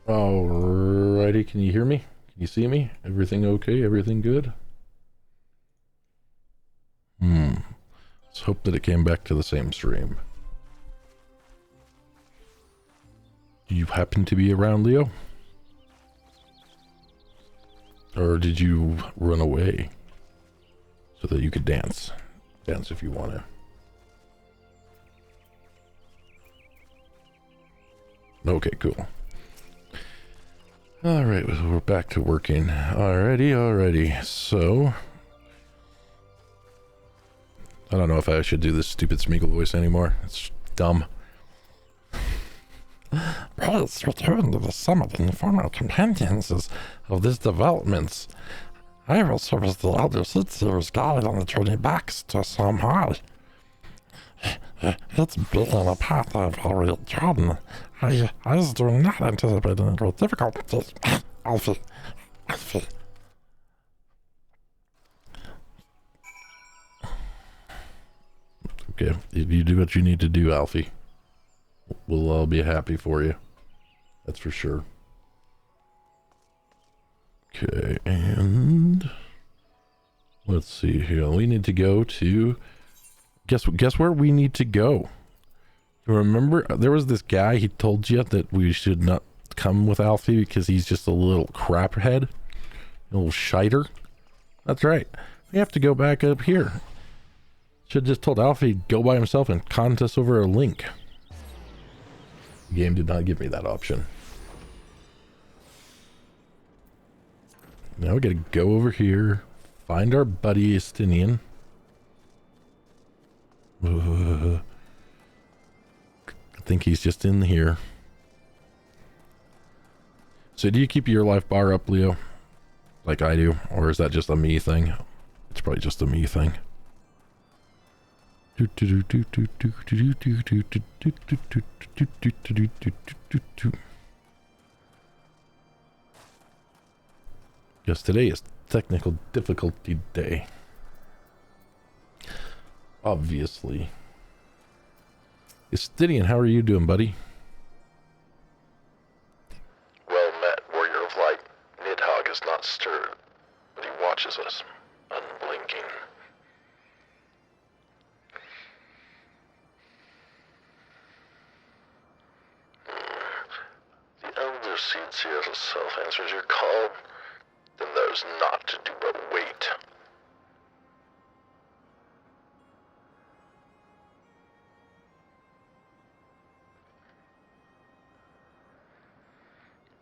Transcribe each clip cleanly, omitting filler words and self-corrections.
Alrighty, can you hear me? Can you see me? Everything okay? Everything good? Let's hope that it came back to the same stream. Do you happen to be around, Leo? Or did you run away so that you could dance? Dance if you want to. Okay, cool. Alright, we're back to working. Alrighty. So, I don't know if I should do this stupid Smeagol voice anymore. It's dumb. Please return to the summit and inform our companions of these developments. I will serve as the Elder Seedseer's guide on the journey back to Some High. It's been a path I've already trodden. I do not anticipate any great difficulties. Alfie. Okay, if you do what you need to do, Alfie, we'll all be happy for you. That's for sure. Okay, and let's see here. We need to go to... Guess where we need to go? Remember, there was this guy, he told you that we should not come with Alfie because he's just a little craphead, a little shiter. That's right. We have to go back up here. Should have just told Alfie to go by himself and contest over a link. The game did not give me that option. Now we gotta go over here, find our buddy Estinian. I think he's just in here. So do you keep your life bar up, Leo? Like I do? Or is that just a me thing? It's probably just a me thing. Yes, today is technical difficulty day. Obviously. Estinian, how are you doing, buddy? Well met, warrior of light. Nidhogg is not stirred, but he watches us, unblinking. The Elder Seedseer herself answers your call, then there's naught to do but wait.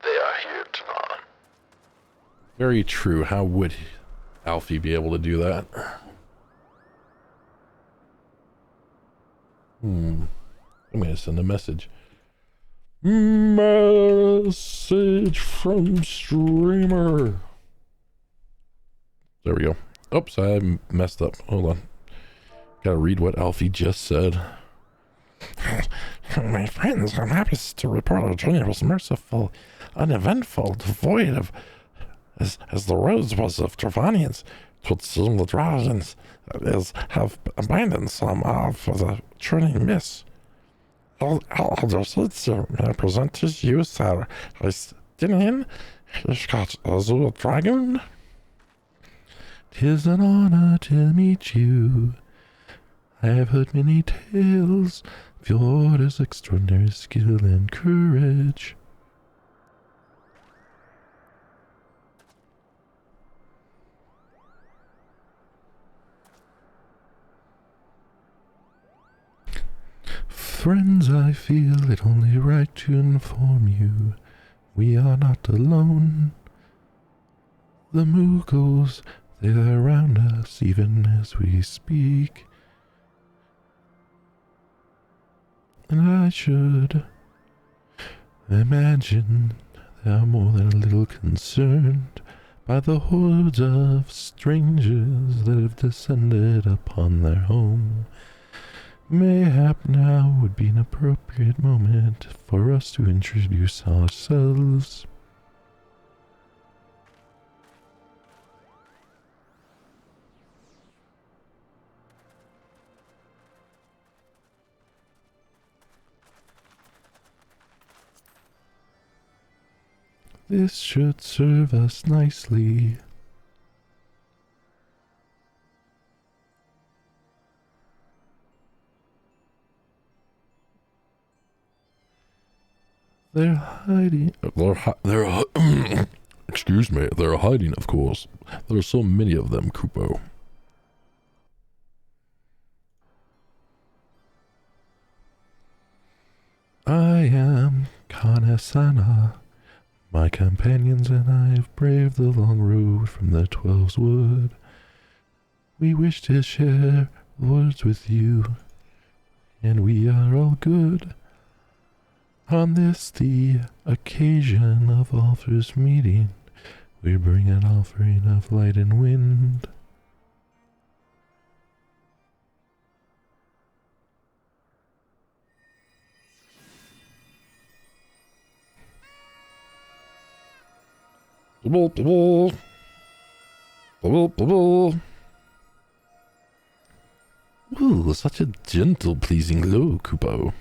They are here tonight. Very true. How would Alfie be able to do that? I'm gonna send a message. Message from streamer. There we go. Oops, I messed up. Hold on. Gotta read what Alfie just said. My friends, I'm happy to report our journey was merciful, uneventful, devoid of, as the road was of Travanians. 'Twould seem the dragons have abandoned some of the churning mist. Elder Seedseer, may I present to you, sir, Estinian, Ishkat Azul Dragon? 'Tis an honor to meet you. I have heard many tales of your order's extraordinary skill and courage. Friends, I feel it only right to inform you we are not alone. The Mughals, they are around us even as we speak. And I should imagine they are more than a little concerned by the hordes of strangers that have descended upon their home. Mayhap now would be an appropriate moment for us to introduce ourselves. This should serve us nicely. They're hiding. Excuse me. They're hiding, of course. There are so many of them, Kupo. I am Kana-sana. My companions and I have braved the long road from the 12's wood. We wish to share words with you, and we are all good. On this, the occasion of authors' meeting, we bring an offering of light and wind. Ooh, such a gentle, pleasing glow, Kupo.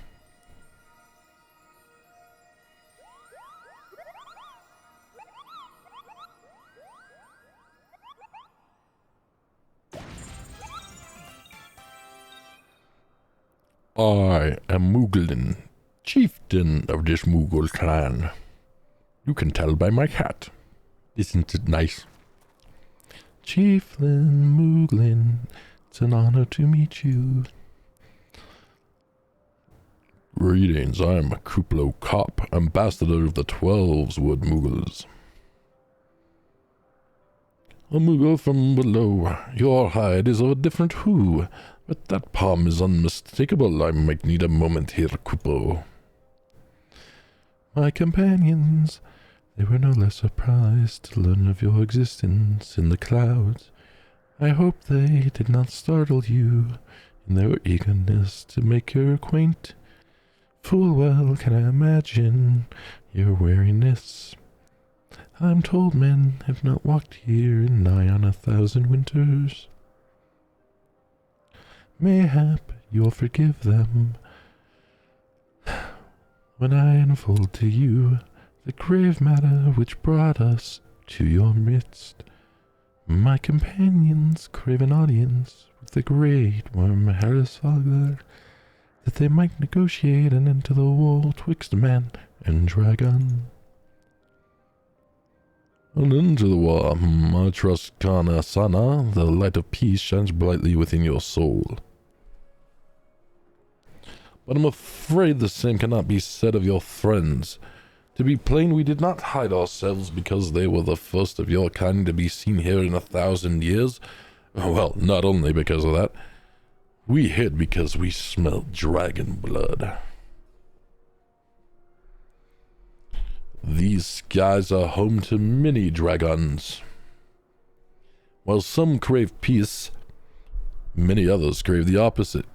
I am Mooglin, chieftain of this Moogle clan. You can tell by my hat. Isn't it nice? Chieftain Mooglin, it's an honor to meet you. Greetings, I am Kuplo Kopp, ambassador of the 12's Wood Moogles. A Moogle from below. Your hide is of a different hue, but that palm is unmistakable. I might need a moment here, Kupo. My companions, they were no less surprised to learn of your existence in the clouds. I hope they did not startle you in their eagerness to make your acquaint. Full well can I imagine your weariness. I'm told men have not walked here in nigh on 1,000 winters. Mayhap you'll forgive them when I unfold to you the grave matter which brought us to your midst. My companions crave an audience with the great worm Harrisfagler, that they might negotiate an end to the war twixt man and dragon. An end to the war, I trust Kana-sana, the light of peace shines brightly within your soul. But I'm afraid the same cannot be said of your friends. To be plain, we did not hide ourselves because they were the first of your kind to be seen here in 1,000 years. Well, not only because of that. We hid because we smelled dragon blood. These skies are home to many dragons. While some crave peace, many others crave the opposite.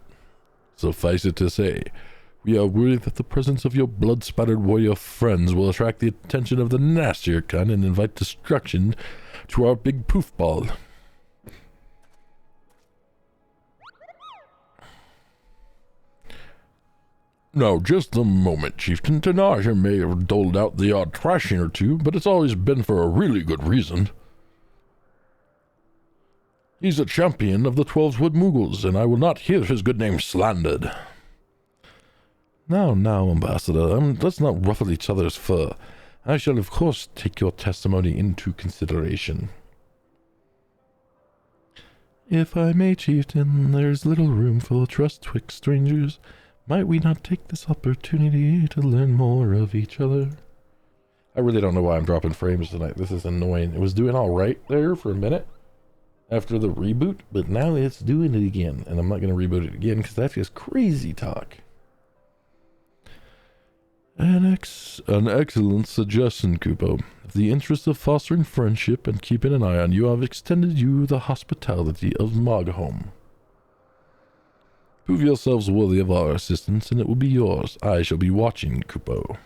Suffice it to say, we are worried that the presence of your blood-spattered warrior friends will attract the attention of the nastier kind and invite destruction to our big poof ball. Now, just a moment, Chieftain. Tenaja may have doled out the odd thrashing or two, but it's always been for a really good reason. He's a champion of the 12's Wood Moogles, and I will not hear his good name slandered. Now, Ambassador, let's not ruffle each other's fur. I shall, of course, take your testimony into consideration. If I may, Chieftain, there's little room for trust twixt strangers. Might we not take this opportunity to learn more of each other? I really don't know why I'm dropping frames tonight. This is annoying. It was doing all right there for a minute after the reboot, but now it's doing it again. And I'm not going to reboot it again because that's just crazy talk. An excellent suggestion, Kupo. In the interest of fostering friendship and keeping an eye on you, I've extended you the hospitality of Moghome. Prove yourselves worthy of our assistance, and it will be yours. I shall be watching, Kupo.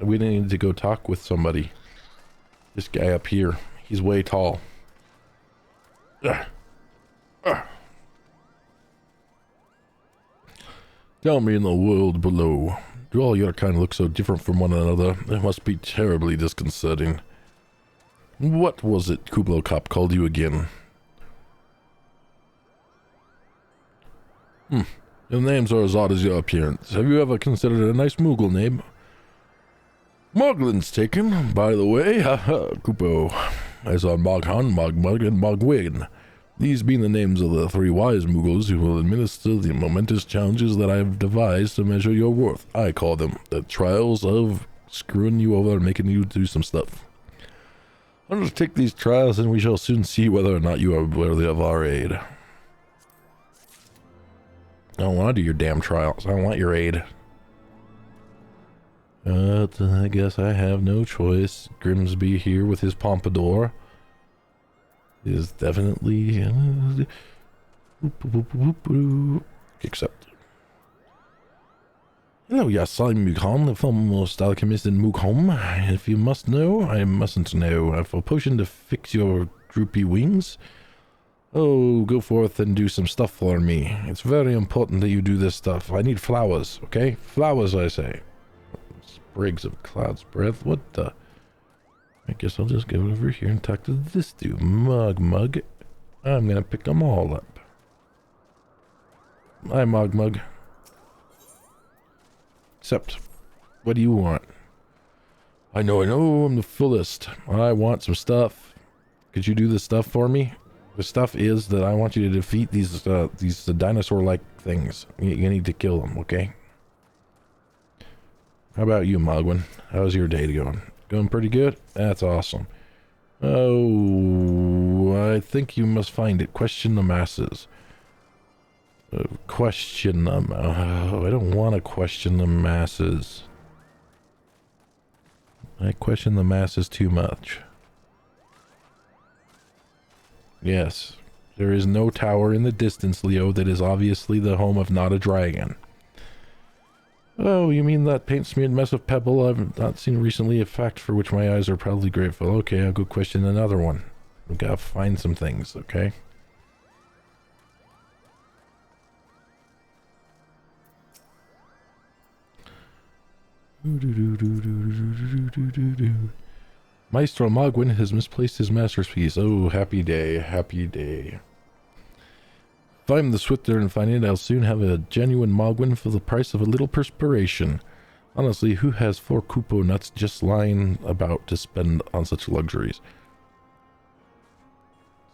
We need to go talk with somebody. This guy up here. He's way tall. Tell me, in the world below, do all your kind look so different from one another? It must be terribly disconcerting. What was it Kublo Cop called you again? Your names are as odd as your appearance. Have you ever considered a nice Moogle name? Moglin's taken, by the way. Haha, Kupo. As are Moghan, Mogmug, and Mogwin. These being the names of the 3 wise Moogles who will administer the momentous challenges that I have devised to measure your worth. I call them the trials of screwing you over and making you do some stuff. Undertake these trials and we shall soon see whether or not you are worthy of our aid. I don't want to do your damn trials. I don't want your aid. But I guess I have no choice. Grimsby here with his pompadour is definitely accept. Hello, yes, I'm Mughan, the foremost alchemist in Mugholm. If you must know, I mustn't know. I've a potion to fix your droopy wings. Oh, go forth and do some stuff for me. It's very important that you do this stuff. I need flowers, okay? Flowers, I say. Sprigs of cloud's breath. What the? I guess I'll just go over here and talk to this dude. Mug. I'm gonna pick them all up. Hi, Mug. Except, what do you want? I know, I'm the fullest. I want some stuff. Could you do this stuff for me? The stuff is that I want you to defeat these dinosaur-like things. You need to kill them, okay? How about you, Mogwin? How's your day going? Going pretty good? That's awesome. Oh, I think you must find it. Question the masses. Question them. Oh, I don't want to question the masses. I question the masses too much. Yes, there is no tower in the distance, Leo, that is obviously the home of not a dragon. Oh, you mean that paint-smeared mess of pebble I've not seen recently, a fact for which my eyes are proudly grateful. Okay, I'll go question another one. We gotta find some things, okay? Maestro Mogwin has misplaced his masterpiece. Oh, happy day, happy day. If I'm the swifter in finding it, I'll soon have a genuine Mogwin for the price of a little perspiration. Honestly, who has 4 Kupo nuts just lying about to spend on such luxuries?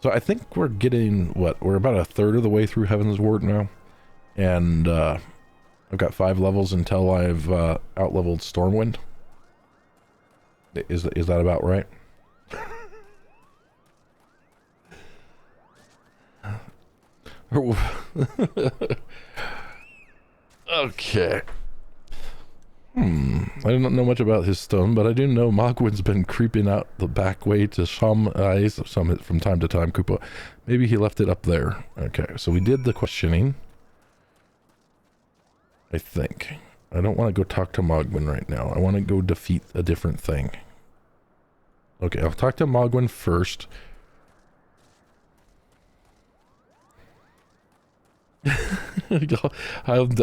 So I think we're getting, we're about a third of the way through Heaven's Ward now. And I've got 5 levels until I've out-leveled Stormwind. Is that about right? Okay. I don't know much about his stone, but I do know Mogwin's been creeping out the back way to Summit from time to time, Koopa. Maybe he left it up there. Okay, so we did the questioning. I think. I don't want to go talk to Mogwin right now. I want to go defeat a different thing. Okay, I'll talk to Mogwin first.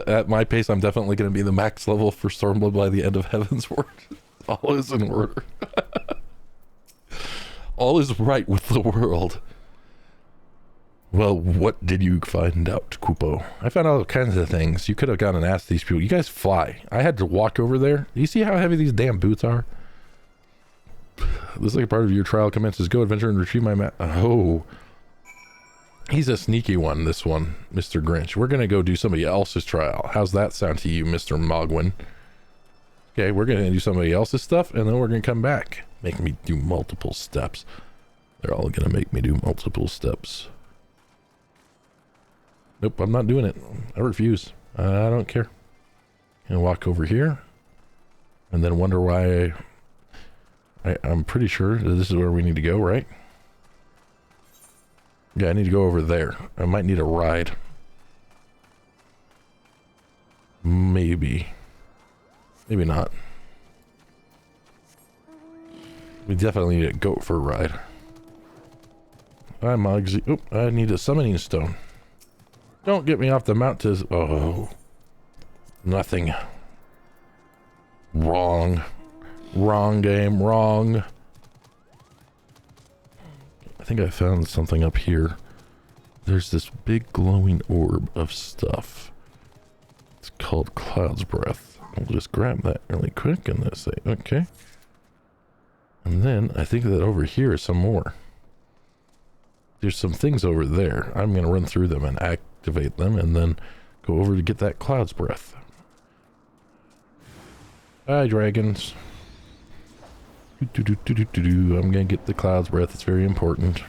At my pace, I'm definitely going to be the max level for Stormblood by the end of Heaven's Ward. All is in order. All is right with the world. Well, what did you find out, Kupo? I found out all kinds of things. You could have gone and asked these people. You guys fly. I had to walk over there. Do you see how heavy these damn boots are? This is like a part of your trial commences. Go adventure and retrieve my map. Oh. He's a sneaky one, this one, Mr. Grinch. We're going to go do somebody else's trial. How's that sound to you, Mr. Mogwin? Okay, we're going to do somebody else's stuff, and then we're going to come back. Make me do multiple steps. They're all going to make me do multiple steps. Nope, I'm not doing it. I refuse. I don't care. And walk over here. And then wonder why... I'm pretty sure that this is where we need to go, right? Yeah, I need to go over there. I might need a ride. Maybe. Maybe not. We definitely need a goat for a ride. Hi, Muggsy. Oop, I need a summoning stone. Don't get me off the mount to... Oh. Nothing. Wrong. Wrong game. Wrong. I think I found something up here. There's this big glowing orb of stuff. It's called Cloud's Breath. I'll just grab that really quick and then say, okay. And then I think that over here is some more. There's some things over there. I'm going to run through them and activate them and then go over to get that Cloud's Breath. Hi, dragons. I'm going to get the Cloud's Breath. It's very important.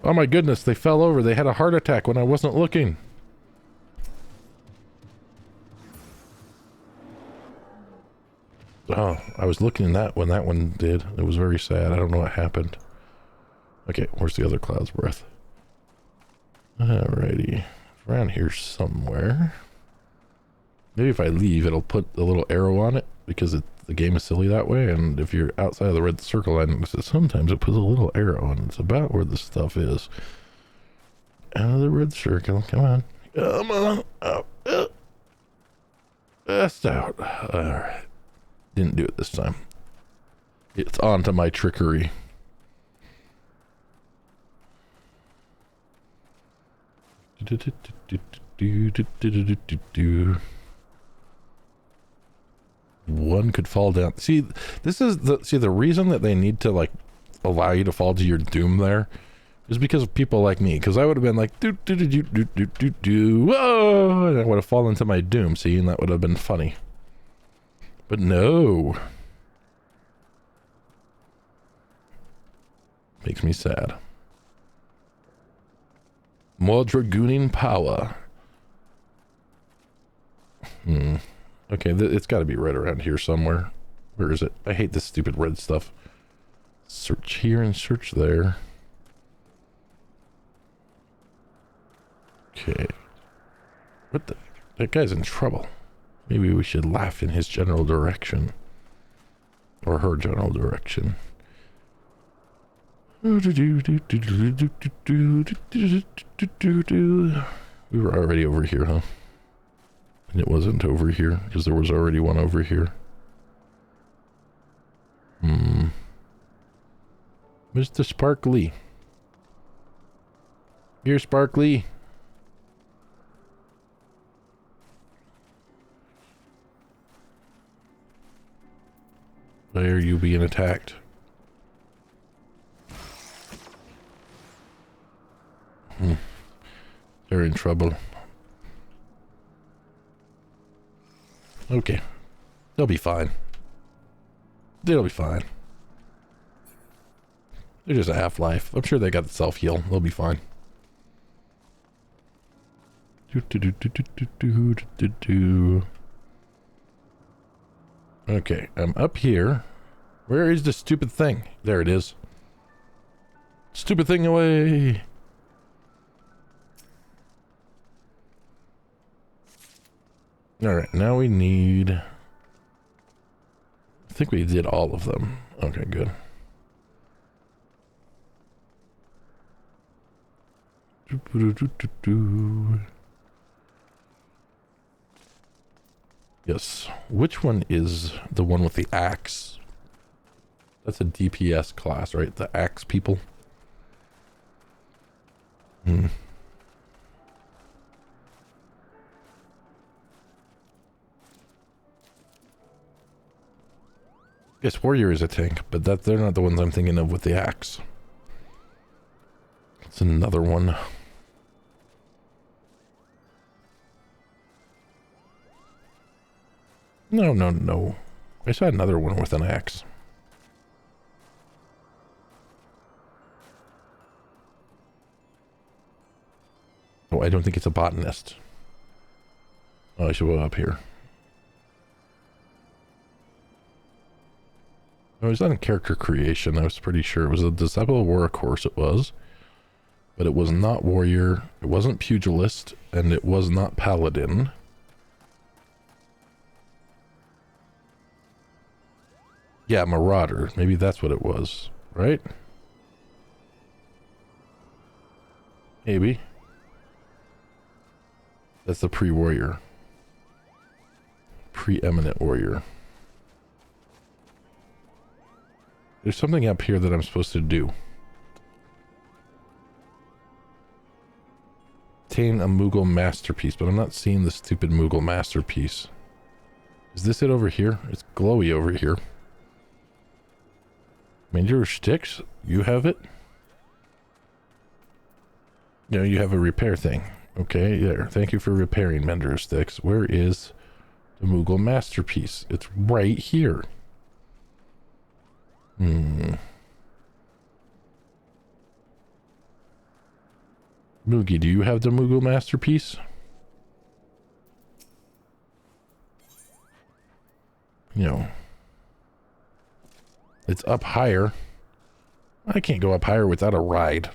Oh my goodness, they fell over. They had a heart attack when I wasn't looking. Oh, I was looking at that when that one did. It was very sad. I don't know what happened. Okay, where's the other Cloud's Breath? Alrighty. Around here somewhere. Maybe if I leave, it'll put a little arrow on it because the game is silly that way. And if you're outside of the red circle, I notice that sometimes it puts a little arrow and it's about where the stuff is. Out of the red circle. Come on. Come on. Oh, Best out. Alright. Didn't do it this time. It's on to my trickery. One could fall down. See, this is the reason that they need to like allow you to fall to your doom there is because of people like me. Because I would have been like whoa, and I would have fallen to my doom. See, and that would have been funny. But no. Makes me sad. More dragooning power. Okay, it's got to be right around here somewhere. Where is it? I hate this stupid red stuff. Search here and search there. Okay. What the? That guy's in trouble. Maybe we should laugh in his general direction. Or her general direction. We were already over here, huh? And it wasn't over here, because there was already one over here. Mr. Sparkly. Here, Sparkly. Why are you being attacked? They're in trouble. Okay. They'll be fine. They'll be fine. They're just a half-life. I'm sure they got the self-heal. They'll be fine. Okay, I'm up here. Where is the stupid thing? There it is. Stupid thing away! Alright, now we need... I think we did all of them. Okay, good. Yes. Which one is the one with the axe? That's a DPS class, right? The axe people. Yes, warrior is a tank, but they're not the ones I'm thinking of with the axe. It's another one. No. I saw another one with an axe. Oh, I don't think it's a botanist. Oh, I should go up here. Oh, it was on character creation. I was pretty sure it was a Disciple of War, of course it was. But it was not warrior, it wasn't pugilist, and it was not paladin. Yeah, Marauder. Maybe that's what it was, right? Maybe. That's the pre-warrior. Preeminent warrior. There's something up here that I'm supposed to do. Obtain a Mughal masterpiece, but I'm not seeing the stupid Mughal masterpiece. Is this it over here? It's glowy over here. Mender sticks? You have it? No, you have a repair thing. Okay, there. Thank you for repairing Mender sticks. Where is the Mughal masterpiece? It's right here. Moogie, do you have the Mughal masterpiece? No. It's up higher. I can't go up higher without a ride.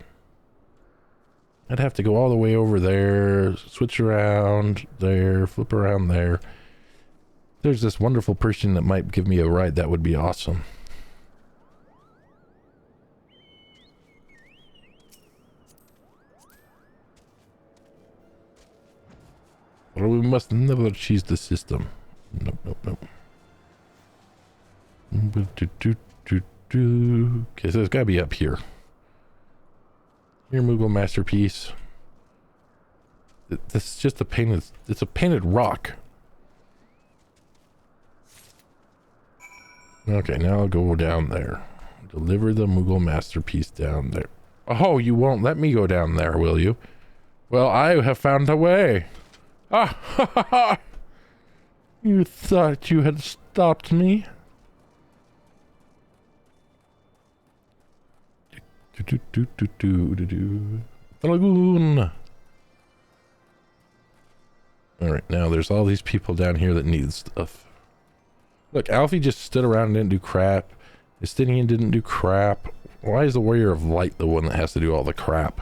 I'd have to go all the way over there, switch around there, flip around there. There's this wonderful person that might give me a ride. That would be awesome. Well, we must never cheese the system. Nope, nope, nope. Okay, so it's gotta be up here. Here, Mughal masterpiece. This is just a painted, it's a painted rock. Okay, now I'll go down there. Deliver the Mughal masterpiece down there. Oh, you won't let me go down there, will you? Well, I have found a way. Ah, ha, ha, ha. You thought you had stopped me? Lagoon. Alright, now there's all these people down here that need stuff. Look, Alfie just stood around and didn't do crap. Justinian didn't do crap. Why is the Warrior of Light the one that has to do all the crap?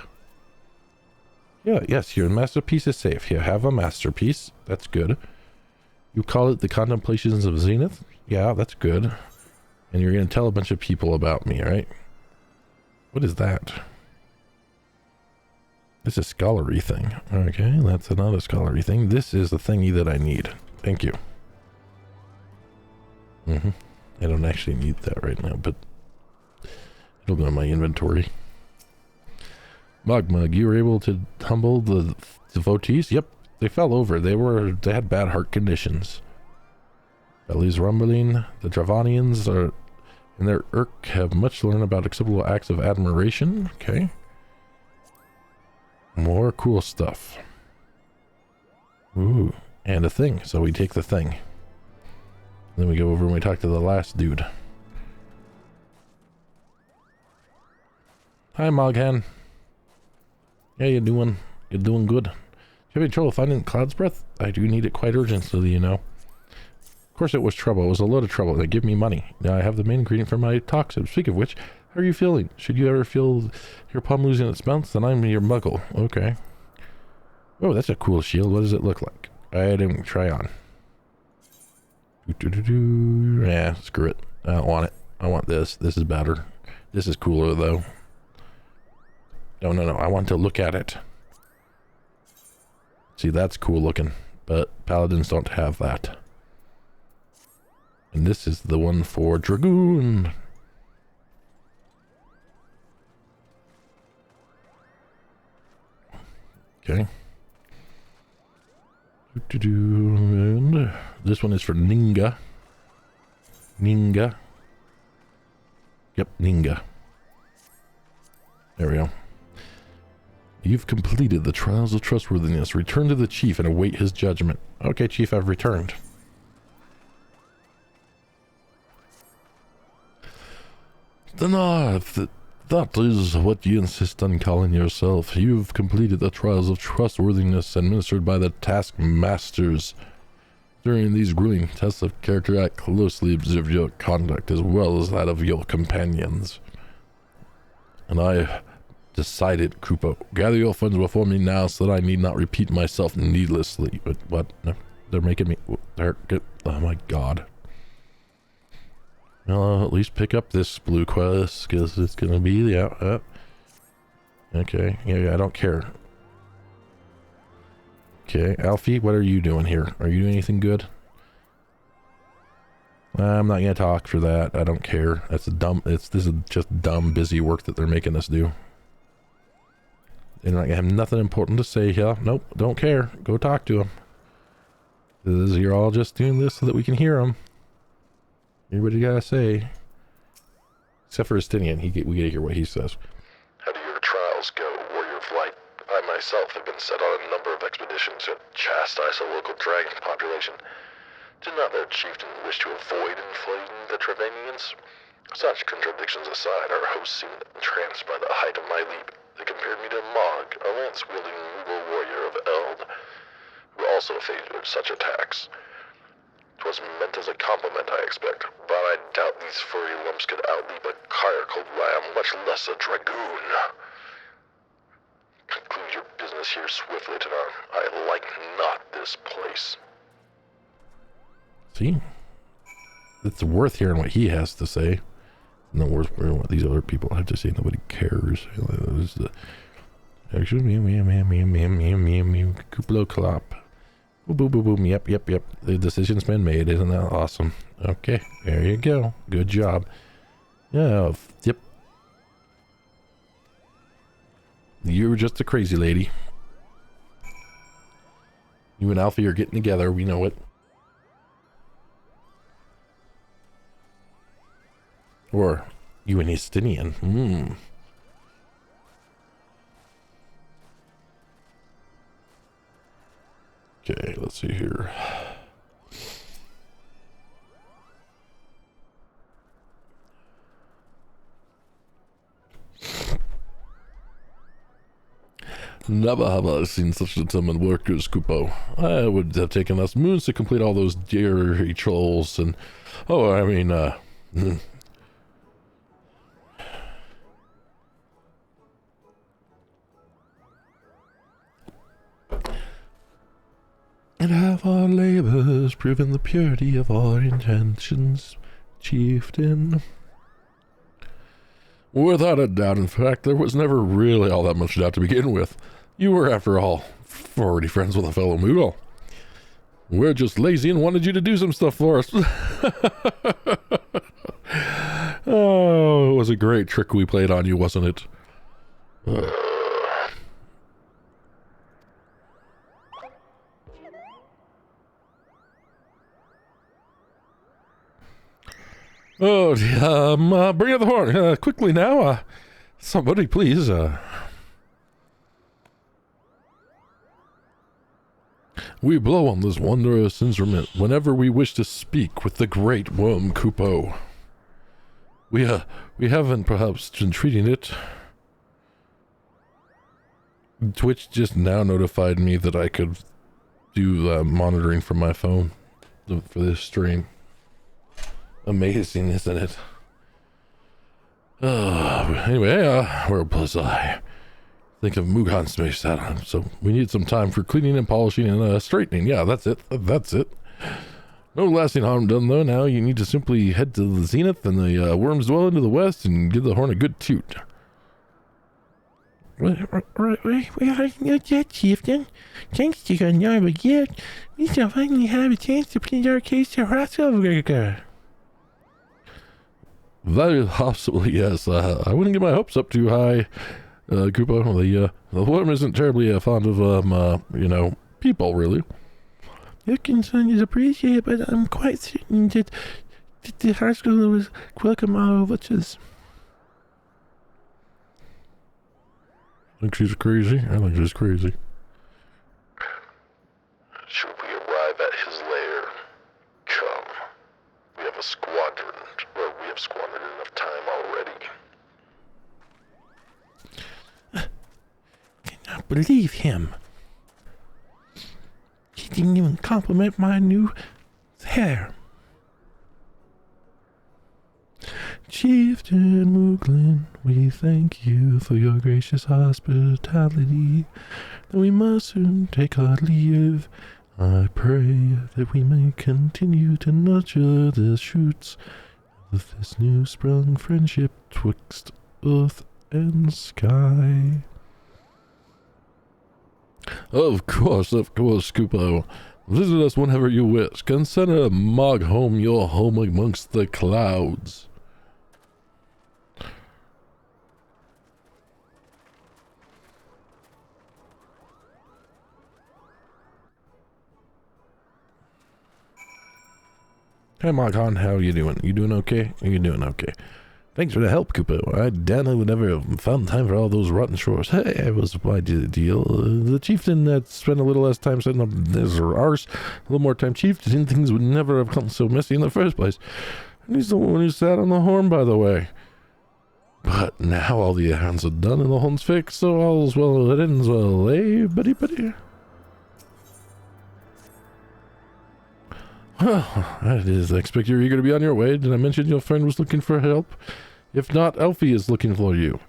Yeah, yes, your masterpiece is safe. You have a masterpiece. That's good. You call it the Contemplations of Zenith? Yeah, that's good. And you're going to tell a bunch of people about me, right? What is that? It's a scholarly thing. Okay, that's another scholarly thing. This is the thingy that I need. Thank you. I don't actually need that right now, but it'll go in my inventory. Mug, you were able to humble the devotees? Yep, they fell over. They had bad heart conditions. Belly's rumbling. The Dravanians are in their irk have much to learn about acceptable acts of admiration. Okay. More cool stuff. Ooh, and a thing. So we take the thing. Then we go over and we talk to the last dude. Hi, Moghan. Yeah, you doing? You're doing good. Do you have any trouble finding Cloud's Breath? I do need it quite urgently, you know. Of course it was trouble. It was a lot of trouble. They give me money. Now I have the main ingredient for my toxin. Speak of which, how are you feeling? Should you ever feel your palm losing its bounce, then I'm your muggle. Okay. Oh, that's a cool shield. What does it look like? I didn't try on. Yeah, screw it. I don't want it. I want this. This is better. This is cooler, though. No. I want to look at it. See, that's cool looking, but paladins don't have that. And this is the one for Dragoon. Okay. And this one is for Ninga. Ninga. Yep, Ninga. There we go. You've completed the trials of trustworthiness. Return to the chief and await his judgment. Okay, chief, I've returned. Then that is what you insist on calling yourself. You've completed the trials of trustworthiness administered by the taskmasters. During these grueling tests of character, I closely observed your conduct as well as that of your companions. And I decided, Krupa, gather your funds before me now so that I need not repeat myself needlessly. But what? No, they're making me... oh my god. I'll at least pick up this blue quest, because it's gonna be, yeah. Okay, yeah, I don't care. Okay, Alfie, what are you doing here? Are you doing anything good? I'm not gonna talk for that. I don't care. This is just dumb, busy work that they're making us do. They're not gonna have nothing important to say here. Nope, don't care. Go talk to them. You're all just doing this so that we can hear them. Everybody gotta say. Except for Estinian, we gotta hear what he says. How do your trials go, Warrior of Light? I myself have been set on a number of expeditions to chastise a local dragon population. Did not their chieftain wish to avoid inflating the Trevanians? Such contradictions aside, our host seemed entranced by the height of my leap. They compared me to Mog, a lance-wielding Mughal warrior of Eld, who also favored such attacks. 'Twas meant as a compliment, I expect, but I doubt these furry lumps could outleap a caracoled lamb, much less a dragoon. Conclude your business here swiftly, Tanar. I like not this place. See? It's worth hearing what he has to say. Not worth hearing what these other people have to say. Nobody cares. Actually, Kuplo Klop. Boom, boom, boom. Yep. The decision's been made. Isn't that awesome? Okay, there you go. Good job. Yeah, yep. You were just a crazy lady. You and Alfie are getting together. We know it. Or you and Estinian. Okay, let's see here. Never have I seen such determined workers, Kupo. I would have taken us moons to complete all those dear trolls and... Oh, I mean, And have our labors proven the purity of our intentions, chieftain? Without a doubt, in fact, there was never really all that much doubt to begin with. You were, after all, already friends with a fellow Mughal. We're just lazy and wanted you to do some stuff for us. Oh, it was a great trick we played on you, wasn't it? Oh, bring up the horn, quickly now, somebody please, We blow on this wondrous instrument whenever we wish to speak with the great worm Kupo. We haven't perhaps been treating it. Twitch just now notified me that I could do monitoring from my phone for this stream. Amazing, isn't it? Anyway, where was I? Think of Mughal space that. So we need some time for cleaning and polishing and straightening. Yeah, that's it. That's it. No lasting harm done though. Now you need to simply head to the zenith and the worms dwell into the west and give the horn a good toot. Right, yet, chieftain. Thanks to your noble gift, we shall finally have a chance to plead our case to Rasselberger. Very possibly, yes. I wouldn't get my hopes up too high, Kupo. The worm isn't terribly fond of, people, really. Your concern is appreciated, but I'm quite certain that the high school was welcome all witches. Think she's crazy? I think she's crazy. Should we arrive at his lair? Come. We have squandered enough time already. I cannot believe him. He didn't even compliment my new hair. Chieftain Mooglin, we thank you for your gracious hospitality. Though we must soon take our leave, I pray that we may continue to nurture the shoots with this new sprung friendship twixt earth and sky. Of course, Scoopo. Visit us whenever you wish. Consider Mog home your home amongst the clouds. Hey Moghon, how are you doing? You doing okay? Are you doing okay? Thanks for the help, Koopo. I doubt I would never have found time for all those rotten shores. Hey, it was my deal. The chieftain that spent a little less time setting up his arse, a little more time chieftain, things would never have come so messy in the first place. And he's the one who sat on the horn, by the way. But now all the errands are done and the horn's fixed, so all's well that ends well, eh, buddy? Well, I did expect you're eager to be on your way. Did I mention your friend was looking for help? If not, Elfie is looking for you.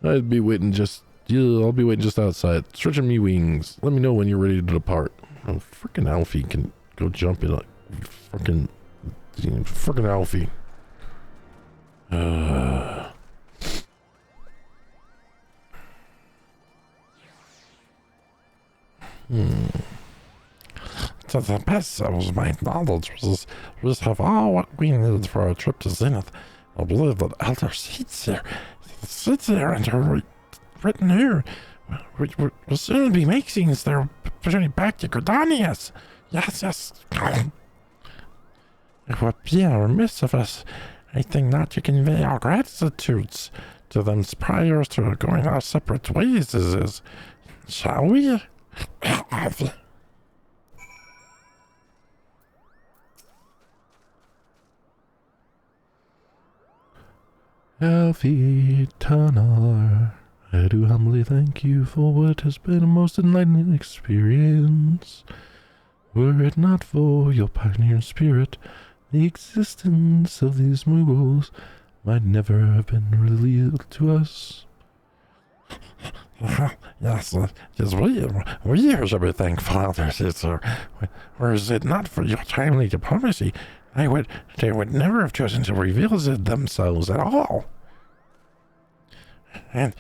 I'll be waiting just outside, stretching me wings. Let me know when you're ready to depart. Oh, frickin' Elfie can go jump in a frickin' Elfie. To the best of my knowledge, we have all what we needed for our trip to Zenith. I believe that Elder Seats here and are written here. We'll soon be making their journey back to Gordanius. Yes. It would be remiss of us, I think, not to convey our gratitudes to them prior to going our separate ways, shall we? Elfie Tanar, I do humbly thank you for what has been a most enlightening experience. Were it not for your pioneer spirit, the existence of these Muggles might never have been revealed to us. Yes, we should be thankful, Elder Sister. Were it not for your timely diplomacy, they would never have chosen to reveal themselves at all. And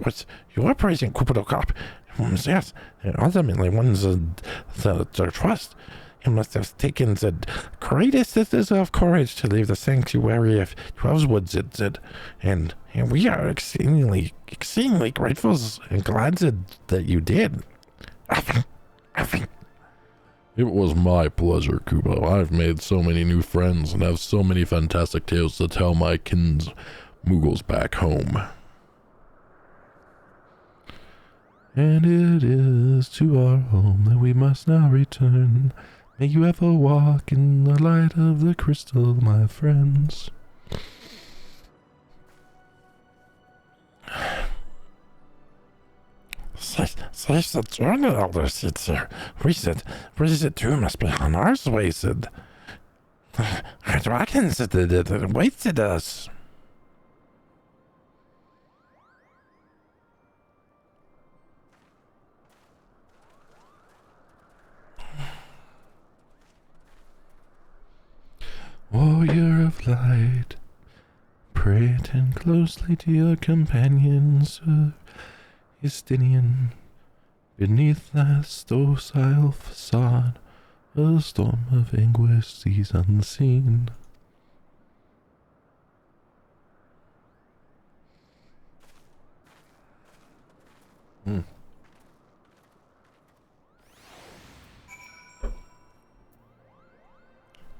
what's your praising Cupido Cop? Yes, ultimately one's the trust. He must have taken the greatest of courage to leave the sanctuary of 12 Woods, and we are exceedingly grateful and glad that you did. It was my pleasure, Kubo. I've made so many new friends and have so many fantastic tales to tell my kins Muggles back home. And it is to our home that we must now return. May you ever walk in the light of the crystal, my friends. Safe the journey, Elder Sitzer. Reason too must be on our way, said. Our dragons that waited us. Warrior of light, pray attend closely to your companions, Justinian. Beneath that docile facade, a storm of anguish sees unseen.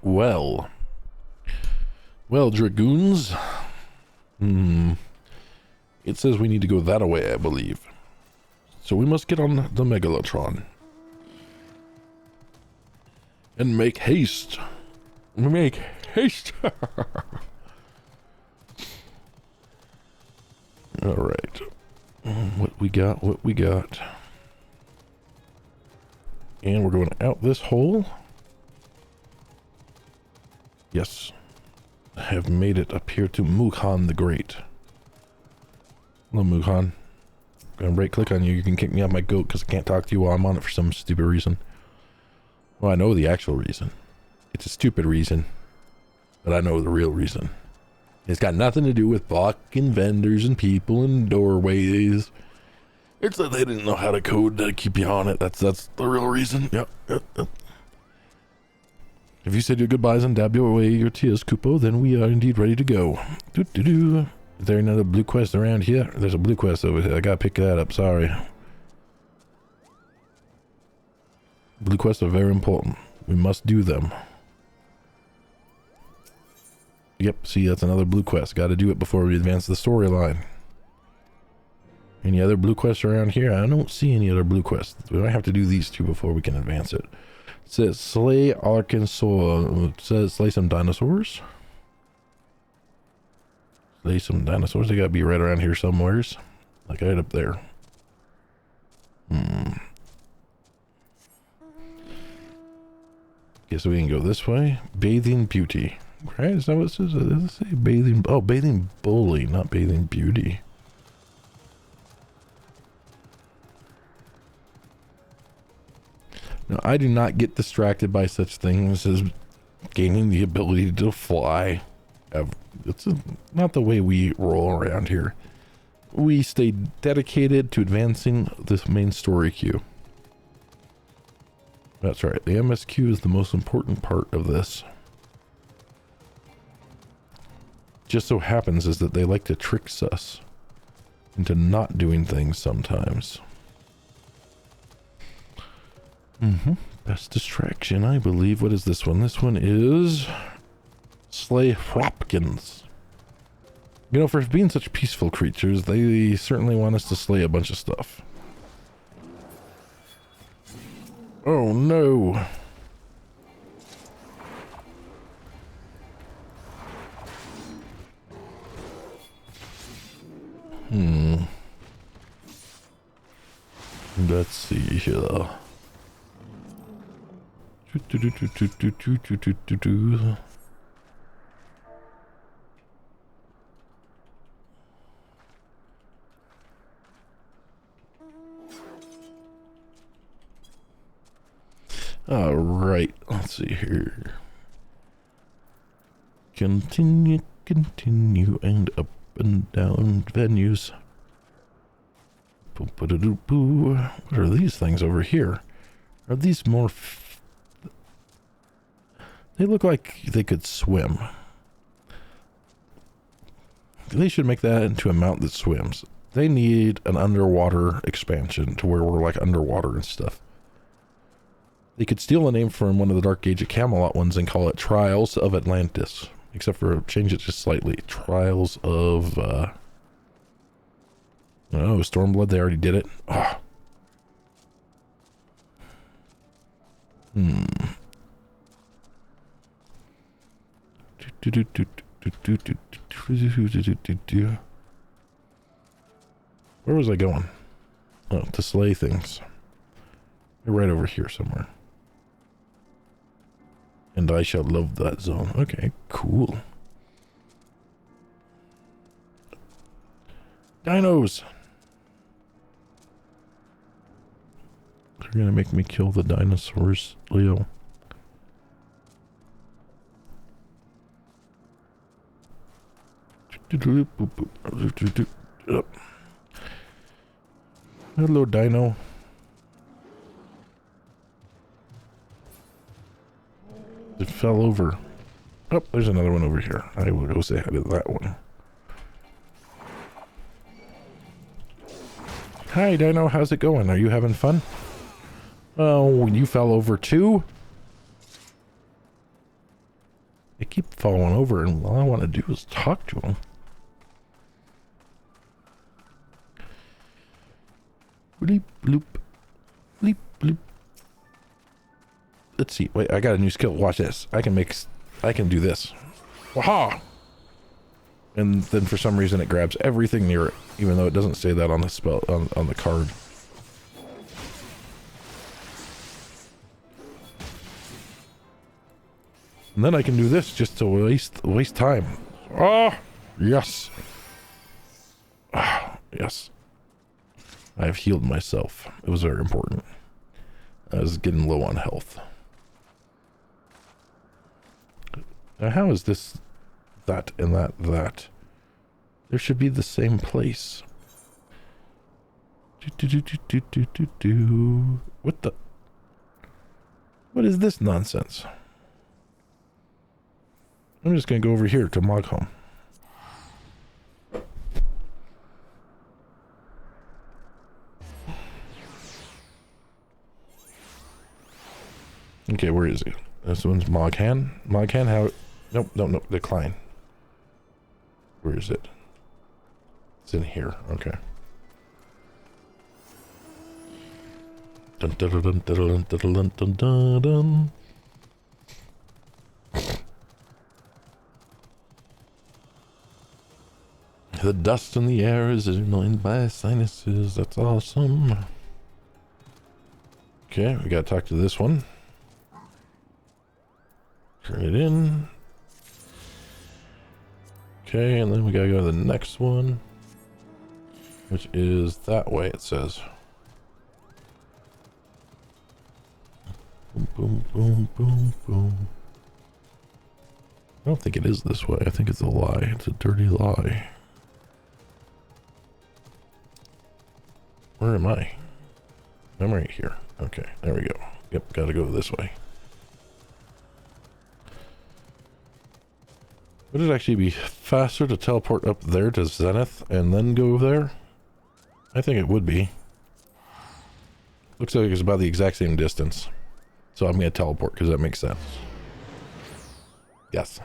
Well, dragoons. It says we need to go that way, I believe. So we must get on the Megalotron. And make haste. Make haste. Alright. What we got. And we're going out this hole. Yes. I have made it up here to Mukhan the Great. Hello, Mukhan. I'm gonna right click on you. You can kick me off my goat because I can't talk to you while I'm on it for some stupid reason. Well, I know the actual reason. It's a stupid reason. But I know the real reason. It's got nothing to do with fucking vendors and people in doorways. It's that they didn't know how to code to keep you on it. That's the real reason. Yep. If you said your goodbyes and dab away your tears, Kupo, then we are indeed ready to go. Is there another blue quest around here? There's a blue quest over here. I gotta pick that up. Sorry. Blue quests are very important. We must do them. Yep, see, that's another blue quest. Gotta do it before we advance the storyline. Any other blue quests around here? I don't see any other blue quests. We might have to do these two before we can advance it. It says slay Arkansas. It says slay some dinosaurs. Slay some dinosaurs. They gotta be right around here somewheres. Like right up there. Guess we can go this way. Bathing beauty. Right? Is that what it says? Does it say bathing? Oh, bathing bully, not bathing beauty. Now, I do not get distracted by such things as gaining the ability to fly. It's not the way we roll around here. We stay dedicated to advancing this main story queue. That's right. The MSQ is the most important part of this. Just so happens is that they like to trick us into not doing things sometimes. Best distraction, I believe. What is this one? This one is slay Hopkins. You know, for being such peaceful creatures, they certainly want us to slay a bunch of stuff. Oh no. Let's see here. All right, let's see here. Continue, and up and down venues. What are these things over here? Are these more... They look like they could swim. They should make that into a mount that swims. They need an underwater expansion to where we're like underwater and stuff. They could steal a name from one of the Dark Age of Camelot ones and call it Trials of Atlantis. Except for change it just slightly. Trials of... Oh, Stormblood, they already did it. Oh. Where was I going? Oh, to slay things. They're right over here somewhere. And I shall love that zone. Okay, cool. Dinos! They're gonna make me kill the dinosaurs, Leo. Hello, Dino. It fell over. Oh, there's another one over here. I will go say hi to that one. Hi, Dino. How's it going? Are you having fun? Oh, you fell over too? They keep falling over, and all I want to do is talk to them. Bleep, bloop. Bleep, bloop. Let's see. Wait, I got a new skill. Watch this. I can do this. Waha! And then for some reason it grabs everything near it, even though it doesn't say that on the spell on the card. And then I can do this just to waste time. Oh, yes. Ah, yes. I have healed myself. It was very important. I was getting low on health. Now how is this that and that that? There should be the same place. What the? What is this nonsense? I'm just gonna go over here to Mog Home. Okay, where is he? This one's Moghan. Moghan, how? Nope, decline. Where is it? It's in here. Okay. Dun dun dun dun dun dun dun dun dun. The dust in the air is annoyed by sinuses. That's awesome. Okay, we gotta talk to this one. Turn it in. Okay, and then we gotta go to the next one, which is that way, it says. Boom, boom, boom, boom, boom. I don't think it is this way. I think it's a lie. It's a dirty lie. Where am I? I'm right here. Okay, there we go. Yep, gotta go this way. Would it actually be faster to teleport up there to Zenith and then go there? I think it would be. Looks like it's about the exact same distance. So I'm going to teleport because that makes sense. Yes.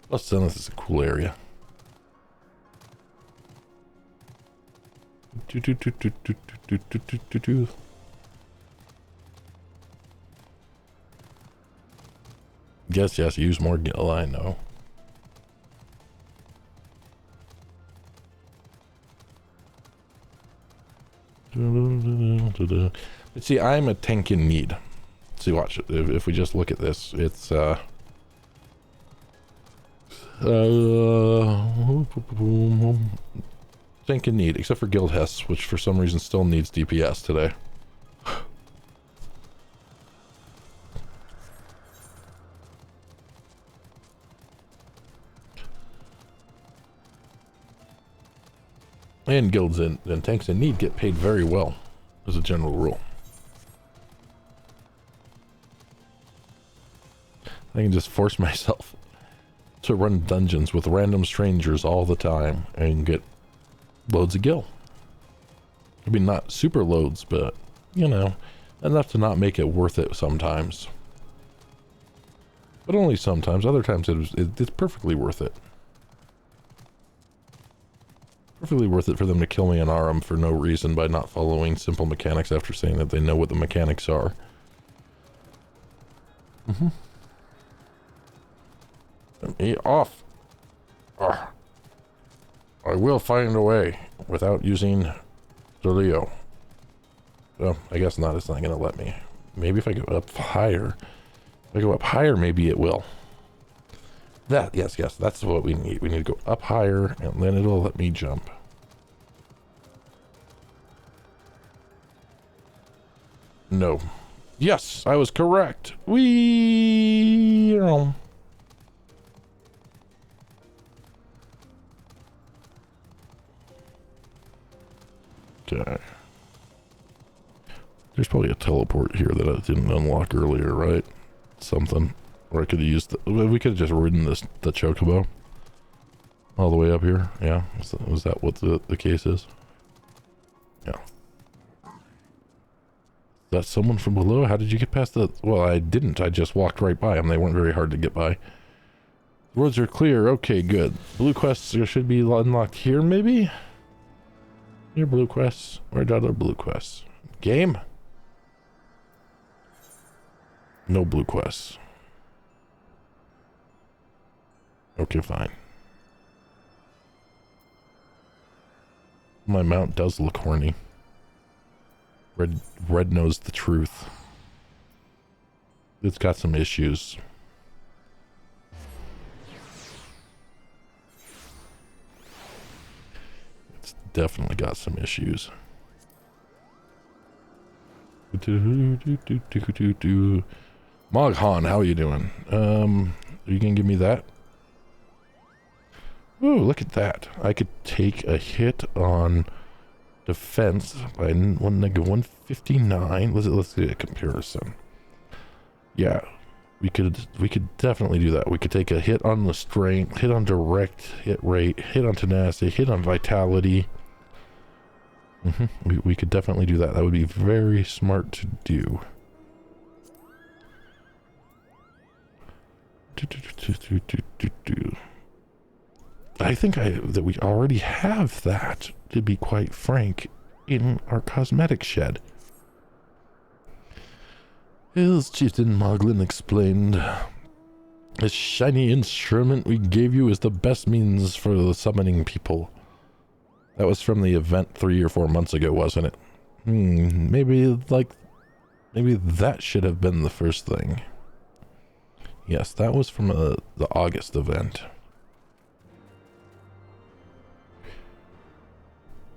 Plus Zenith is a cool area. Yes, use more gil, I know. But see, I'm a tank in need. See, watch it. If we just look at this, it's tank in need, except for Guild Hess, which for some reason still needs DPS today. And guilds and tanks in need get paid very well, as a general rule. I can just force myself to run dungeons with random strangers all the time and get loads of gil. I mean, not super loads, but, you know, enough to not make it worth it sometimes. But only sometimes. Other times it's perfectly worth it. Perfectly worth it for them to kill me in Aram for no reason by not following simple mechanics after saying that they know what the mechanics are. Off! I will find a way without using Zolio. Well, I guess not. It's not going to let me. Maybe if I go up higher. If I go up higher, maybe it will. Yes, that's what we need. We need to go up higher, and then it'll let me jump. No. Yes, I was correct. Whee! Okay. There's probably a teleport here that I didn't unlock earlier, right? Something. Or I could have used we could have just ridden the chocobo all the way up here. Yeah, was that what the case is? Yeah. That's someone from below? How did you get past the... Well, I didn't. I just walked right by them. They weren't very hard to get by. The roads are clear. Okay, good. Blue quests should be unlocked here, maybe? Here, blue quests. Where are other blue quests? Game? No blue quests. Okay, fine. My mount does look horny. Red knows the truth. It's got some issues. It's definitely got some issues. Moghan, how are you doing? Are you gonna give me that? Ooh, look at that. I could take a hit on defense by -159. Let's do a comparison. Yeah, we could definitely do that. We could take a hit on the strength, hit on direct hit rate, hit on tenacity, hit on vitality. We could definitely do that. That would be very smart to do. I think that we already have that, to be quite frank, in our cosmetic shed. As Chieftain Moglin explained, this shiny instrument we gave you is the best means for the summoning people. That was from the event 3 or 4 months ago, wasn't it? Maybe that should have been the first thing. Yes, that was from the August event.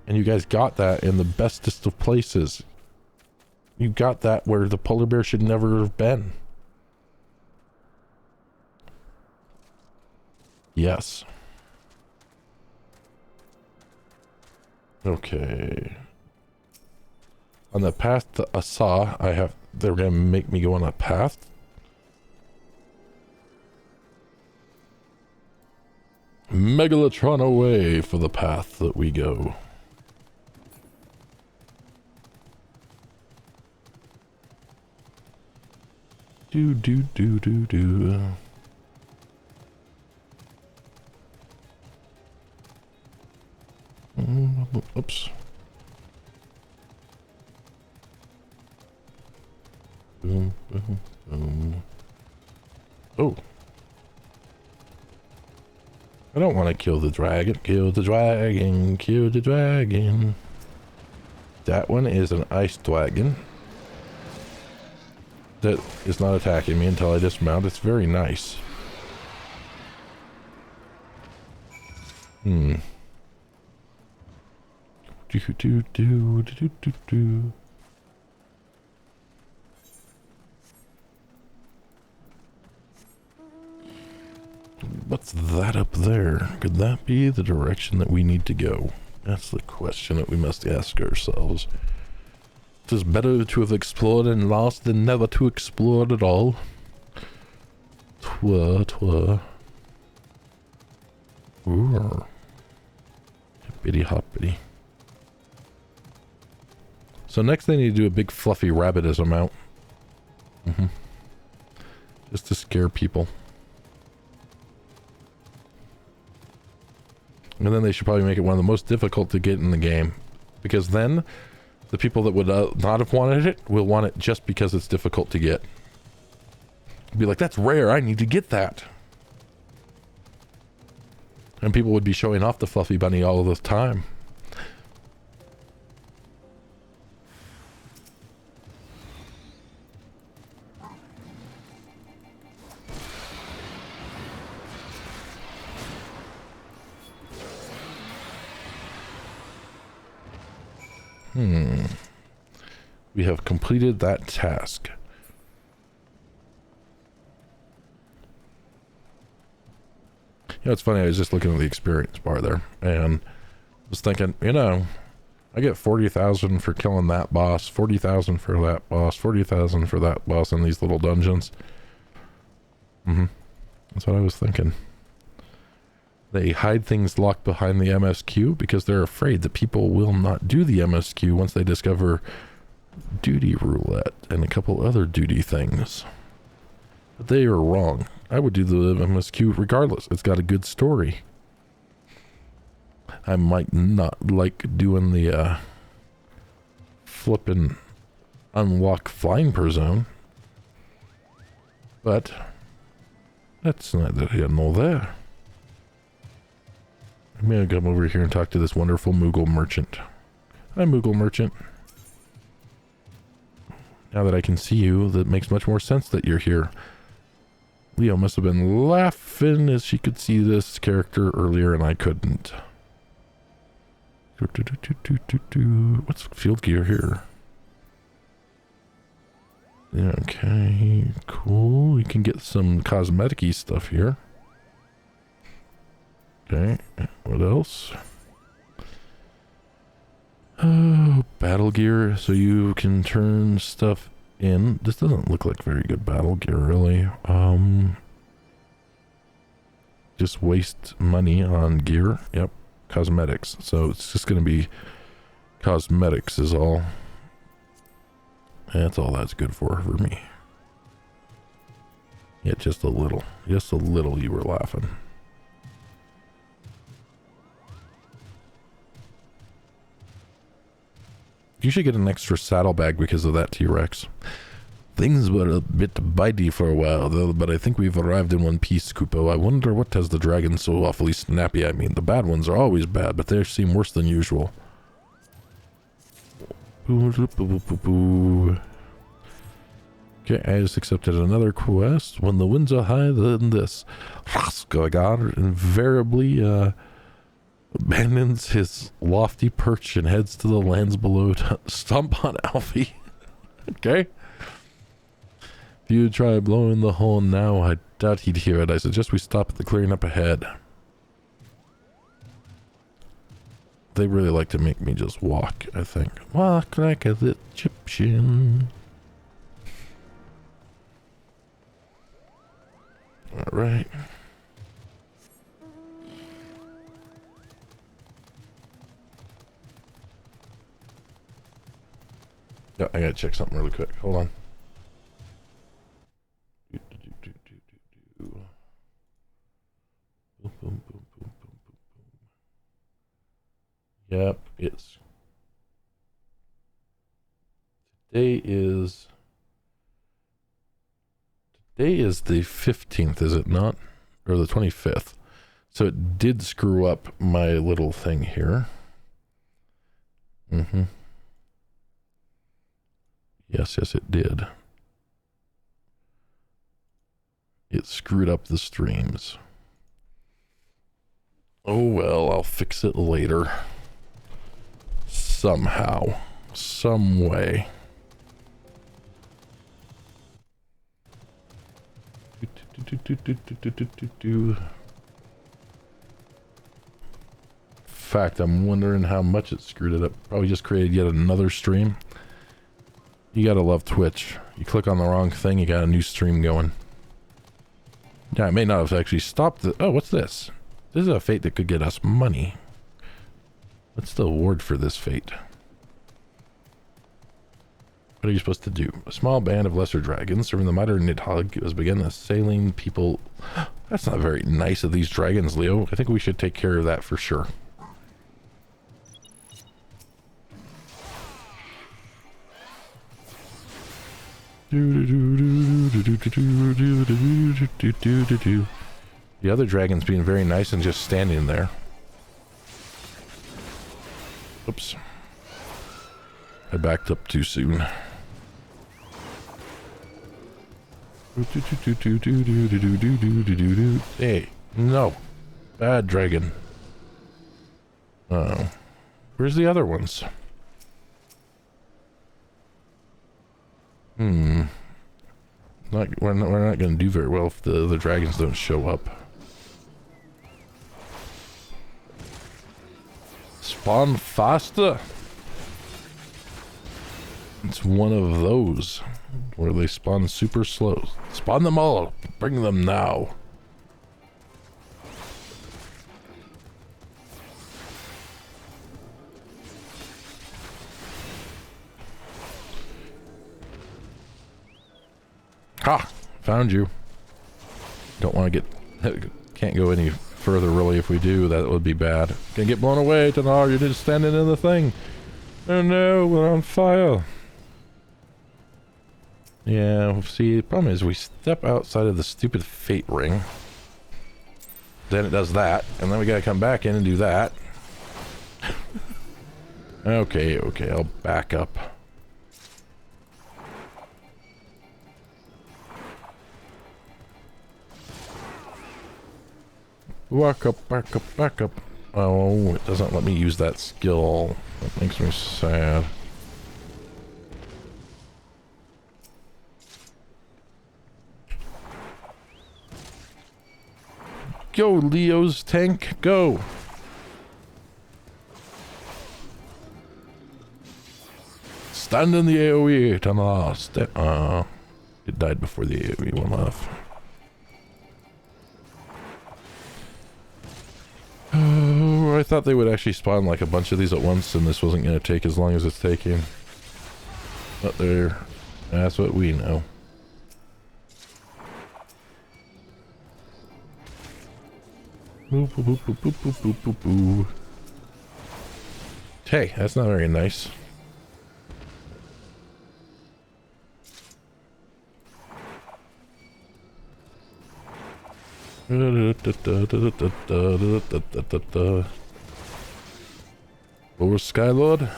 And you guys got that in the bestest of places. You got that where the polar bear should never have been. Yes. Okay. On the path to Asa, they're gonna make me go on a path. Megalotron away for the path that we go. Do. Oops. Boom. Oh. I don't want to kill the dragon. Kill the dragon. Kill the dragon. That one is an ice dragon. That is not attacking me until I dismount. It's very nice. What's that up there? Could that be the direction that we need to go? That's the question that we must ask ourselves. It is better to have explored and lost than never to explore at all. Twa. Ooh. Hippity hoppity. So next they need to do a big fluffy rabbit as a mount. Just to scare people. And then they should probably make it one of the most difficult to get in the game. Because then, the people that would not have wanted it will want it just because it's difficult to get. Be like, that's rare, I need to get that. And people would be showing off the fluffy bunny all of the time. We have completed that task. You know, it's funny, I was just looking at the experience bar there, and was thinking, you know, I get 40,000 for killing that boss, 40,000 for that boss, 40,000 for that boss in these little dungeons. That's what I was thinking. They hide things locked behind the MSQ because they're afraid that people will not do the MSQ once they discover duty roulette and a couple other duty things. But they are wrong. I would do the MSQ regardless. It's got a good story. I might not like doing the flippin' unlock flying per zone, but that's neither here nor there. I'm gonna come over here and talk to this wonderful Moogle merchant. Hi, Moogle merchant. Now that I can see you, that makes much more sense that you're here. Leo must have been laughing as she could see this character earlier and I couldn't. What's field gear here? Yeah, okay, cool. We can get some cosmetic-y stuff here. Okay, what else? Oh, battle gear, so you can turn stuff in. This doesn't look like very good battle gear, really. Just waste money on gear. Yep, cosmetics. So it's just gonna be cosmetics is all. That's all that's good for me. Yeah, just a little. Just a little, you were laughing. You should get an extra saddlebag because of that T-Rex. Things were a bit bitey for a while, though, but I think we've arrived in one piece, Kupo. I wonder what has the dragon so awfully snappy. I mean, the bad ones are always bad, but they seem worse than usual. Okay, I just accepted another quest. When the winds are higher than this, Raskagar invariably abandons his lofty perch and heads to the lands below to stomp on Alfie. Okay. If you try blowing the horn now, I doubt he'd hear it. I suggest we stop at the clearing up ahead. They really like to make me just walk, I think. Walk like a Egyptian. Alright. Yeah, I gotta check something really quick. Hold on. Boom, boom, boom, boom, boom, boom. Yep, it's today is the 15th, is it not? Or the 25th. So it did screw up my little thing here. Yes, it did. It screwed up the streams. Oh well, I'll fix it later. Somehow. Some way. In fact, I'm wondering how much it screwed it up. Probably just created yet another stream. You gotta love Twitch. You click on the wrong thing, you got a new stream going. Yeah, I may not have actually stopped the... Oh, what's this? This is a fate that could get us money. What's the award for this fate? What are you supposed to do? A small band of lesser dragons serving the modern Nidhogg has begun assailing people. That's not very nice of these dragons, Leo. I think we should take care of that for sure. The other dragon's being very nice and just standing there. Oops. I backed up too soon. Hey, no. Bad dragon. Oh. Where's the other ones? We're not going to do very well if the dragons don't show up. Spawn faster. It's one of those where they spawn super slow. Spawn them all. Bring them now. Ha! Found you. Don't want to get... Can't go any further really. If we do, that would be bad. Gonna get blown away, Tanar. You're just standing in the thing. Oh no, we're on fire. Yeah, see, the problem is we step outside of the stupid fate ring. Then it does that, and then we gotta come back in and do that. Okay, I'll back up. Back up. Oh, it doesn't let me use that skill. That makes me sad. go, Leo's tank, go. Stand in the AoE, Tana. It died before the AoE went off. Oh, I thought they would actually spawn like a bunch of these at once and this wasn't going to take as long as it's taking. But that's what we know. Boop, boop, boop, boop, boop, boop, boop, boop. Hey, that's not very nice. Lower Skylord,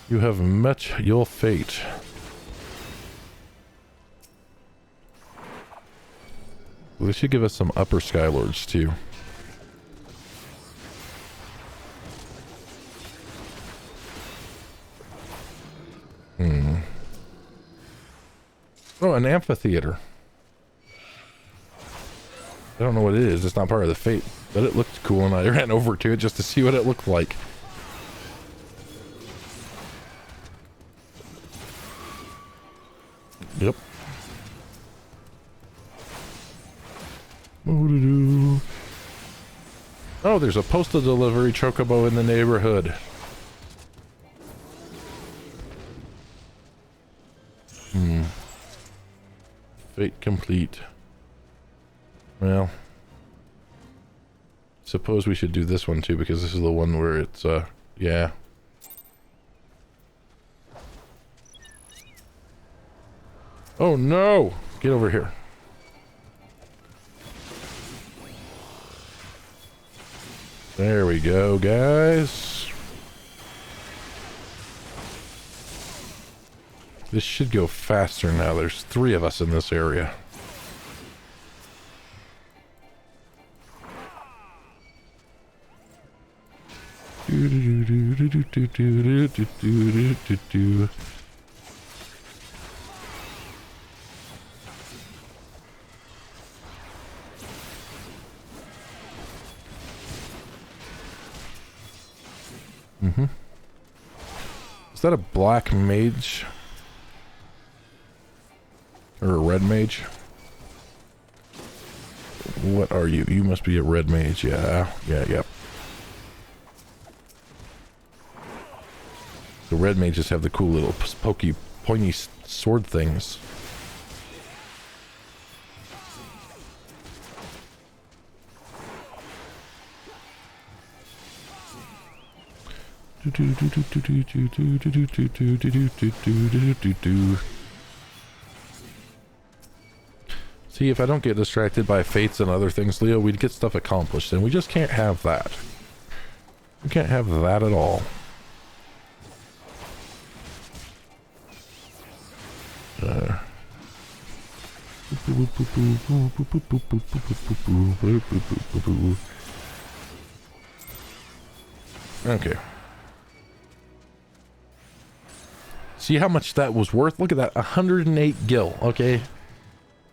you have met your fate. They should give us some upper Skylords too. Oh, an amphitheater. I don't know what it is. It's not part of the fate, but it looked cool and I ran over to it just to see what it looked like. Yep. Oh, there's a postal delivery chocobo in the neighborhood. Fate complete. Well, suppose we should do this one too, because this is the one where it's, yeah. Oh no! Get over here. There we go, guys. This should go faster now. There's 3 of us in this area. Is that a black mage? Or a red mage? What are you? You must be a red mage, yeah. Yep. The red mages have the cool little pokey, pointy sword things. See, if I don't get distracted by fates and other things, Leo, we'd get stuff accomplished, and we just can't have that. We can't have that at all. Okay. See how much that was worth? Look at that, 108 gil, okay?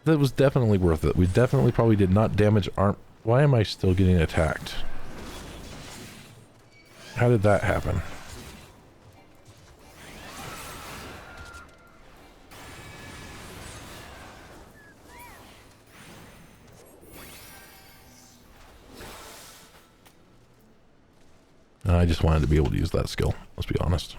That was definitely worth it. We definitely probably did not damage arm. Why am I still getting attacked? How did that happen? I just wanted to be able to use that skill, let's be honest.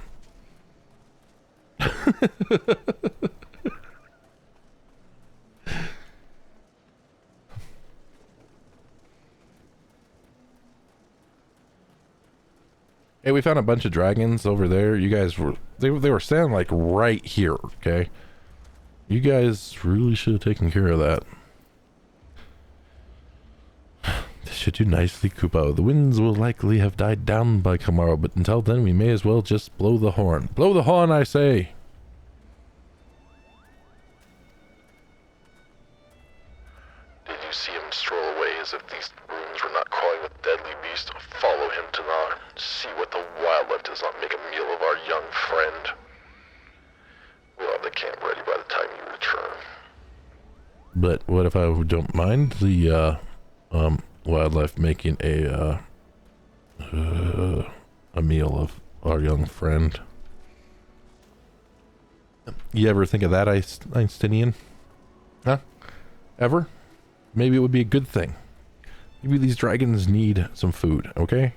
Hey, we found a bunch of dragons over there. You guys were they were standing like right here, okay? You guys really should have taken care of that. This should do nicely, Kupo. The winds will likely have died down by tomorrow, but until then we may as well just blow the horn. Blow the horn, I say! Did you see him stroll away as if these ruins were not crawling with deadly beasts? Follow him to Nar. See what the wildlife does not make a meal of our young friend. We'll have the camp ready by the time you return. But what if I don't mind the, wildlife making a meal of our young friend. You ever think of that, Einsteinian? Huh? Ever? Maybe it would be a good thing. Maybe these dragons need some food, okay?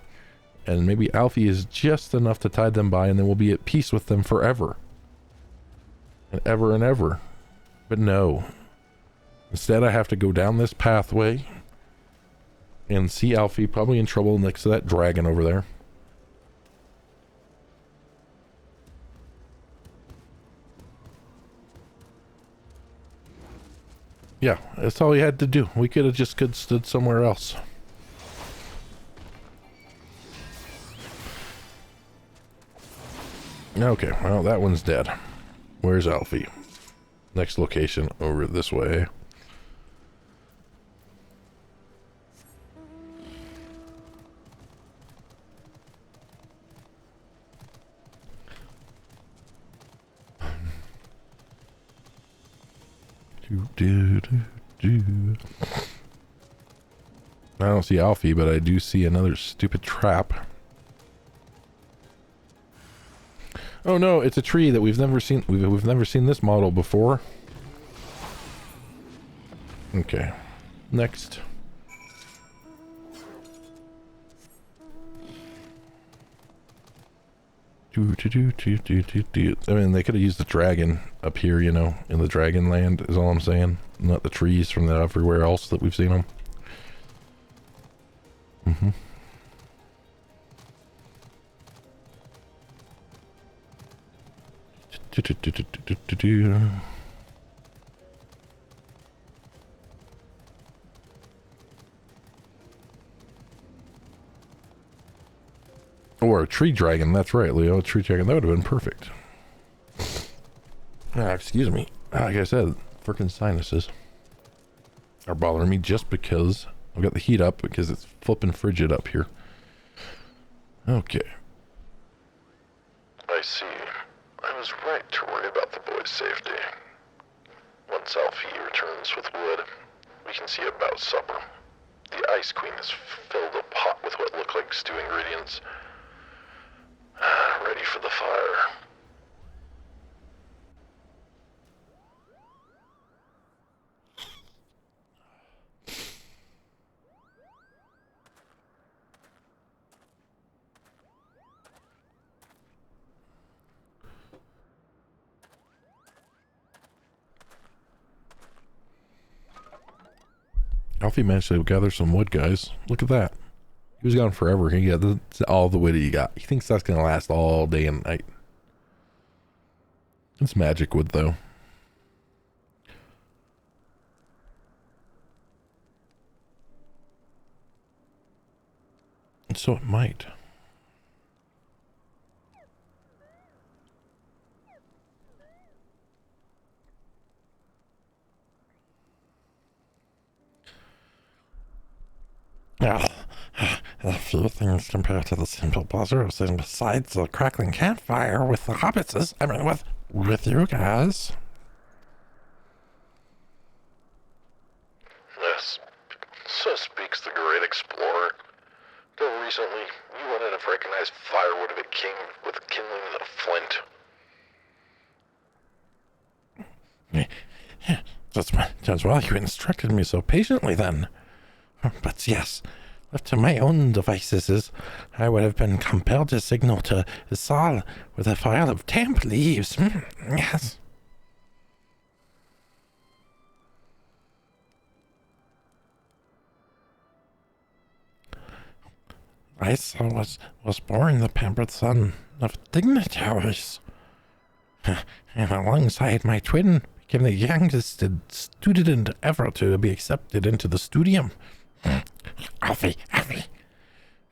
And maybe Alfie is just enough to tide them by, and then we'll be at peace with them forever. And ever and ever. But no. Instead, I have to go down this pathway and see Alfie probably in trouble next to that dragon over there. Yeah, that's all he had to do. We could have just stood somewhere else. Okay, well, that one's dead. Where's Alfie? Next location over this way. I don't see Alfie, but I do see another stupid trap. Oh no, it's a tree that we've never seen. We've never seen this model before. Okay, next. I mean, they could have used the dragon up here, you know, in the dragon land, is all I'm saying. Not the trees from everywhere else that we've seen them. Mm-hmm. Or a tree dragon, that's right, Leo. A tree dragon, that would have been perfect. Excuse me. Like I said, freaking sinuses are bothering me just because I've got the heat up because it's flipping frigid up here. Okay. I see. I was right to worry about the boy's safety. Once Alfie returns with wood, we can see about supper. The Ice Queen has filled a pot with what look like stew ingredients. Ready for the fire. Alfie managed to gather some wood, guys. Look at that. He was gone forever. He got all the wood he got. He thinks that's going to last all day and night. It's magic wood, though. And so it might. A few things compared to the simple pleasure of sitting beside the crackling campfire with the hobbitses. I mean, with you guys. Yes, so speaks the great explorer. Till recently, you wouldn't have recognized firewood if it came with kindling the flint. Just well you instructed me so patiently then. But yes, left to my own devices, I would have been compelled to signal to Saul with a file of damp leaves. Yes. Saul was born the pampered son of dignitaries. And alongside my twin, became the youngest student ever to be accepted into the studium. Alfie,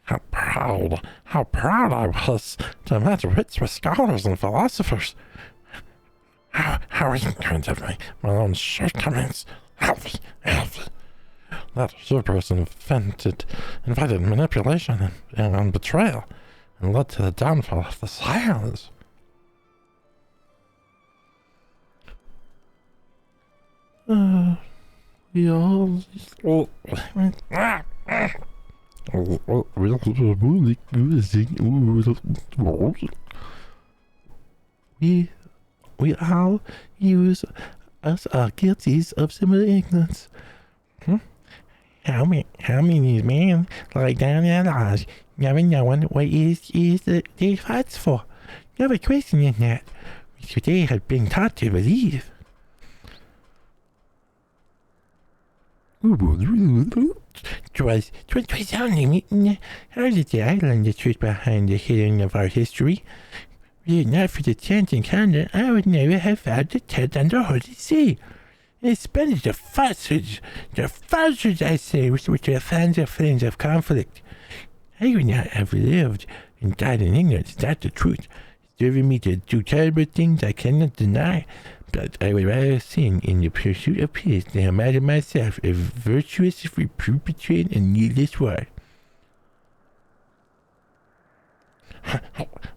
how proud I was to match wits with scholars and philosophers. How ignorant of my own shortcomings. Alfie. That hubris invited manipulation and betrayal, and led to the downfall of the Scions. We all... We all use us are guilty of similar ignorance. How many men lie down their lives, never knowing what is their fights for? Never questioning that, which they have been taught to believe. Twas only me how did I learn the truth behind the hidden of our history? Were it not for the chance encounter, I would never have found the tent under Holy Sea. Especially the falsehoods I say, which are fans of friends of conflict. I would not have lived and died in ignorance, that's the truth. It's driven me to do terrible things I cannot deny, but I would rather sin in the pursuit of peace than imagine myself a virtuous perpetrating a needless war.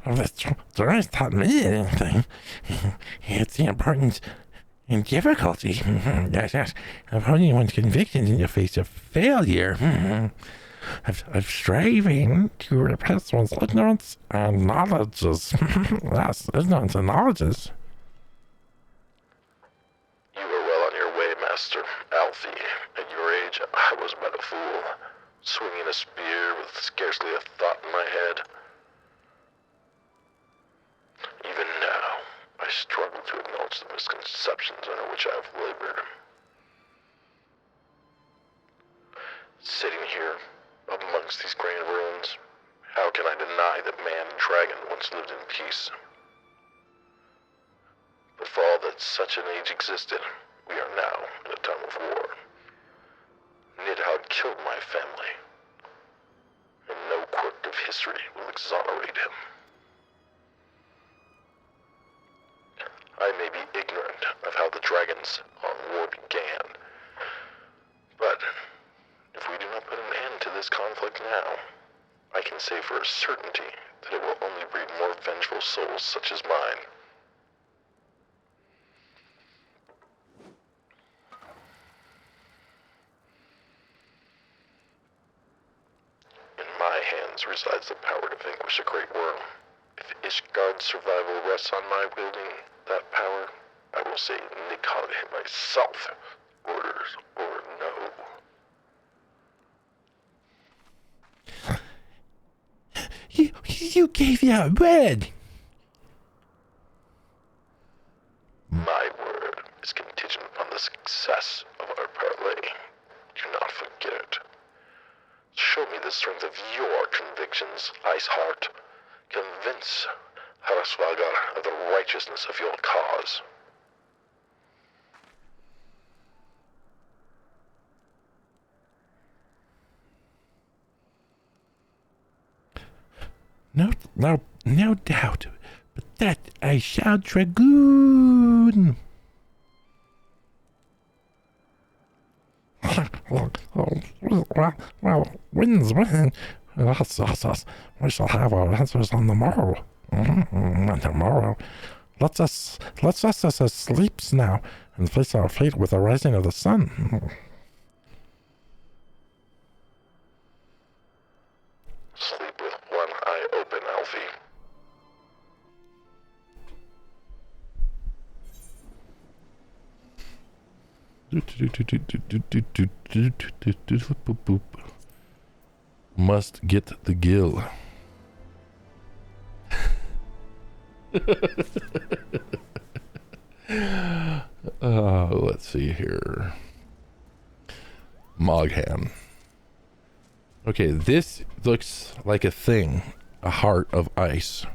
The stories taught me anything. It's the importance and difficulty, yes, of holding one's convictions in the face of failure, of striving to repress one's ignorance and knowledges. Yes, ignorance and knowledges. You were well on your way, Master Alfie. At your age, I was but a fool, swinging a spear with scarcely a thought in my head. Even now, I struggle to acknowledge the misconceptions under which I have labored. Sitting here, amongst these grand ruins, how can I deny that man and dragon once lived in peace? But for all that such an age existed, we are now in a time of war. Nidhogg killed my family, and no quirk of history will exonerate him. I may be ignorant of how the dragons on war began, but if we do not put an end to this conflict now, I can say for a certainty that it will only breed more vengeful souls such as mine. In my hands resides the power to vanquish a great worm. If Ishgard's survival rests on my wielding that power, I will say Nidhogg myself, orders or no. You gave your word. My word is contingent upon the success of our parley. Do not forget it. Show me the strength of your convictions, Iceheart. Convince Harasvagar of the righteousness of your cause. No doubt, but that I shall, Dragoon. Well, win's win. Us. We shall have our answers on the morrow. Tomorrow. Let's us sleep now and face our fate with the rising of the sun. Sleep with one eye open, Alfie. Must get the gill. Let's see here. Moghan. Okay, this looks like a thing, a heart of ice.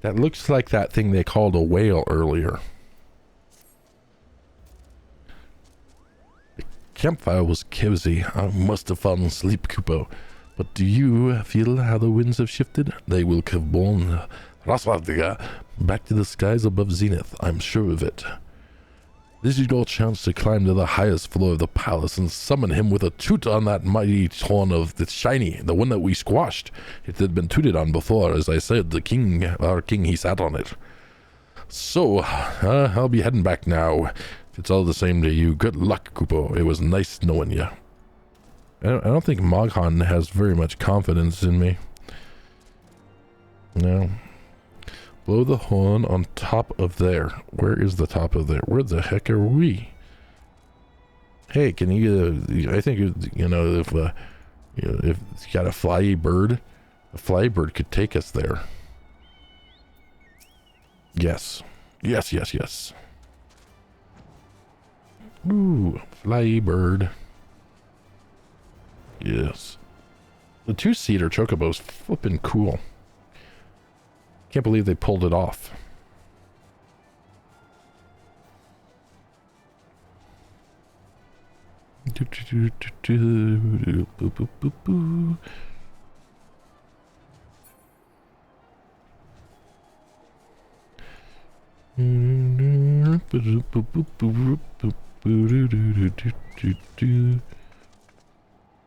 That looks like that thing they called a whale earlier. The campfire was cozy. I must have fallen asleep, Kupo. But do you feel how the winds have shifted? They will have borne Rasvadiga back to the skies above Zenith. I'm sure of it. This is your chance to climb to the highest floor of the palace and summon him with a toot on that mighty horn of the shiny, the one that we squashed. It had been tooted on before, as I said, our king, he sat on it. So, I'll be heading back now. If it's all the same to you, good luck, Kupo. It was nice knowing you. I don't think Moghan has very much confidence in me. No. Blow the horn on top of there. Where is the top of there? Where the heck are we? Hey, can you, I think, you know, if it's got a flyy bird could take us there. Yes. Yes, yes, yes. Ooh, flyy bird. Yes. The two-seater chocobo's flipping cool. Can't believe they pulled it off.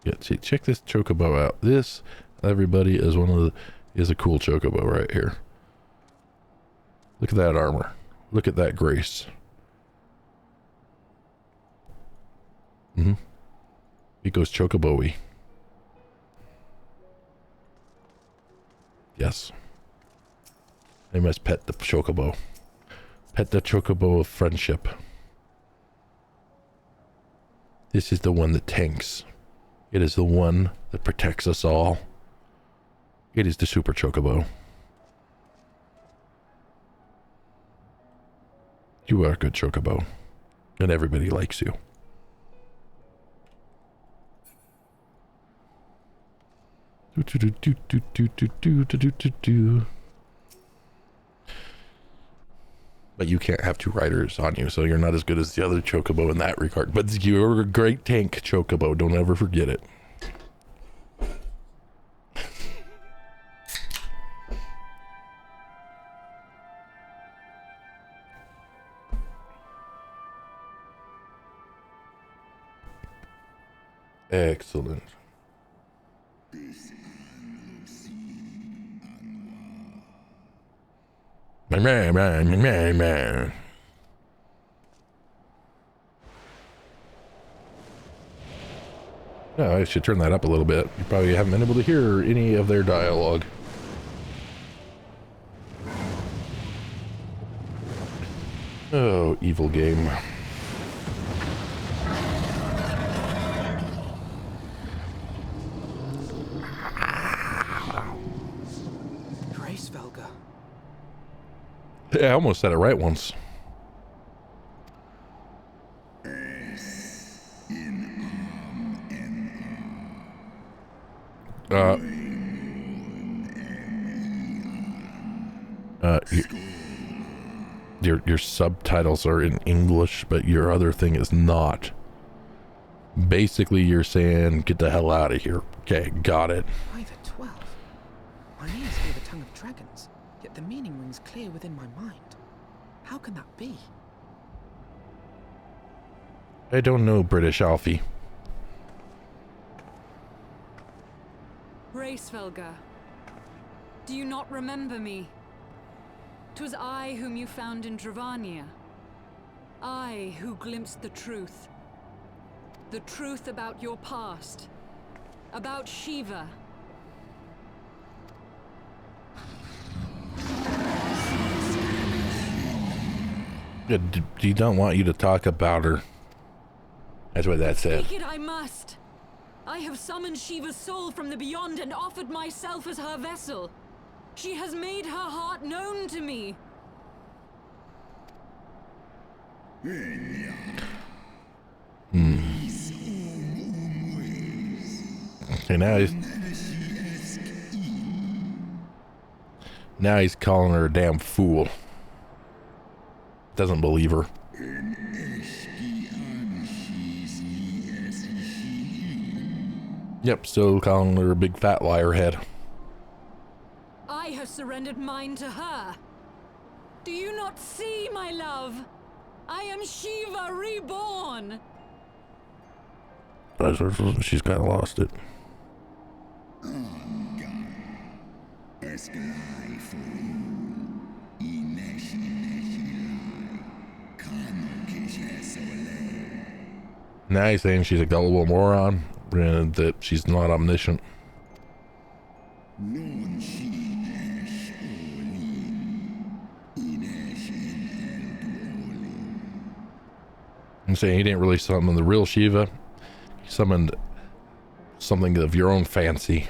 Yeah, see, check this chocobo out. This, everybody, is a cool chocobo right here. Look at that armor. Look at that grace. It goes chocobo-y. Yes. I must pet the chocobo. Pet the chocobo of friendship. This is the one that tanks. It is the one that protects us all. It is the super chocobo. You are a good chocobo. And everybody likes you. But you can't have two riders on you, so you're not as good as the other chocobo in that regard. But you're a great tank chocobo. Don't ever forget it. Excellent. Man. Oh, I should turn that up a little bit. You probably haven't been able to hear any of their dialogue. Oh, evil game. Yeah, I almost said it right once. Your subtitles are in English, but your other thing is not. Basically, you're saying, get the hell out of here. Okay, got it. 5 at 12. My ears hear the tongue of dragons, yet the meaning rings clear within my mind. How can that be? I don't know, British Alfie. Racevelga, do you not remember me? 'Twas I whom you found in Dravania. I who glimpsed the truth. The truth about your past. About Shiva. He don't want you to talk about her. That's what that said. Take it I must. I have summoned Shiva's soul from the beyond and offered myself as her vessel. She has made her heart known to me. Okay, now he's calling her a damn fool. Doesn't believe her. Yep, still calling her a big fat liar head. I have surrendered mine to her. Do you not see, my love? I am Shiva reborn. She's kind of lost it. Now he's saying she's a gullible moron. and that she's not omniscient. I'm saying he didn't really summon the real Shiva. He summoned something of your own fancy.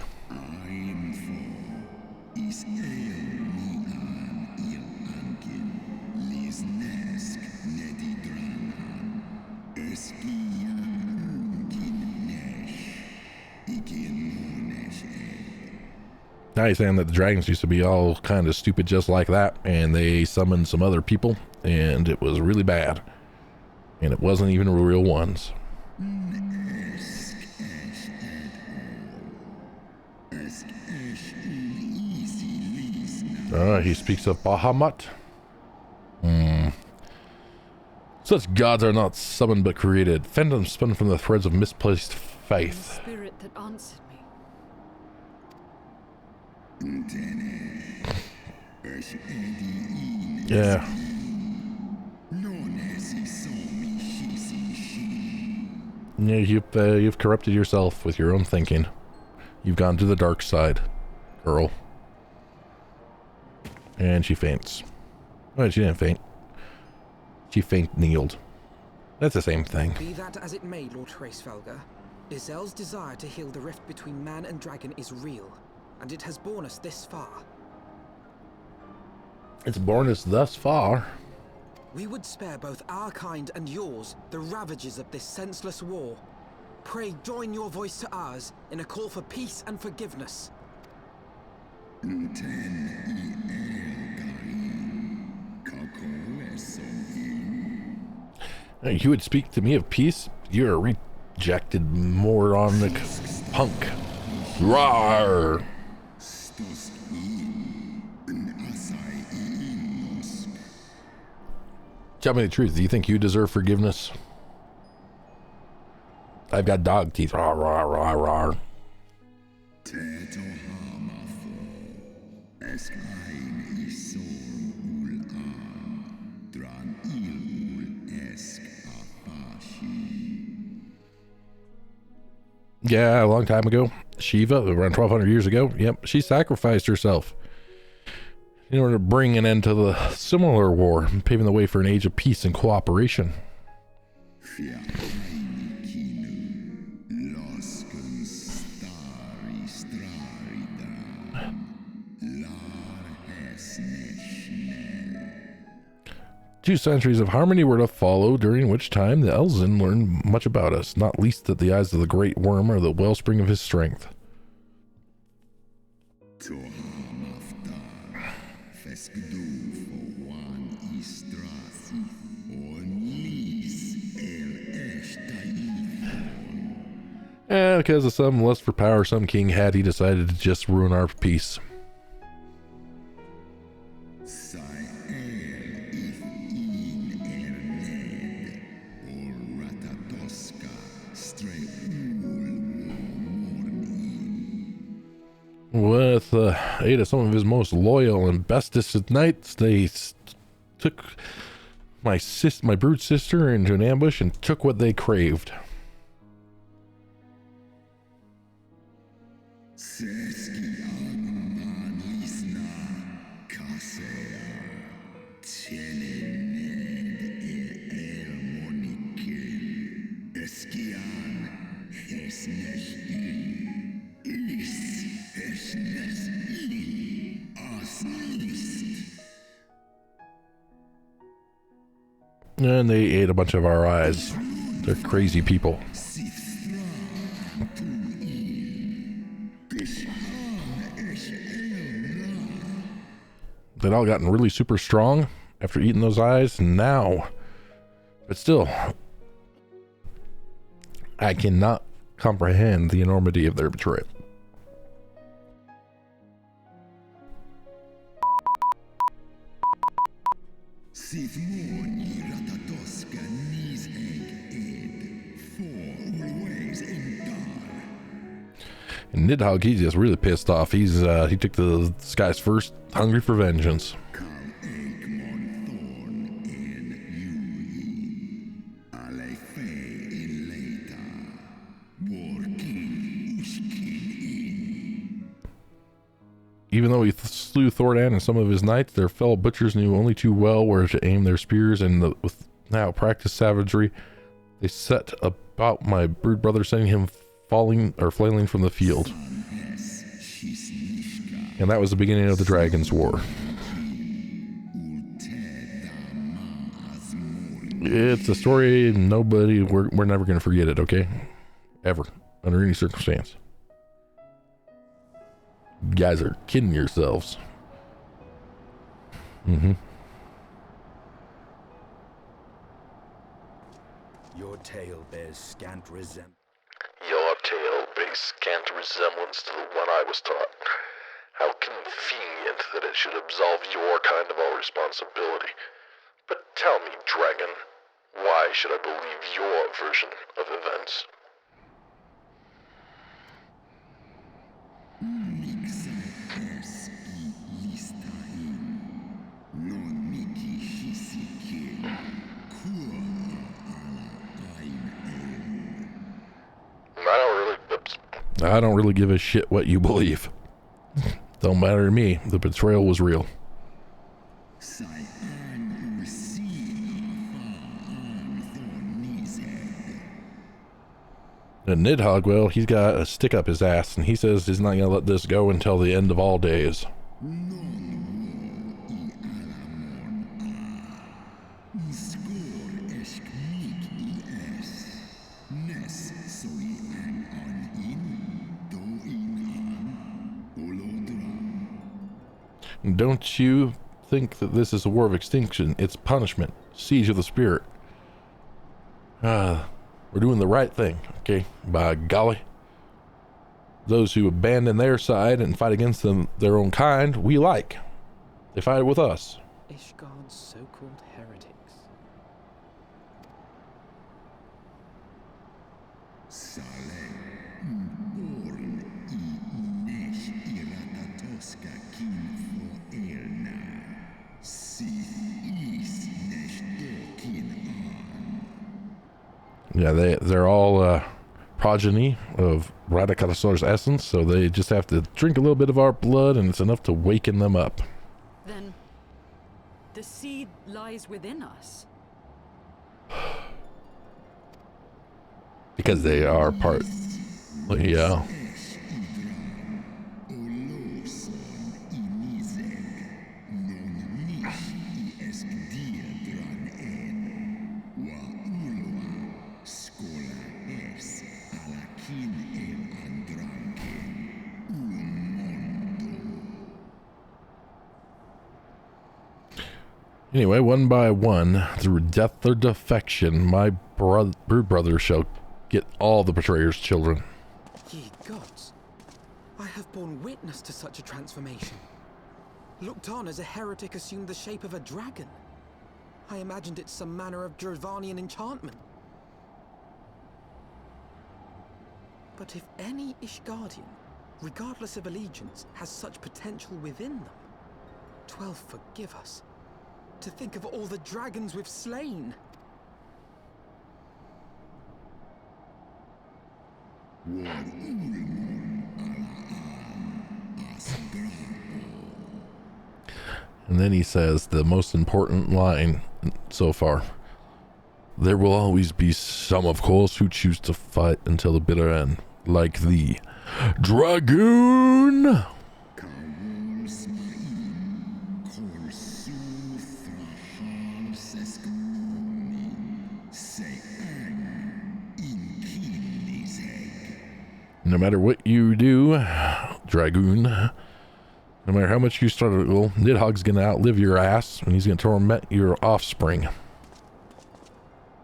Now he's saying that the dragons used to be all kind of stupid just like that, and they summoned some other people, and it was really bad. And it wasn't even real ones. He speaks of Bahamut. Such gods are not summoned but created. Fandom spun from the threads of misplaced faith. The spirit that answered me. Yeah. Yeah, you've corrupted yourself with your own thinking. You've gone to the dark side, girl. And she faints. Oh, she didn't faint. She faint-kneeled. That's the same thing. Be that as it may, Lord Hraesvelgr, Izel's desire to heal the rift between man and dragon is real, and it has borne us this far. It's borne us thus far. We would spare both our kind and yours the ravages of this senseless war. Pray join your voice to ours in a call for peace and forgiveness. You would speak to me of peace? You're a rejected moronic punk. Rawr! Tell me the truth. Do you think you deserve forgiveness? I've got dog teeth. Rawr, rawr, rawr, Yeah, a long time ago. Shiva, around 1200 years ago. Yep, she sacrificed herself in order to bring an end to the similar war, paving the way for an age of peace and cooperation. Two centuries of harmony were to follow, during which time the Elzen learned much about us, not least that the eyes of the great worm are the wellspring of his strength. And because of some lust for power some king had, he decided to just ruin our peace. With the aid of some of his most loyal and bestest knights, they took my brood sister into an ambush and took what they craved. And they ate a bunch of our eyes. They're crazy people. They'd all gotten really super strong after eating those eyes now. But still, I cannot comprehend the enormity of their betrayal. And Nidhogg, he's just really pissed off. He took the skies first, hungry for vengeance. Even though he slew Thordan and some of his knights, their fellow butchers knew only too well where to aim their spears, and with now practiced savagery, they set about my brood brother, sending him flailing from the field. And that was the beginning of the Dragon's War. It's a story we're never going to forget it, okay? Ever, under any circumstance. You guys are kidding yourselves. Your tale bears scant resemblance. Your tale bears scant resemblance to the one I was taught. How convenient that it should absolve your kind of all responsibility. But tell me, dragon, why should I believe your version of events? I don't really give a shit what you believe. Don't matter to me. The betrayal was real. And Nidhogg, well, he's got a stick up his ass, and he says he's not going to let this go until the end of all days. Don't you think that this is a war of extinction? It's punishment. Siege of the spirit. We're doing the right thing, okay? By golly. Those who abandon their side and fight against their own kind, we like. They fight with us. Ishgard's so-called heretics. Yeah, they're all progeny of Radicatosaur's essence, so they just have to drink a little bit of our blood, and it's enough to waken them up. Then the seed lies within us. Because they are part. Yeah. Anyway, one by one, through death or defection, my brood brother shall get all the betrayer's children. Ye gods, I have borne witness to such a transformation. Looked on as a heretic assumed the shape of a dragon. I imagined it some manner of Dravanian enchantment. But if any Ishgardian, regardless of allegiance, has such potential within them, 12 forgive us. To think of all the dragons we've slain. And then he says the most important line so far. There will always be some, of course, who choose to fight until the bitter end, like the Dragoon. No matter what you do, Dragoon, no matter how much you struggle, Nidhogg's gonna outlive your ass, and he's gonna torment your offspring.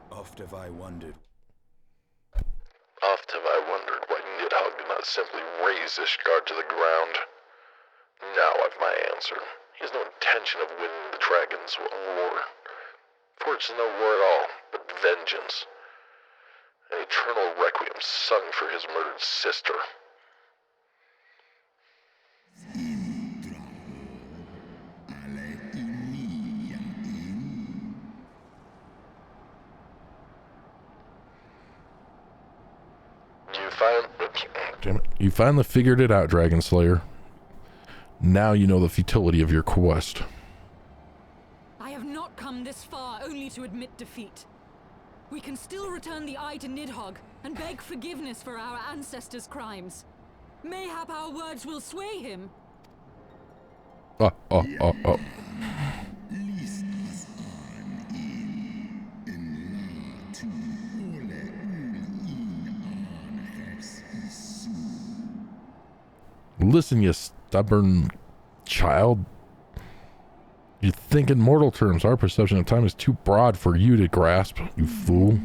Oft have I wondered why Nidhogg did not simply raze Ishgard to the ground. Now I've my answer. He has no intention of winning the Dragon's War. For it's no war at all, but vengeance. An eternal requiem sung for his murdered sister. Damn it. You finally figured it out, Dragon Slayer. Now you know the futility of your quest. I have not come this far only to admit defeat. We can still return the eye to Nidhogg and beg forgiveness for our ancestors' crimes. Mayhap our words will sway him. Oh. Listen, you stubborn child. You think in mortal terms. Our perception of time is too broad for you to grasp, you fool.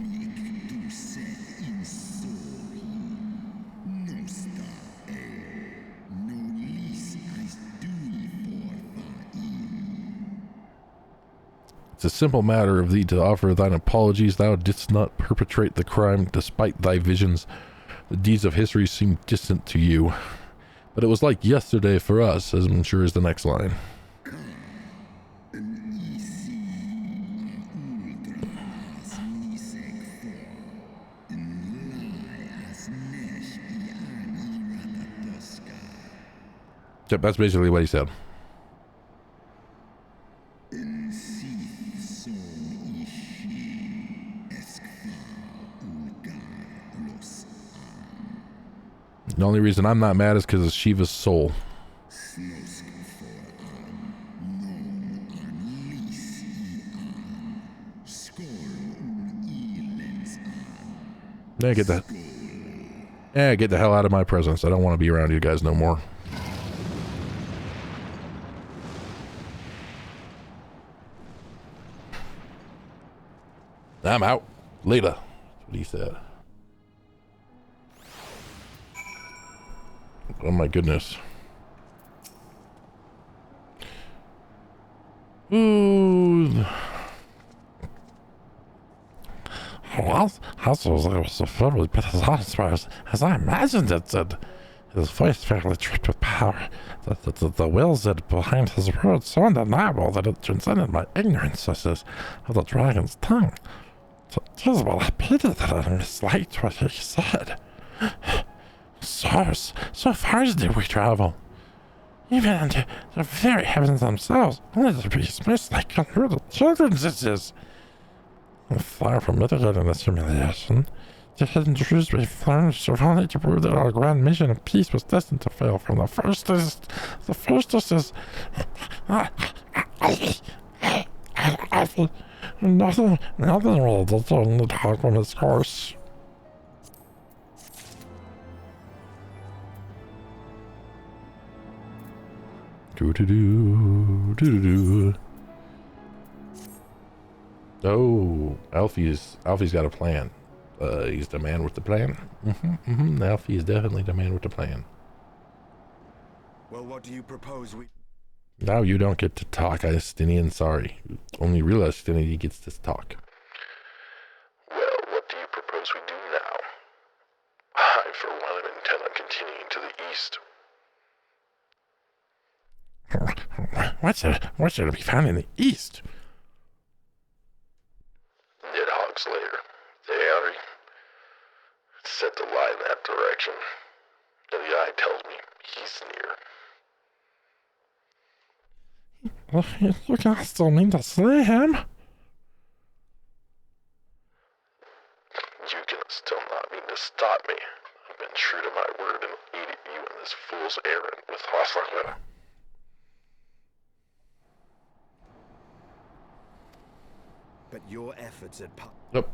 It's a simple matter of thee to offer thine apologies. Thou didst not perpetrate the crime despite thy visions. The deeds of history seem distant to you. But it was like yesterday for us, as I'm sure is the next line. Yep, that's basically what he said. The only reason I'm not mad is because of Shiva's soul. Get the hell out of my presence. I don't want to be around you guys no more. I'm out. Later. That's what he said. Oh my goodness. Ooh. House was so filled but as I imagined it did. His voice fairly dripped with power. The will that behind his words so undeniable that it transcended my ignorance as is of the dragon's tongue. Tis well I pity that I misliked what he said. So far do we travel, even into the very heavens themselves, only to be dismissed like unruly children this is. Far from mitigating this humiliation, the hidden truths we furnished serve only to prove that our grand mission of peace was destined to fail from the firstest. Nothing really did turn the dog on his course. Oh, Alfie's got a plan. He's the man with the plan. Alfie is definitely the man with the plan. Well, what do you propose we... Now you don't get to talk, Istinian. Sorry. Only real Istinian gets to talk. Well, what do you propose we do now? I, for one, am intent on continuing to the east. What's there to be found in the east? Nidhogg's lair. The Aerie. It's set to lie in that direction. And the eye tells me he's near. You guys still mean to slay him? You can still not mean to stop me. I've been true to my word and aided you in this fool's errand with Hasaka. But your efforts at Yep.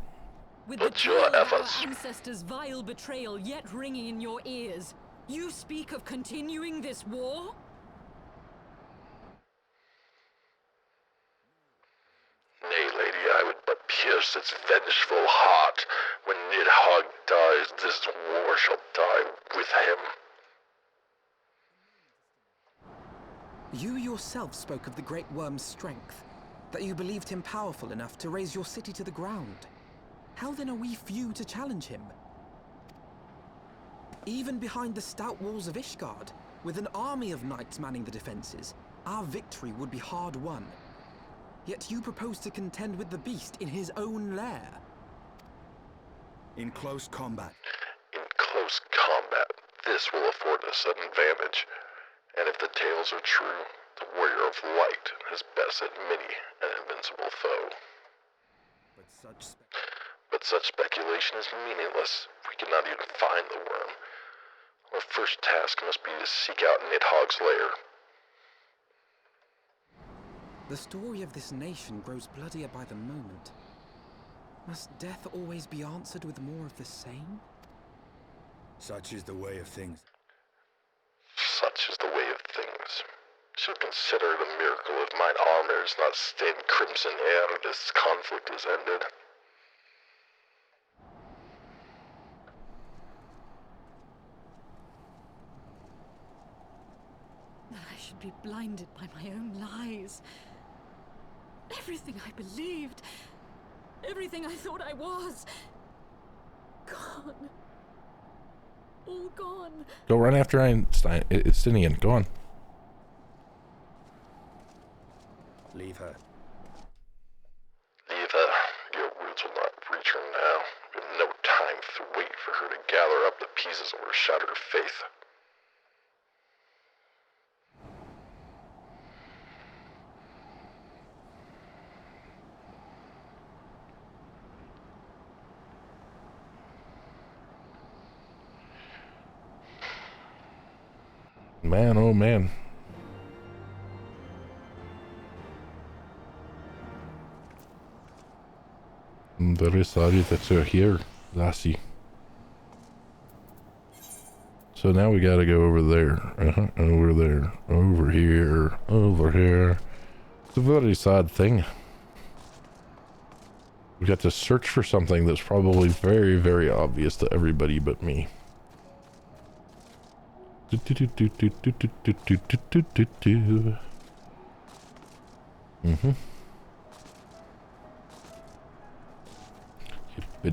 With the But your tale of our efforts. ancestors' vile betrayal yet ringing in your ears, you speak of continuing this war? Nay, lady, I would but pierce its vengeful heart. When Nidhogg dies, this war shall die with him. You yourself spoke of the Great Worm's strength, that you believed him powerful enough to raise your city to the ground. How then are we few to challenge him? Even behind the stout walls of Ishgard, with an army of knights manning the defenses, our victory would be hard won. Yet you propose to contend with the beast in his own lair. in close combat. In close combat, this will afford us an advantage. And if the tales are true, the Warrior of Light has bested many an invincible foe. But such speculation is meaningless if we cannot even find the worm. Our first task must be to seek out Nidhogg's lair. The story of this nation grows bloodier by the moment. Must death always be answered with more of the same? Such is the way of things. Such is the way of things. Should consider it a miracle if mine armor is not stained crimson ere this conflict is ended. That I should be blinded by my own lies. Everything I believed, everything I thought I was, gone. All gone. Go run after Einstein. It's Stinian. Go on. Leave her. Leave her. Your words will not reach her now. We have no time to wait for her to gather up the pieces of her shattered faith. Man, oh man. I'm very sorry that you're here, lassie. So now we gotta go over there. Over there. Over here. Over here. It's a very sad thing. We got to search for something that's probably very, very obvious to everybody but me. Hippity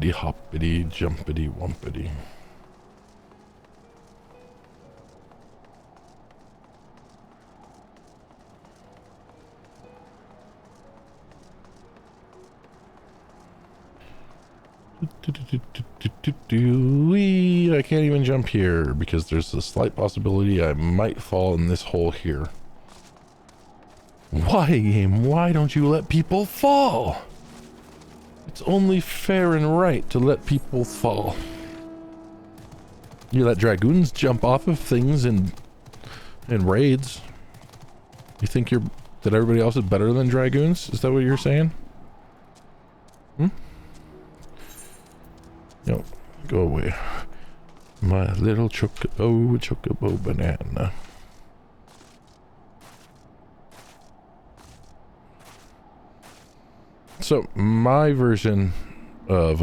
hoppity jumpity wumpity. I can't even jump here because there's a slight possibility I might fall in this hole here. Why, game? Why don't you let people fall? It's only fair and right to let people fall. You let dragoons jump off of things in raids. You think that everybody else is better than dragoons? Is that what you're saying? No, go away. My little chocobo banana. So my version of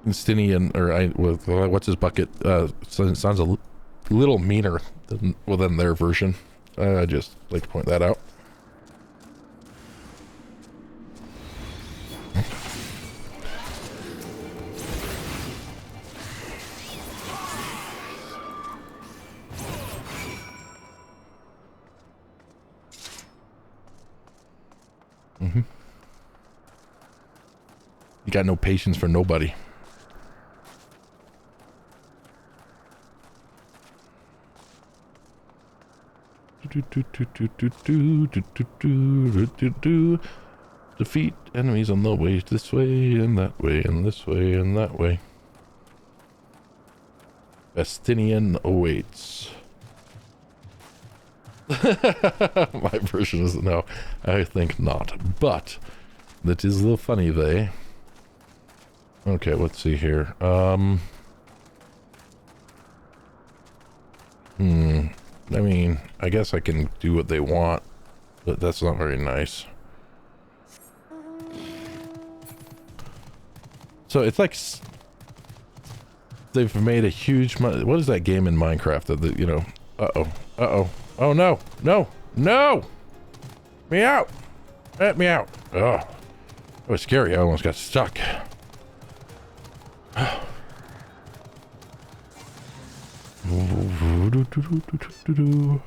Stinian, or what's his bucket, sounds a little meaner than their version. I just like to point that out. You got no patience for nobody. Defeat enemies on the way this way and that way and this way and that way. Bestinian awaits. My version is no, I think not. But that is a little funny, they. Okay, let's see here. I mean, I guess I can do what they want, but that's not very nice. So it's like they've made a huge. What is that game in Minecraft that you know? Oh no! Me out! Let me out! Oh, that was scary. I almost got stuck. A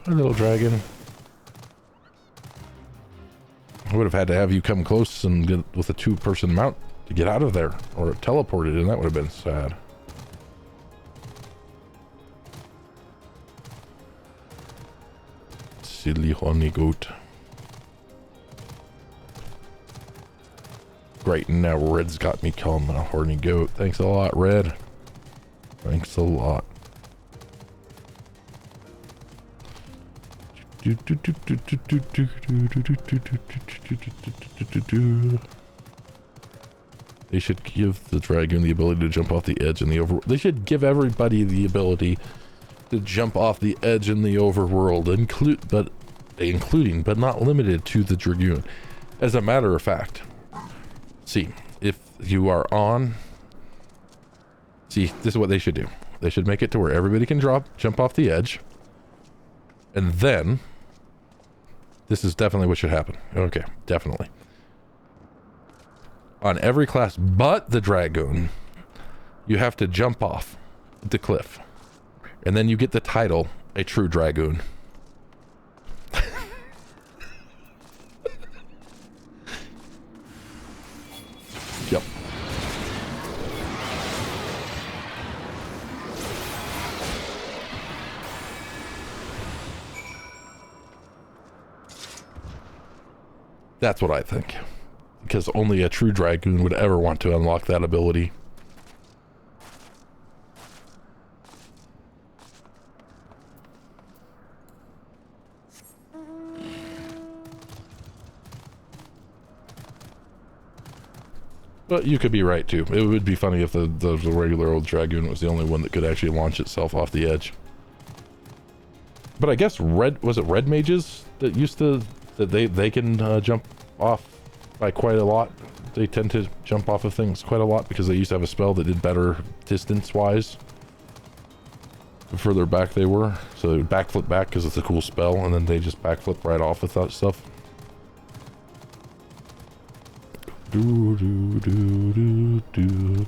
little dragon. I would have had to have you come close and get with a two-person mount to get out of there, or teleported, and that would have been sad. silly horny goat. Great, and now Red's got me calling him a horny goat. Thanks a lot, Red. Thanks a lot. They should give the dragoon the ability to jump off the edge in the overworld. They should give everybody the ability to jump off the edge in the overworld, including but not limited to the dragoon. As a matter of fact, see, if you are on, see, this is what they should do. They should make it to where everybody can jump off the edge, and then this is definitely what should happen. Okay, definitely. On every class but the dragoon, you have to jump off the cliff. And then you get the title, a true dragoon. Yep. That's what I think. Because only a true dragoon would ever want to unlock that ability. But you could be right too. It would be funny if the regular old dragoon was the only one that could actually launch itself off the edge. But I guess was it red mages that used to, that they can jump off by quite a lot. They tend to jump off of things quite a lot because they used to have a spell that did better distance-wise the further back they were. So they would backflip back because it's a cool spell, and then they just backflip right off with that stuff. Do do do do do.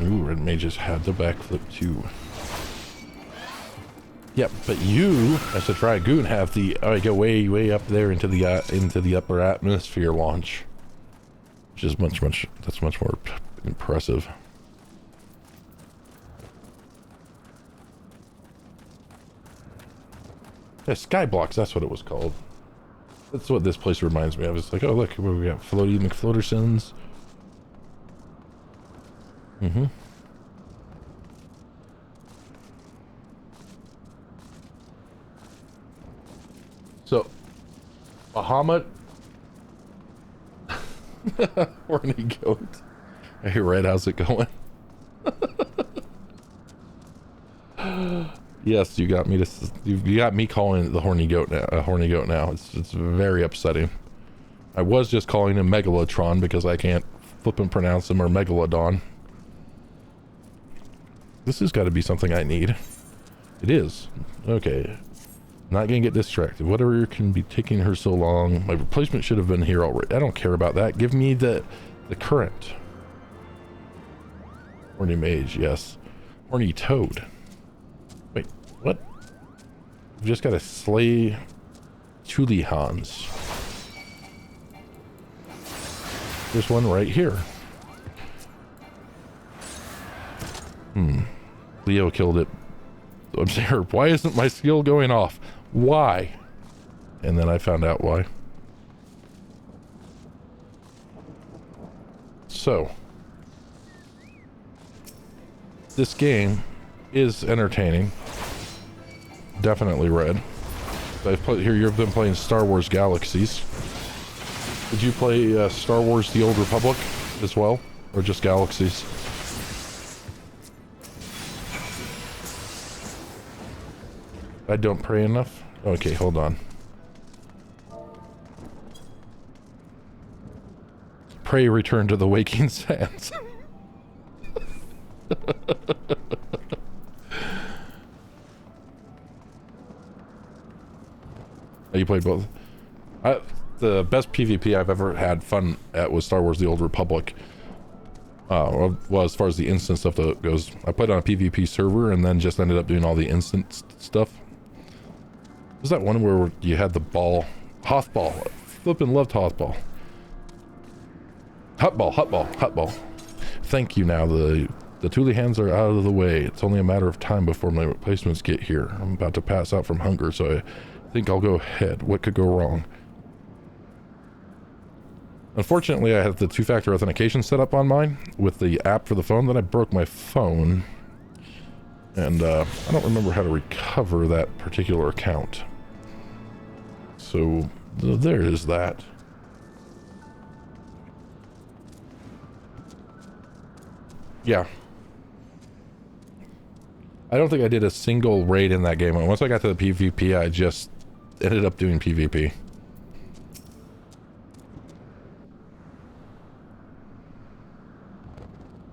Ooh, red mages had the backflip too. Yep, but you, as a dragoon, have the go way up there into the upper atmosphere launch, which is much more impressive. Yeah, Skyblocks, that's what it was called. That's what this place reminds me of. It's like, oh look, where we got Floaty McFloatersons. Mm-hmm. So, Bahamut. Horny goat. Hey, Red, how's it going? Yes, you got me to. You got me calling it the horny goat now. A horny goat now. It's very upsetting. I was just calling him Megalotron because I can't flip and pronounce him, or Megalodon. This has got to be something I need. It is. Okay. Not gonna get distracted. Whatever can be taking her so long. My replacement should have been here already. I don't care about that. Give me the current. Horny mage, yes. Horny toad. Wait, what? I've just gotta slay Tulihans. There's one right here. Leo killed it. Observe. Why isn't my skill going off? Why? And then I found out why. So, this game is entertaining. Definitely Red. I've played here. You've been playing Star Wars Galaxies. Did you play Star Wars: The Old Republic as well, or just Galaxies? I don't pray enough? Okay, hold on. Pray return to the waking sands. You played both? The best PvP I've ever had fun at was Star Wars: The Old Republic. Well, as far as the instant stuff goes, I played on a PvP server and then just ended up doing all the instant stuff. Was that one where you had the ball? Hothball. I flippin' loved Hothball. Hut ball. Thank you. Now the Thule hands are out of the way. It's only a matter of time before my replacements get here. I'm about to pass out from hunger, so I think I'll go ahead. What could go wrong? Unfortunately, I have the two-factor authentication set up on mine with the app for the phone. Then I broke my phone, and I don't remember how to recover that particular account. So there is that. Yeah. I don't think I did a single raid in that game. Once I got to the PvP, I just ended up doing PvP.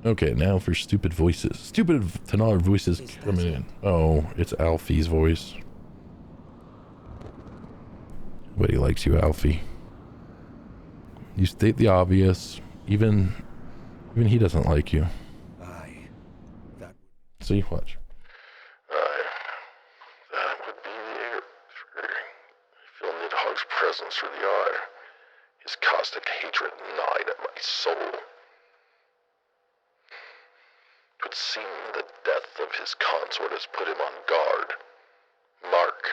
Okay, now for stupid voices. Stupid tenor voices coming in. Oh, it's Alfie's voice. Nobody likes you, Alfie. You state the obvious. Even he doesn't like you. See, watch. That would be the air. I feel Nidhogg's presence through the eye. His caustic hatred gnawed at my soul. It would seem the death of his consort has put him on guard. Mark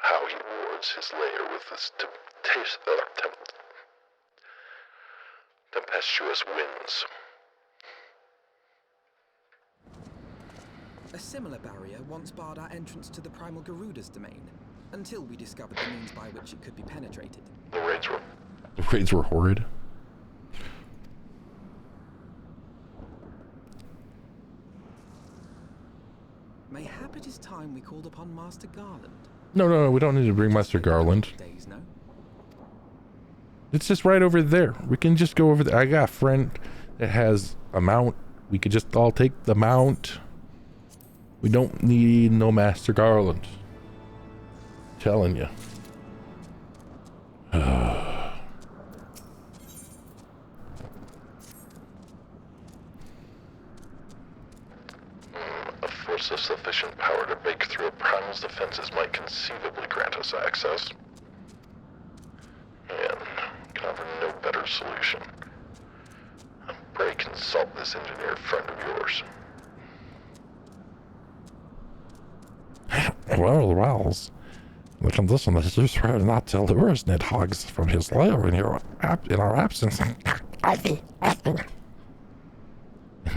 how he wards his lair with his tempestuous winds. A similar barrier once barred our entrance to the primal Garuda's domain, until we discovered the means by which it could be penetrated. The raids were horrid. Mayhap it is time we called upon Master Garland. No, we don't need to bring Master Garland. Days, no? It's just right over there. We can just go over there. I got a friend that has a mount. We could just all take the mount. We don't need no Master Garland. Telling you. A force of sufficient power to break through a primal's defenses might conceivably grant us access. And can offer no better solution. Pray consult this engineer friend of yours. Well, the condition is you swear not to lure Nidhoggs from his lair in our absence.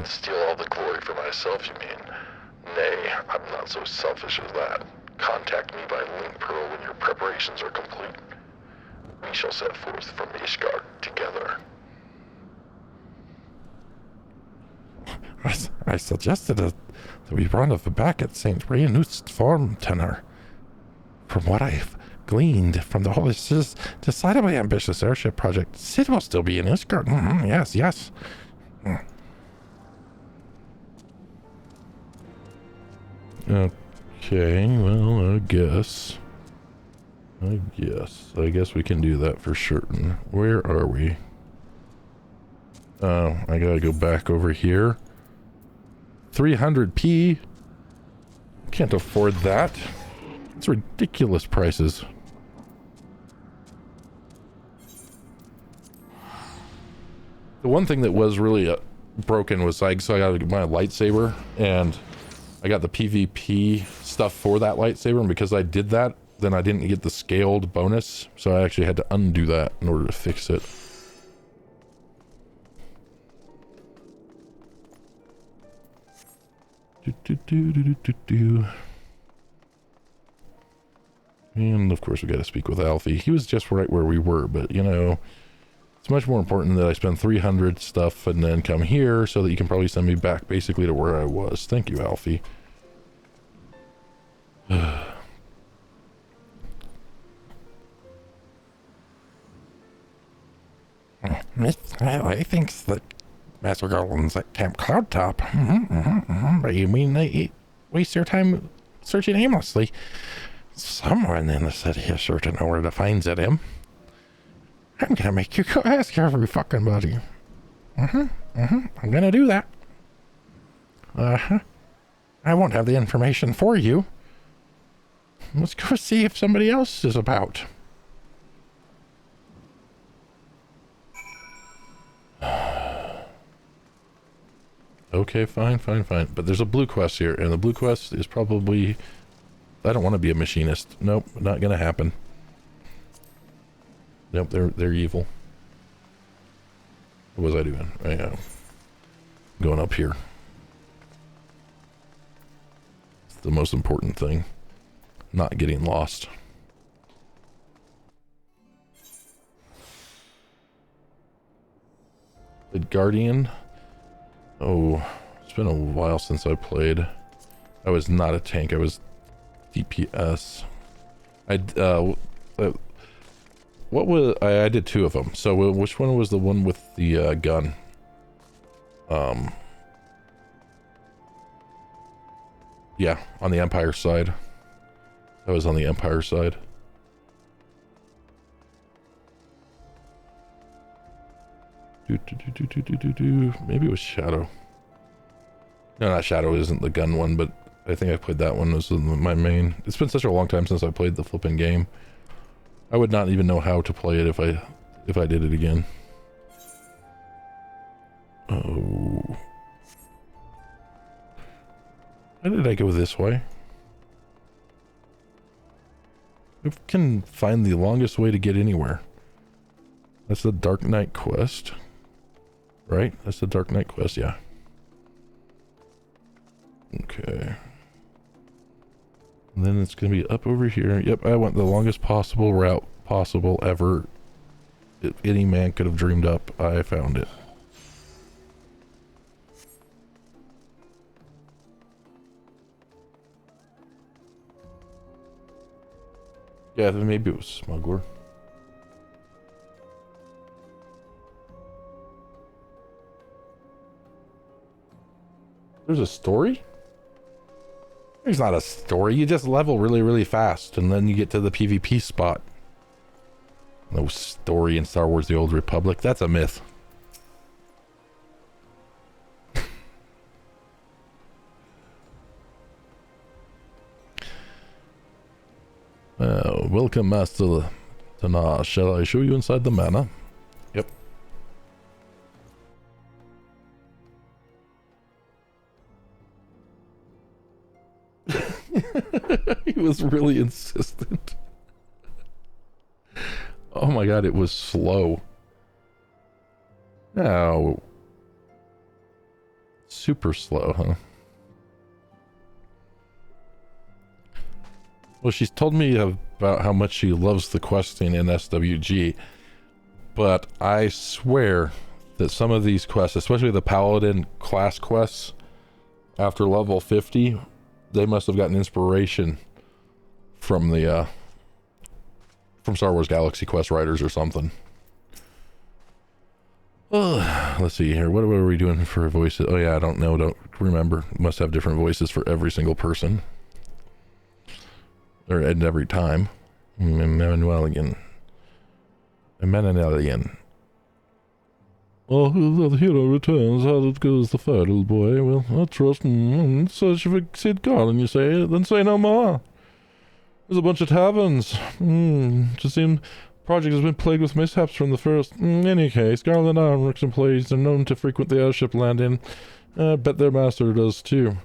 Steal all the glory for myself, you mean? Nay, I'm not so selfish as that. Contact me by link pearl when your preparations are complete. We shall set forth from Ishgard together. I suggested that we run off back at St. Reinut's form tenor. From what I've gleaned from the whole decidedly ambitious airship project, Sid will still be in Ishgard. Yes. Okay, well, I guess we can do that for certain. Where are we? Oh, I gotta go back over here. 300p? Can't afford that. It's ridiculous prices. The one thing that was really broken was I got my lightsaber, and I got the PvP stuff for that lightsaber, and because I did that, then I didn't get the scaled bonus, so I actually had to undo that in order to fix it. And of course we got to speak with Alfie. He was just right where we were, but you know, it's much more important that I spend 300 stuff and then come here so that you can probably send me back basically to where I was. Thank you, Alfie. I think that Master Garland's at Camp Cloudtop. But you mean they waste your time searching aimlessly? Someone in the city is sure to know where to find him. I'm gonna make you go ask every fucking buddy. I'm gonna do that. I won't have the information for you. Let's go see if somebody else is about. Okay, fine. But there's a blue quest here, and the blue quest is probably... I don't want to be a machinist. Nope, not gonna happen. Nope, they're evil. What was I doing? Going up here. It's the most important thing. Not getting lost. The Guardian. Oh, it's been a while since I played. I was not a tank. I was DPS. What was I did 2 of them. So which one was the one with the gun? Yeah, on the Empire side. I was on the Empire side. Maybe it was Shadow. No, not Shadow. Isn't the gun one, but I think I played that one as my main. It's been such a long time since I played the flipping game. I would not even know how to play it if I did it again. Oh. Why did I go this way? Who can find the longest way to get anywhere? That's the Dark Knight quest. Right? That's the Dark Knight quest, yeah. Okay. And then it's gonna be up over here. Yep, I went the longest possible route possible ever. If any man could have dreamed up, I found it. Yeah, then maybe it was Smuggler. There's a story? There's not a story. You just level really, really fast, and then you get to the PvP spot. No story in Star Wars The Old Republic. That's a myth. Welcome, Master Tana. Shall I show you inside the manor? Yep. He was really insistent. Oh my god, it was slow. Oh. Super slow, huh? Well, she's told me about how much she loves the questing in SWG, but I swear that some of these quests, especially the Paladin class quests, after level 50, they must have gotten inspiration from the from Star Wars Galaxy Quest writers or something. Let's see here. What are we doing for voices? Oh yeah, I don't know. Don't remember. Must have different voices for every single person. Or at every time. Emmanuelian. Well, the hero returns. How goes the fight, little boy? Well, I trust search for Sid Garland, you say? Then say no more. There's a bunch of taverns. Just seems project has been plagued with mishaps from the first. In any case, Garland Ironworks employees are known to frequent the airship landing. I bet their master does too.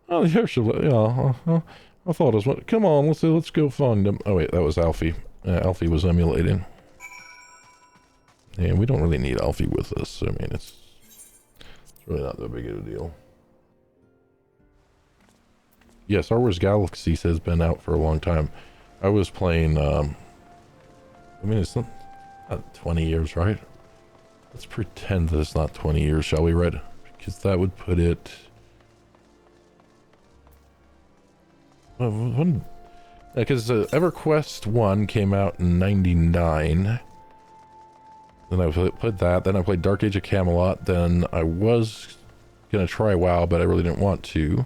Oh, the airship, yeah. I thought as well. Come on, let's go find him. Oh wait, that was Alfie. Alfie was emulating. And we don't really need Alfie with us. I mean, it's really not that big of a deal. Yeah, Star Wars Galaxies has been out for a long time. I was playing, I mean, it's not 20 years, right? Let's pretend that it's not 20 years, shall we, Red? Because that would put it... Because EverQuest 1 came out in 99. Then I played that. Then I played Dark Age of Camelot. Then I was going to try WoW, but I really didn't want to.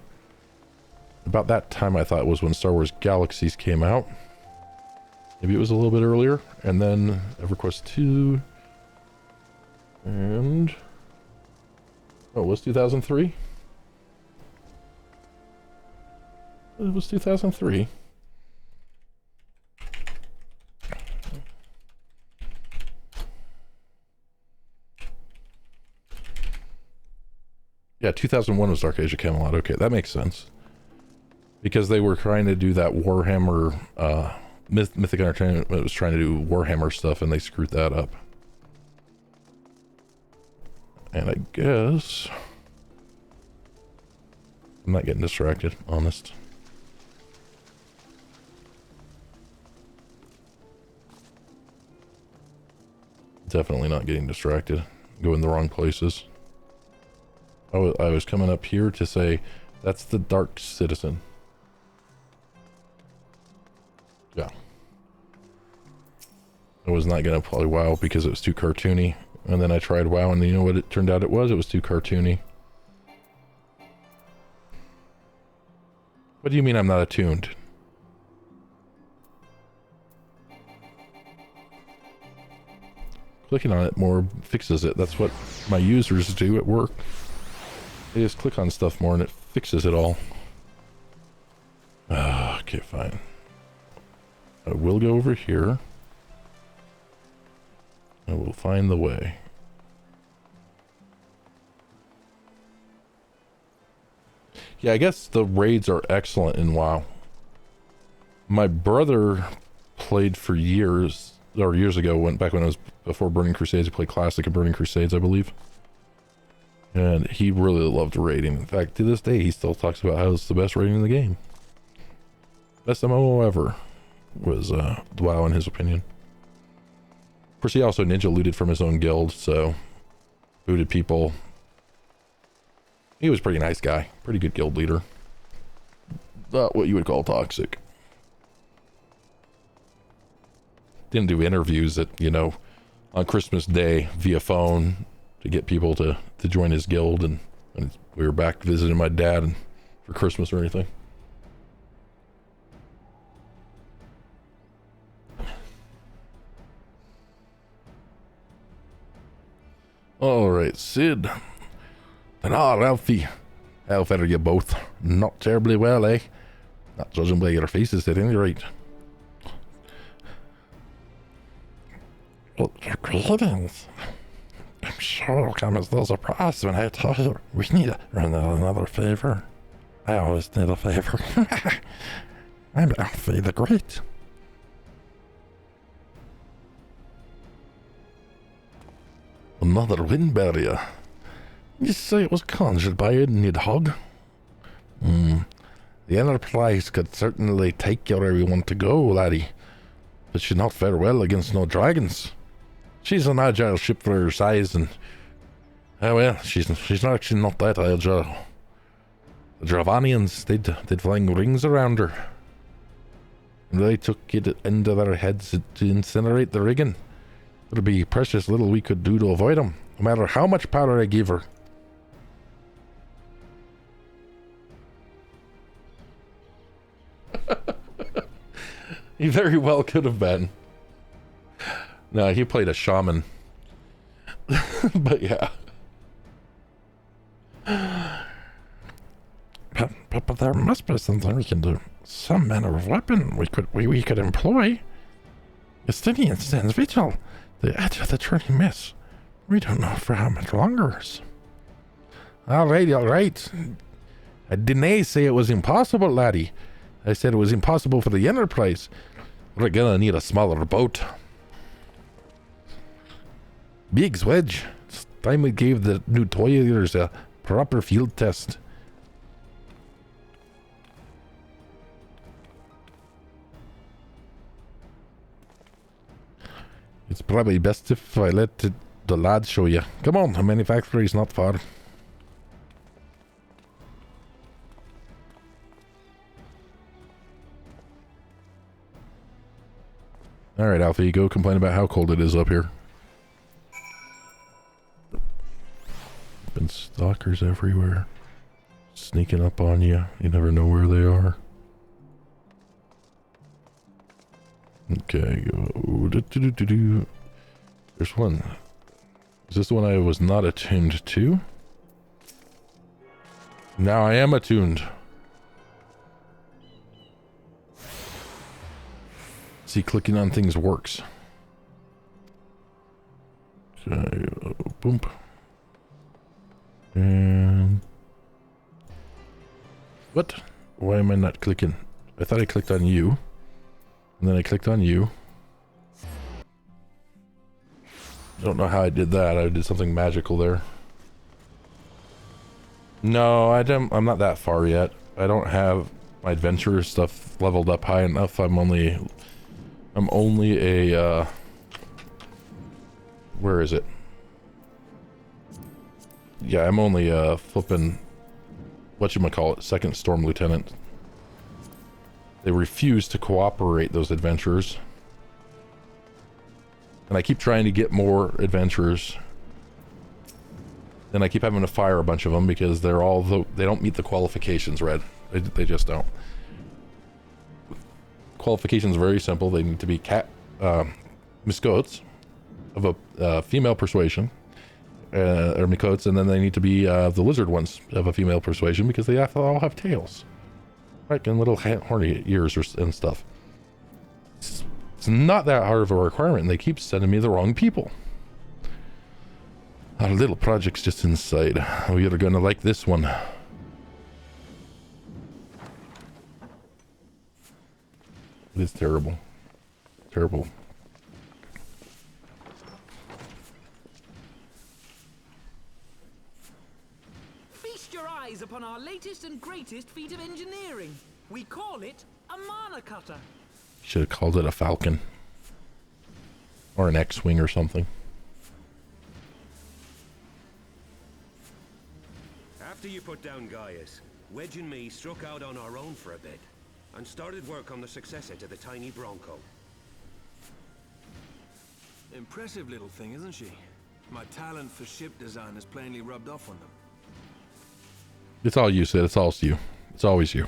About that time, I thought was when Star Wars Galaxies came out. Maybe it was a little bit earlier. And then EverQuest 2. And... oh, it was 2003? It was 2003. Yeah, 2001 was Dark Age of Camelot. Okay, that makes sense. Because they were trying to do that Warhammer, Mythic Entertainment was trying to do Warhammer stuff, and they screwed that up. And I guess... I'm not getting distracted, honest. Definitely not getting distracted. Going the wrong places. I was coming up here to say, that's the Dark Citizen. Yeah. I was not going to play WoW because it was too cartoony. And then I tried WoW, and you know what it turned out it was? It was too cartoony. What do you mean I'm not attuned? Clicking on it more fixes it. That's what my users do at work. They just click on stuff more and it fixes it all. Okay, fine. I will go over here. I will find the way. Yeah, I guess the raids are excellent in WoW. My brother played for years, or years ago, back when it was before Burning Crusades. He played Classic and Burning Crusades, I believe. And he really loved raiding. In fact, to this day, he still talks about how it's the best raiding in the game. Best MMO ever was WoW in his opinion. Of course, he also ninja looted from his own guild, so booted people. He was a pretty nice guy, pretty good guild leader. Not what you would call toxic. Didn't do interviews at, you know, on Christmas Day via phone to get people to join his guild, and we were back visiting my dad for Christmas or anything. All right, Sid. And Ralphie. How fare you both? Not terribly well, eh? Not judging by your faces at any rate. Well, greetings. I'm sure it'll come as no surprise when I tell you we need another favor. I always need a favor. I'm Alfie the Great. Another wind barrier. You say it was conjured by a nidhogg? The Enterprise could certainly take you where you want to go, laddie. But she'd not fare well against no dragons. She's an agile ship for her size, and... well, she's not actually not that agile. The Dravanians, they'd flying rings around her. And they took it into their heads to incinerate the rigging. There'd be precious little we could do to avoid them, no matter how much power I give her. He very well could have been. No, he played a shaman. But yeah. But there must be something we can do. Some manner of weapon we could employ. Justinian stands vigil. The edge of the tree miss. We don't know for how much longer. All right. I didn't say it was impossible, laddie. I said it was impossible for the Enterprise. We're gonna need a smaller boat. Biggs, Wedge. It's time we gave the new toilers a proper field test. It's probably best if I let the lad show you. Come on, the manufactory's not far. Alright, Alfie, go complain about how cold it is up here. Been stalkers everywhere. Sneaking up on you. You never know where they are. Okay, go. There's one. Is this the one I was not attuned to? Now I am attuned. See, clicking on things works. Okay, boom. And What? Why am I not clicking? I thought I clicked on you. And then I clicked on you. Don't know how I did that. I did something magical there. No, I'm not that far yet. I don't have my adventure stuff leveled up high enough. I'm only a where is it? Yeah, I'm only flipping whatchamacallit, second storm lieutenant. They refuse to cooperate, those adventurers. And I keep trying to get more adventurers. Then I keep having to fire a bunch of them because they don't meet the qualifications, Red. They just don't. Qualifications are very simple. They need to be Miskots of a female persuasion, or Mikots, and then they need to be the lizard ones of a female persuasion because they all have tails, right, and little horny ears and stuff. It's not that hard of a requirement, and they keep sending me the wrong people. Our little project's just inside. We are gonna like this one. It is terrible. Terrible. Feast your eyes upon our latest and greatest feat of engineering. We call it a mana cutter. Should have called it a falcon. Or an X-wing or something. After you put down Gaius, Wedge and me struck out on our own for a bit, and started work on the successor to the tiny Bronco. Impressive little thing, isn't she? My talent for ship design has plainly rubbed off on them. It's all you, Sid. It's all you. It's always you.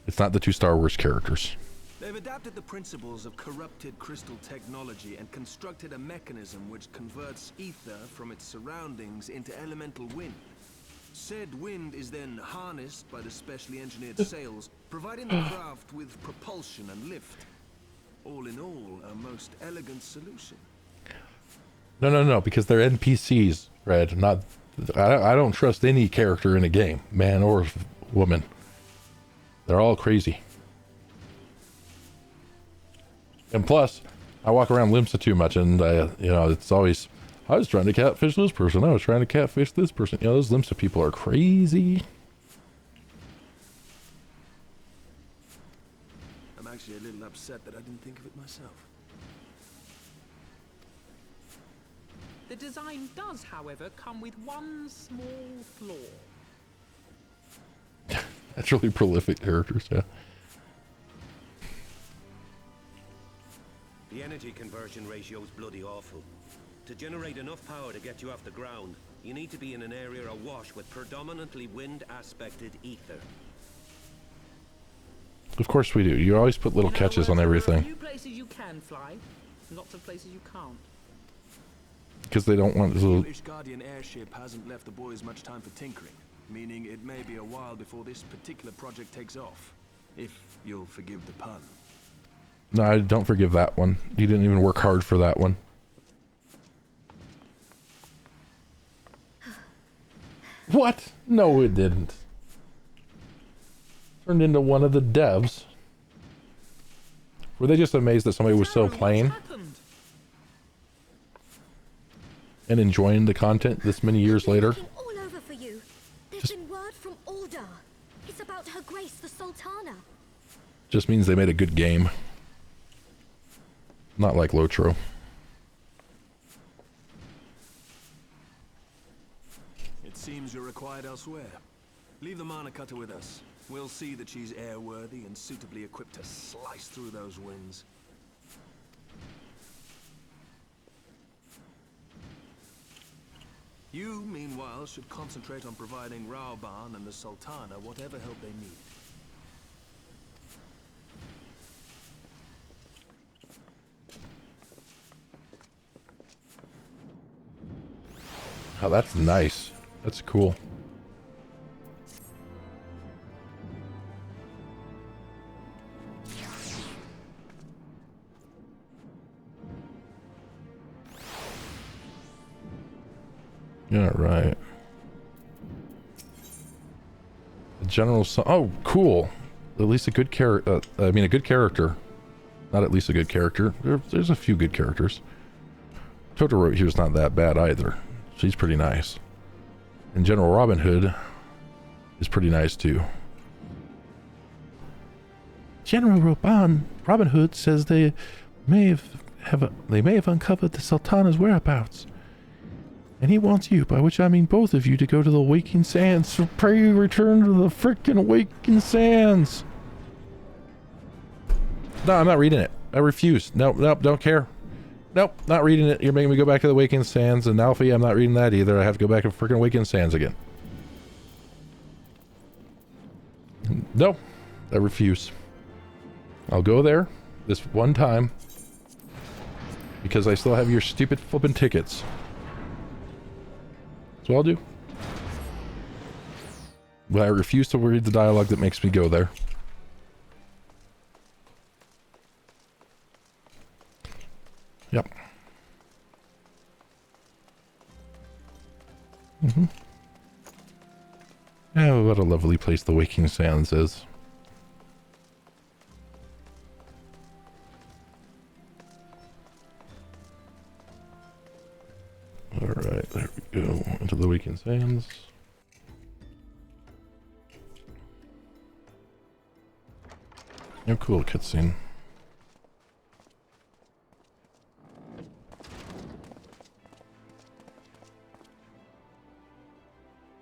It's not the two Star Wars characters. They've adapted the principles of corrupted crystal technology and constructed a mechanism which converts ether from its surroundings into elemental wind. Said wind is then harnessed by the specially engineered sails, providing the craft with propulsion and lift. All in all, a most elegant solution. No, because they're NPCs, Red. Not, I don't trust any character in a game, man or woman. They're all crazy. And plus, I walk around Limsa too much, and it's always, I was trying to catfish this person. I was trying to catfish this person. You know, those Limsa people are crazy. I'm actually a little upset that I didn't think of it myself. The design does, however, come with one small flaw. That's really prolific characters, yeah. The energy conversion ratio is bloody awful. To generate enough power to get you off the ground, you need to be in an area awash with predominantly wind-aspected ether. Of course we do. You always put little catches on There are a everything. few places you can fly, lots of places you can't. Because they don't want The to... Ishgardian airship hasn't left the boys much time for tinkering, meaning it may be a while before this particular project takes off. If you'll forgive the pun. No, I don't forgive that one. You didn't even work hard for that one. What? No, it didn't. Turned into one of the devs. Were they just amazed that somebody was so plain and enjoying the content this many years later? Looking all over for you. There's been word from Aldar. It's about Her Grace the Sultana. Just means they made a good game. Not like Lotro. It seems you're required elsewhere. Leave the mana cutter with us. We'll see that she's airworthy and suitably equipped to slice through those winds. You, meanwhile, should concentrate on providing Raoban and the Sultana whatever help they need. Oh, that's nice. That's cool. Yeah, right. General... Oh, cool. At least a good character. I mean, a good character. Not at least a good character. There's a few good characters. Totoro here's not that bad either. She's pretty nice. And General Robin Hood is pretty nice too. General Robin Hood says they may have uncovered the Sultana's whereabouts. And he wants you, by which I mean both of you, to go to the Waking Sands. So pray you return to the frickin' Waking Sands. No, I'm not reading it. I refuse. Nope, don't care. Nope, not reading it. You're making me go back to the Waking Sands, and Alfie, I'm not reading that either. I have to go back to frickin' Waking Sands again. No, I refuse. I'll go there this one time because I still have your stupid flippin' tickets. That's what I'll do. But I refuse to read the dialogue that makes me go there. Yep. Oh, what a lovely place the Waking Sands is. Alright, there we go. Into the Waking Sands. Oh, cool cutscene.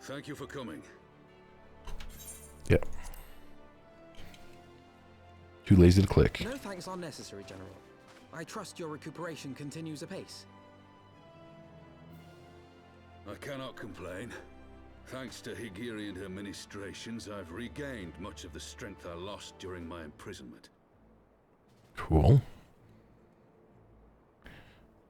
Thank you for coming. Yep. Too lazy to click. No thanks are necessary, General. I trust your recuperation continues apace. I cannot complain. Thanks to Higiri and her ministrations, I've regained much of the strength I lost during my imprisonment. Cool.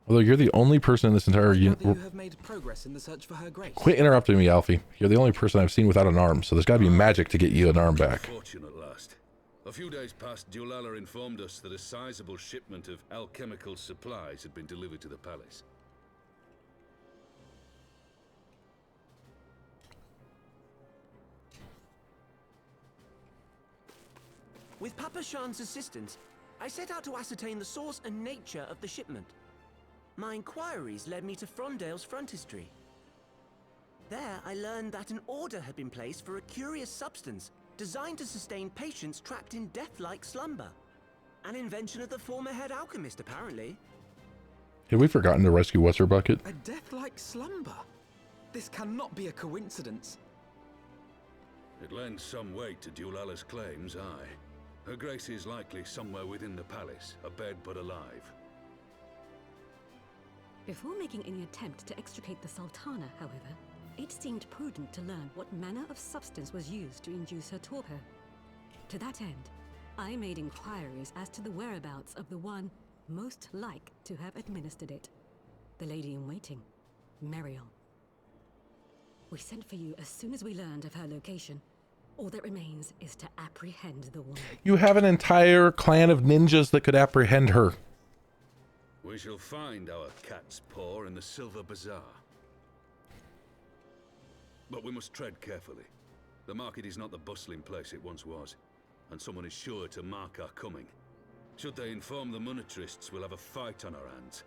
Although you're the only person in this entire you have made progress in the search for her grace. Quit interrupting me, Alfie. You're the only person I've seen without an arm, so there's got to be magic to get you an arm back. Fortunate last. A few days past, Dulala informed us that a sizable shipment of alchemical supplies had been delivered to the palace. With Papa Shan's assistance, I set out to ascertain the source and nature of the shipment. My inquiries led me to Frondale's frontistery. There, I learned that an order had been placed for a curious substance designed to sustain patients trapped in death-like slumber. An invention of the former head alchemist, apparently. Have we forgotten to rescue What's-Her-Bucket? A death-like slumber? This cannot be a coincidence. It lends some weight to Dulala's claims, aye. Her grace is likely somewhere within the palace, abed but alive. Before making any attempt to extricate the Sultana, however, it seemed prudent to learn what manner of substance was used to induce her torpor. To that end, I made inquiries as to the whereabouts of the one most like to have administered it, the lady-in-waiting, Meriel. We sent for you as soon as we learned of her location. All that remains is to apprehend the woman. You have an entire clan of ninjas that could apprehend her. We shall find our cat's paw in the Silver Bazaar. But we must tread carefully. The market is not the bustling place it once was, and someone is sure to mark our coming. Should they inform the monetarists, we'll have a fight on our hands.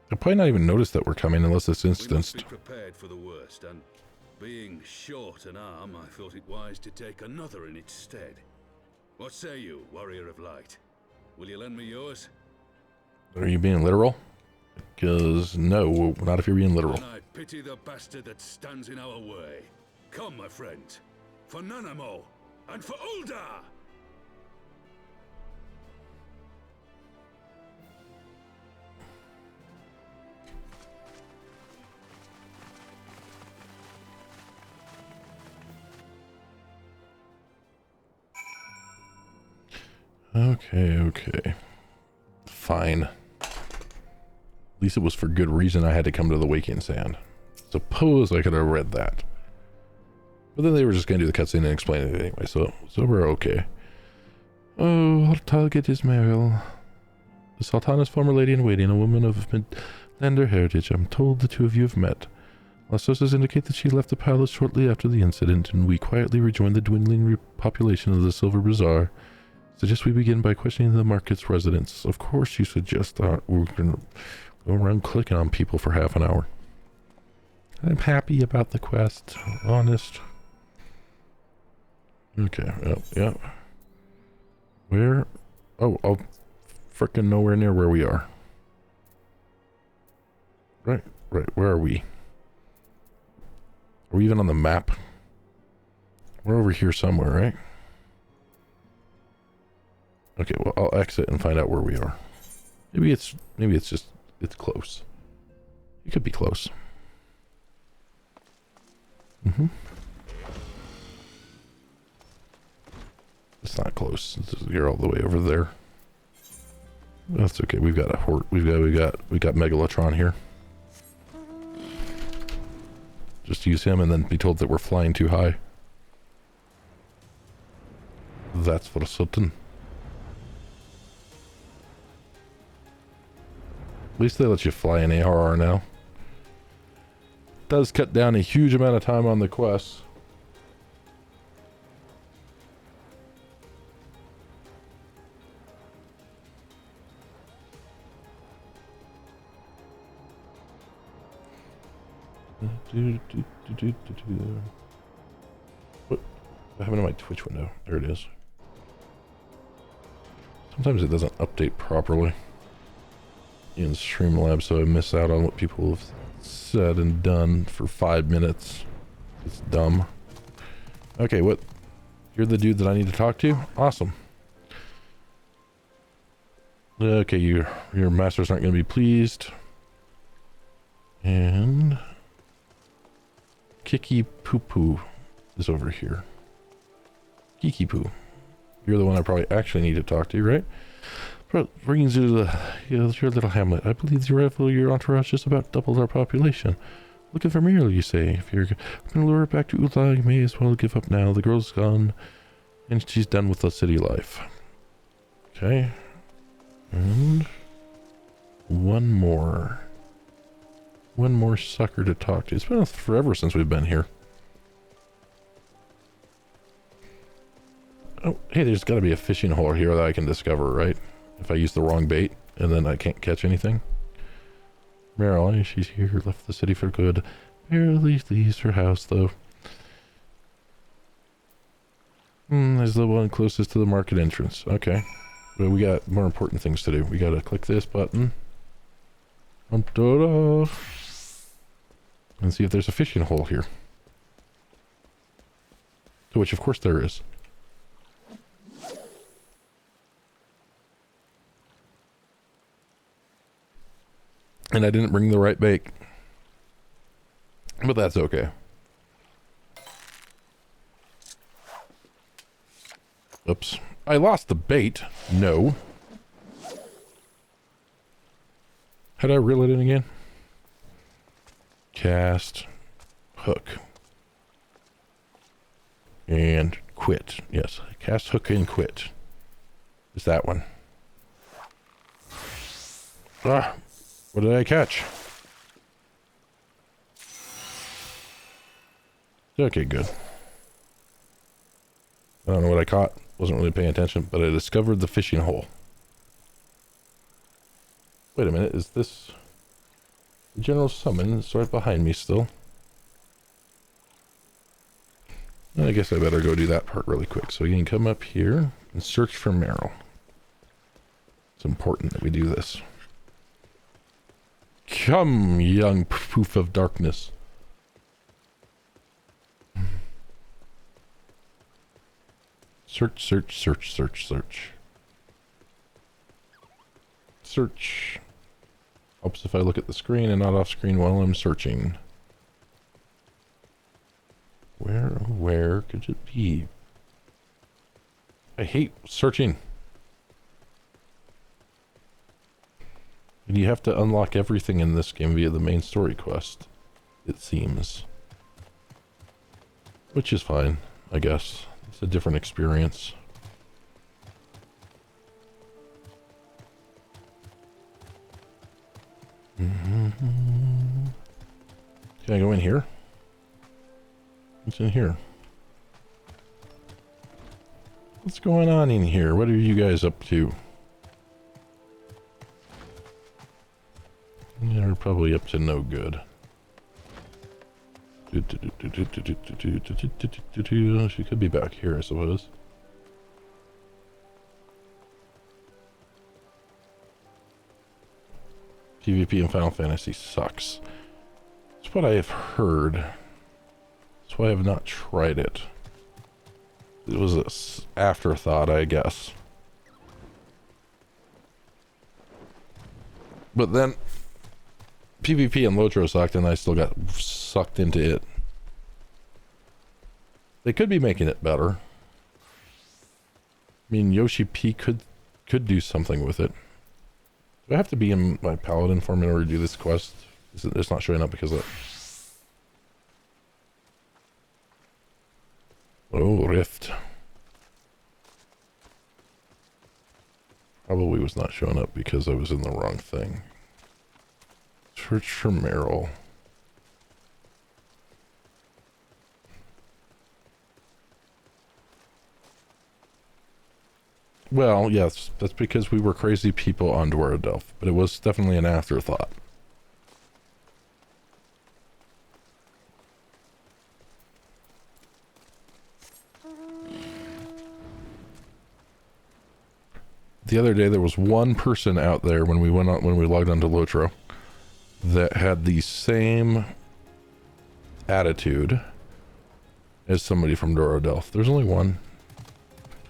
They'll probably not even notice that we're coming unless it's instanced. We must be prepared for the worst, and being short an arm, I thought it wise to take another in its stead. What say you, warrior of light? Will you lend me yours? Are you being literal? Because no, not if you're being literal. And I pity the bastard that stands in our way. Come, my friends, for Nanamo and for Uldar! Okay. Fine. At least it was for good reason I had to come to the Waking Sand. Suppose I could have read that. But then they were just going to do the cutscene and explain it anyway, so we're okay. Oh, our target is Meriel. The Sultana's former lady-in-waiting, a woman of Midlander heritage. I'm told the two of you have met. Our sources indicate that she left the palace shortly after the incident, and we quietly rejoined the dwindling population of the Silver Bazaar. Suggest we begin by questioning the market's residents. Of course you suggest that. We're gonna go around clicking on people for half an hour. I'm happy about the quest, honest. Okay, yep. Where? Oh, frickin' nowhere near where we are. Right, where are we? Are we even on the map? We're over here somewhere, right? Okay, well, I'll exit and find out where we are. Maybe it's just, it's close. It could be close. It's not close. You're all the way over there. That's okay. We've got a we got Megalotron here. Just use him and then be told that we're flying too high. That's for certain. At least they let you fly an ARR now. Does cut down a huge amount of time on the quest. What happened to my Twitch window? There it is. Sometimes it doesn't update properly in Streamlabs, so I miss out on what people have said and done for 5 minutes. It's dumb. Okay, what? You're the dude that I need to talk to? Awesome. Okay, your masters aren't going to be pleased. And Kiki Poo Poo is over here. Kiki Poo. You're the one I probably actually need to talk to, right? Brings you to your little hamlet. I believe the arrival of your entourage just about doubled our population. Looking for Muriel, you say. If you're going to lure her back to Ula, you may as well give up now. The girl's gone, and she's done with the city life. Okay. And one more sucker to talk to. It's been forever since we've been here. Oh, hey, there's got to be a fishing hole here that I can discover, right? If I use the wrong bait, and then I can't catch anything. Meryl, she's here, left the city for good. Barely leaves her house, though. There's the one closest to the market entrance. Okay. But we got more important things to do. We gotta click this button. And see if there's a fishing hole here. To which, of course, there is. And I didn't bring the right bait. But that's okay. Oops. I lost the bait. No. How did I reel it in again? Cast. Hook. And quit. Yes. Cast, hook, and quit. Is that one. Ah. What did I catch? Okay, good. I don't know what I caught. Wasn't really paying attention, but I discovered the fishing hole. Wait a minute, is this... The general summon is right behind me still. I guess I better go do that part really quick. So you can come up here and search for Meryl. It's important that we do this. Come, young poof of darkness. Search, search, search, search, search. Search. Helps if I look at the screen and not off screen while I'm searching. Where could it be? I hate searching. And you have to unlock everything in this game via the main story quest, it seems. Which is fine, I guess. It's a different experience. Okay, Can I go in here? What's in here? What's going on in here? What are you guys up to? You're probably up to no good. She could be back here, I suppose. PvP in Final Fantasy sucks. That's what I have heard. That's why I have not tried it. It was an afterthought, I guess. But then PvP and Lotro sucked and I still got sucked into it. They could be making it better. I mean, Yoshi P could do something with it. Do I have to be in my paladin form in order to do this quest? It's not showing up because of... Oh, Rift. Probably was not showing up because I was in the wrong thing. Search for Meryl. Well, yes, that's because we were crazy people on Dwaradelph, but it was definitely an afterthought. The other day there was one person out there when we logged onto Lotro that had the same attitude as somebody from Dwaradelph. There's only one.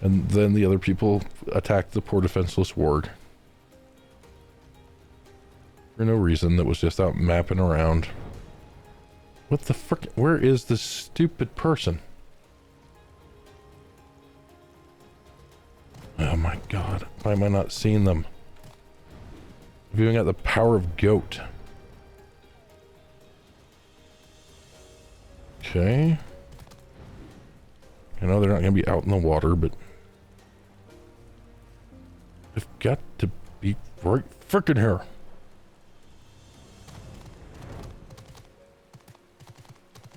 And then the other people attacked the poor defenseless warg. For no reason, that was just out mapping around. What the frick? Where is this stupid person? Oh my god. Why am I not seeing them? I've even got the power of goat. Okay. I know they're not going to be out in the water, but... They've got to be right frickin' here.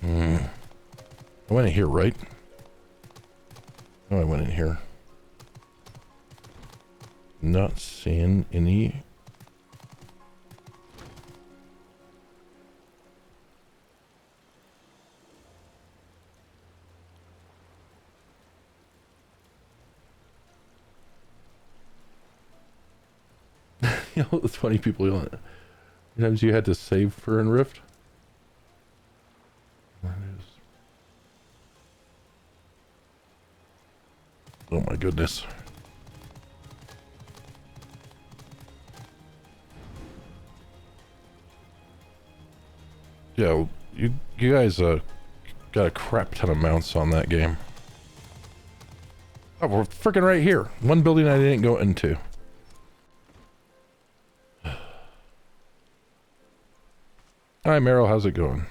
I went in here, right? Oh, I went in here. Not seeing any... You know, the 20 people yelling. Sometimes you had to save for in Rift. Oh my goodness. Yeah, you guys got a crap ton of mounts on that game. Oh, we're freaking right here. One building I didn't go into. Hi, Meryl. How's it going?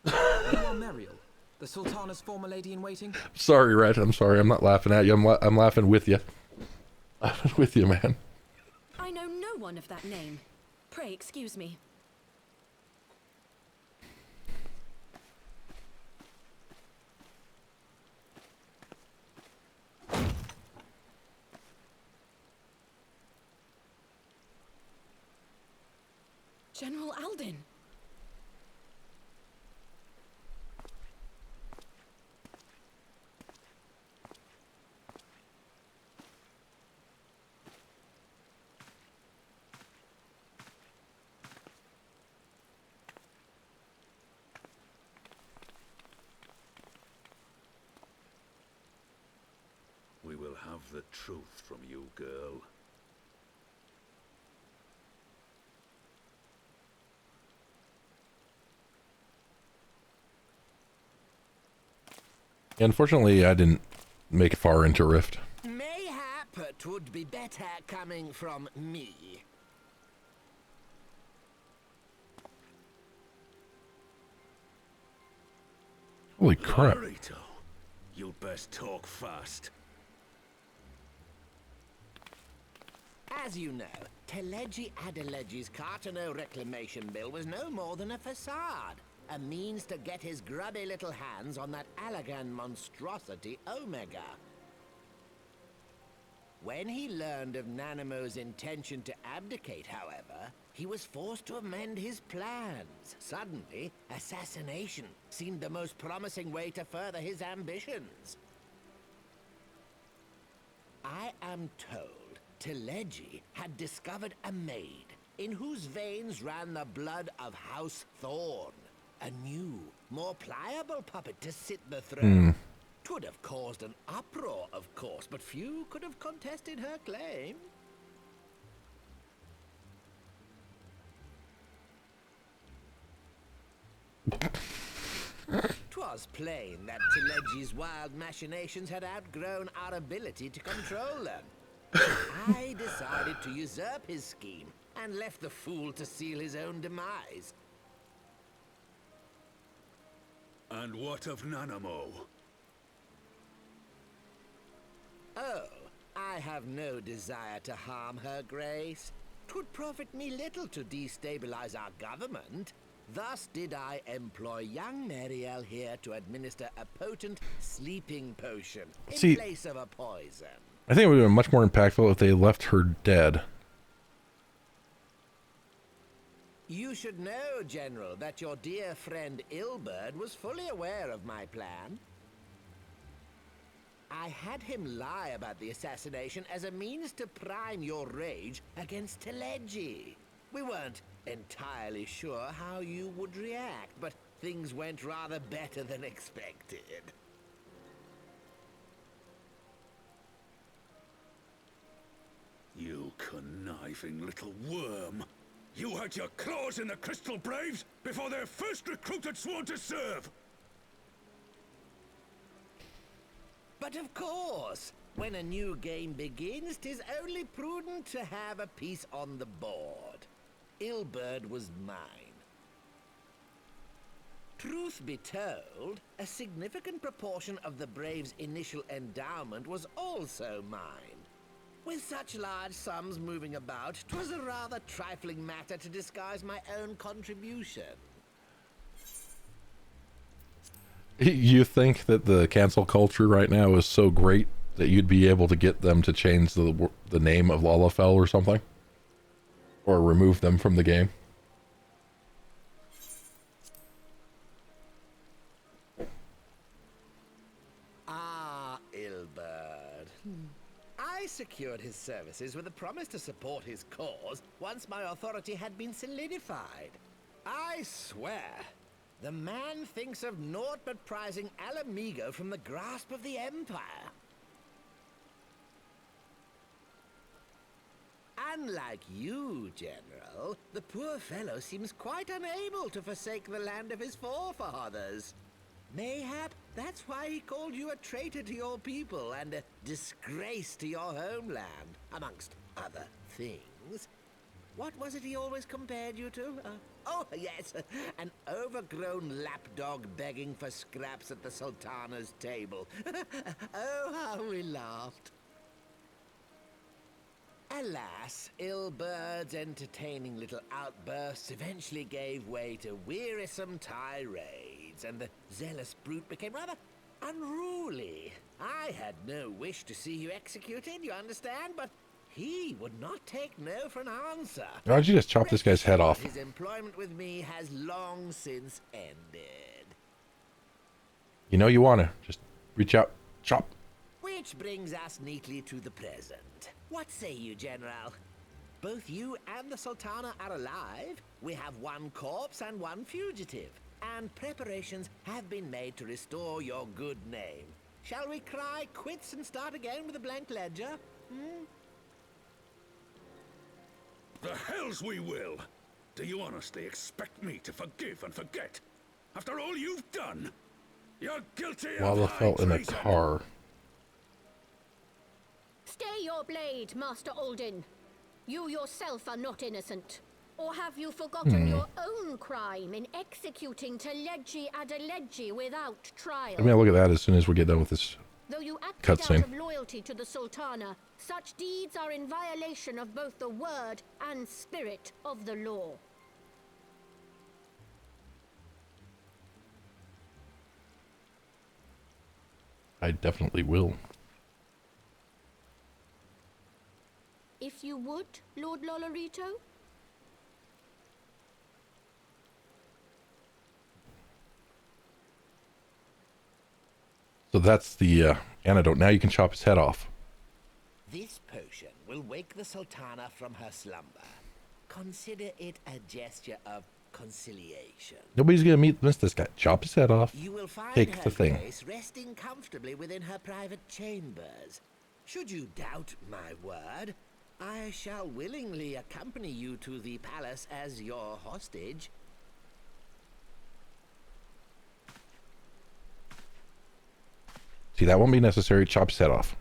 Meryl, the Sultana's former lady in waiting. Sorry, Red. I'm sorry. I'm not laughing at you. I'm laughing with you. Laughing with you, man. I know no one of that name. Pray excuse me. General Alden. We will have the truth from you, girl. Unfortunately, I didn't make it far into Rift. Mayhap it would be better coming from me. Holy crap. Larito, You'd best talk fast. As you know, Teleji Adeleji's Cartano reclamation bill was no more than a facade. A means to get his grubby little hands on that Allagan monstrosity Omega. When he learned of Nanamo's intention to abdicate, however, he was forced to amend his plans. Suddenly, assassination seemed the most promising way to further his ambitions. I am told Teleji had discovered a maid in whose veins ran the blood of House Thorn. A new, more pliable puppet to sit the throne. Twould have caused an uproar, of course, but few could have contested her claim. 'Twas plain that Teleji's wild machinations had outgrown our ability to control them. I decided to usurp his scheme and left the fool to seal his own demise. And what of Nanamo? Oh, I have no desire to harm her grace. 'Twould profit me little to destabilize our government. Thus did I employ young Mariel here to administer a potent sleeping potion in place of a poison. I think it would have been much more impactful if they left her dead. You should know, General, that your dear friend Ilberd was fully aware of my plan. I had him lie about the assassination as a means to prime your rage against Teleji. We weren't entirely sure how you would react, but things went rather better than expected. You conniving little worm. You had your claws in the Crystal Braves before their first recruit had sworn to serve! But of course, when a new game begins, 'tis only prudent to have a piece on the board. Ilberd was mine. Truth be told, a significant proportion of the Braves' initial endowment was also mine. With such large sums moving about, 'twas a rather trifling matter to disguise my own contribution. You think that the cancel culture right now is so great that you'd be able to get them to change the name of Lalafell or something? Or remove them from the game? Ah, Ilberd. I secured his services with a promise to support his cause once my authority had been solidified. I swear, the man thinks of naught but prizing Alamigo from the grasp of the Empire. Unlike you, General, the poor fellow seems quite unable to forsake the land of his forefathers. Mayhap that's why he called you a traitor to your people and a disgrace to your homeland, amongst other things. What was it he always compared you to? Oh, yes, an overgrown lapdog begging for scraps at the Sultana's table. Oh, how we laughed. Alas, Ilberd's entertaining little outbursts eventually gave way to wearisome tirades, and the zealous brute became rather unruly. I had no wish to see you executed, you understand, but he would not take no for an answer. Why don't you just chop this guy's head off? His employment with me has long since ended. You know you want to. Just reach out, chop. Which brings us neatly to the present. What say you, General? Both you and the Sultana are alive. We have one corpse and one fugitive. And preparations have been made to restore your good name. Shall we cry quits and start again with a blank ledger? The hells we will! Do you honestly expect me to forgive and forget? After all you've done? You're guilty of Lalafell in a treason. car. Stay your blade, Master Alden. You yourself are not innocent. Or have you forgotten your own crime in executing Teleggi Adeleggi without trial? I'm gonna look at that as soon as we get done with this Though you acted cutscene. out of loyalty to the Sultana, such deeds are in violation of both the word and spirit of the law. I definitely will. If you would, Lord Lolorito? So that's the antidote. Now you can chop his head off. This potion will wake the Sultana from her slumber. Consider it a gesture of conciliation. Nobody's gonna miss this guy. Chop his head off. You will find Take her the thing. Grace resting comfortably within her private chambers. Should you doubt my word, I shall willingly accompany you to the palace as your hostage. See, that won't be necessary. Chop his head off.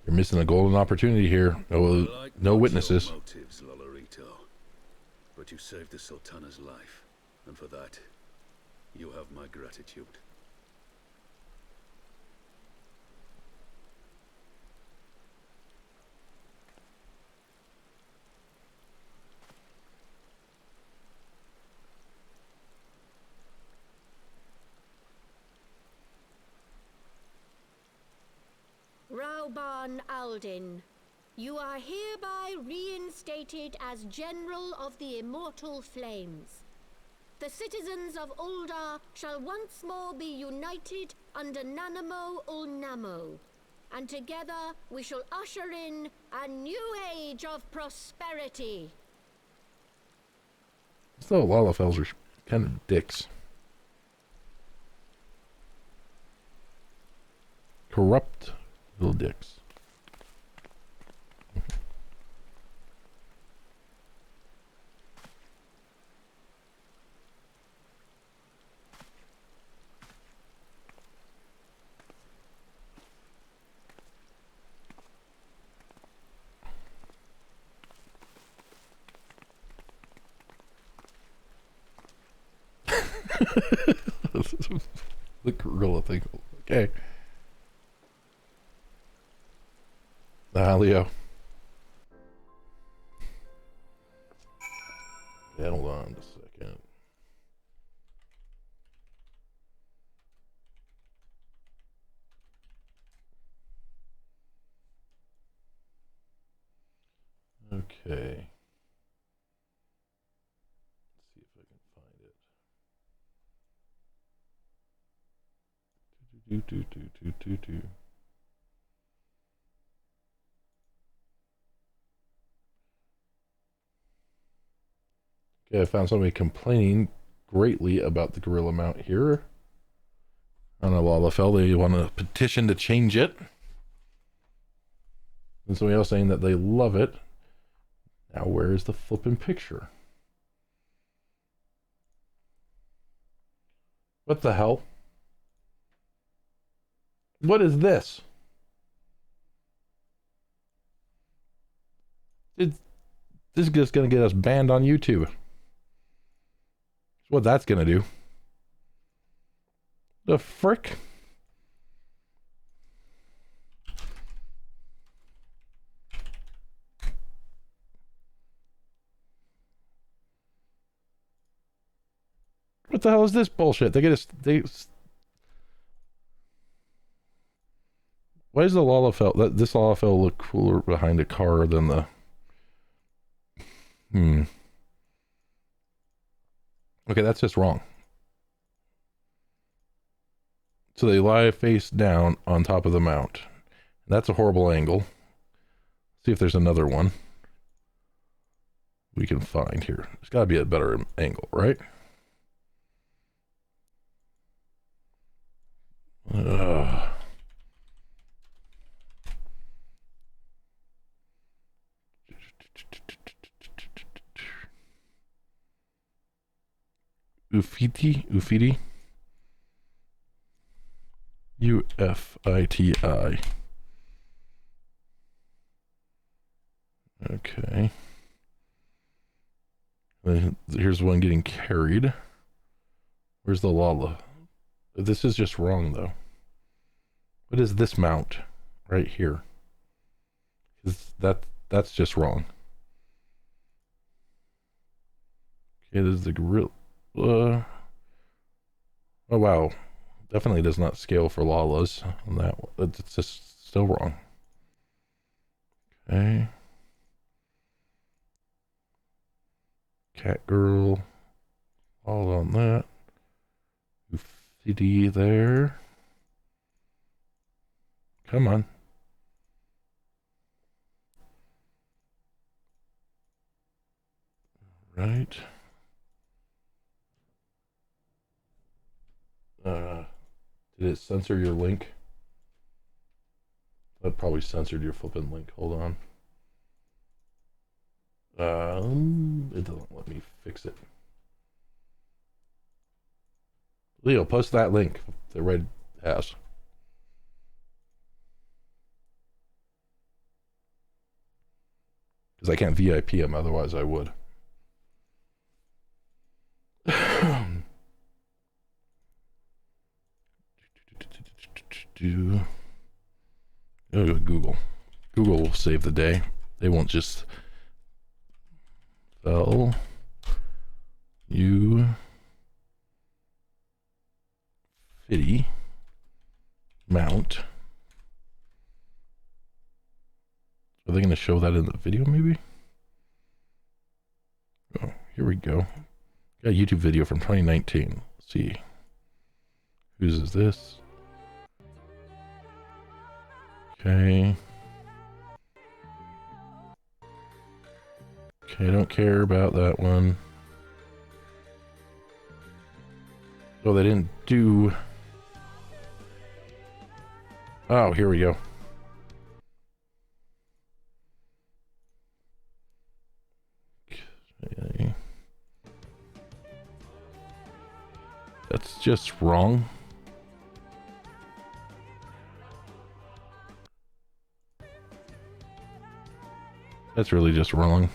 You're missing a golden opportunity here. No witnesses. Your motives, Lolorito. But you saved the Sultana's life, and for that, you have my gratitude. Rauban Aldin, you are hereby reinstated as General of the Immortal Flames. The citizens of Uldar shall once more be united under Nanamo Ulnamo, and together we shall usher in a new age of prosperity. So Lalafels are kind of dicks. Corrupt little dicks. The gorilla thing. Okay. Leo. Yeah, hold on just a second. Okay. Let's see if I can find it. Okay, I found somebody complaining greatly about the gorilla mount here. On a Lalafell, they want a petition to change it. And somebody else saying that they love it. Now, where's the flippin' picture? What the hell? What is this? This is just going to get us banned on YouTube. That's what that's going to do. The frick? What the hell is this bullshit? Why does the Lalafell, this Lalafell look cooler behind a car than the... Okay, that's just wrong. So they lie face down on top of the mount. That's a horrible angle. See if there's another one we can find here. There's got to be a better angle, right? Ufiti. UFITI. Okay. Here's one getting carried. Where's the Lala? This is just wrong, though. What is this mount right here? That's just wrong. Okay, this is the gorilla. Oh wow, definitely does not scale for Lalas on that one. It's just still wrong. Okay. Cat girl. All on that. CD there. Come on. Right. Did it censor your link? That probably censored your flipping link. Hold on. It doesn't let me fix it. Leo, post that link that Red has. Because I can't VIP him, otherwise I would. Oh, Google. Google will save the day. They won't just spell you fitty mount. Are they going to show that in the video maybe? Oh, here we go. Got a YouTube video from 2019. Let's see. Whose is this? Okay. Okay, I don't care about that one. Oh, they didn't do... Oh, here we go. Okay. That's just wrong. That's really just wrong.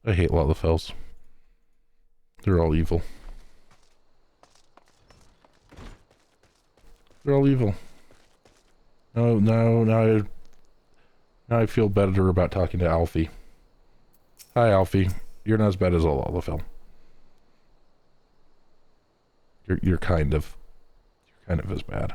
I hate Lalafels. They're all evil. They're all evil. Now I feel better about talking to Alfie. Hi, Alfie. You're not as bad as a Lalafel. You're kind of as bad.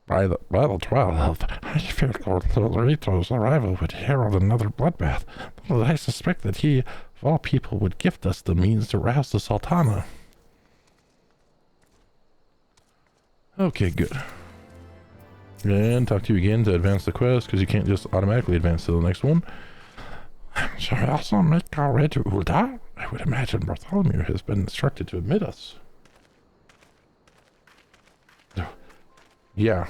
By the 12th, I feared Lord Lorito's arrival would herald another bloodbath. I suspect that he, of all people, would gift us the means to rouse the Sultana. Okay, good. And talk to you again to advance the quest, because you can't just automatically advance to the next one. Shall we also make our way to Ul'dah? I would imagine Bartholomew has been instructed to admit us. Yeah.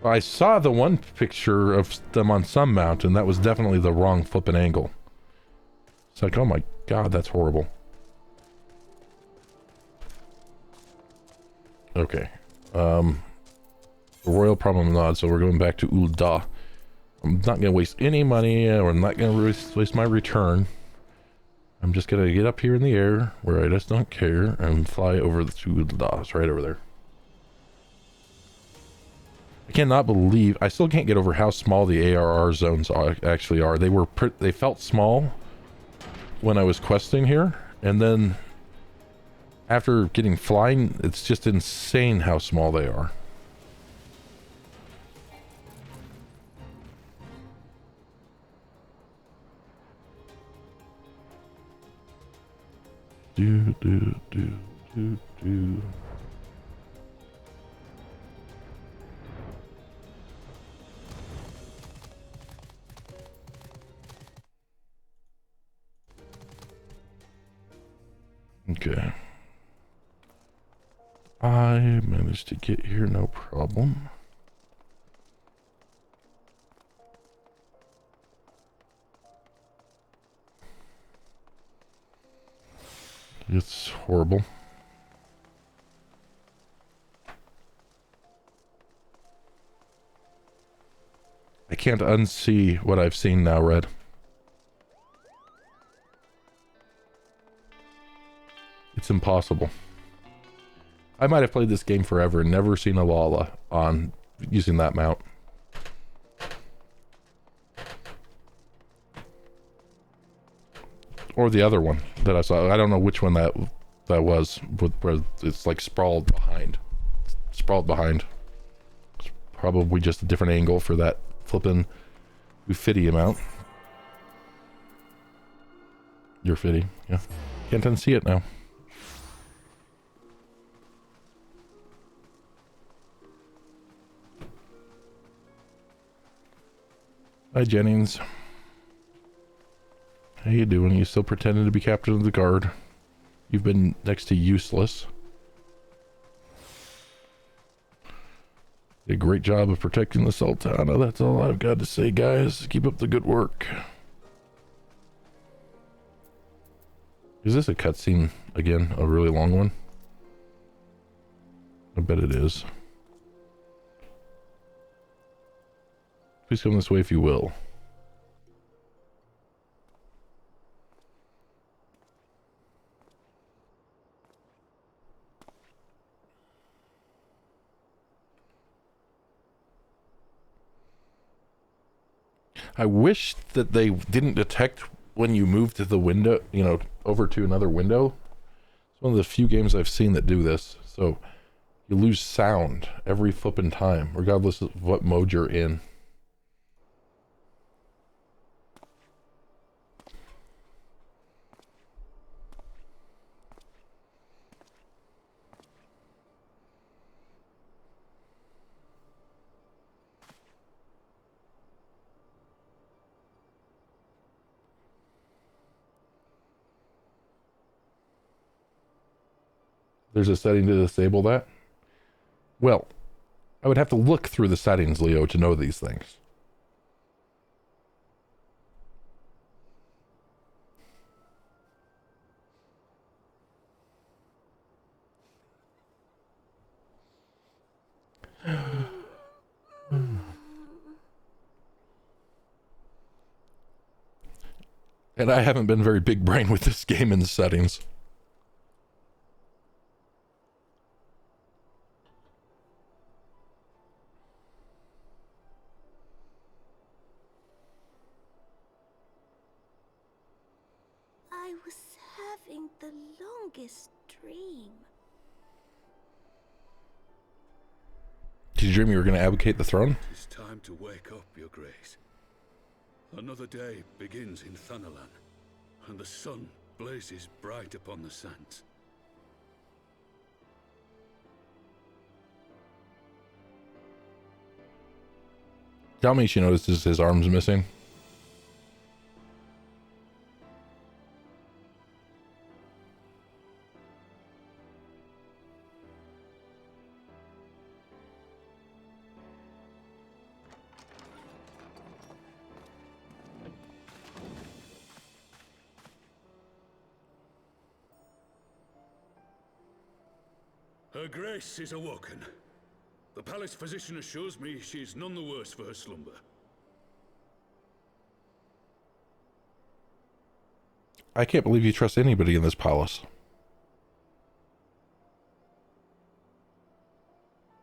I saw the one picture of them on some mountain. That was definitely the wrong flipping angle. It's like, oh my god, that's horrible. Okay. The Royal Promenade, so we're going back to Ul'dah. I'm not going to waste any money, or I'm not going to waste my return. I'm just going to get up here in the air, where I just don't care, and fly over to Ul'dah. It's right over there. I cannot believe, I still can't get over how small the ARR zones actually are. They felt small when I was questing here, and then after getting flying, it's just insane how small they are. Do. Okay. I managed to get here, no problem. It's horrible. I can't unsee what I've seen now, Red. It's impossible. I might have played this game forever and never seen a Lala on using that mount. Or the other one that I saw. I don't know which one that was, where it's like sprawled behind. Sprawled behind. It's probably just a different angle for that flippin' Ufidi amount. Your Fiddy, yeah. Can't unsee it now. Hi, Jennings. How you doing? You still pretending to be captain of the guard? You've been next to useless. Did a great job of protecting the Sultana. That's all I've got to say, guys. Keep up the good work. Is this a cutscene again? A really long one? I bet it is. Please come this way if you will. I wish that they didn't detect when you move to the window, you know, over to another window. It's one of the few games I've seen that do this. So you lose sound every flipping time, regardless of what mode you're in. There's a setting to disable that? Well, I would have to look through the settings, Leo, to know these things. And I haven't been very big brain with this game in the settings. I was having the longest dream. Did you dream you were going to abdicate the throne? It's time to wake up, Your Grace. Another day begins in Thanalan, and the sun blazes bright upon the sands. Tell me she notices his arm's missing. Her Grace is awoken. The palace physician assures me she is none the worse for her slumber. I can't believe you trust anybody in this palace.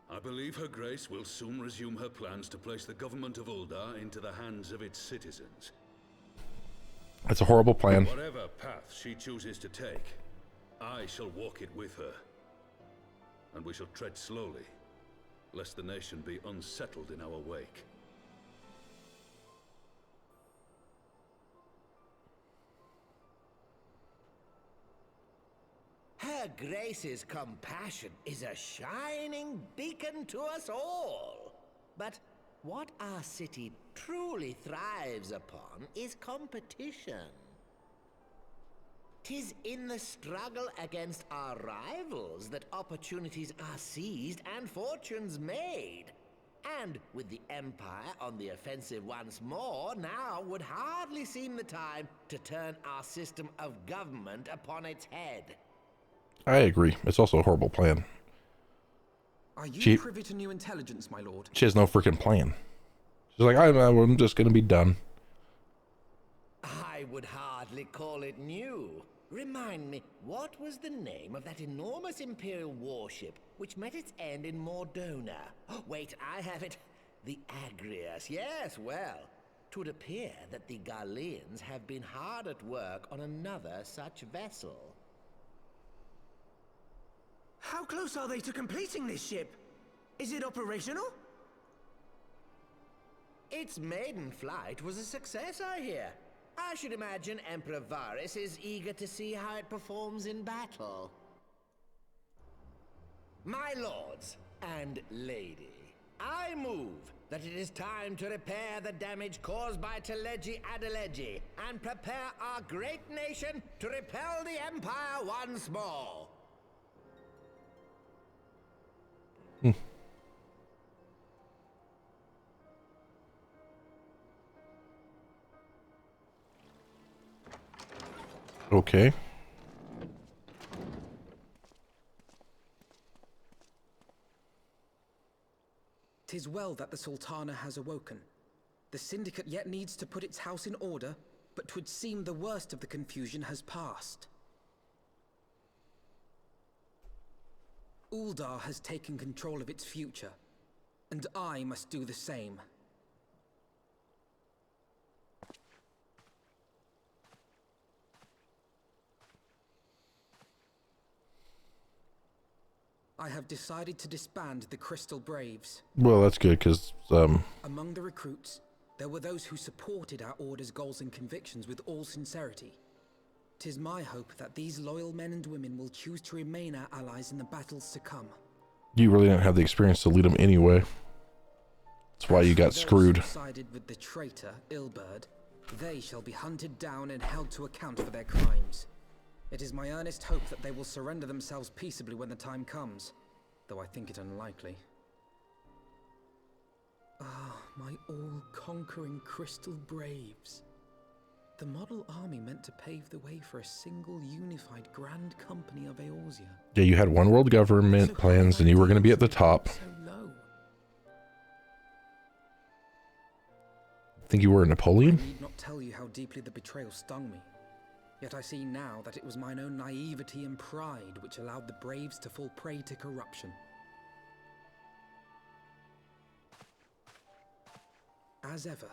I believe Her Grace will soon resume her plans to place the government of Uldar into the hands of its citizens. That's a horrible plan. Whatever path she chooses to take, I shall walk it with her. And we shall tread slowly, lest the nation be unsettled in our wake. Her Grace's compassion is a shining beacon to us all. But what our city truly thrives upon is competition. 'Tis in the struggle against our rivals that opportunities are seized and fortunes made. And with the Empire on the offensive once more, now would hardly seem the time to turn our system of government upon its head. I agree. It's also a horrible plan. Are you privy to new intelligence, my lord? She has no freaking plan. She's like, I'm just going to be done. I would hardly call it new. Remind me, what was the name of that enormous Imperial warship which met its end in Mordona? Oh, wait, I have it. The Agrias. Yes, well, it would appear that the Garleans have been hard at work on another such vessel. How close are they to completing this ship? Is it operational? Its maiden flight was a success, I hear. I should imagine Emperor Varys is eager to see how it performs in battle. My lords and lady, I move that it is time to repair the damage caused by Teleji Adeleji and prepare our great nation to repel the Empire once more. Okay. 'Tis well that the Sultana has awoken. The Syndicate yet needs to put its house in order, but 'twould seem the worst of the confusion has passed. Uldar has taken control of its future, and I must do the same. I have decided to disband the Crystal Braves. Well, that's good, because, Among the recruits, there were those who supported our Order's goals and convictions with all sincerity. 'Tis my hope that these loyal men and women will choose to remain our allies in the battles to come. you really didn't have the experience to lead them anyway. That's why you got Those screwed. who sided with the traitor, Ilberd, they shall be hunted down and held to account for their crimes. It is my earnest hope that they will surrender themselves peaceably when the time comes, though I think it unlikely. Ah, my all-conquering Crystal Braves. The model army meant to pave the way for a single unified grand company of Eorzea. Yeah, you had one world government plans, and you were going to be at the top. So low. Think you were Napoleon? I need not tell you how deeply the betrayal stung me. Yet I see now that it was mine own naivety and pride which allowed the Braves to fall prey to corruption. As ever,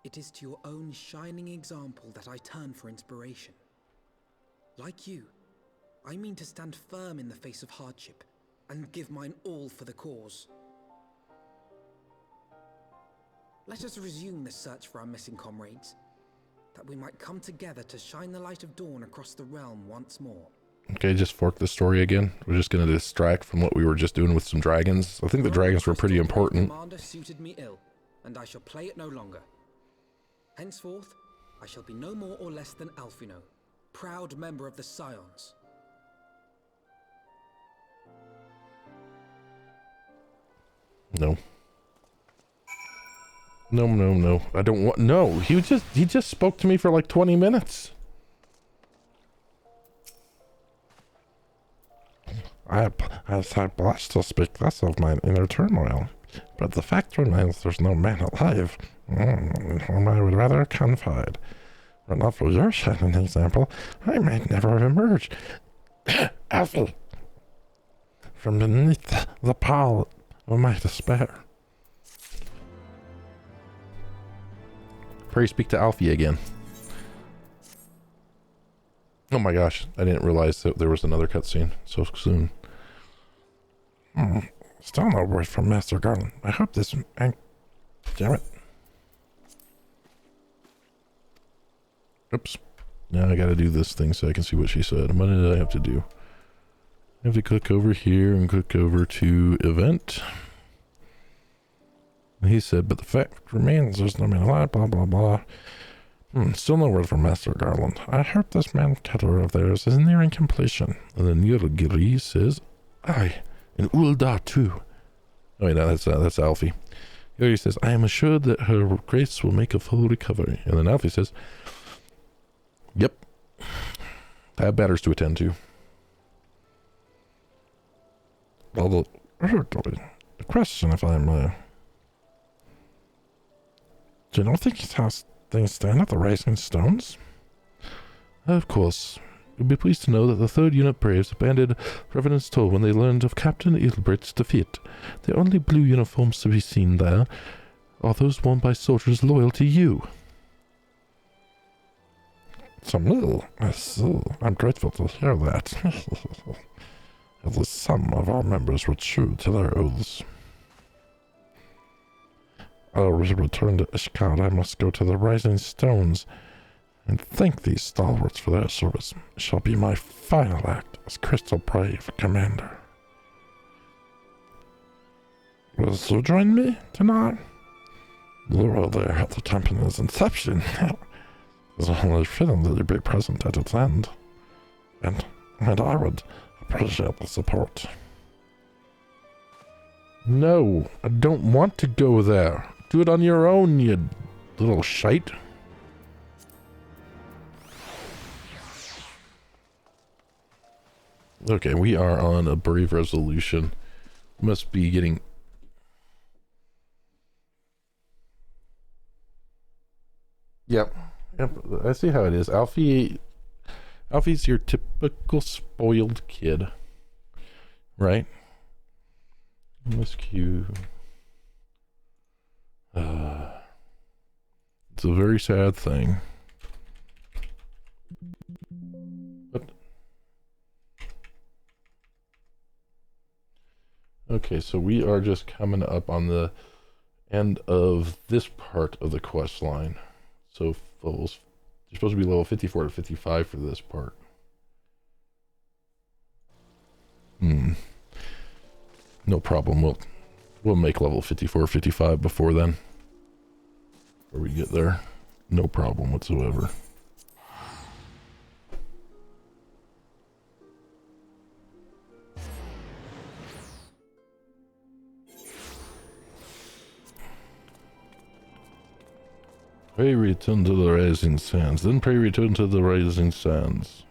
it is to your own shining example that I turn for inspiration. Like you, I mean to stand firm in the face of hardship and give mine all for the cause. Let us resume the search for our missing comrades, that we might come together to shine the light of dawn across the realm once more. Okay, just fork the story again. We're just going to distract from what we were just doing with some dragons. I think the dragons were pretty important. Commander suited me ill, and I shall play it no longer. Henceforth, I shall be no more or less than Alphino, proud member of the Scions. No. No. I don't want. No, he just spoke to me for like 20 minutes. I blush to speak thus of mine inner turmoil, but the fact remains there's no man alive in whom I would rather confide. Were not for your shining example, I might never have emerged, Alfie, from beneath the pall of my despair. Pray speak to Alfie again. Oh my gosh, I didn't realize that there was another cutscene so soon. Still no word from Master Garland. I hope this... Damn it. Oops. Now I gotta do this thing so I can see what she said. What did I have to do? I have to click over here and click over to event. He said, but the fact remains there's no man alive, blah, blah, blah. Still no word from Master Garland. I hope this man-killer of theirs is nearing completion. And then Yurgiri says, aye, and Uldar too. Oh wait, no, that's Alfie. Yuri says, I am assured that her grace will make a full recovery. And then Alfie says, yep. I have matters to attend to. Well, a question, if I may. Do you not think it's how things stand at the Rising Stones? Of course. You'll be pleased to know that the 3rd Unit Braves abandoned Revenant's Toll when they learned of Captain Edelbert's defeat. The only blue uniforms to be seen there are those worn by soldiers loyal to you. To me, I see. I'm grateful to hear that. At least some of our members were true to their oaths. Ere we return to Ishgard, I must go to the Rising Stones and thank these stalwarts for their service. It shall be my final act as Crystal Brave Commander. Will you join me tonight? You were there at the company's inception. It's only fitting that you be present at its end. And I would appreciate the support. No, I don't want to go there. Do it on your own, you little shite. Okay, we are on a brave resolution. Must be getting... Yep, I see how it is. Alfie's your typical spoiled kid. Right? MSQ. It's a very sad thing. But okay, so we are just coming up on the end of this part of the quest line. So you're supposed to be level 54 to 55 for this part. No problem. We'll make level 54, 55 before then. Before we get there. No problem whatsoever. Pray return to the Rising Sands. Then pray return to the Rising Sands.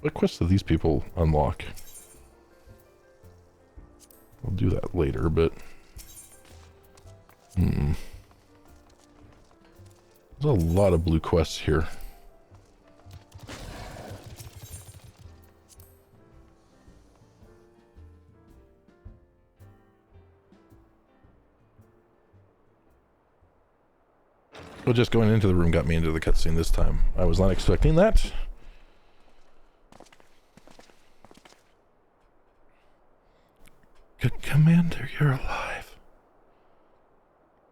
What quests do these people unlock? I'll do that later, but... There's a lot of blue quests here. Well, just going into the room got me into the cutscene this time. I was not expecting that. Good Commander, you're alive.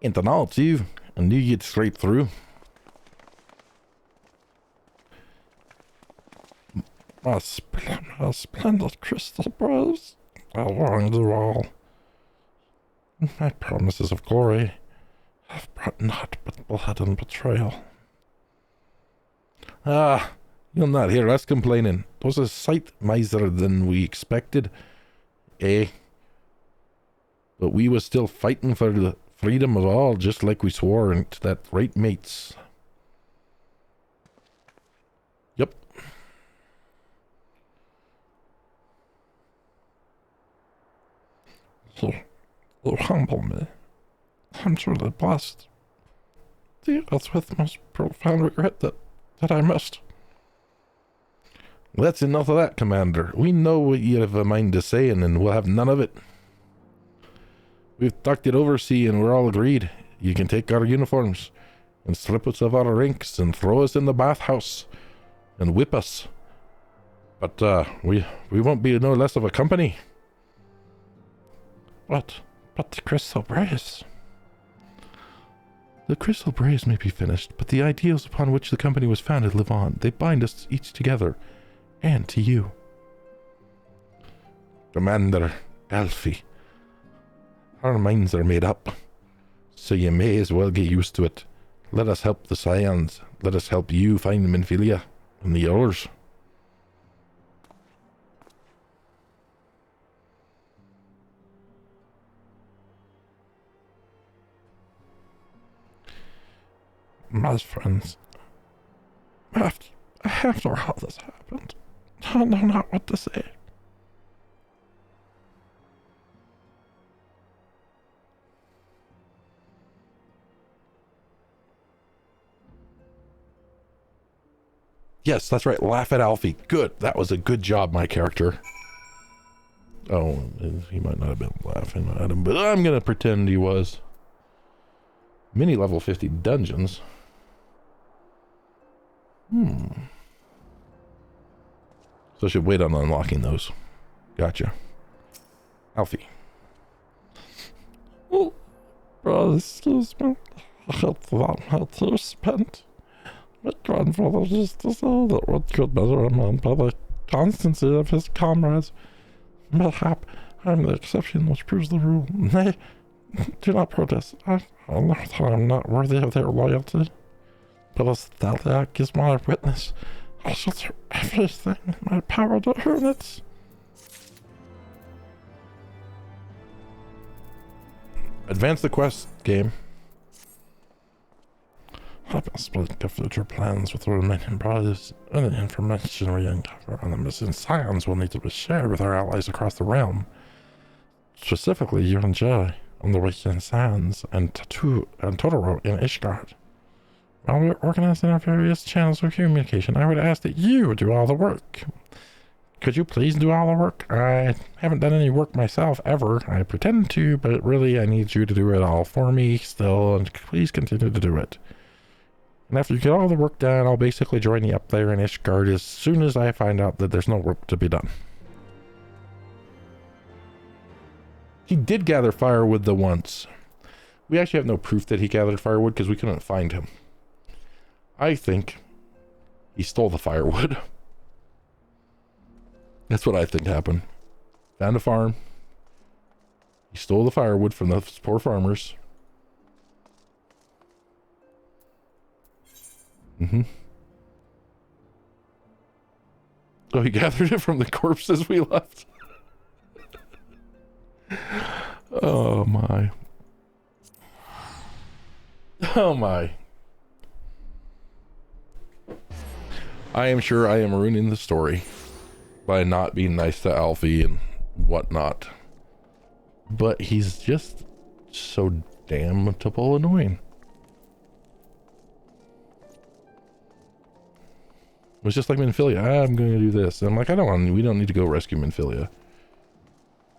Ain't an all too. I knew you'd straight through. My splendid Crystal Braves, I wronged you all. My promises of glory have brought naught but blood and betrayal. Ah, you'll not hear us complaining. 'Twas a sight miser than we expected. Eh? But we was still fighting for the freedom of all, just like we swore into that right mates. Yep. You humble me. I'm truly blessed. It's with most profound regret that I must. That's enough of that, Commander. We know what you have a mind to say, and we'll have none of it. We've talked it over, see, and we're all agreed. You can take our uniforms and strip us of our ranks and throw us in the bathhouse and whip us. But we won't be no less of a company. But the Crystal Braves. The Crystal Braves may be finished, but the ideals upon which the company was founded live on. They bind us each together, and to you. Commander Alfie, our minds are made up, so you may as well get used to it. Let us help the Scions. Let us help you find Minfilia and the others. My friends, after all this happened, I know not what to say. Yes, that's right. Laugh at Alfie. Good. That was a good job, my character. Oh, he might not have been laughing at him, but I'm going to pretend he was. Mini level 50 dungeons. So I should wait on unlocking those. Gotcha. Alfie. Oh, excuse me. I had that my tears spent. My grandfather used to say that one could measure a man by the constancy of his comrades. Mayhap I am the exception which proves the rule. Nay, do not protest. I know that I am not worthy of their loyalty. But as Thalia is my witness, I shall do everything in my power to earn it. Advance the quest, game. I must speak of future plans with the remaining parties. Any information we uncover on the missing scions will need to be shared with our allies across the realm. Specifically, you and Jay on the weekend scions and Totoro in Ishgard. While we're organizing our various channels of communication, I would ask that you do all the work. Could you please do all the work? I haven't done any work myself ever. I pretend to, but really I need you to do it all for me still, and please continue to do it. And after you get all the work done, I'll basically join you up there in Ishgard as soon as I find out that there's no work to be done. He did gather firewood the once. We actually have no proof that he gathered firewood because we couldn't find him. I think he stole the firewood. That's what I think happened. Found a farm. He stole the firewood from those poor farmers. Oh, he gathered it from the corpses we left. Oh my. Oh my. I am sure I am ruining the story by not being nice to Alfie and whatnot. But he's just so damnable annoying. It was just like Minfilia. I'm going to do this. And I'm like, we don't need to go rescue Minfilia.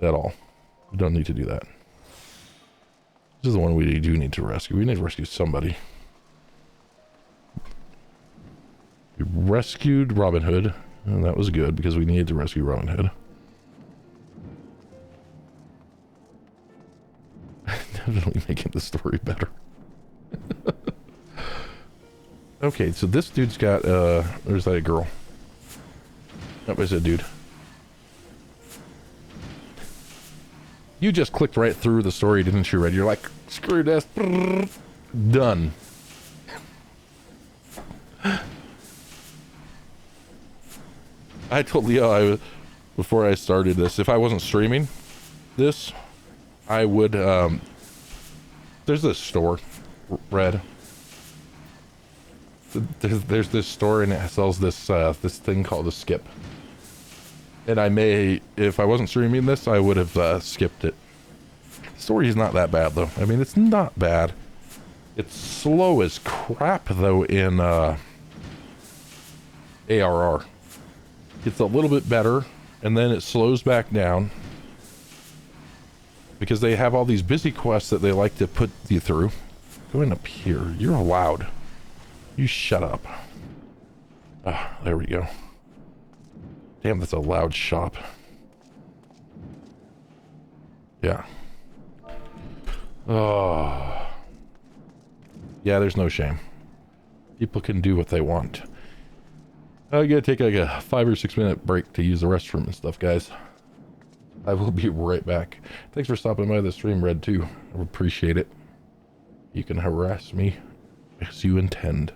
At all. We don't need to do that. This is the one we do need to rescue. We need to rescue somebody. We rescued Robin Hood. And that was good because we needed to rescue Robin Hood. Definitely making the story better. Okay, so this dude's got, there's that girl. That was a dude. You just clicked right through the story, didn't you, Red? You're like, screw this. Done. I told Leo before I started this, if I wasn't streaming this, I would, there's this store, Red. There's this store and it sells this this thing called a skip. And I may, if I wasn't streaming this, I would have skipped it. The story is not that bad though. I mean, it's not bad. It's slow as crap though in ARR. It's a little bit better and then it slows back down because they have all these busy quests that they like to put you through. Going up here, you're allowed. You shut up. Ah, there we go. Damn, that's a loud shop. Yeah. Oh. Yeah, there's no shame. People can do what they want. I gotta take like a 5 or 6 minute break to use the restroom and stuff, guys. I will be right back. Thanks for stopping by the stream, Red, too. I appreciate it. You can harass me as you intend.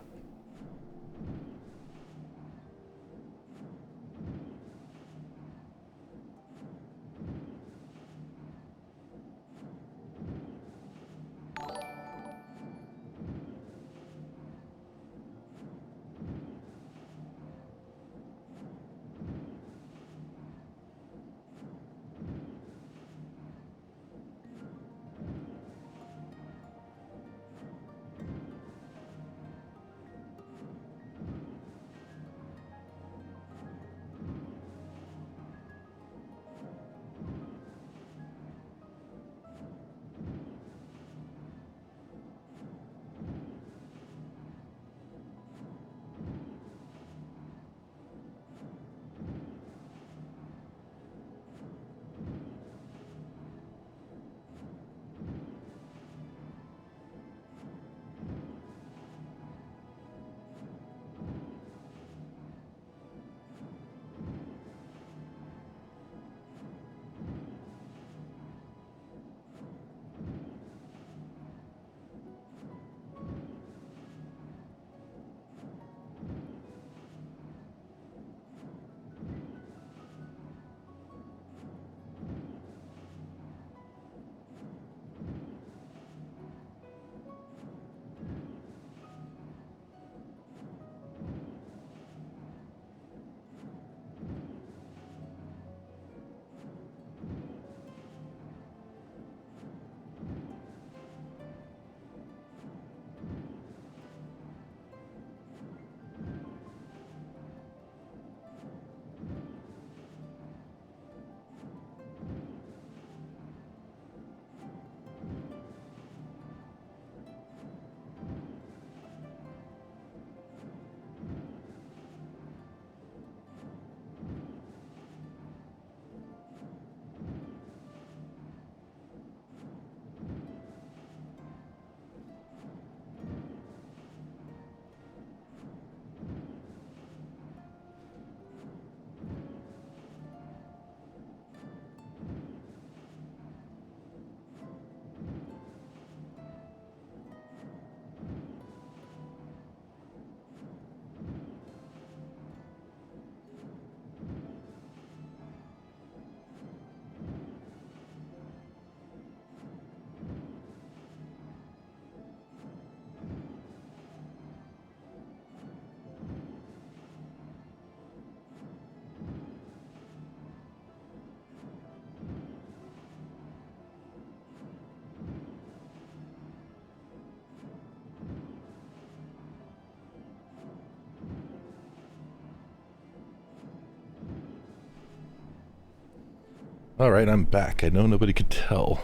Alright, I'm back. I know nobody could tell.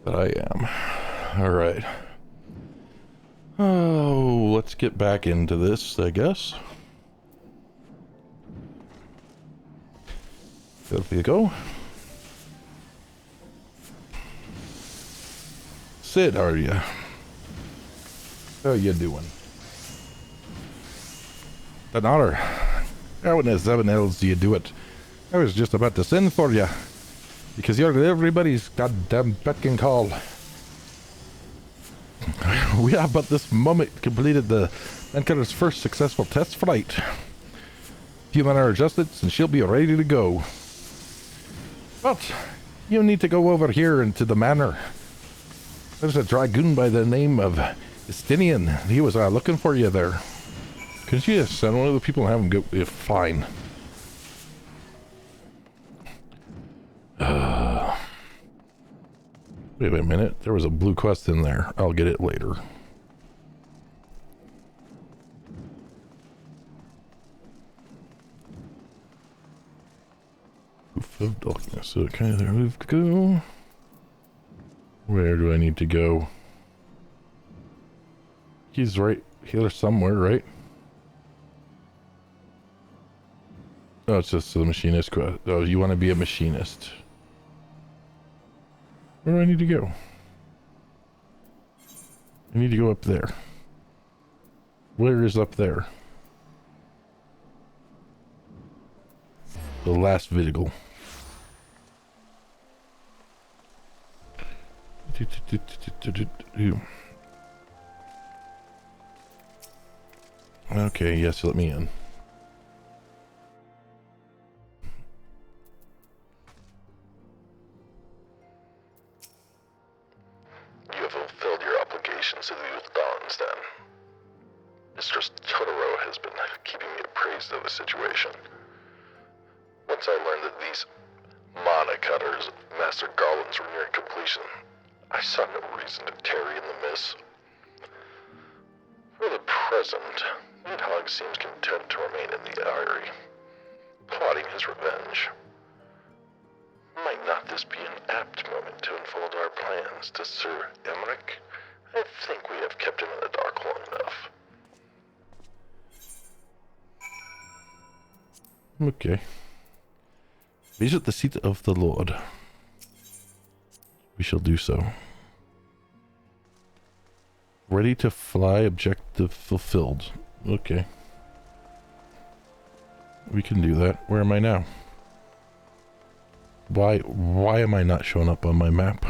But I am. Alright. Oh, let's get back into this, I guess. There we go. Sid, how are you? How you doing? An honor. How in the seven hells do you do it? I was just about to send for you. Because you're everybody's goddamn beck and call. We have but this moment completed the Mankutter's first successful test flight. Few minor adjustments and she'll be ready to go. But you need to go over here into the manor. There's a dragoon by the name of Estinian. He was looking for you there. Couldn't you just send one of the people and have him go? Yeah, fine. Wait a minute. There was a blue quest in there. I'll get it later. Roof of darkness. Okay, there we go. Where do I need to go? He's right here somewhere, right? Oh, it's just the machinist quest. Oh, you want to be a machinist. Where do I need to go? I need to go up there. Where is up there? The last vehicle. Okay, yes, let me in. You have fulfilled your obligations to the Youth Dons, then. Mistress Totoro has been keeping me appraised of the situation. Once I learned that these mana cutters of Master Garland's were nearing completion, I saw no reason to tarry in the mist. For the present, Nidhogg seems content to remain in the Eyrie, plotting his revenge. Might not this be an apt moment to unfold our plans to Sir Emmerich? I think we have kept him in the dark long enough. Okay. Visit the seat of the Lord. We shall do so. Ready to fly, objective fulfilled. Okay. We can do that. Where am I now? Why am I not showing up on my map?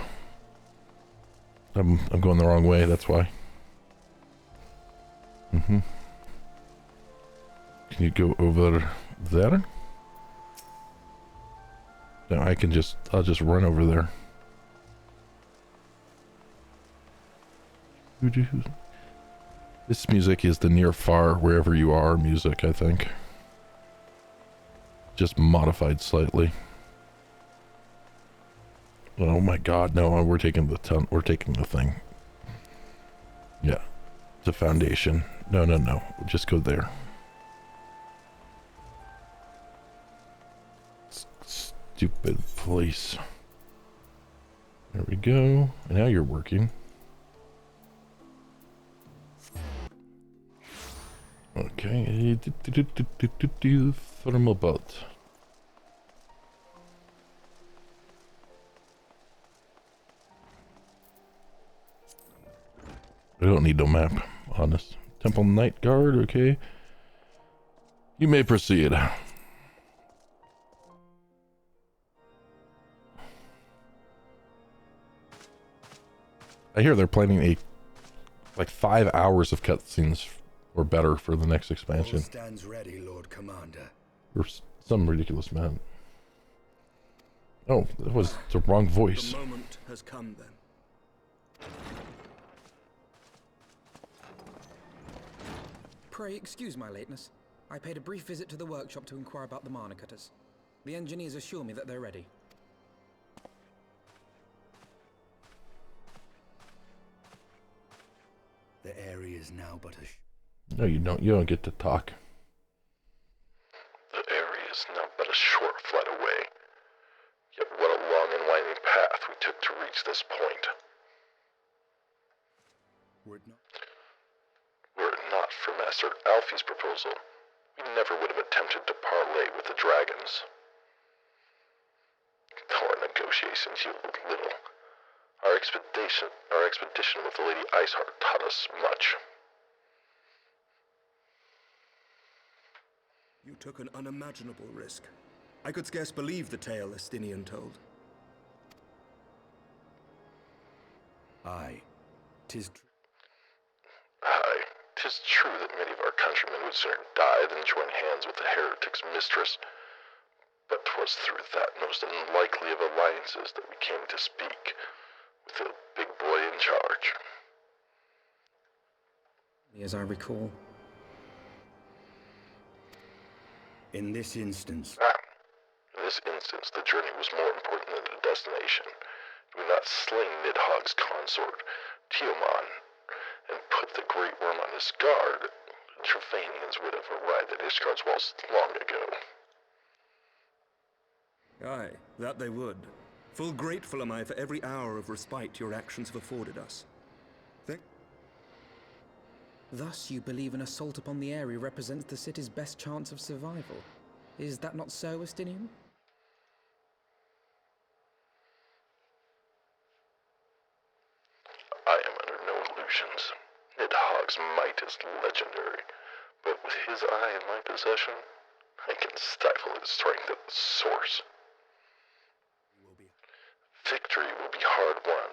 I'm going the wrong way, that's why. Can you go over there? No, I'll just run over there. This music is the near far wherever you are music, I think. Just modified slightly. Oh my god, no, we're taking we're taking the thing. Yeah. The foundation. No, we'll just go there. Stupid place. There we go. Now you're working. Okay. Thermal belt. I don't need no map, honest. Temple Night Guard, okay. You may proceed. I hear they're planning like 5 hours of cutscenes or better for the next expansion. All stands ready, Lord Commander. Or some ridiculous man. Oh, that was the wrong voice. The moment has come then. Pray excuse my lateness. I paid a brief visit to the workshop to inquire about the mana cutters. The engineers assure me that they're ready. The area is now but a... No, you don't. You don't get to talk. The area is now but a short flight away. point. Were it not for Master Alfie's proposal, we never would have attempted to parley with the dragons. Though our negotiations yielded little, our expedition with the Lady Iceheart taught us much. You took an unimaginable risk. I could scarce believe the tale Estinian told. Aye, 'tis true. Aye, 'tis true that many of our countrymen would sooner die than join hands with the heretic's mistress, but 'twas through that most unlikely of alliances that we came to speak with the big boy in charge. As I recall. In this instance... In this instance, the journey was more important than the destination. Had we not slain Nidhogg's consort, Tiamat, and put the Great Worm on his guard, the Trevanians would have arrived at Ishgard's walls long ago. Aye, that they would. Full grateful am I for every hour of respite your actions have afforded us. Thus you believe an assault upon the area represents the city's best chance of survival. Is that not so, Estinian? I am under no illusions. Nidhogg's might is legendary, but with his eye in my possession, I can stifle his strength at the source. Victory will be hard won,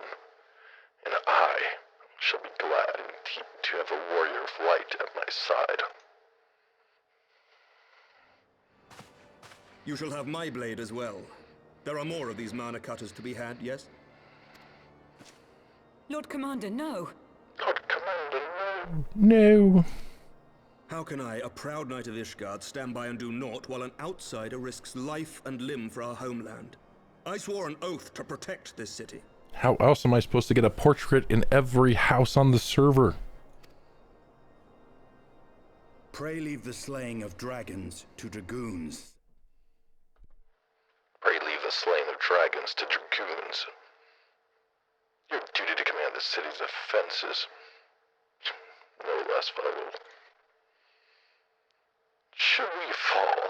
and I shall be glad indeed to have a warrior of light at my side. You shall have my blade as well. There are more of these mana cutters to be had, yes? Lord Commander, no. Lord Commander, No. How can I, a proud knight of Ishgard, stand by and do naught while an outsider risks life and limb for our homeland? I swore an oath to protect this city. How else am I supposed to get a portrait in every house on the server? Pray leave the slaying of dragons to dragoons. Pray leave the slaying of dragons to dragoons. Your duty to command the city's defenses no less vital. Should we fall,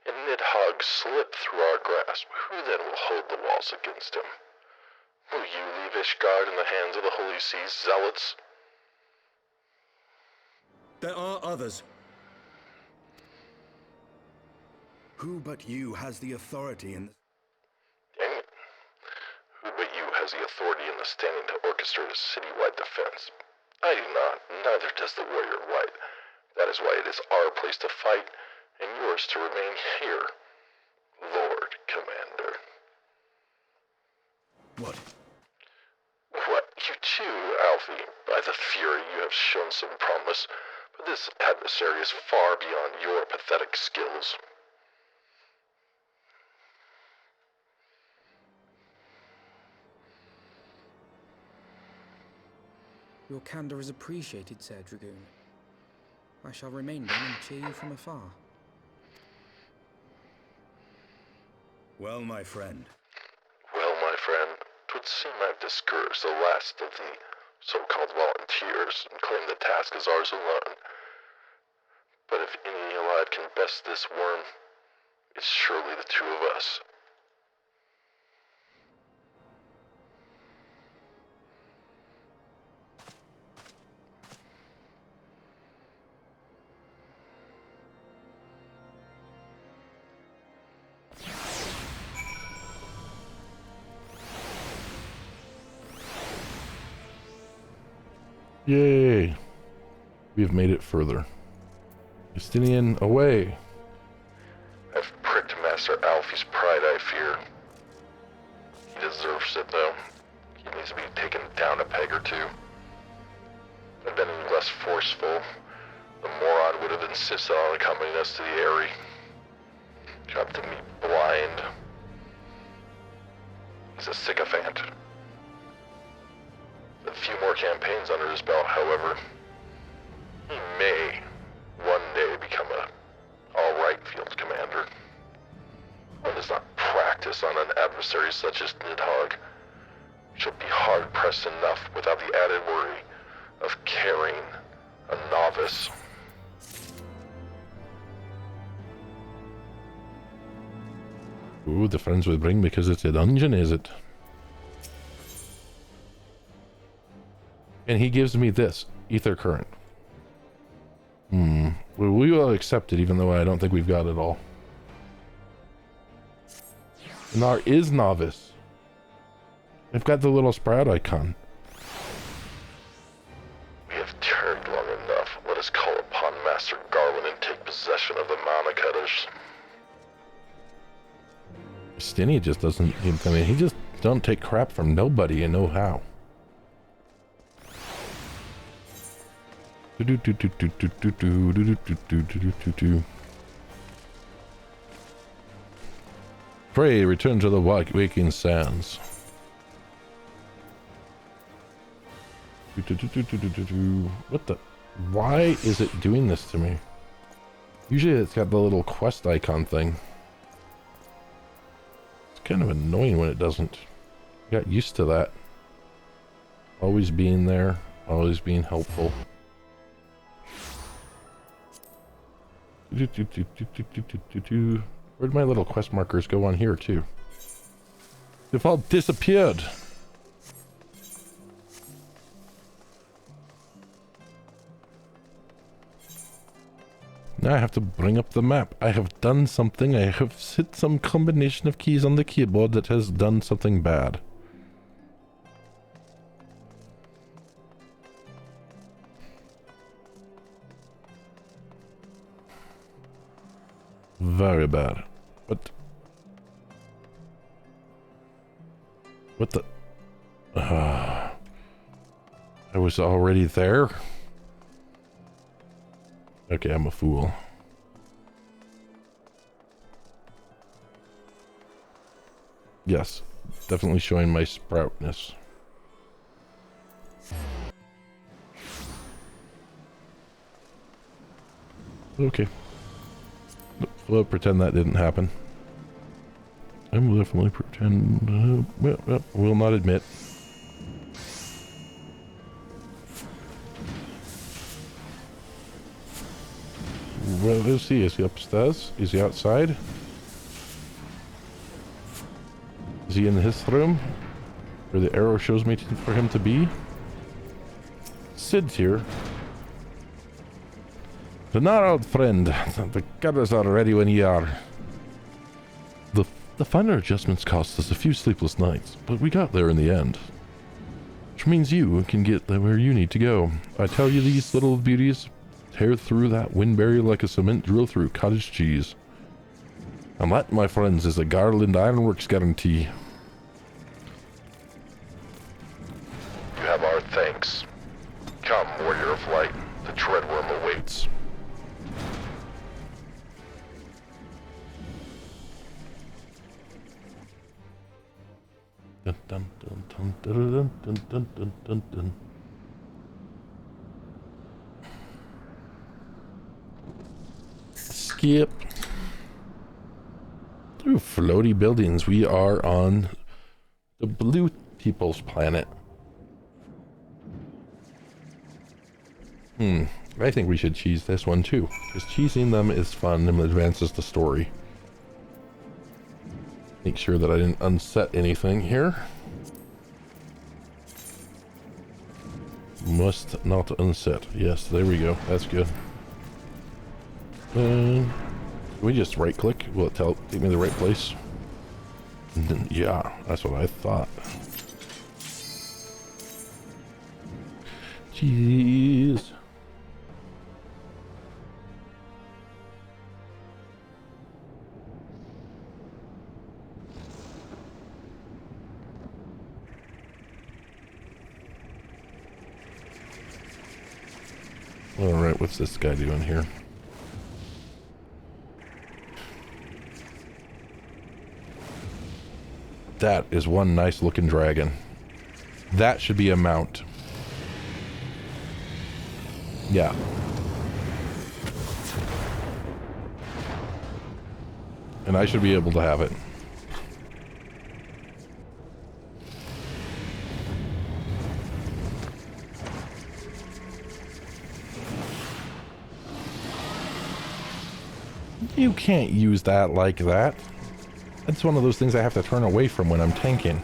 and Nidhogg slip through our grasp, who then will hold the walls against him? Will you leave Ishgard in the hands of the Holy Sea's zealots? There are others. Who but you has the authority in... Who but you has the authority and the standing to orchestrate a citywide defense? I do not, neither does the warrior white. That is why it is our place to fight, and yours to remain here, Lord Commander. What? What, you too, Alfie? By the fury, you have shown some promise, but this adversary is far beyond your pathetic skills. Your candor is appreciated, Sir Dragoon. I shall remain then and cheer you from afar. Well, my friend. Well, my friend, 'twould seem I've discouraged the last of the so-called volunteers and claim the task as ours alone. But if any allied can best this worm, it's surely the two of us. Yay. We've made it further. Justinian, away. I've pricked Master Alfie's pride, I fear. He deserves it, though. He needs to be taken down a peg or two. If I'd been any less forceful, the moron would have insisted on accompanying us to the Eyrie. Got to me blind. He's a sycophant. A few more campaigns under his belt, however, he may one day become a all-right field commander. One does not practice on an adversary such as Nidhogg. should be hard-pressed enough without the added worry of carrying a novice. Ooh, the friends will bring because it's a dungeon, is it? And he gives me this, ether current. Well, we will accept it, even though I don't think we've got it all. Nar is novice. I've got the little sprout icon. We have turned long enough. Let us call upon Master Garland and take possession of the Mana Cutters. Stinny just doesn't, I mean, he just don't take crap from nobody and know how. Pray, return to the waking sands. What the? Why is it doing this to me? Usually it's got the little quest icon thing. It's kind of annoying when it doesn't. Got used to that. Always being there, always being helpful. Where'd my little quest markers go on here too? They've all disappeared. Now I have to bring up the map. I have done something. I have hit some combination of keys on the keyboard that has done something bad. Very bad. What the? I was already there? Okay, I'm a fool. Yes, definitely showing my sproutness. Okay. We'll pretend that didn't happen. I will definitely pretend... will not admit. Where is he? Is he upstairs? Is he outside? Is he in his room? Where the arrow shows me for him to be? Sid's here. Dinar, old friend. The cutters are ready when ye are. The finer adjustments cost us a few sleepless nights, but we got there in the end. Which means you can get where you need to go. I tell you, these little beauties tear through that wind barrier like a cement drill through cottage cheese. And that, my friends, is a Garland Ironworks guarantee. You have our thanks. Come, warrior of light. The Dreadworm awaits. Dun, dun, dun, dun, dun, dun, dun, dun, dun, dun. Skip. Through floaty buildings, we are on the blue people's planet. I think we should cheese this one too, because cheesing them is fun and advances the story. Make sure that I didn't unset anything here. Must not unset. Yes, there we go. That's good. Can we just right click? Will it take me to the right place? Yeah, that's what I thought. Jeez. Alright, what's this guy doing here? That is one nice looking dragon. That should be a mount. Yeah. And I should be able to have it. You can't use that like that. That's one of those things I have to turn away from when I'm tanking.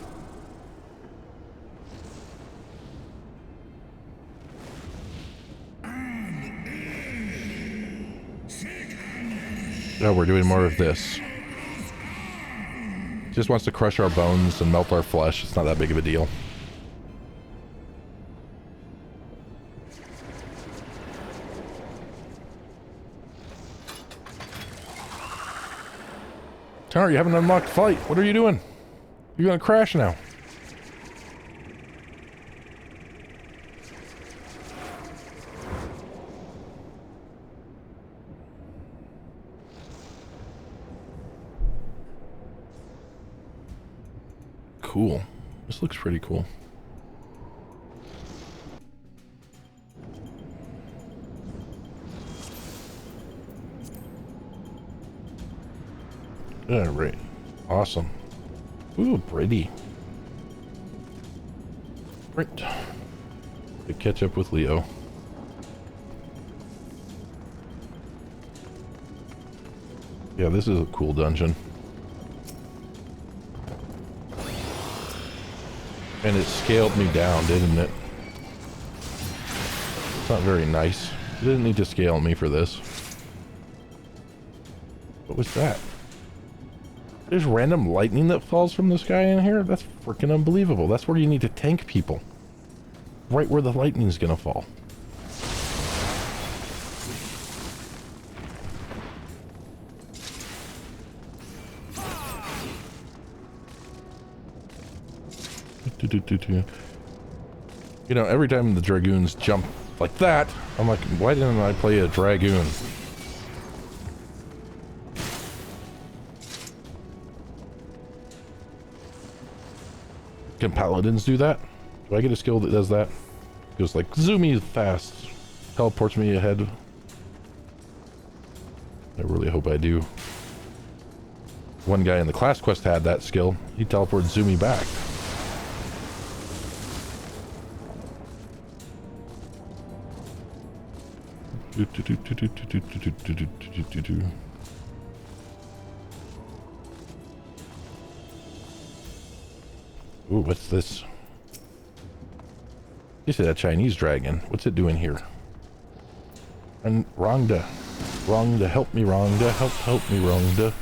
Oh, we're doing more of this. Just wants to crush our bones and melt our flesh. It's not that big of a deal. Tanner, you haven't unlocked flight. What are you doing? You're gonna crash now. Cool. This looks pretty cool. All right. Awesome. Ooh, pretty. Right. To catch up with Leo. Yeah, this is a cool dungeon. And it scaled me down, didn't it? It's not very nice. You didn't need to scale me for this. What was that? There's random lightning that falls from the sky in here? That's freaking unbelievable. That's where you need to tank people. Right where the lightning's gonna fall. You know, every time the dragoons jump like that, I'm like, why didn't I play a dragoon? Can paladins do that? Do I get a skill that does that? It goes like, zoomy fast. Teleports me ahead. I really hope I do. One guy in the class quest had that skill. He teleported zoomy back. Ooh, what's this? This is a Chinese dragon. What's it doing here? And Rhonda. Rhonda, help me, Rhonda. Help me, Rhonda.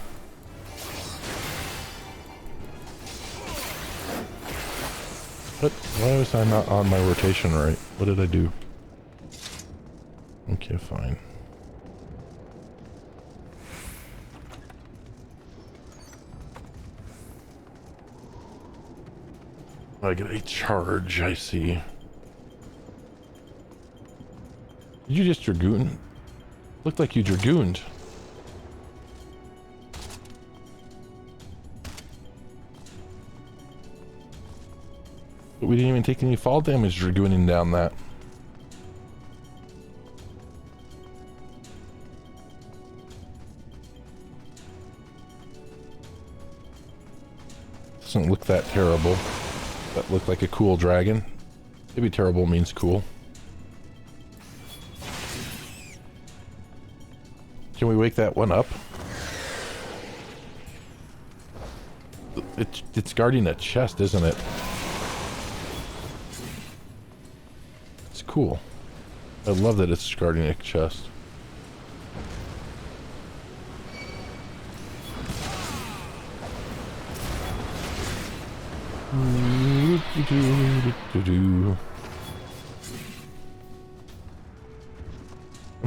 What? Why was I not on my rotation right? What did I do? Okay, fine. I get a charge, I see. Did you just dragoon? Looked like you dragooned. But we didn't even take any fall damage dragooning down that. Doesn't look that terrible. That looked like a cool dragon. Maybe terrible means cool. Can we wake that one up? It's guarding a chest, isn't it? It's cool. I love that it's guarding a chest. I'm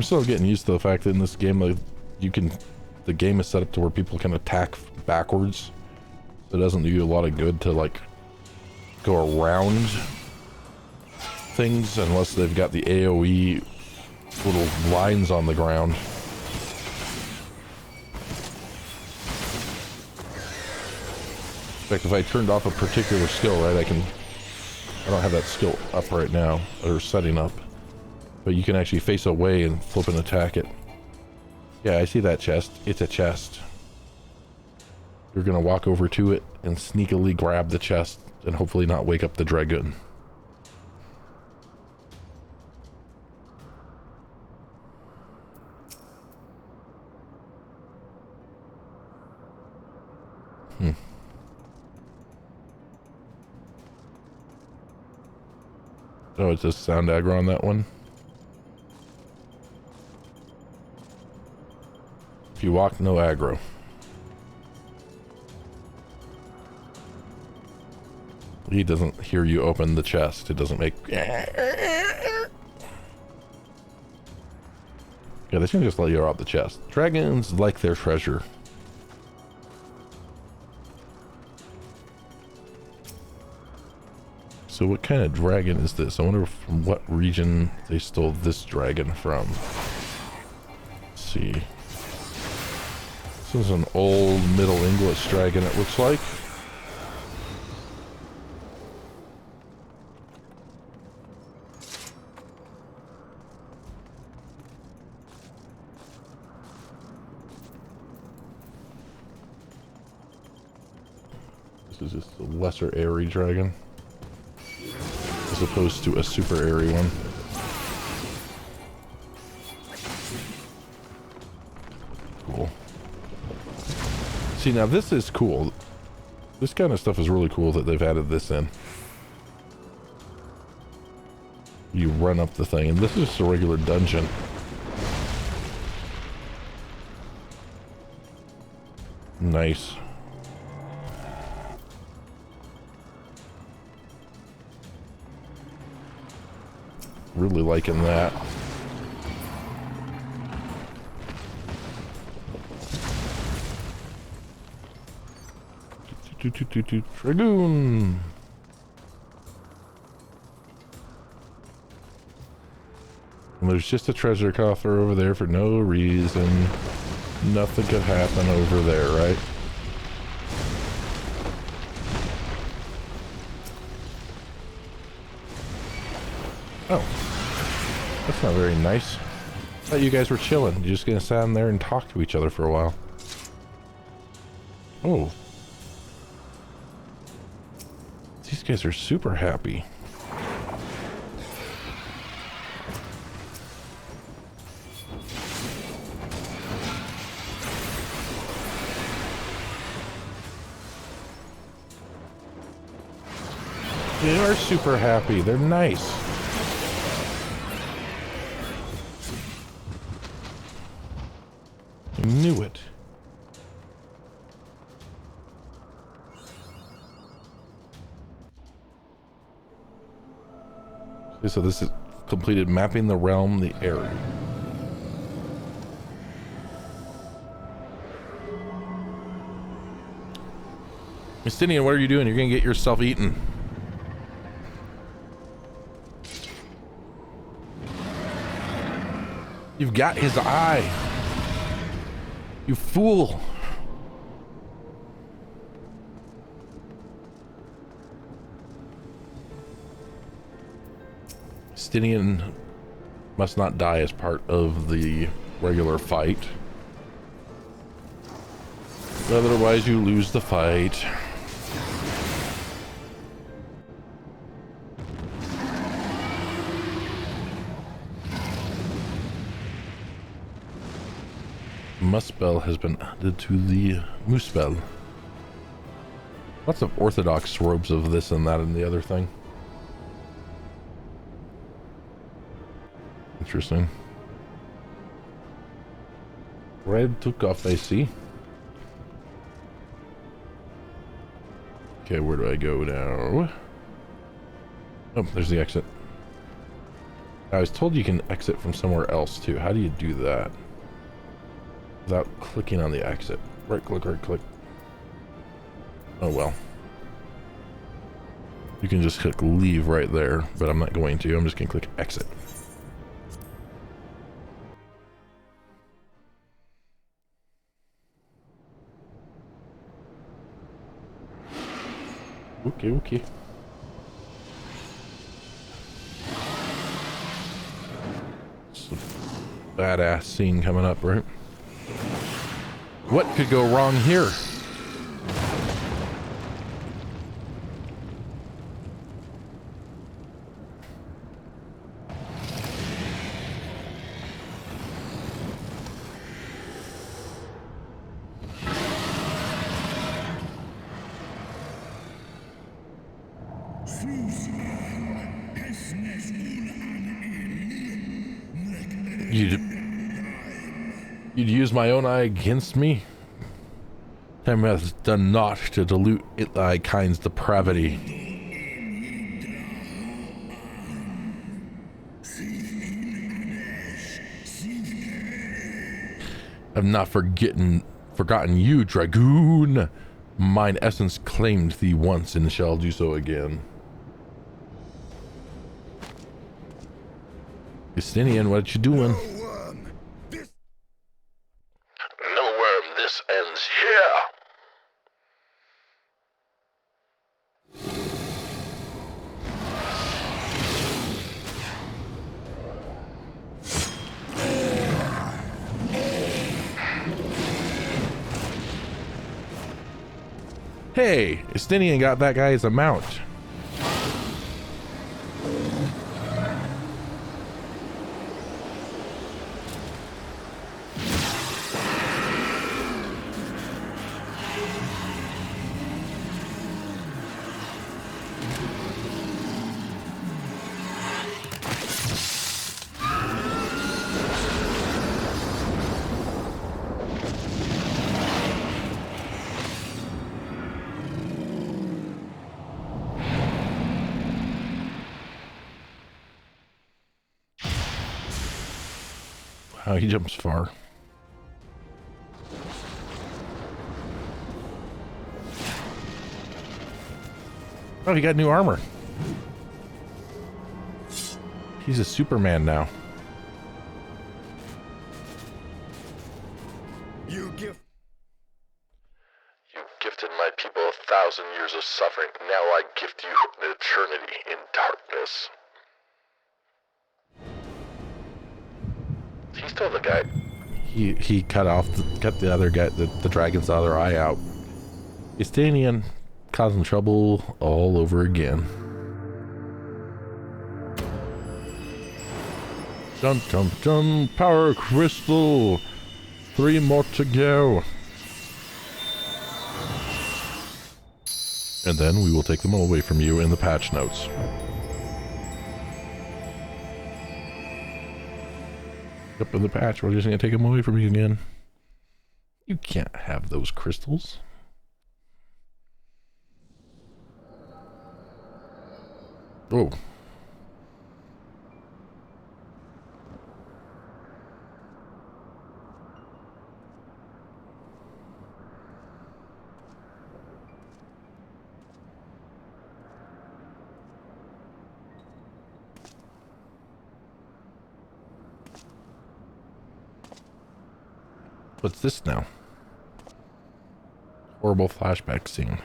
still getting used to the fact that in this game, like, the game is set up to where people can attack backwards. So it doesn't do you a lot of good to like go around things unless they've got the AoE little lines on the ground. In fact, if I turned off a particular skill, right, I don't have that skill up right now, or setting up. But you can actually face away and flip and attack it. Yeah, I see that chest. It's a chest. You're gonna walk over to it and sneakily grab the chest and hopefully not wake up the dragon. Oh, it's just sound aggro on that one. If you walk, no aggro. He doesn't hear you open the chest. It doesn't make... Yeah, they should just let you out the chest. Dragons like their treasure. So what kind of dragon is this? I wonder from what region they stole this dragon from. Let's see. This is an old Middle English dragon, it looks like. This is just a lesser airy dragon, as opposed to a super airy one. Cool. See, now this is cool. This kind of stuff is really cool that they've added this in. You run up the thing, and this is just a regular dungeon. Nice. Really liking that. Dragoon. And there's just a treasure coffer over there for no reason. Nothing could happen over there, right? Oh. That's not very nice. I thought you guys were chilling. You're just gonna stand there and talk to each other for a while. Oh. These guys are super happy. They are super happy. They're nice. I knew it. Okay, so this is completed mapping the realm, the area. Mystinian, what are you doing? You're gonna get yourself eaten. You've got his eye. You fool. Stinian must not die as part of the regular fight. Otherwise you lose the fight. Muspel has been added to the Muspel. Lots of orthodox robes of this and that and the other thing. Interesting. Red took off, I see. Okay, where do I go now? Oh, there's the exit. I was told you can exit from somewhere else too. How do you do that? Without clicking on the exit. Right click, right click. Oh well. You can just click leave right there, but I'm not going to. I'm just going to click exit. Okay, okay. It's a badass scene coming up, right? What could go wrong here? You'd use my own eye against me? Time has done naught to dilute thy kind's depravity. I've not forgotten you, Dragoon. Mine essence claimed thee once and shall do so again. Justinian, what you doing? No worm, this ends here. Hey, Justinian got that guy as a mount. Oh, he jumps far. Oh, he got new armor. He's a Superman now. You gifted my people 1,000 years of suffering. Now I gift you an eternity in darkness. He's still the guy. He cut the other guy, the dragon's other eye out. Justinian causing trouble all over again. Dun dun dun, power crystal. 3 more to go. And then we will take them all away from you in the patch notes. Up in the patch, we're just gonna take them away from you again. You can't have those crystals. Oh. What's this now? Horrible flashback scene.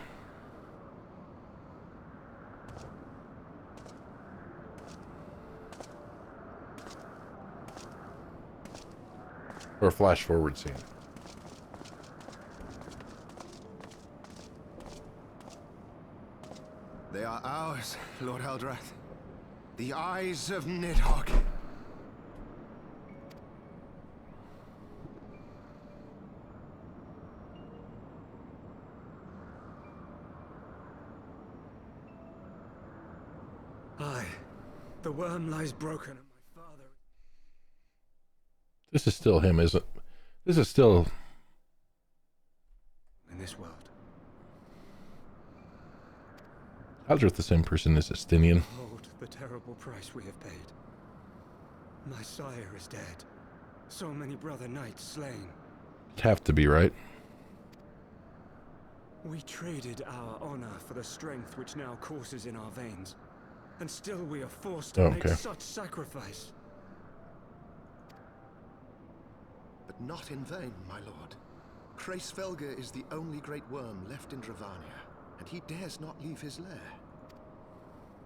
Or flash forward scene. They are ours, Lord Eldrath. The eyes of Nidhogg. Aye. The worm lies broken and my father... This is still him, isn't it? This is still... in this world. Eldrath the same person as Justinian. Behold the terrible price we have paid. My sire is dead. So many brother knights slain. It'd have to be, right? We traded our honor for the strength which now courses in our veins. And still we are forced to make such sacrifice. But not in vain, my lord. Kreisvelga is the only great worm left in Dravania, and he dares not leave his lair.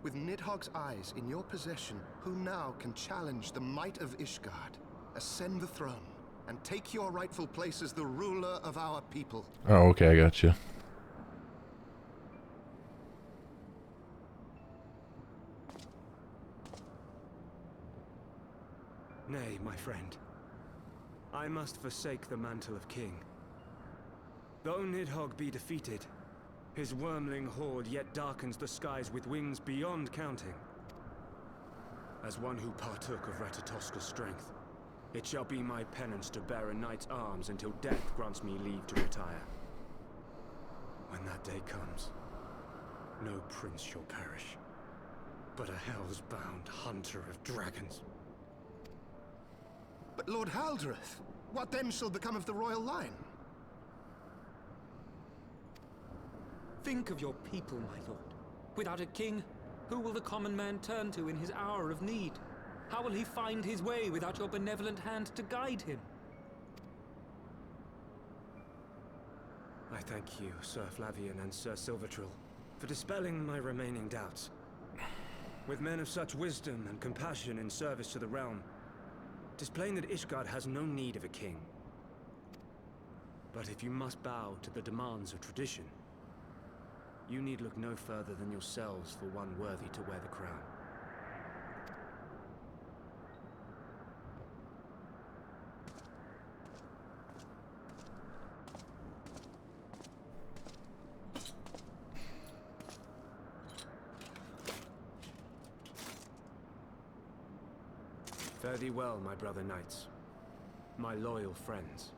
With Nidhogg's eyes in your possession, who now can challenge the might of Ishgard, ascend the throne, and take your rightful place as the ruler of our people? Oh, okay, I got you. Nay, my friend. I must forsake the mantle of king. Though Nidhogg be defeated, His wormling horde yet darkens the skies with wings beyond counting. As one who partook of Ratatoska's strength, it shall be my penance to bear a knight's arms until death grants me leave to retire. When that day comes, no prince shall perish, but a hell's-bound hunter of dragons. But Lord Haldreth, what then shall become of the royal line? Think of your people, my lord. Without a king, who will the common man turn to in his hour of need? How will he find his way without your benevolent hand to guide him? I thank you, Sir Flavian and Sir Silvertrill, for dispelling my remaining doubts. With men of such wisdom and compassion in service to the realm, it is plain that Ishgard has no need of a king. But if you must bow to the demands of tradition, you need look no further than yourselves for one worthy to wear the crown. Fare thee well, my brother knights, my loyal friends.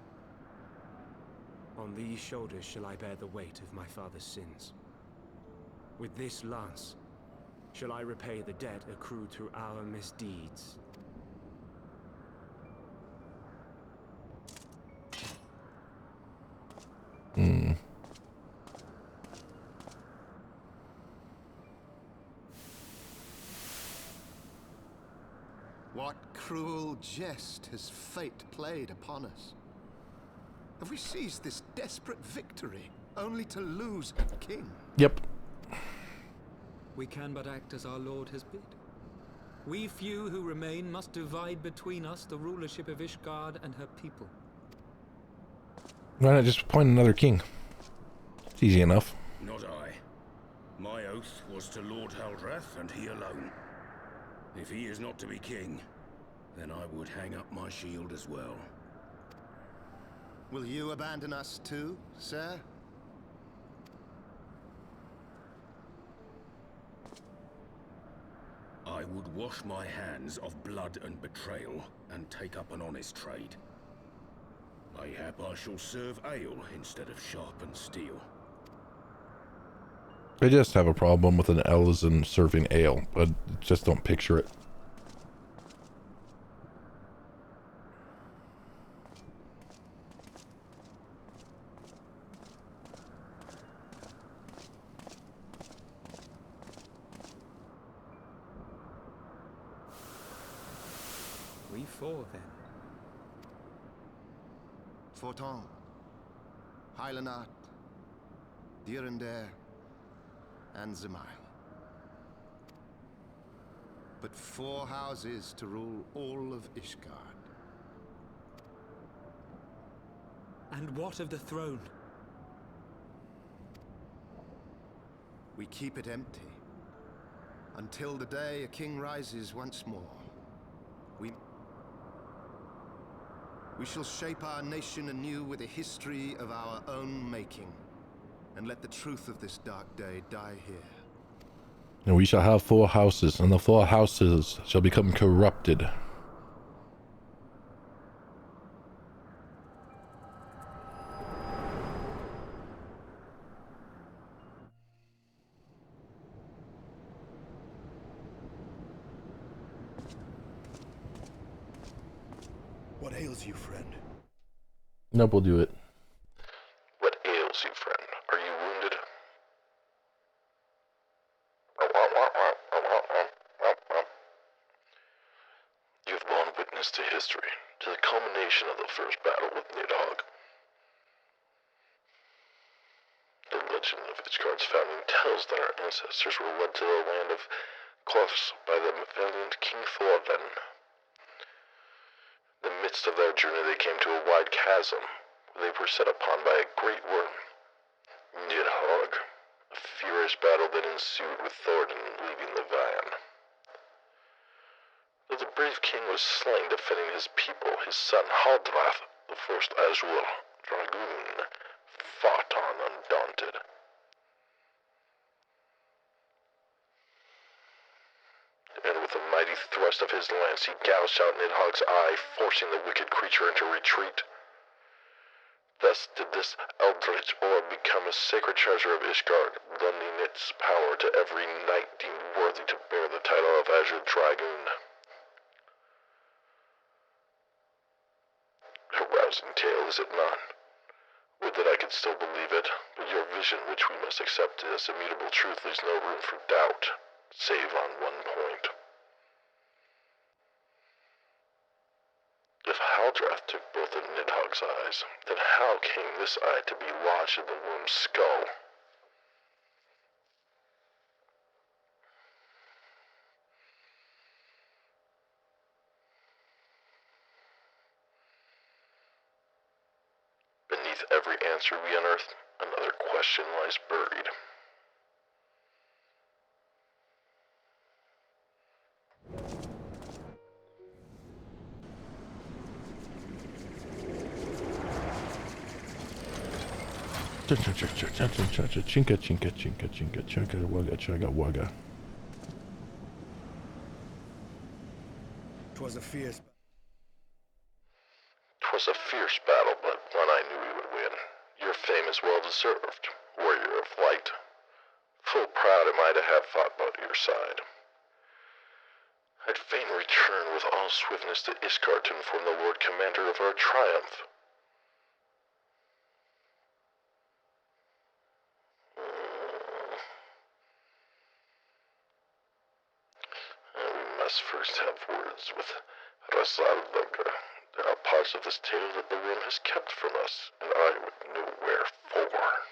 On these shoulders shall I bear the weight of my father's sins. With this lance shall I repay the debt accrued through our misdeeds. What cruel jest has fate played upon us? Have we seized this desperate victory only to lose a king? Yep. We can but act as our lord has bid. We few who remain must divide between us the rulership of Ishgard and her people. Why not just appoint another king? It's easy enough. Not I. My oath was to Lord Haldreth and he alone. If he is not to be king, then I would hang up my shield as well. Will you abandon us too, sir? I would wash my hands of blood and betrayal and take up an honest trade. Mayhap I shall serve ale instead of sharpened steel. I just have a problem with an Elizan serving ale, but just don't picture it. We four, then. Forton, Heilenat, Dyrendare, and Zemile. But 4 houses to rule all of Ishgard. And what of the throne? We keep it empty until the day a king rises once more. We shall shape our nation anew with a history of our own making, and let the truth of this dark day die here. And we shall have 4 houses, and the 4 houses shall become corrupted. What ails you, friend? Nope, we'll do it. What ails you, friend? Are you wounded? You've borne witness to history, to the culmination of the first battle with Nidhogg. The legend of Ishgard's founding tells that our ancestors were led to the land of Clefs by the valiant King Thorvin. In the midst of their journey they came to a wide chasm, where they were set upon by a great worm, Nidhogg. A furious battle then ensued with Thorvin leaving the van. Though the brave king was slain defending his people, his son Haldrath, the first Azul Dragoon, fought on undaunted. with a mighty thrust of his lance, he gouged out Nidhogg's eye, forcing the wicked creature into retreat. Thus did this eldritch orb become a sacred treasure of Ishgard, lending its power to every knight deemed worthy to bear the title of Azure Dragoon. A rousing tale, is it not? Would that I could still believe it, but your vision, which we must accept as immutable truth, leaves no room for doubt, save on one point. If Haldrath took both of Nidhogg's eyes, then how came this eye to be lodged in the worm's skull? Beneath every answer we unearth, another question lies buried. Chinka, chinka, chinka, chinka, chugga, wugga, chugga, wugga. 'Twas a fierce battle, but one I knew we would win. Your fame is well deserved, warrior of light. Full proud am I to have fought by your side. I'd fain return with all swiftness to Ishgard to inform the Lord Commander of our triumph. We must first have words with Rasaldaga. There are parts of this tale that the worm has kept from us, and I would know wherefore.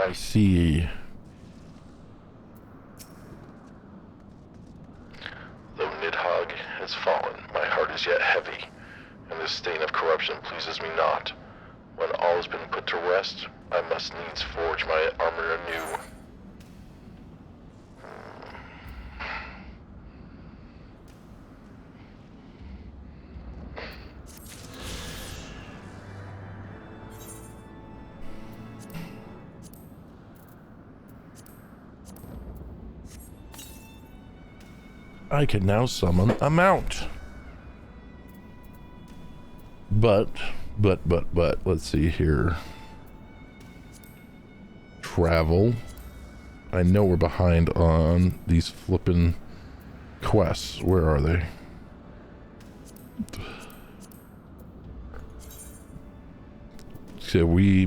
I see. Though Nidhogg has fallen, my heart is yet heavy, and this stain of corruption pleases me not. When all has been put to rest, I must needs forge my armor anew. I can now summon a mount. But, let's see here. Travel. I know we're behind on these flippin' quests. Where are they? So we're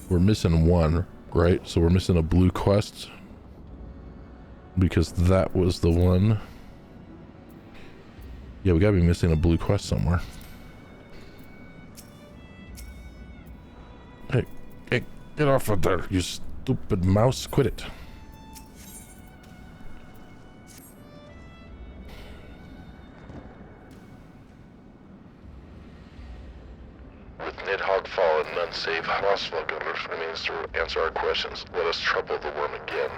missing one, right? So we're missing a blue quest. Because that was the one. Yeah, we gotta be missing a blue quest somewhere. Hey, get off of there, you stupid mouse. Quit it. With Nidhogg fallen, none save Hrosvalgur remains to answer our questions. Let us trouble the worm again.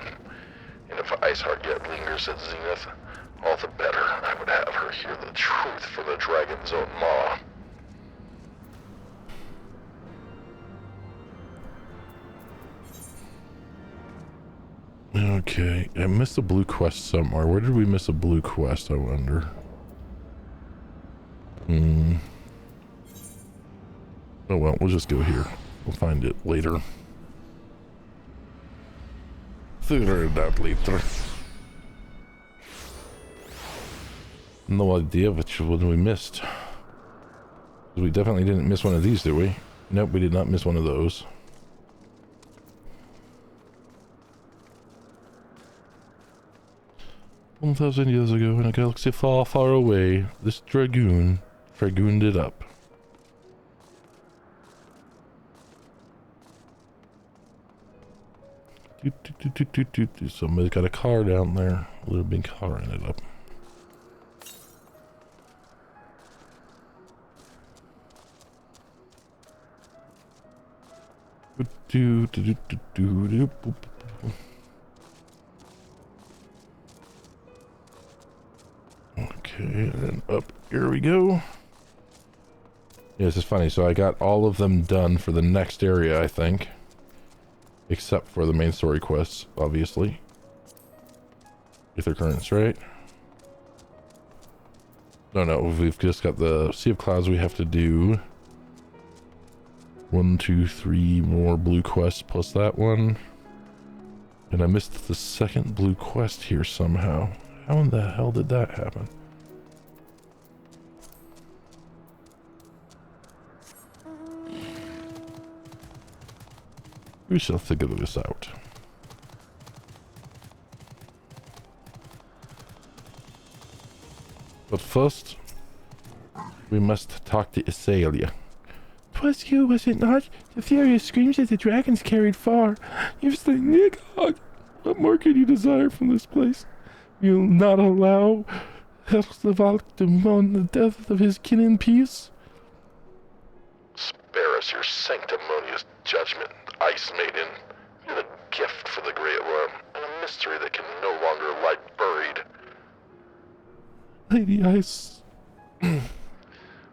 And if Iceheart yet lingers at Zenith, all the better. I would have her hear the truth from the dragon's own maw. Okay, I missed a blue quest somewhere. Where did we miss a blue quest, I wonder? Oh well, we'll just go here. We'll find it later. Figure it out later. No idea which one we missed. We definitely didn't miss one of these, did we? Nope, we did not miss one of those. "1,000 years ago, in a galaxy far, far away, this dragooned it up. Somebody's got a car down there. A little big car in it up. Okay. And then up here we go. Yeah, this is funny. So I got all of them done for the next area, I think. Except for the main story quests, obviously. Ether currents, right? No, we've just got the Sea of Clouds we have to do. 1, 2, 3 more blue quests plus that one. And I missed the second blue quest here somehow. How in the hell did that happen? We shall figure this out. But first, we must talk to Isalia. 'Twas you, was it not? The furious screams that the dragons carried far. You've slain Nidhogg. What more could you desire from this place? You'll not allow Helslevalk to mourn the death of his kin in peace? Spare us your sanctimonious judgment, Ice Maiden. You're the gift for the Great Worm, and a mystery that can no longer lie buried. Lady Ice... Lady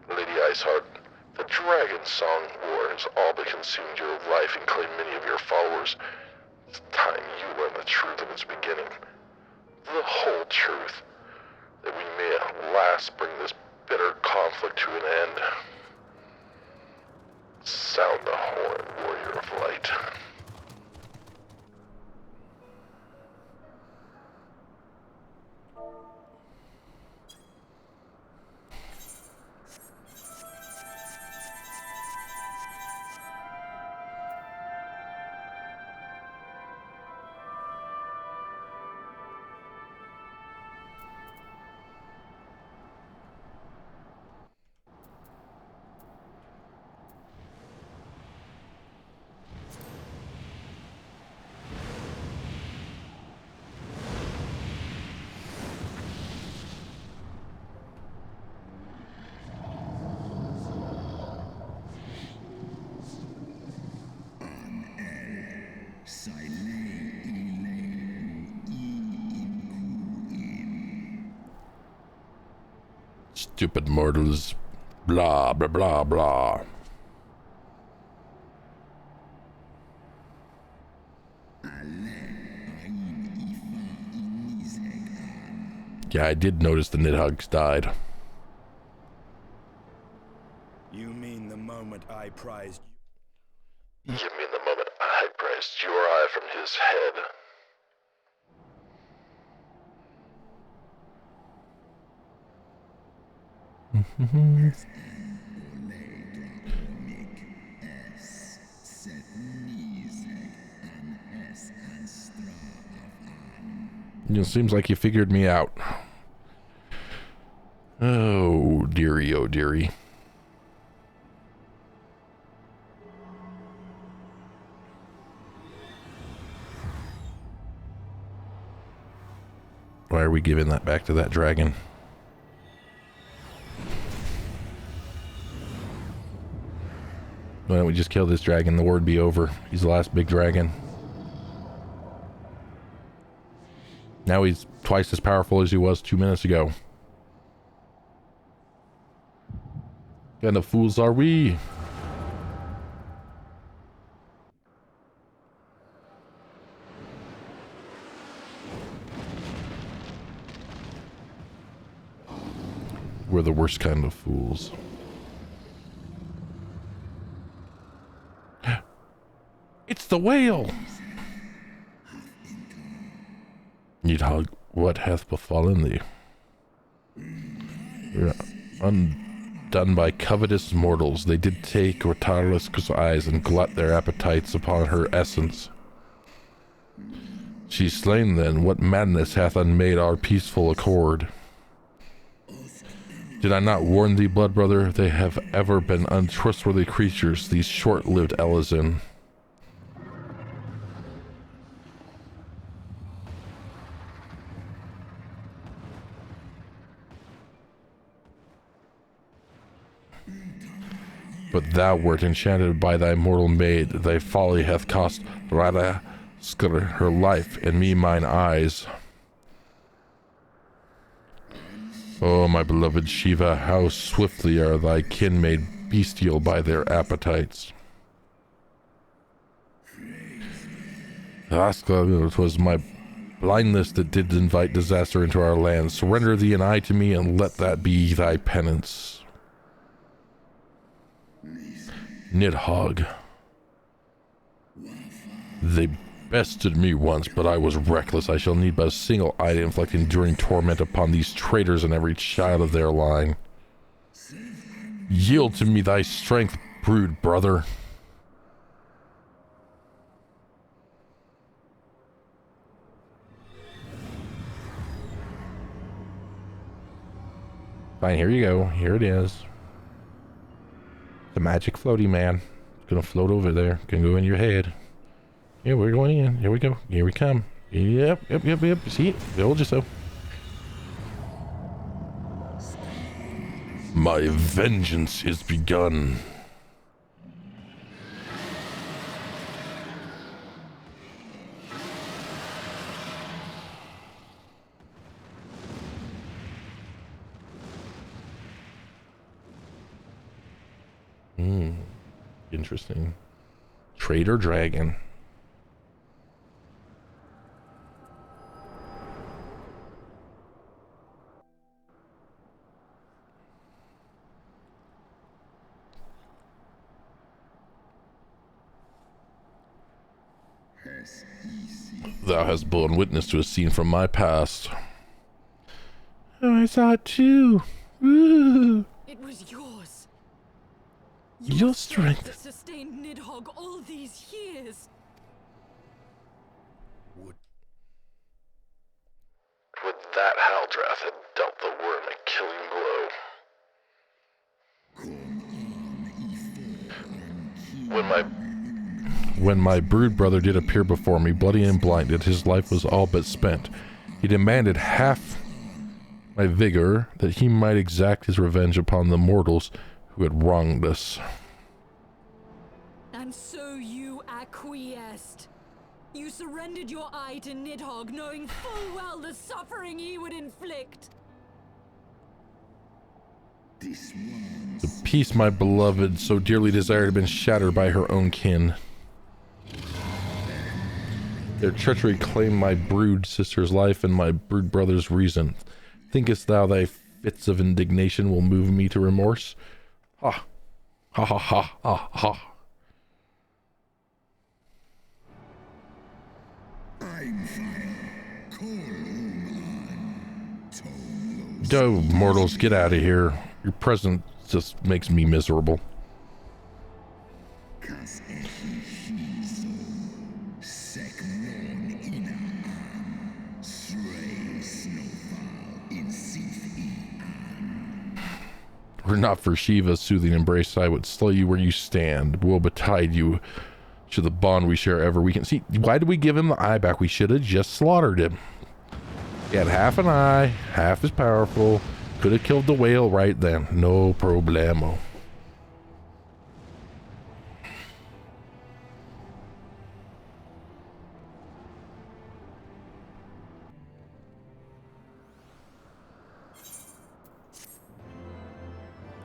Iceheart, the Dragon Song War has all but consumed your life and claimed many of your followers. It's time you learn the truth of its beginning. The whole truth. That we may at last bring this bitter conflict to an end. Sound the horn, warrior of light. Stupid mortals. Blah, blah, blah, blah. Yeah, I did notice the Nidhoggs died. You mean the moment I prized You mean the moment I prized your eye from his head? It seems like you figured me out. Oh, dearie, oh, dearie. Why are we giving that back to that dragon? Why don't we just kill this dragon? The war would be over. He's the last big dragon. Now he's twice as powerful as he was 2 minutes ago. What kind of fools are we? We're the worst kind of fools. It's the whale! Nidhogg, what hath befallen thee? We're undone by covetous mortals. They did take Ratarla's eyes and glut their appetites upon her essence. She's slain then. What madness hath unmade our peaceful accord? Did I not warn thee, blood brother? They have ever been untrustworthy creatures, these short-lived Elizin. But thou wert enchanted by thy mortal maid. Thy folly hath cost Rada her life, and me mine eyes. Oh, my beloved Shiva, how swiftly are thy kin made bestial by their appetites. Askla, it was my blindness that did invite disaster into our land. Surrender thee and I to me, and let that be thy penance. Nidhogg. They bested me once, but I was reckless. I shall need but a single eye to inflict enduring torment upon these traitors and every child of their line. Yield to me thy strength, brood brother. Fine, here you go. Here it is. The magic floaty man. It's gonna float over there. Gonna go in your head. Yeah, we're going in. Here we go. Here we come. Yep. See it? I told you so. My vengeance is begun. Interesting. Traitor dragon. Thou hast borne witness to a scene from my past. Oh, I saw it too. Woo. It was yours. Your strength that sustained Nidhogg all these years. Would that Haldrath had dealt the worm a killing blow. When my brood brother did appear before me, bloody and blinded, his life was all but spent. He demanded half my vigor, that he might exact his revenge upon the mortals who had wronged us. And so you acquiesced. You surrendered your eye to Nidhogg, knowing full well the suffering he would inflict. The peace my beloved so dearly desired had been shattered by her own kin. Their treachery claimed my brood sister's life and my brood brother's reason. Thinkest thou thy fits of indignation will move me to remorse? Ha! Ha ha ha ha ha! Go, mortals, get out of here. Your presence just makes me miserable. Were not for Shiva's soothing embrace, I would slay you where you stand. Woe betide you to the bond we share ever. We can see, why did we give him the eye back? We should have just slaughtered him. He had half an eye, half as powerful. Could have killed the whale right then. No problemo.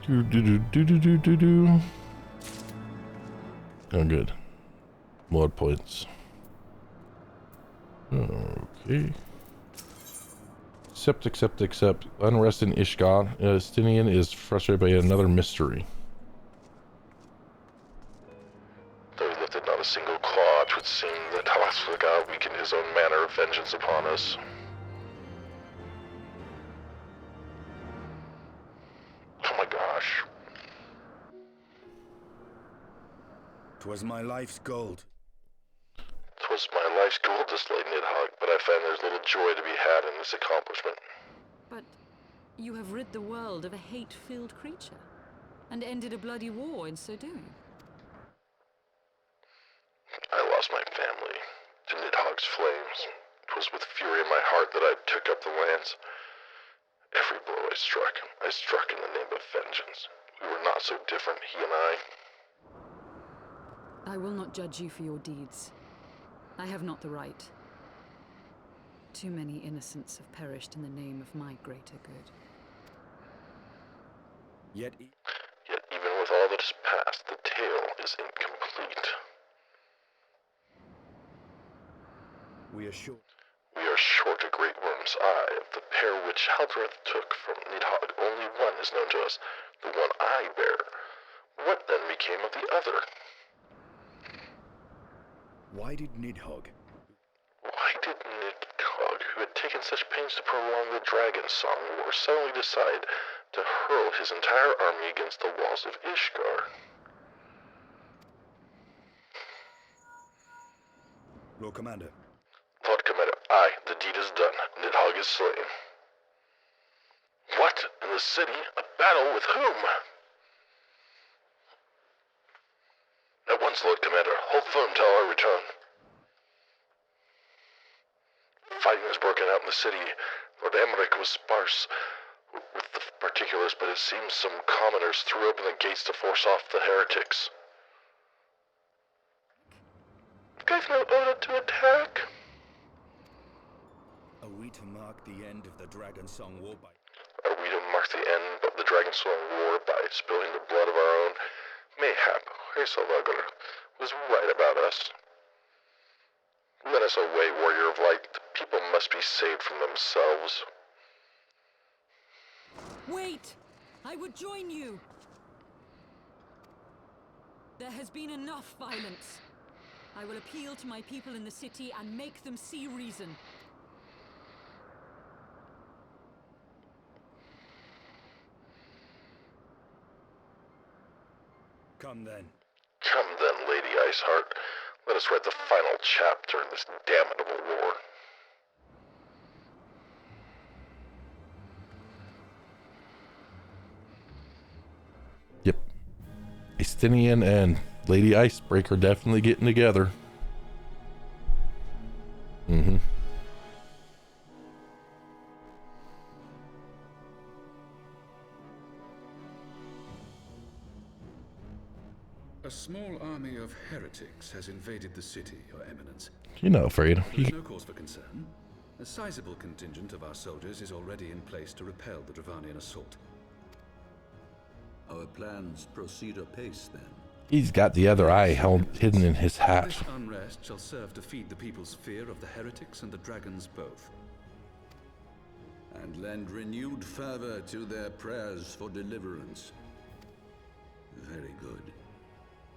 Do. Oh, good. Blood points. Okay. Except. Unrest in Ishgard. Stinian is frustrated by another mystery. Though he lifted not a single claw, it would seem that FFXIV weakened his own manner of vengeance upon us. Oh my gosh. 'Twas my life's gold. 'Twas my life's goal to slay Nidhogg, but I find there's little joy to be had in this accomplishment. But you have rid the world of a hate-filled creature, and ended a bloody war in so doing. I lost my family to Nidhogg's flames. 'Twas with fury in my heart that I took up the lance. Every blow I struck in the name of vengeance. We were not so different, he and I. I will not judge you for your deeds. I have not the right. Too many innocents have perished in the name of my greater good. Yet even with all that is past, the tale is incomplete. we are sure. We are short a great worm's eye. Of the pair which Haldreth took from Nidhogg, only one is known to us, the one I bear. What then became of the other? Why did Nidhogg, who had taken such pains to prolong the Dragon Song War, suddenly decide to hurl his entire army against the walls of Ishgard? Lord Commander? Lord Commander, aye, the deed is done. Nidhogg is slain. What? In the city? A battle with whom? At once, Lord Commander. Hold firm till I return. Fighting has broken out in the city. Lord Emmerich was sparse with the particulars, but it seems some commoners threw open the gates to force off the heretics. Gave no order to attack. Are we to mark the end of the Dragon Song War by... Are we to mark the end of the Dragon Song War by spilling the blood of our own? Mayhap Hresalvagr was right about us. Let us away, warrior of light. The people must be saved from themselves. Wait! I would join you! There has been enough violence. I will appeal to my people in the city and make them see reason. Come then. Come then, Lady Iceheart. Let us write the final chapter in this damnable war. Yep. Estinian and Lady Icebreaker definitely getting together. Mm-hmm. A small army of heretics has invaded the city, Your Eminence. You're not afraid. There's no cause for concern. A sizable contingent of our soldiers is already in place to repel the Dravanian assault. Our plans proceed apace, then. He's got the other eye hidden in his hat. This unrest shall serve to feed the people's fear of the heretics and the dragons both. And lend renewed fervor to their prayers for deliverance. Very good.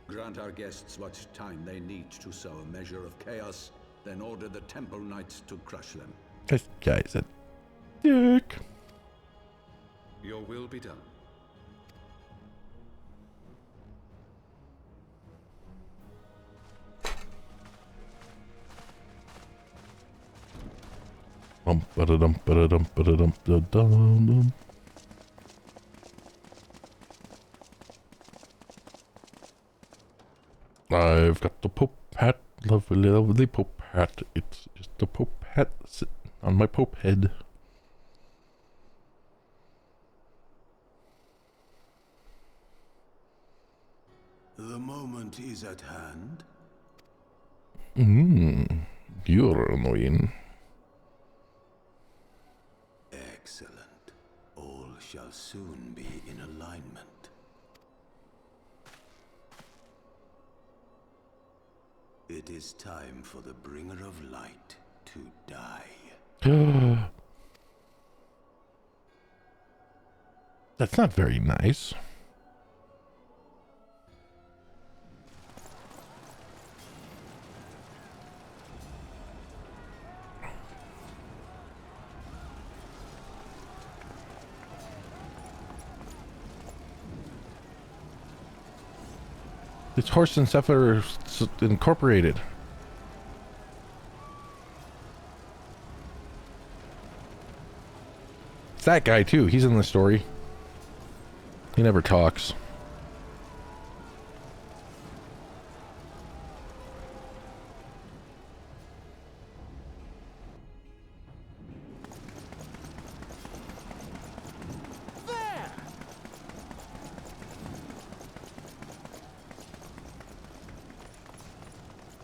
Grant our guests what time they need to sow a measure of chaos, then order the Temple Knights to crush them. This guy's a dick. Your will be done. I've got the Pope hat, lovely, lovely Pope hat. It's just a Pope hat sitting on my Pope head. The moment is at hand. You're annoying. Excellent. All shall soon be in alignment. It is time for the bringer of light to die. That's not very nice. It's Horse and Zephyr Incorporated. It's that guy too. He's in the story. He never talks.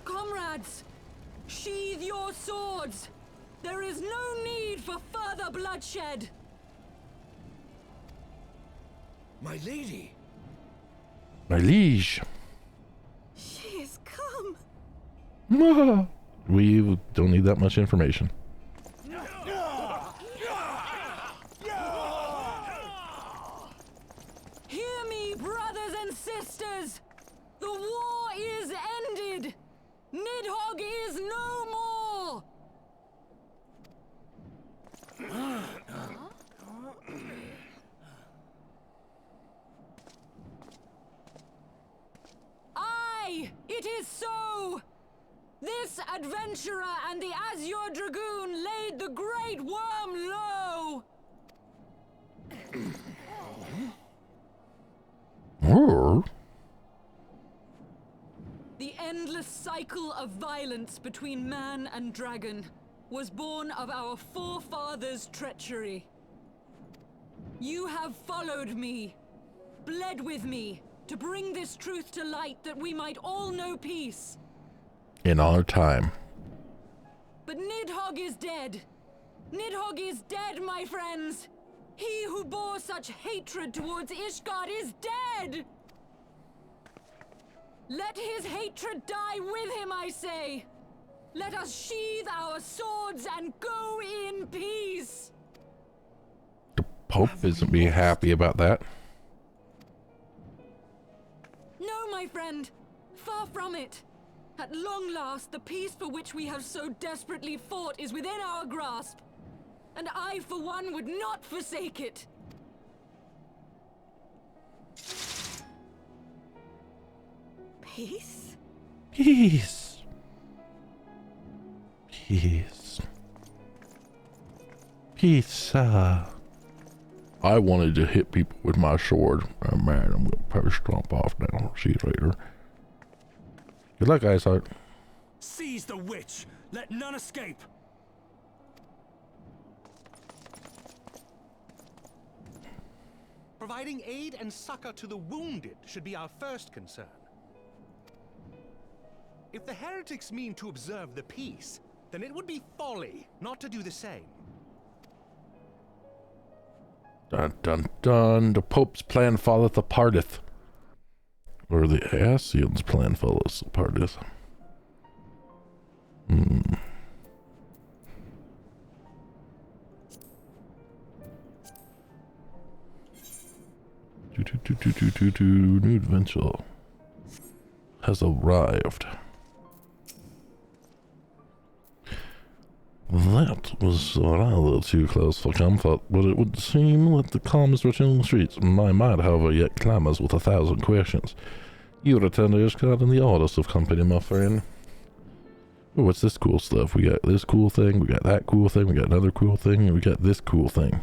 Comrades, sheathe your swords. There is no need for further bloodshed. My lady. My liege. She is come. We don't need that much information. Hear me, brothers and sisters! The war is ended! Nidhogg is no more! Aye, it is so! This adventurer and the Azure Dragoon laid the Great Worm low! The endless cycle of violence between man and dragon was born of our forefathers' treachery. You have followed me, bled with me, to bring this truth to light that we might all know peace. In our time. But Nidhogg is dead. Nidhogg is dead, my friends. He who bore such hatred towards Ishgard is dead! Let his hatred die with him, I say! Let us sheathe our swords and go in peace! The Pope isn't being happy about that. No, my friend. Far from it. At long last, the peace for which we have so desperately fought is within our grasp. And I, for one, would not forsake it. Peace? Peace. Peace. Peace. I wanted to hit people with my sword. Oh man, I'm gonna probably stomp off now. See you later. Good luck, Eyesight. Seize the witch! Let none escape! Providing aid and succor to the wounded should be our first concern. If the heretics mean to observe the peace, then it would be folly not to do the same. Dun dun dun. The Pope's plan falleth aparteth. Or the Asian's plan follows aparteth. New adventure has arrived. That was rather too close for comfort, but it would seem that the calm is returning in the streets. My mind, however, yet clamors with 1,000 questions. You return to Ishgard in the oddest of company, my friend. Oh, what's this cool stuff? We got this cool thing, we got that cool thing, we got another cool thing, and we got this cool thing.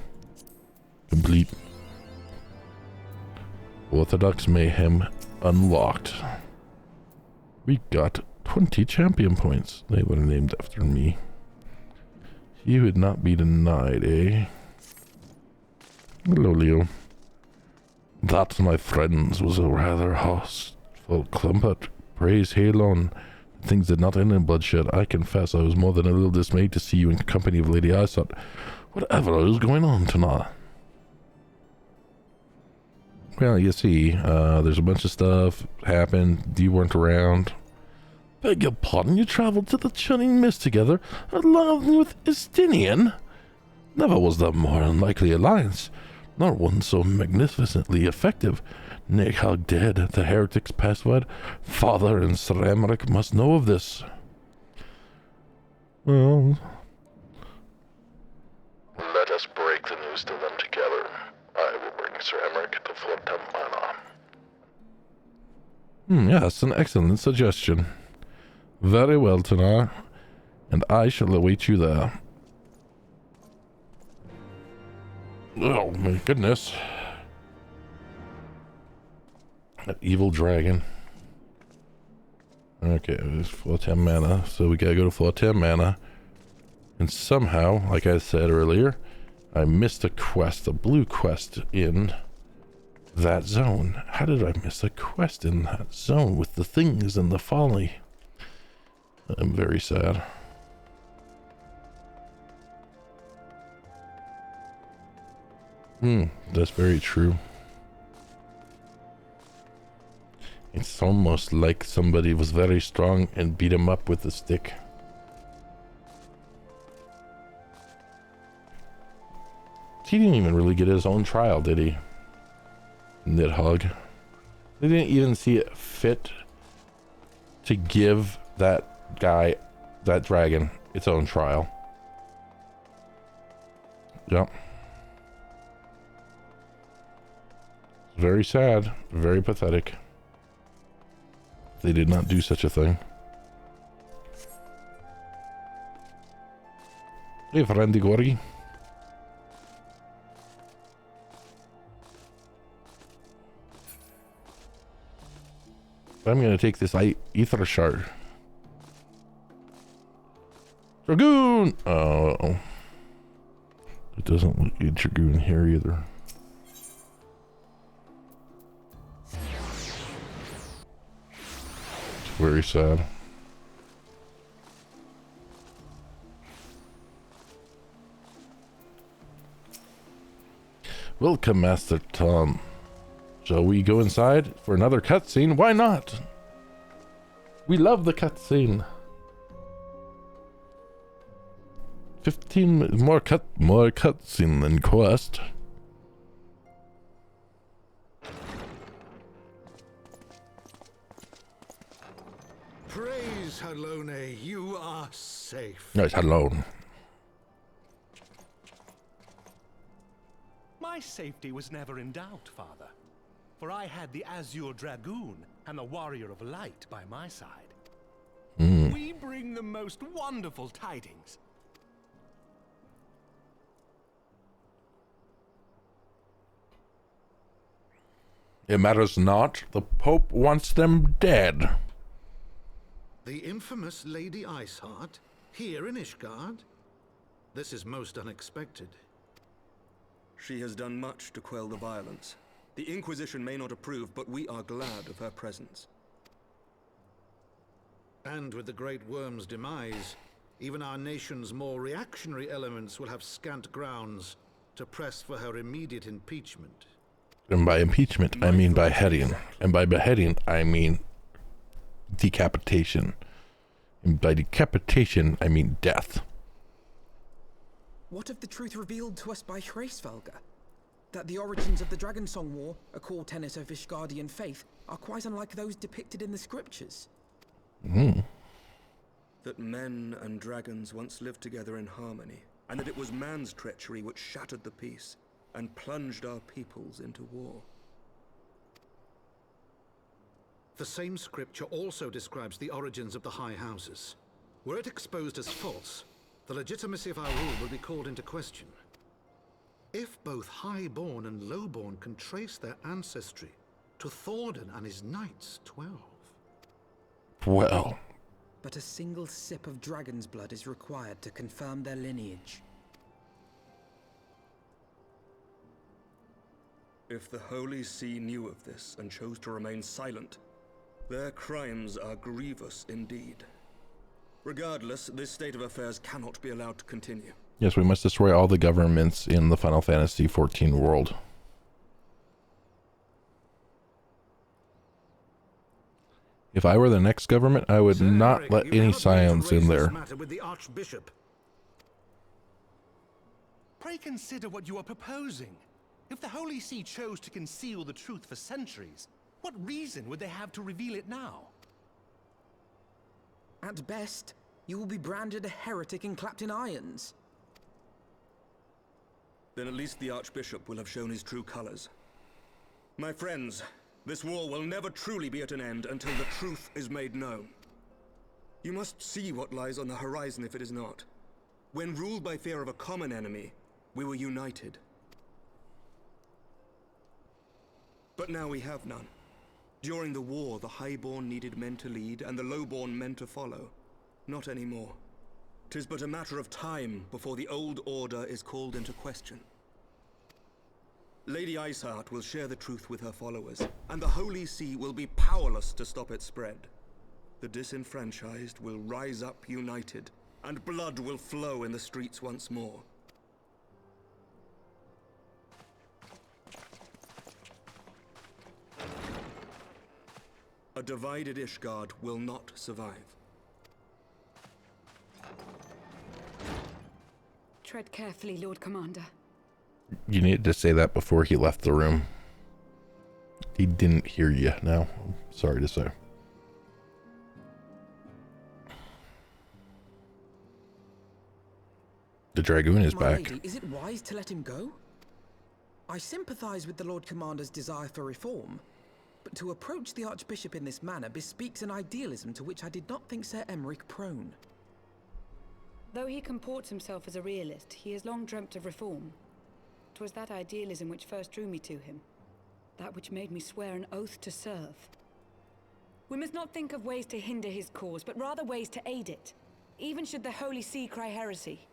Complete. Orthodox Mayhem unlocked. We got 20 champion points. They were named after me. He would not be denied, eh? Hello, Leo. That, my friends, was a rather hostile clumpet. Praise Halon. Things did not end in bloodshed. I confess I was more than a little dismayed to see you in company of Lady Aesop. Whatever is going on tonight? Well, you see, there's a bunch of stuff happened. You weren't around. Beg your pardon, you traveled to the Churning Mist together, along with Estinian? Never was there more unlikely alliance, nor one so magnificently effective. Nidhogg dead, the heretics pacified. Father and Sir Emmerich must know of this. Well... Let us break the news to them together. I will bring Sir Emmerich to Fort Manor. Yes, an excellent suggestion. Very well, Tanar, and I shall await you there. Oh my goodness. That evil dragon. Okay, it's Fort Manor, so we gotta go to Fort Manor. And somehow, like I said earlier, I missed a quest, a blue quest in that zone. How did I miss a quest in that zone with the things and the folly? I'm very sad. That's very true. It's almost like somebody was very strong and beat him up with a stick. He didn't even really get his own trial, did he? Nidhogg. They didn't even see it fit to give that guy, that dragon, its own trial. Yep. Very sad, very pathetic. They did not do such a thing. Hey, friend Igori. I'm gonna take this ether shard. Dragoon! Oh. It doesn't look like a Dragoon here either. It's very sad. Welcome, Master Tom. Shall we go inside for another cutscene? Why not? We love the cutscene. 15 more cutscene than quest. Praise Halone, you are safe. Nice, Halone. My safety was never in doubt, Father. For I had the Azure Dragoon and the Warrior of Light by my side. We bring the most wonderful tidings. It matters not. The Pope wants them dead. The infamous Lady Iceheart, here in Ishgard? This is most unexpected. She has done much to quell the violence. The Inquisition may not approve, but we are glad of her presence. And with the Great Worm's demise, even our nation's more reactionary elements will have scant grounds to press for her immediate impeachment. And by impeachment, I mean beheading. And by beheading, I mean decapitation. And by decapitation, I mean death. What of the truth revealed to us by Hraesvelgr? That the origins of the Dragonsong War, a core tenet of Ishgardian faith, are quite unlike those depicted in the scriptures. That men and dragons once lived together in harmony, and that it was man's treachery which shattered the peace and plunged our peoples into war. The same scripture also describes the origins of the High Houses. Were it exposed as false, the legitimacy of our rule will be called into question. If both Highborn and Lowborn can trace their ancestry to Thordan and his knights, 12. Well. But a single sip of dragon's blood is required to confirm their lineage. If the Holy See knew of this and chose to remain silent, their crimes are grievous indeed. Regardless, this state of affairs cannot be allowed to continue. Yes, we must destroy all the governments in the Final Fantasy XIV world. If I were the next government, I would not let any scions in there. With the Archbishop. Pray consider what you are proposing. If the Holy See chose to conceal the truth for centuries, what reason would they have to reveal it now? At best, you will be branded a heretic and clapped in irons. Then at least the Archbishop will have shown his true colors. My friends, this war will never truly be at an end until the truth is made known. You must see what lies on the horizon if it is not. When ruled by fear of a common enemy, we were united. But now we have none. During the war, the Highborn needed men to lead, and the Lowborn men to follow. Not anymore. 'Tis but a matter of time before the old order is called into question. Lady Iceheart will share the truth with her followers, and the Holy See will be powerless to stop its spread. The disenfranchised will rise up united, and blood will flow in the streets once more. A divided Ishgard will not survive. Tread carefully, Lord Commander. You needed to say that before he left the room. He didn't hear you now. I'm sorry to say. The Dragoon is My back. lady, is it wise to let him go? I sympathize with the Lord Commander's desire for reform, but to approach the Archbishop in this manner bespeaks an idealism to which I did not think Sir Emmerich prone. Though he comports himself as a realist, he has long dreamt of reform. 'Twas that idealism which first drew me to him. That which made me swear an oath to serve. We must not think of ways to hinder his cause, but rather ways to aid it, even should the Holy See cry heresy.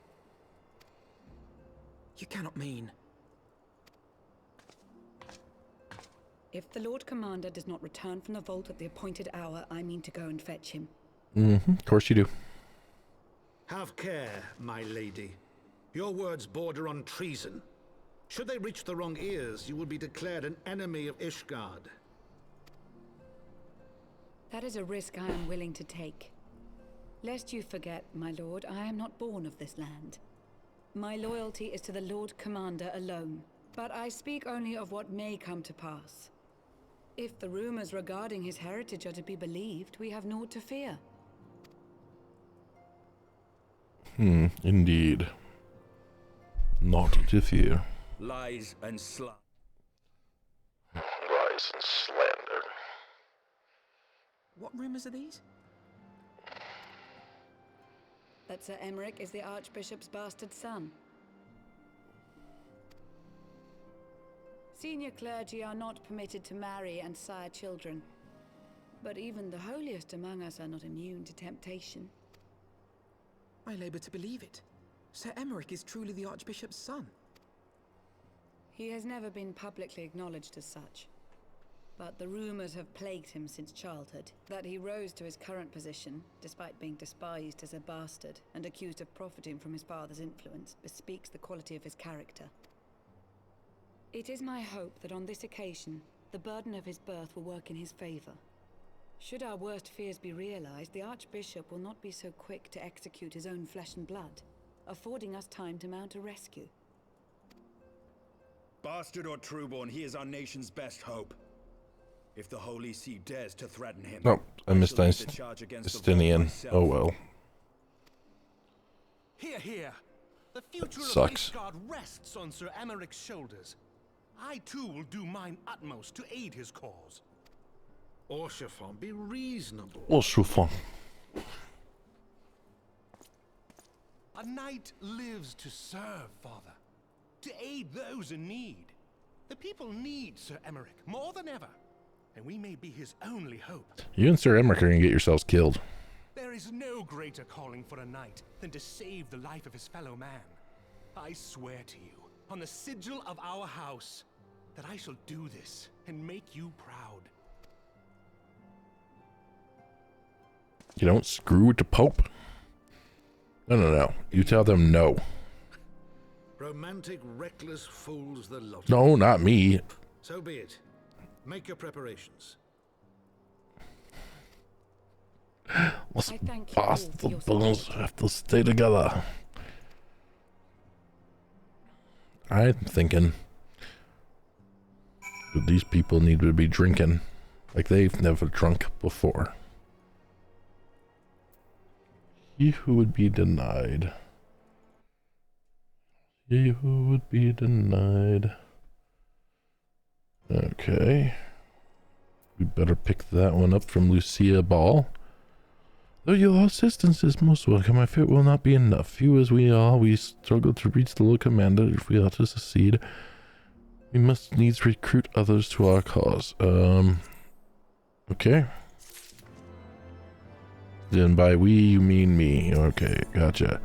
You cannot mean... If the Lord Commander does not return from the vault at the appointed hour, I mean to go and fetch him. Of course you do. Have care, my lady. Your words border on treason. Should they reach the wrong ears, you will be declared an enemy of Ishgard. That is a risk I am willing to take. Lest you forget, my lord, I am not born of this land. My loyalty is to the Lord Commander alone, but I speak only of what may come to pass. If the rumors regarding his heritage are to be believed, we have naught to fear. Indeed. Not to fear. Lies and slander. Lies and slander. What rumors are these? That Sir Emmerich is the Archbishop's bastard son. Senior clergy are not permitted to marry and sire children. But even the holiest among us are not immune to temptation. I labor to believe it. Sir Emmerich is truly the Archbishop's son. He has never been publicly acknowledged as such. But the rumors have plagued him since childhood. That he rose to his current position, despite being despised as a bastard and accused of profiting from his father's influence, bespeaks the quality of his character. It is my hope that on this occasion, the burden of his birth will work in his favor. Should our worst fears be realized, the Archbishop will not be so quick to execute his own flesh and blood, affording us time to mount a rescue. Bastard or trueborn, he is our nation's best hope. If the Holy See dares to threaten him... Oh, I missed Justinian. Oh well. Hear, hear. The future Sucks. of Ishgard rests on Sir Emmerich's shoulders. I too will do mine utmost to aid his cause. Orshafon, be reasonable. Orshafon. A knight lives to serve, Father. To aid those in need. The people need Sir Emmerich more than ever. And we may be his only hope. You and Sir Emmerich are going to get yourselves killed. There is no greater calling for a knight than to save the life of his fellow man. I swear to you, on the sigil of our house, that I shall do this and make you proud. You don't screw with the Pope. No. You tell them no. Romantic, reckless fools the lot. No, not me. So be it. Make your preparations. Let's pass the bills. Have to stay together. I'm thinking that these people need to be drinking like they've never drunk before. He who would be denied. He who would be denied. Okay. We better pick that one up from Lucia Ball. Though your assistance is most welcome, I fear it will not be enough. Few as we are, we struggle to reach the Lord Commander. If we are to succeed, we must needs recruit others to our cause. Okay. Then by we, you mean me. Okay, gotcha.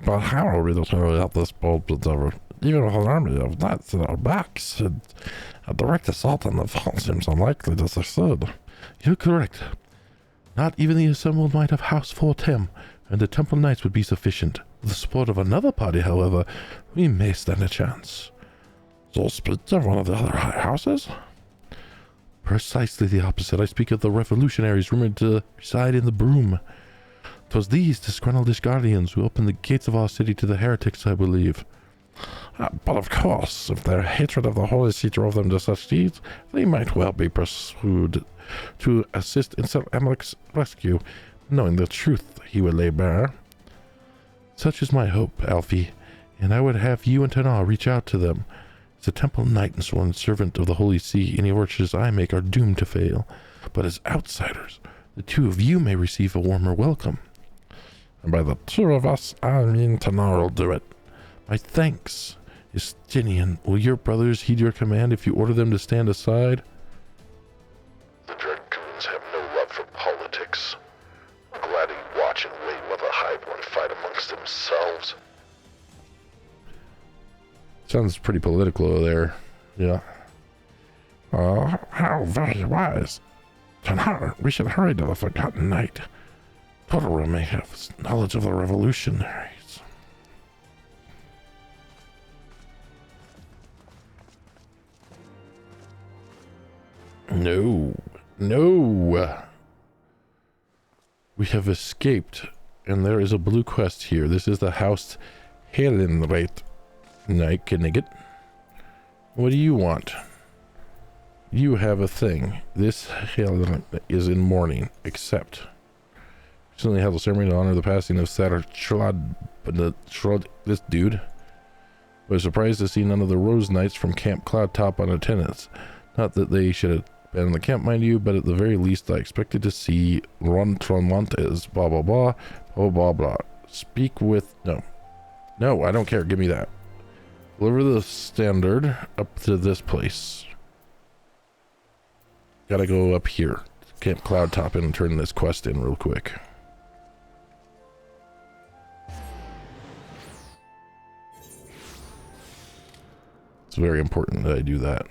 But how are we to carry out this bold endeavor? Even with an army of knights at our backs, and a direct assault on the vault seems unlikely to succeed. You're correct. Not even the assembled might of House Fort Hem and the Temple Knights would be sufficient. With the support of another party, however, we may stand a chance. So speak of one of the other high houses? Precisely the opposite. I speak of the revolutionaries rumored to reside in the Broom. 'Twas these disgruntled guardians who opened the gates of our city to the heretics, I believe. But of course, if their hatred of the Holy See drove them to such deeds, they might well be pursued to assist in Sir Amalek's rescue, knowing the truth he would lay bare. Such is my hope, Alfie, and I would have you and Tanar reach out to them. As a temple knight and sworn servant of the Holy See, any overtures I make are doomed to fail. But as outsiders, the two of you may receive a warmer welcome. And by the two of us, I mean Tanar will do it. My thanks. Justinian, will your brothers heed your command if you order them to stand aside? The Dragoons have no love for politics. I'm glad to watch and wait while the Highborn fight amongst themselves. Sounds pretty political there. Yeah. How very wise. Tanar, we should hurry to the Forgotten Knight. Totoro may have knowledge of the revolutionaries. No. No. We have escaped, and there is a blue quest here. This is the House Helenreit. Nigget. What do you want? You have a thing. This Helen is in mourning, except recently held a ceremony to honor the passing of Satter Shrod, this dude. I was surprised to see none of the Rose Knights from Camp Cloudtop on attendance. Not that they should have been in the camp, mind you, but at the very least I expected to see Ron Tromontes, blah blah blah, blah blah blah. Speak with... No, I don't care, give me that. Deliver the standard up to this place. Gotta go up here. Camp Cloudtop and turn this quest in real quick. It's very important that I do that.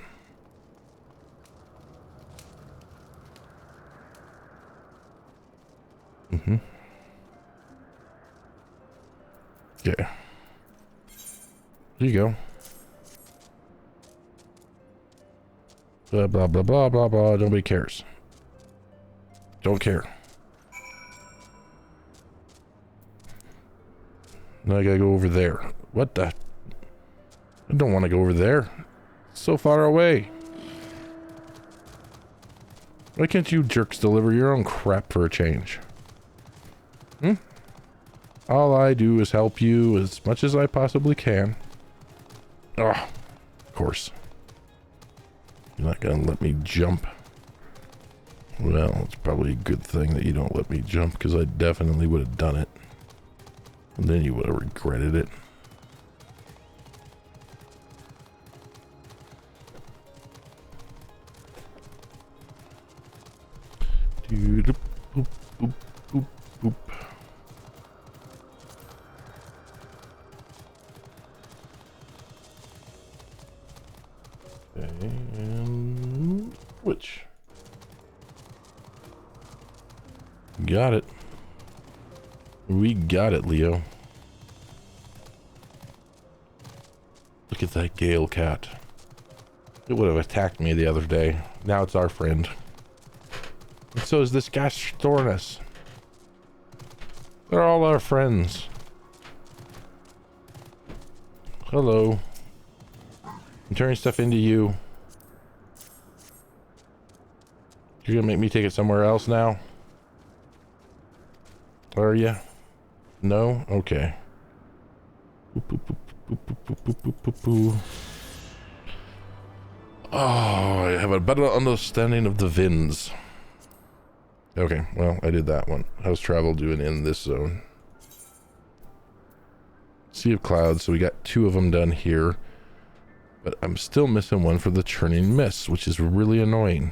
Okay. There you go. Blah, blah, blah, blah, blah, blah. Nobody cares. Don't care. Now I gotta go over there. What the? I don't want to go over there. It's so far away. Why can't you jerks deliver your own crap for a change? All I do is help you as much as I possibly can. Oh, of course. You're not gonna let me jump. Well, it's probably a good thing that you don't let me jump, because I definitely would have done it. And then you would have regretted it. Boop, boop, boop, boop. And which? Got it. We got it, Leo. Look at that Gale cat. It would have attacked me the other day. Now it's our friend. And so is this guy Stornus. They're all our friends. Hello. I'm turning stuff into you. You're gonna make me take it somewhere else now? Are ya? No? Okay. Oh, I have a better understanding of the Vins. Okay, well, I did that one. How's travel doing in this zone? Sea of Clouds, so we got 2 of them done here. But I'm still missing one for the Churning Mist, which is really annoying.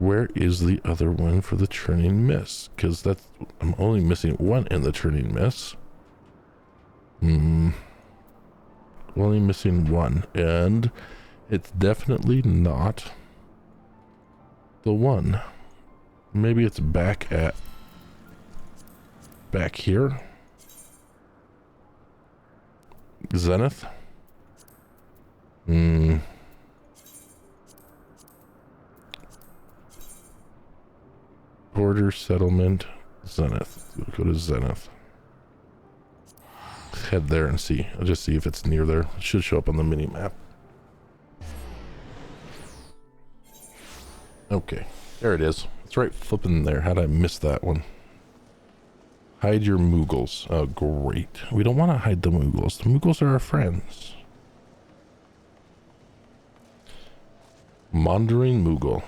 Where is the other one for the Churning Mist? Because that's... I'm only missing one in the Churning Mist. Only missing one. And it's definitely not the one. Maybe it's back at... back here? Zenith? Border settlement, Zenith. We'll go to Zenith. Let's head there and see. I'll just see if it's near there. It should show up on the mini map. Okay, there it is. It's right flipping there. How'd I miss that one? Hide your Moogles. Oh, great. We don't want to hide the Moogles. The Moogles are our friends. Mondering Moogle.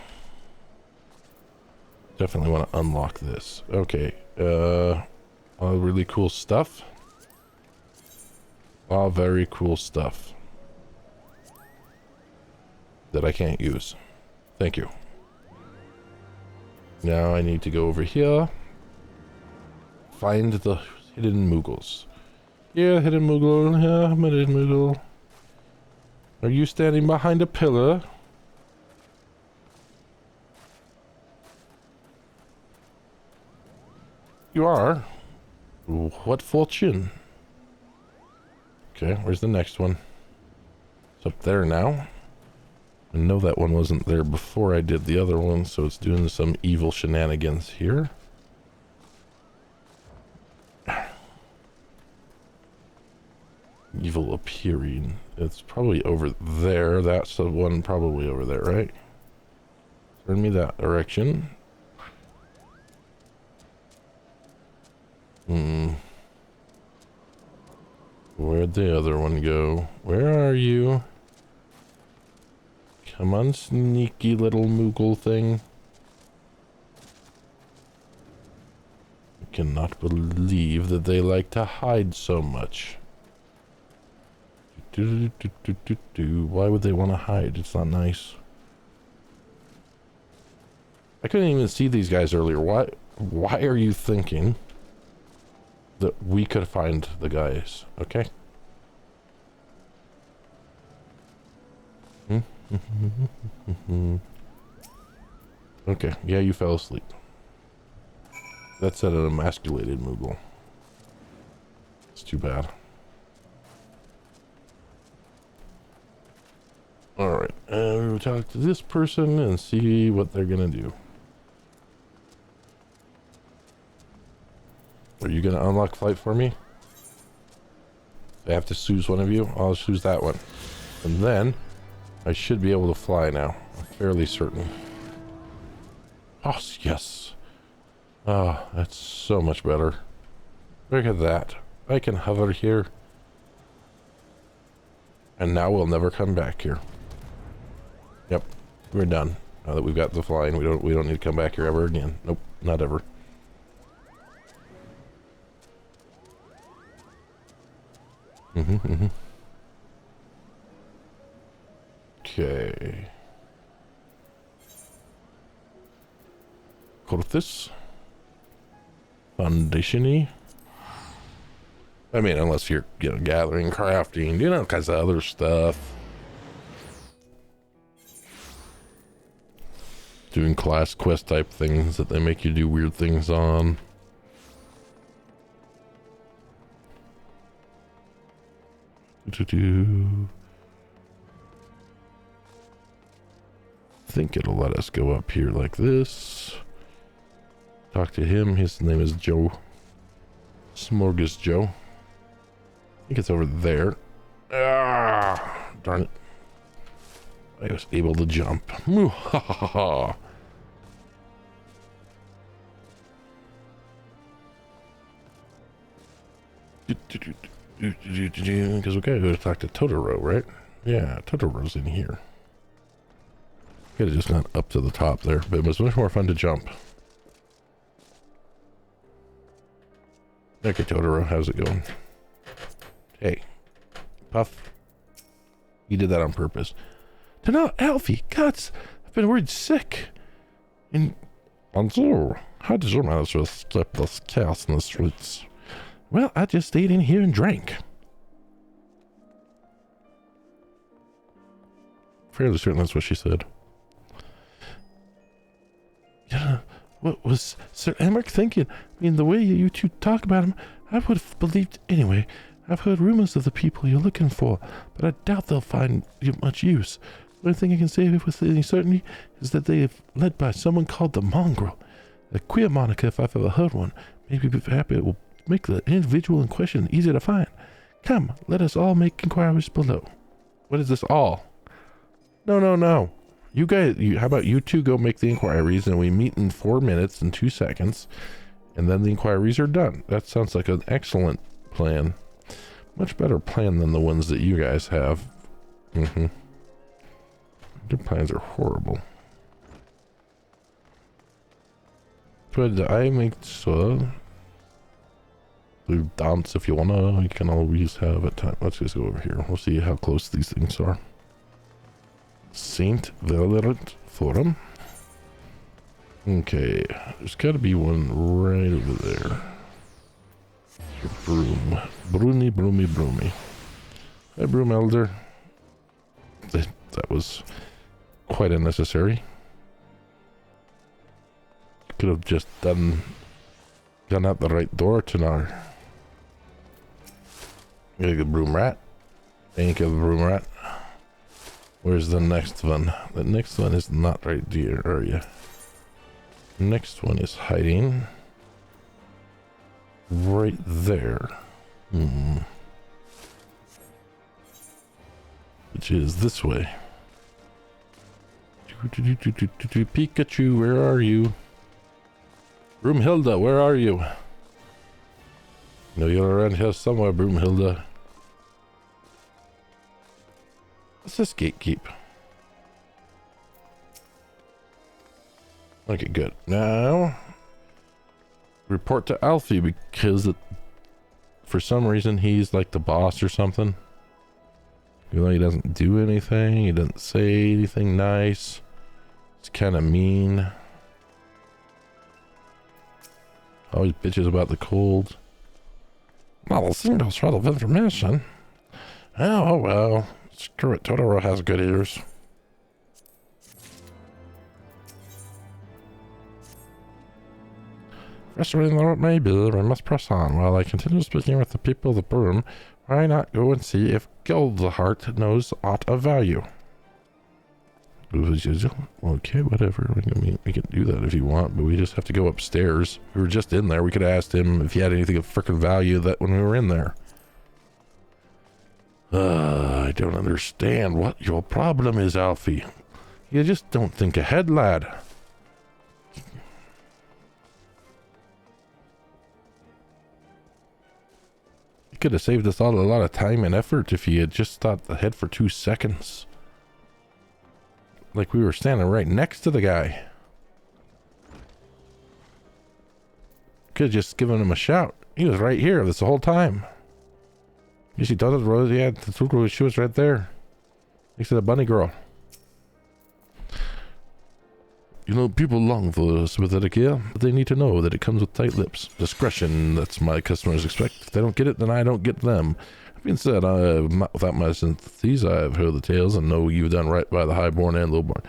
Definitely want to unlock this. Okay. All really cool stuff. All very cool stuff. That I can't use. Thank you. Now I need to go over here. Find the hidden Moogles. Yeah, hidden Moogle. Yeah, I'm a hidden Moogle. Are you standing behind a pillar? You are? What fortune? Okay, where's the next one? It's up there now. I know that one wasn't there before I did the other one, so it's doing some evil shenanigans here. Evil appearing. It's probably over there. That's the one probably over there, right? Turn me that direction. Where'd the other one go? Where are you? Come on, sneaky little Moogle thing. I cannot believe that they like to hide so much. Why would they want to hide? It's not nice. I couldn't even see these guys earlier. Why are you thinking that we could find the guys? Okay. Okay, yeah, you fell asleep. That's an emasculated Moogle. It's too bad. Alright, we'll talk to this person and see what they're gonna do. Are you gonna unlock flight for me? I have to choose one of you? I'll choose that one. And then I should be able to fly now. I'm fairly certain. Oh, yes. Oh, that's so much better. Look at that. I can hover here. And now we'll never come back here. Yep. We're done. Now that we've got the flying, we don't need to come back here ever again. Nope, not ever. Okay. Corthus. Foundation-y. I mean, unless you're, gathering, crafting, all kinds of other stuff. Doing class quest type things that they make you do weird things on. I think it'll let us go up here like this. Talk to him. His name is Joe. Smorgas Joe. I think it's over there. Ah, darn it. I was able to jump. Because we gotta go talk to Totoro, right? Yeah, Totoro's in here. Could have just gone up to the top there, but it was much more fun to jump. Okay, Totoro, how's it going? Hey, Puff. You did that on purpose. No, Alfie, Guts, I've been worried sick. And so, how did you manage to escape this chaos in the streets? Well, I just stayed in here and drank. Fairly certain that's what she said. Yeah, what was Sir Emmerich thinking? I mean, the way you two talk about him, I would have believed anyway. I've heard rumors of the people you're looking for, but I doubt they'll find you much use. The only thing I can say with any certainty is that they are led by someone called the Mongrel. A queer moniker if I've ever heard one. Maybe perhaps it will make the individual in question easier to find. Come, let us all make inquiries below. What is this all? No. You guys, how about you two go make the inquiries and we meet in 4 minutes and 2 seconds and then the inquiries are done. That sounds like an excellent plan. Much better plan than the ones that you guys have. Your plans are horrible. But I make sure to dance if you wanna. You can always have a time. Let's just go over here. We'll see how close these things are. Saint Valorant Forum. Okay, there's gotta be one right over there. Broom. Broomy. Hi, Broom Elder. That was quite unnecessary. Could have just gone out the right door tonight. Get a Broom Rat. Thank you, Broom Rat. Where's the next one? The next one is not right here, are you? Next one is hiding right there. Which is this way. Pikachu, where are you? Broomhilda, where are you? No, you're around here somewhere, Broomhilda. What's this gatekeep? Okay, good. Now, report to Alfie because for some reason he's like the boss or something. You know, he doesn't do anything. He doesn't say anything nice. It's kind of mean. Always bitches about the cold. Well, a single shred of information. Oh, well. Screw it. Totoro has good ears. Frustrating though it may be, we must press on. While I continue speaking with the people of the Broom, why not go and see if Gildheart knows aught of value? Okay, whatever. We can do that if you want, but we just have to go upstairs. We were just in there. We could have asked him if he had anything of frickin' value that when we were in there. I don't understand what your problem is, Alfie. You just don't think ahead, lad. You could have saved us all a lot of time and effort if you had just thought ahead for 2 seconds. Like we were standing right next to the guy. Could have just given him a shout. He was right here this whole time. You see, Donald Rose, yeah, she was right there. Next to the bunny girl. You know, people long for sympathetic here, but they need to know that it comes with tight lips. Discretion, that's my customers expect. If they don't get it, then I don't get them. That being said, without my sympathies, I have heard the tales and know you've done right by the highborn and lowborn.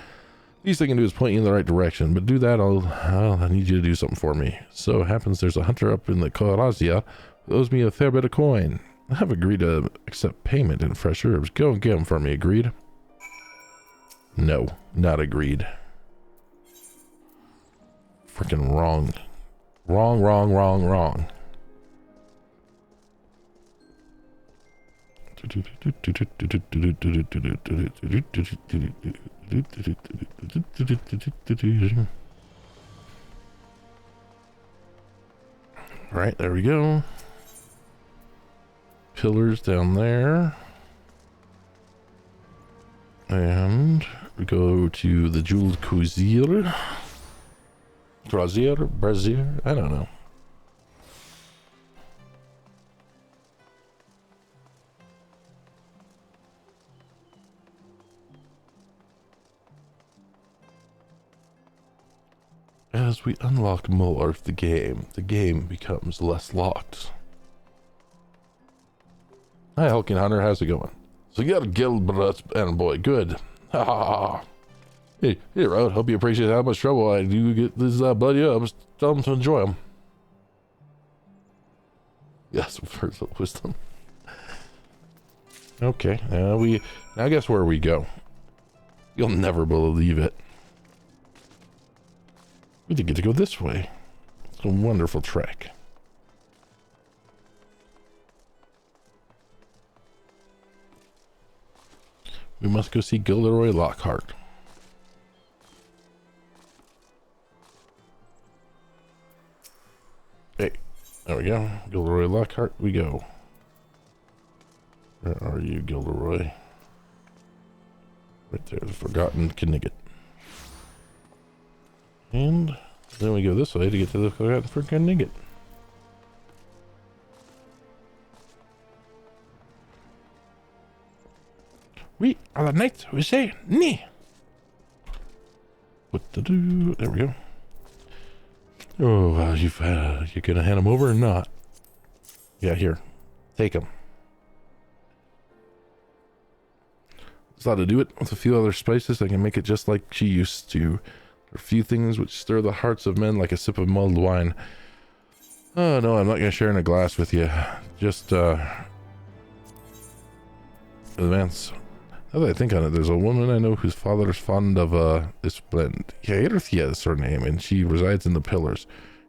Least I can do is point you in the right direction, but do that, I need you to do something for me. So it happens there's a hunter up in the Corazia who owes me a fair bit of coin. I have agreed to accept payment in fresh herbs. Go and get them for me, agreed? No, not agreed. Freaking wrong. Wrong. Right, there we go. Pillars down there. And we go to the jeweled Brazier, I don't know. As we unlock more of the game becomes less locked. Hi, Hulking Hunter, how's it going? So you got a guild, and boy, good. Ha ha ha. Hey, Rod, hope you appreciate how much trouble I do get these bloody ups. Tell them to enjoy them. Yes, words of wisdom. Okay, now guess where we go. You'll never believe it. We did get to go this way. It's a wonderful trek. We must go see Gilderoy Lockhart. Hey, there we go. Gilderoy Lockhart, we go. Where are you, Gilderoy? Right there, the Forgotten Knigget. And then we go this way to get to the Forgotten Knigget. We are the knights who say nee. What to do? There we go. Oh, you're gonna hand him over or not? Yeah, here. Take him. There's a lot to do it with a few other spices. I can make it just like she used to. There are few things which stir the hearts of men like a sip of mulled wine. Oh, no, I'm not gonna share in a glass with you. Just, advance. Now that I think on it, there's a woman I know whose father is fond of this blend. Caerthia is her name, and she resides in the Pillars.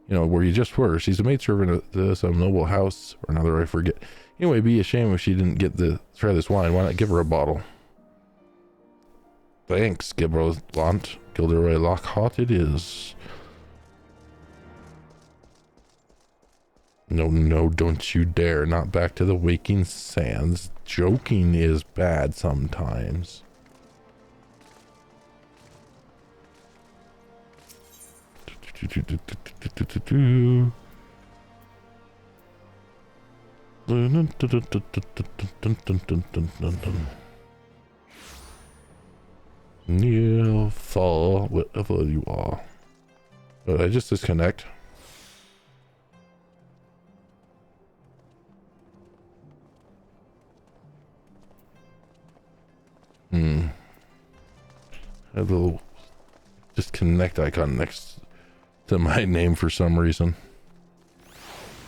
You know, where you just were. She's a maidservant at some noble house, or another, I forget. Anyway, it'd be a shame if she didn't get to try this wine. Why not give her a bottle? Thanks, Gilderoy Lockhart it is. No, don't you dare. Not back to the waking sands. Joking is bad sometimes. You'll fall wherever you are. Did I just disconnect? A little disconnect icon next to my name for some reason.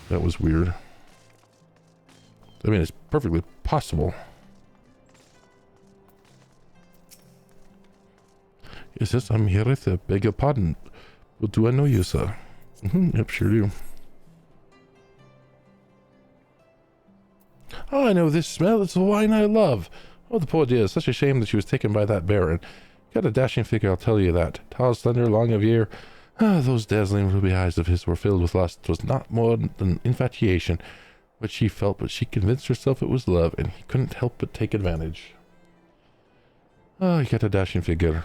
That was weird. I mean, it's perfectly possible. Yes, I'm here with beg your pardon. Well, do I know you, sir? Yep, sure do. Oh, I know this smell. It's the wine I love. Oh, the poor dear. Such a shame that she was taken by that baron. Got a dashing figure, I'll tell you that. Tall, slender, long of year. Ah, those dazzling ruby eyes of his were filled with lust. 'Twas not more than infatuation, what she felt, but she convinced herself it was love, and he couldn't help but take advantage. Oh, he got a dashing figure.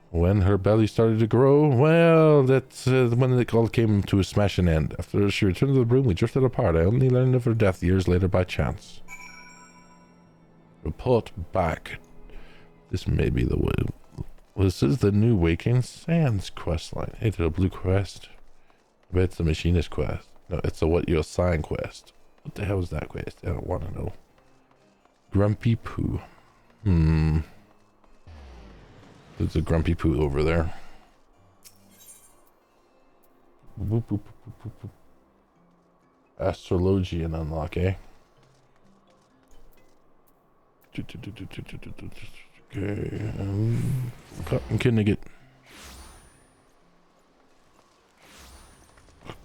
When her belly started to grow, well, that's when it all came to a smashing end. After she returned to the room, we drifted apart. I only learned of her death years later by chance. Report back. This may be the way. This is the new Waking Sands questline. Hey, to the blue quest. I bet it's the machinist quest. No, it's a what you assign quest. What the hell is that quest? I don't want to know. Grumpy Poo. There's a Grumpy Poo over there. Boop, boop, boop, boop, boop. Astrologian unlock, eh? Okay, Cotton Knigget.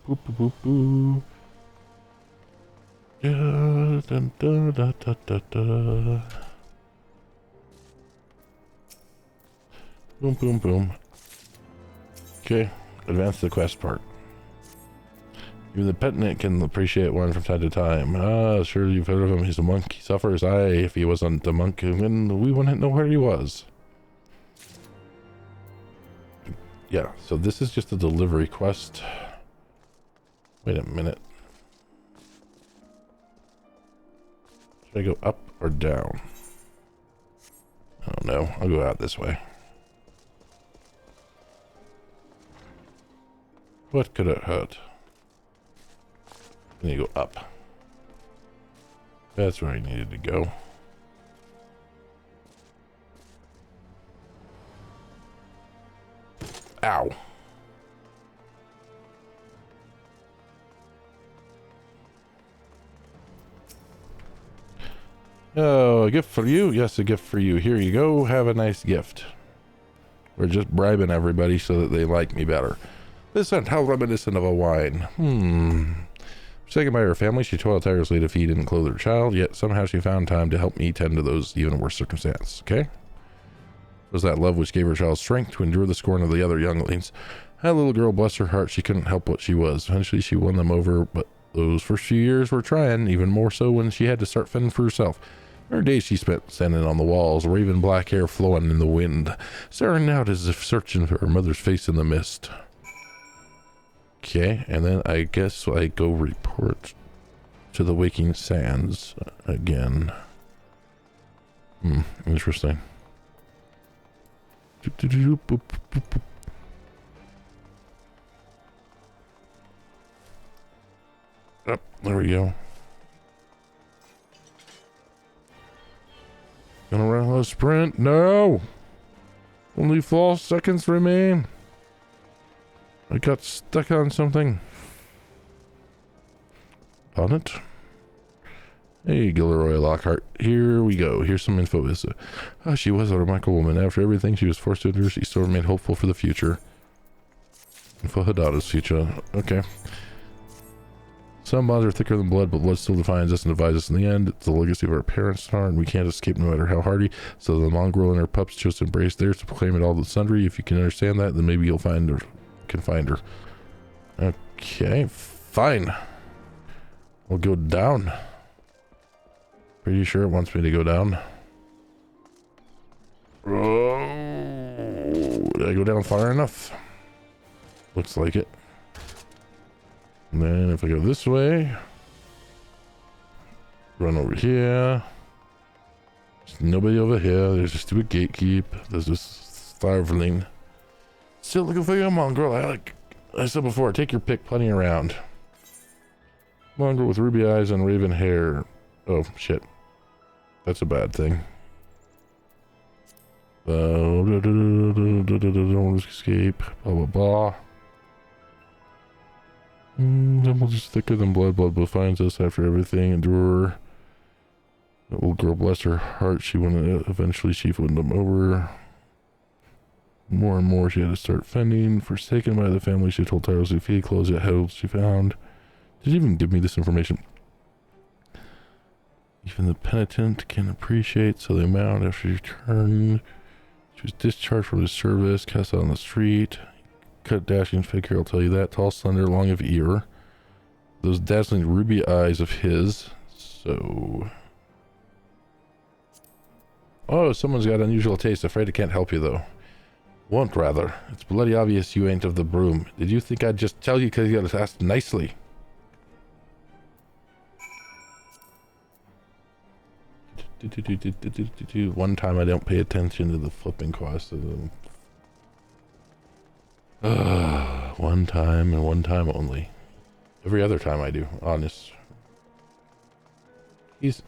Boop, boop, boop, boop. Yeah, dun, dun, da, da, da, da. Boom, boom, boom. Okay, advance the quest part. Even the petnit can appreciate one from time to time. Ah, sure you've heard of him. He's a monk. He suffers. Aye, if he wasn't a monk, then we wouldn't know where he was. Yeah, so this is just a delivery quest. Wait a minute. Should I go up or down? I don't know. I'll go out this way. What could it hurt? Then you go up. That's where I needed to go. Ow. Oh, a gift for you? Yes, a gift for you. Here you go. Have a nice gift. We're just bribing everybody so that they like me better. This scent, how reminiscent of a wine. Forsaken by her family, she toiled tirelessly to feed and clothe her child, yet somehow she found time to help me tend to those even worse circumstances. Okay? It was that love which gave her child strength to endure the scorn of the other younglings. That little girl, bless her heart, she couldn't help what she was. Eventually she won them over, but those first few years were trying, even more so when she had to start fending for herself. Her days she spent standing on the walls, raven black hair flowing in the wind, staring out as if searching for her mother's face in the mist. Okay, and then I guess I go report to the Waking Sands again. Interesting. Oh, there we go. Gonna run a sprint? No! Only 4 seconds remain. I got stuck on something. On it. Hey, Gilderoy Lockhart. Here we go. Here's some info. She was a remarkable woman. After everything she was forced to endure, she still remained hopeful for the future. And for her daughter's future. Okay. Some bonds are thicker than blood, but blood still defines us and divides us in the end. It's the legacy of our parents, and we can't escape no matter how hardy. So the mongrel and her pups just embrace theirs to proclaim it all the sundry. If you can understand that, then maybe you'll find her. Can find her. Okay, fine. We'll go down. Pretty sure it wants me to go down. Oh, did I go down far enough? Looks like it. And then if I go this way, run over here. There's nobody over here. There's a stupid gatekeep. There's this starveling. Still looking for your mongrel. Like I said before, take your pick, plenty around. Mongrel with ruby eyes and raven hair. Oh, shit. That's a bad thing. Don't escape. Blah, blah, blah. Then we'll just thicker than blood. Blood finds us after everything. Endure. That little girl, bless her heart. She went. Eventually, she won them over. More and more, she had to start fending. Forsaken by the family, she told tirelessly feed, clothes, yet help she found. Did you even give me this information? Even the penitent can appreciate, so the amount after she returned. She was discharged from the service, cast out on the street. Cut dashing figure, I'll tell you that. Tall, slender, long of ear. Those dazzling ruby eyes of his. So... Oh, someone's got unusual taste. Afraid I can't help you, though. Won't, rather. It's bloody obvious you ain't of the broom. Did you think I'd just tell you because you got asked nicely? One time I don't pay attention to the flipping cost of them. One time and one time only. Every other time I do, honest. He's...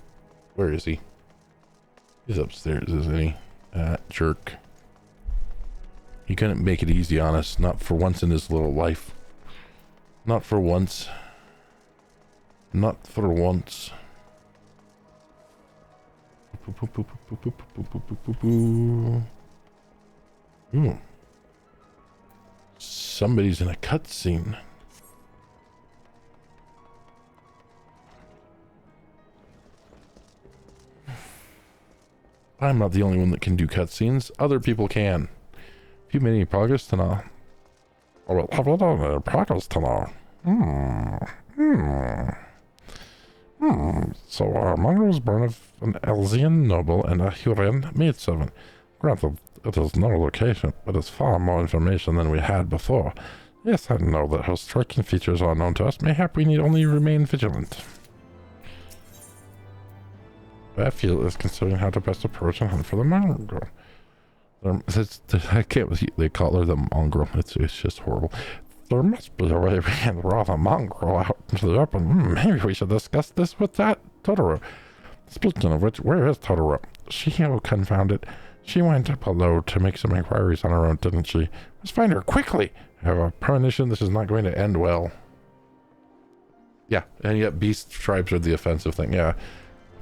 Where is he? He's upstairs, isn't he? Jerk. He couldn't make it easy on us, not for once in his little life. Not for once. Not for once. Ooh. Somebody's in a cutscene. I'm not the only one that can do cutscenes. Other people can. Have you made any progress tonight? Oh, have you done any progress tonight? So, Mongrel was born of an Elsian noble and a Hurrian maidservant. Granted, it is no location, but it's far more information than we had before. Yes, I know that her striking features are known to us. Mayhap we need only remain vigilant. I feel is considering how to best approach and hunt for the mongrel. I can't. They call her the mongrel. It's just horrible. There must be a way we can draw the mongrel out into the open. Maybe we should discuss this with that Totoro. Speaking of which, where is Totoro? She, oh, confound it. She went up below to make some inquiries on her own, didn't she? Let's find her quickly. I have a premonition this is not going to end well. Yeah, and yet beast tribes are the offensive thing. Yeah.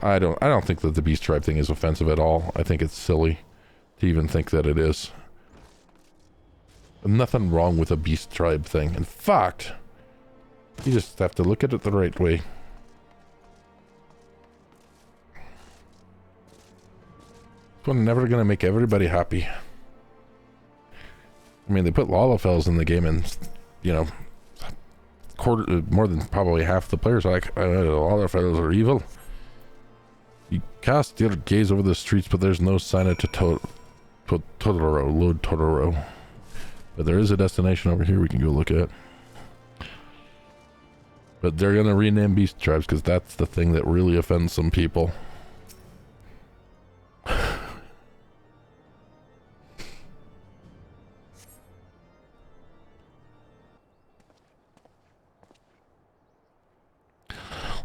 I don't think that the beast tribe thing is offensive at all. I think it's silly to even think that it is. Nothing wrong with a beast tribe thing. In fact, you just have to look at it the right way. It's never going to make everybody happy. I mean, they put Lalafels in the game and, you know, more than probably half the players are like, Lalafels are evil. You cast your gaze over the streets, but there's no sign of Totoro. Lord Totoro. But there is a destination over here we can go look at. But they're going to rename beast tribes because that's the thing that really offends some people.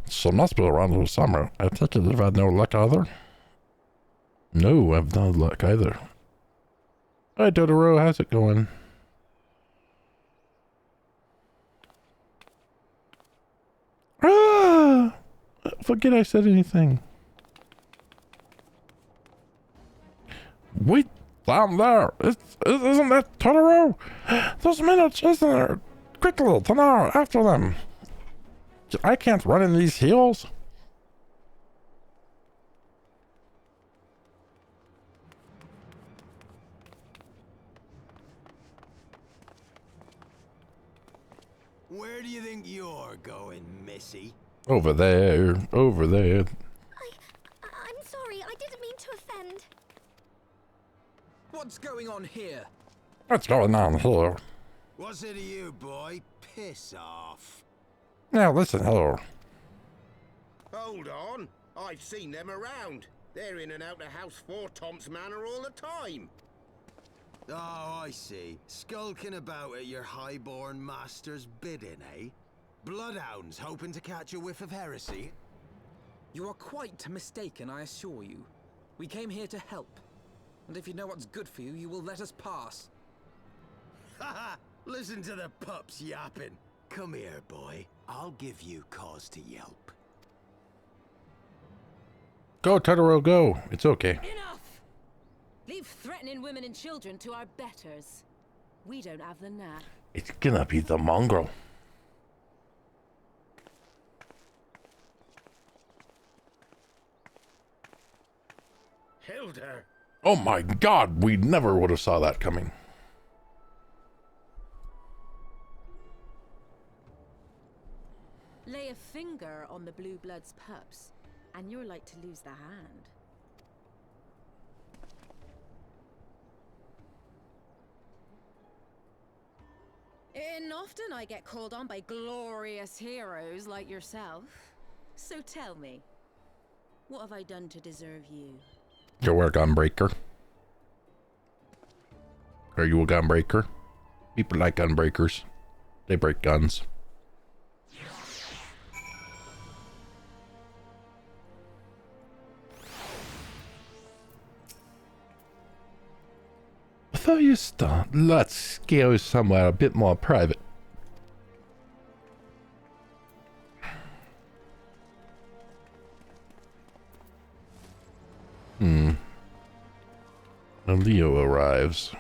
So must be around the summer. I take it you've had no luck either? No, I've not had luck either. Hi Totoro, how's it going? Ah! Forget I said anything. Wait, down there. Isn't that Totoro? Those men are chasing her. Quickly, Tanaro, after them. I can't run in these heels. Where do you think you're going, Missy? Over there, over there. I'm sorry, I didn't mean to offend. What's going on here? What's going on here? What's it to you, boy? Piss off. Now listen, hello. Hold on. I've seen them around. They're in and out of House 4 Tom's Manor all the time. Oh, I see. Skulking about at your highborn master's bidding, eh? Bloodhounds hoping to catch a whiff of heresy? You are quite mistaken, I assure you. We came here to help. And if you know what's good for you, you will let us pass. Haha! Listen to the pups yapping. Come here, boy. I'll give you cause to yelp. Go, Totoro, go. It's okay. Enough! Leave threatening women and children to our betters. We don't have the knack. It's gonna be the mongrel. Hilda! Oh my god, we never would have saw that coming. Lay a finger on the Blue Blood's pups, and you're like to lose the hand. And often I get called on by glorious heroes like yourself. So tell me, what have I done to deserve you? You're a gunbreaker. Are you a gunbreaker? People like gunbreakers. They break guns. Before you start, let's go somewhere a bit more private. Leo arrives.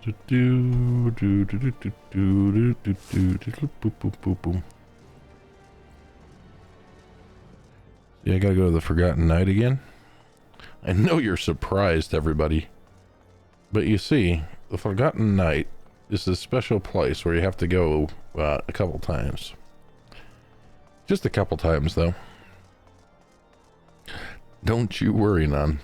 Yeah, I gotta go to the Forgotten Night again. I know you're surprised, everybody. But you see, the Forgotten Night is a special place where you have to go a couple times. Just a couple times, though. Don't you worry, none.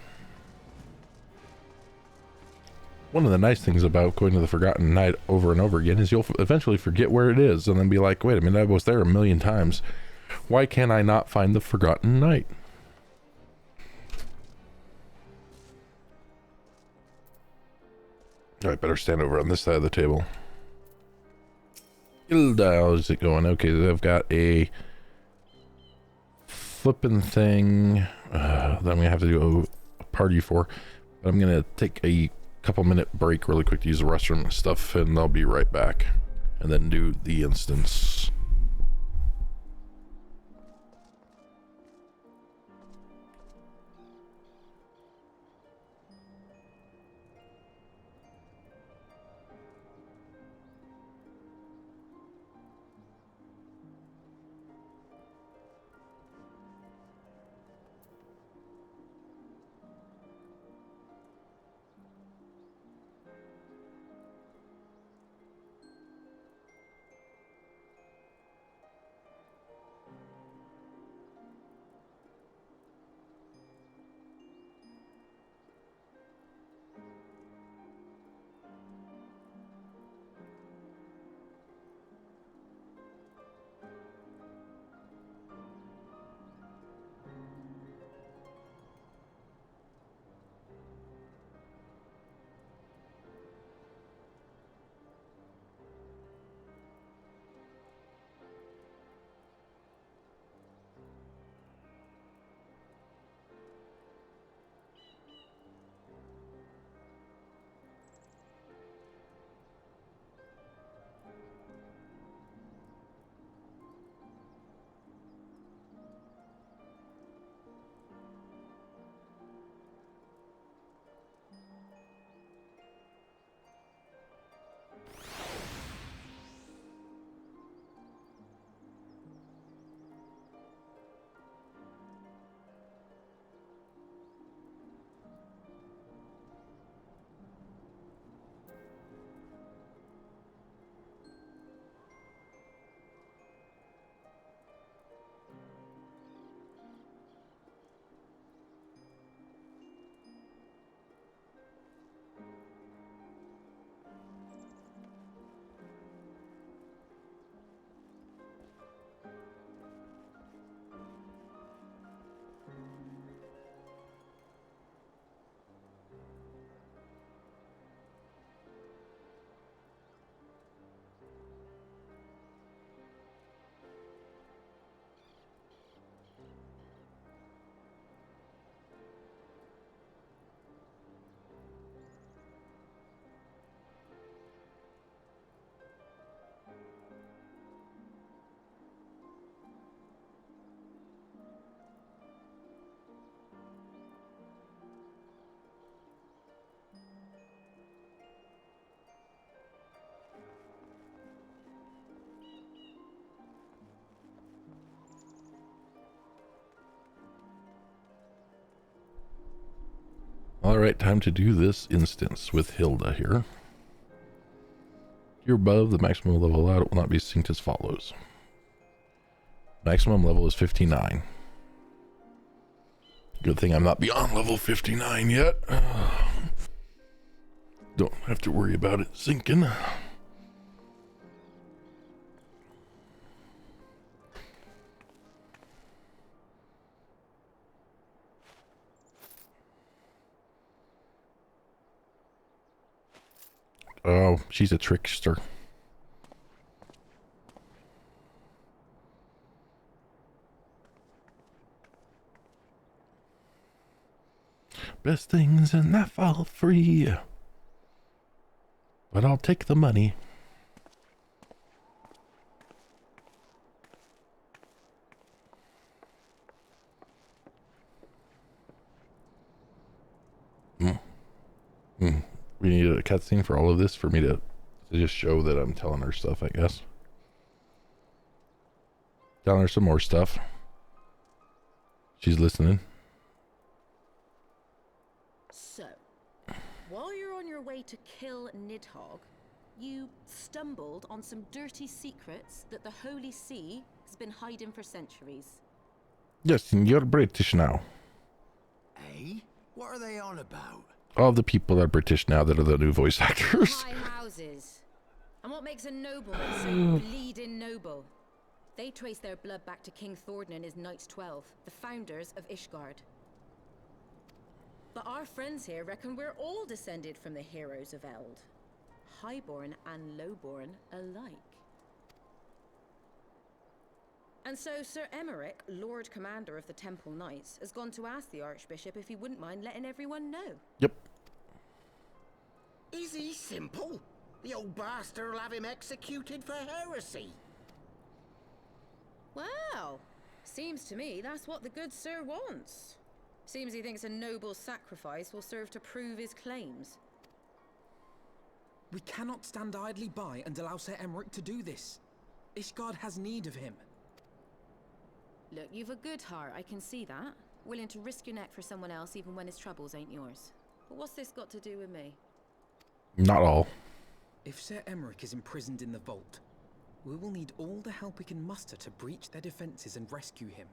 One of the nice things about going to the Forgotten Night over and over again is you'll eventually forget where it is and then be like, wait a minute, I was there a million times. Why can't I not find the Forgotten Night? I better stand over on this side of the table. Hilda, how's it going? Okay, I've got a flipping thing that I'm gonna have to do a party for. But I'm gonna take a couple minute break really quick to use the restroom and stuff, and I'll be right back. And then do the instance. Alright, time to do this instance with Hilda here. You're above the maximum level allowed. It will not be synced as follows. Maximum level is 59. Good thing I'm not beyond level 59 yet. Don't have to worry about it syncing. Oh, she's a trickster. Best things in that fall free. But I'll take the money. We need a cutscene for all of this for me to just show that I'm telling her stuff, I guess. Telling her some more stuff. She's listening. So, while you're on your way to kill Nidhogg, you stumbled on some dirty secrets that the Holy See has been hiding for centuries. Yes, and you're British now. Eh? What are they on about? All the people are British now that are the new voice actors. High houses. And what makes a nobleman so bleeding noble? They trace their blood back to King Thordan and his Knights 12, the founders of Ishgard. But our friends here reckon we're all descended from the heroes of Eld. Highborn and lowborn alike. And so Sir Emmerich, Lord Commander of the Temple Knights, has gone to ask the Archbishop if he wouldn't mind letting everyone know. Yep. Easy, simple. The old bastard will have him executed for heresy. Well, seems to me that's what the good sir wants. Seems he thinks a noble sacrifice will serve to prove his claims. We cannot stand idly by and allow Sir Emmerich to do this. Ishgard has need of him. Look, you've a good heart, I can see that. Willing to risk your neck for someone else even when his troubles ain't yours. But what's this got to do with me? Not all. If Sir Emmerich is imprisoned in the vault, we will need all the help we can muster to breach their defenses and rescue him.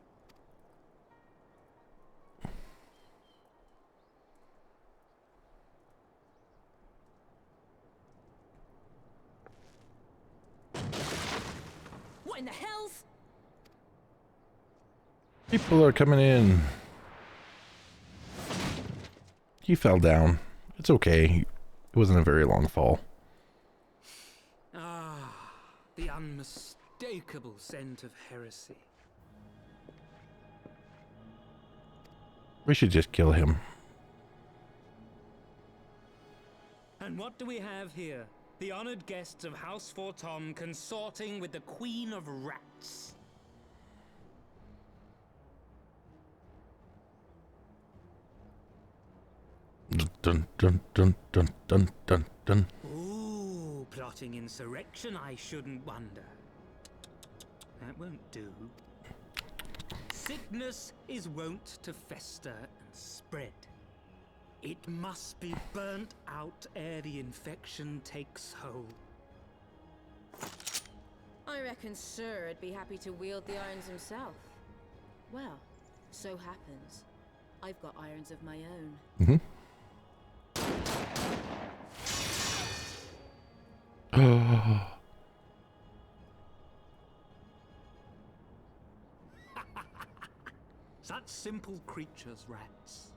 What in the hell's? People are coming in. He fell down. It's okay. It wasn't a very long fall. Ah, the unmistakable scent of heresy. We should just kill him. And what do we have here? The honored guests of House Fortom consorting with the Queen of Rats. Dun dun dun dun dun dun dun. Ooh, plotting insurrection, I shouldn't wonder. That won't do. Sickness is wont to fester and spread. It must be burnt out ere the infection takes hold. I reckon Sir'd be happy to wield the irons himself. Well, so happens I've got irons of my own. Mm-hmm. Such simple creatures, rats,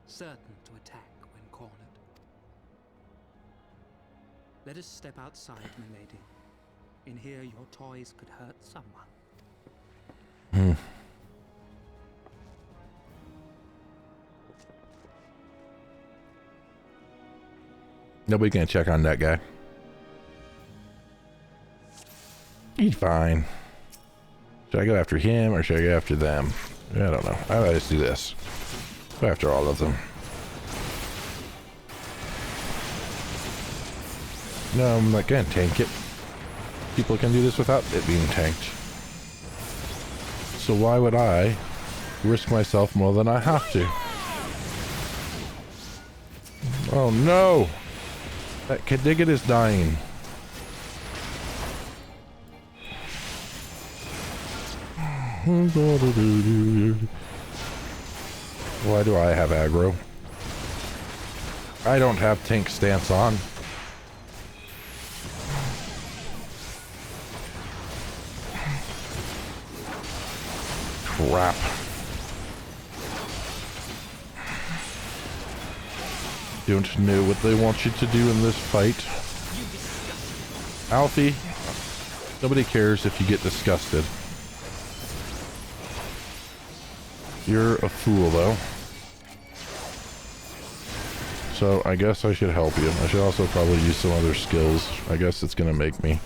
certain to attack when cornered. Let us step outside, milady. In here, your toys could hurt someone. Nobody can check on that guy. He's fine. Should I go after him or should I go after them? I don't know. How about I just do this? Go after all of them. No, I'm not gonna tank it. People can do this without it being tanked. So why would I risk myself more than I have to? Oh no! That Cadigit is dying. Why do I have aggro? I don't have tank stance on. Crap. Don't know what they want you to do in this fight. Alfie, nobody cares if you get disgusted. You're a fool, though. So, I guess I should help you. I should also probably use some other skills. I guess it's gonna make me.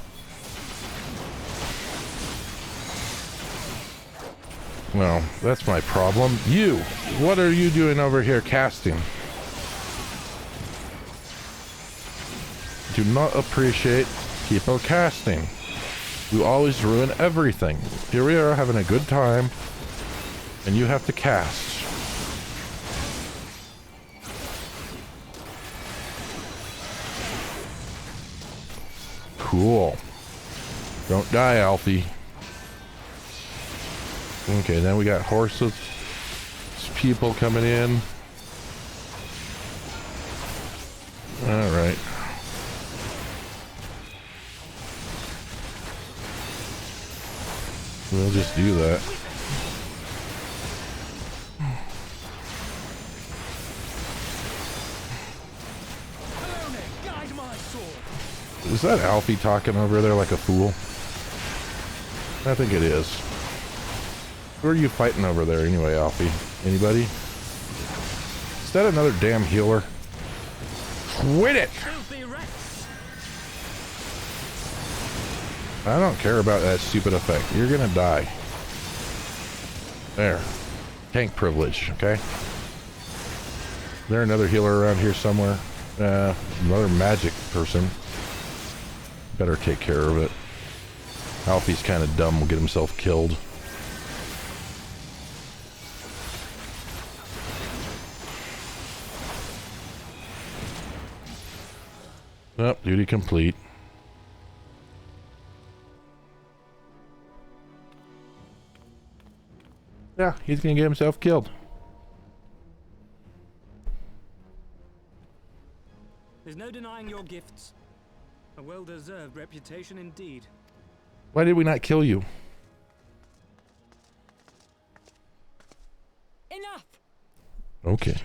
Well, that's my problem. You! What are you doing over here casting? Do not appreciate people casting. You always ruin everything. Here we are having a good time, and you have to cast. Cool. Don't die, Alfie. Okay, then we got horses. People coming in. Alright. We'll just do that. Is that Alfie talking over there like a fool? I think it is. Who are you fighting over there anyway, Alfie? Anybody? Is that another damn healer? Quit it! I don't care about that stupid effect. You're gonna die. There. Tank privilege, okay? Is there another healer around here somewhere? Another magic person. Better take care of it. Alfie's kind of dumb, will get himself killed. Oh, duty complete. Yeah, he's gonna get himself killed. There's no denying your gifts. A well-deserved reputation indeed. Why did we not kill you? Enough! Okay.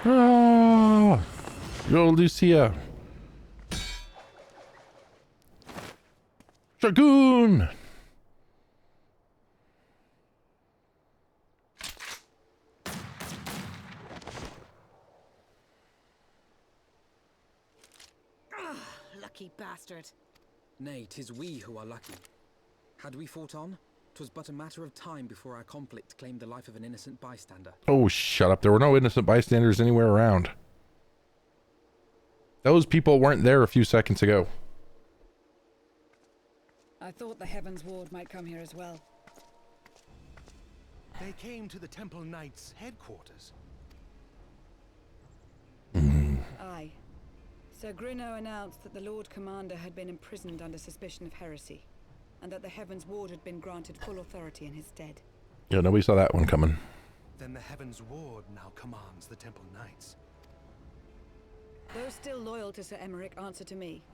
Oh, yo, Lucia. Dragoon! Lucky bastard. Nay, 'tis we who are lucky. Had we fought on, 'twas but a matter of time before our conflict claimed the life of an innocent bystander. Oh, shut up. There were no innocent bystanders anywhere around. Those people weren't there a few seconds ago. I thought the Heavens Ward might come here as well. They came to the Temple Knights' headquarters. Aye. Sir Grinno announced that the Lord Commander had been imprisoned under suspicion of heresy, and that the Heavens Ward had been granted full authority in his stead. Yeah, nobody saw that one coming. Then the Heavens Ward now commands the Temple Knights. Those still loyal to Sir Emmerich answer to me.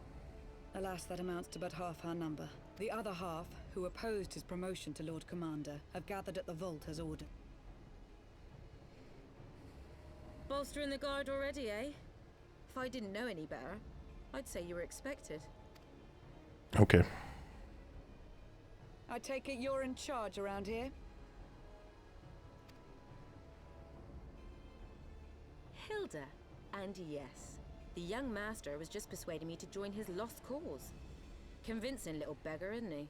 Alas, that amounts to but half our number. The other half, who opposed his promotion to Lord Commander, have gathered at the vault as ordered. Bolstering the guard already, eh? If I didn't know any better, I'd say you were expected. Okay. I take it you're in charge around here? Hilda. And yes, the young master was just persuading me to join his lost cause. Convincing little beggar, isn't he?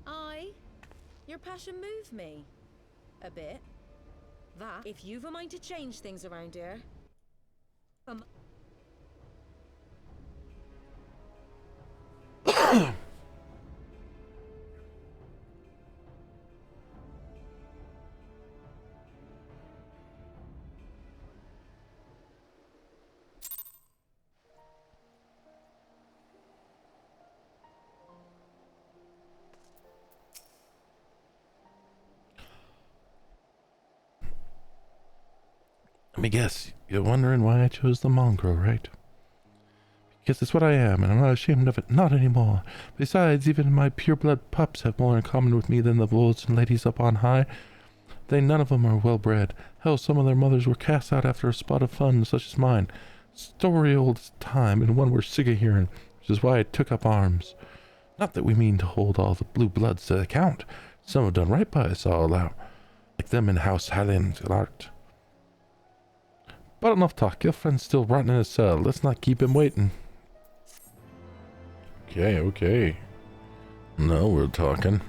Aye. Your passion moved me. A bit. That, if you've a mind to change things around here... Let me guess, you're wondering why I chose the mongrel, right? Because it's what I am, and I'm not ashamed of it, not anymore. Besides, even my pure-blood pups have more in common with me than the lords and ladies up on high. They none of them are well-bred. Hell, some of their mothers were cast out after a spot of fun such as mine. Story old as time, and one we're sick of hearing, which is why I took up arms. Not that we mean to hold all the blue bloods to account. Some have done right by us all out, like them in House Highland Art. But enough talk, your friend's still rotting in his cell. Let's not keep him waiting. Okay, okay. Now we're talking.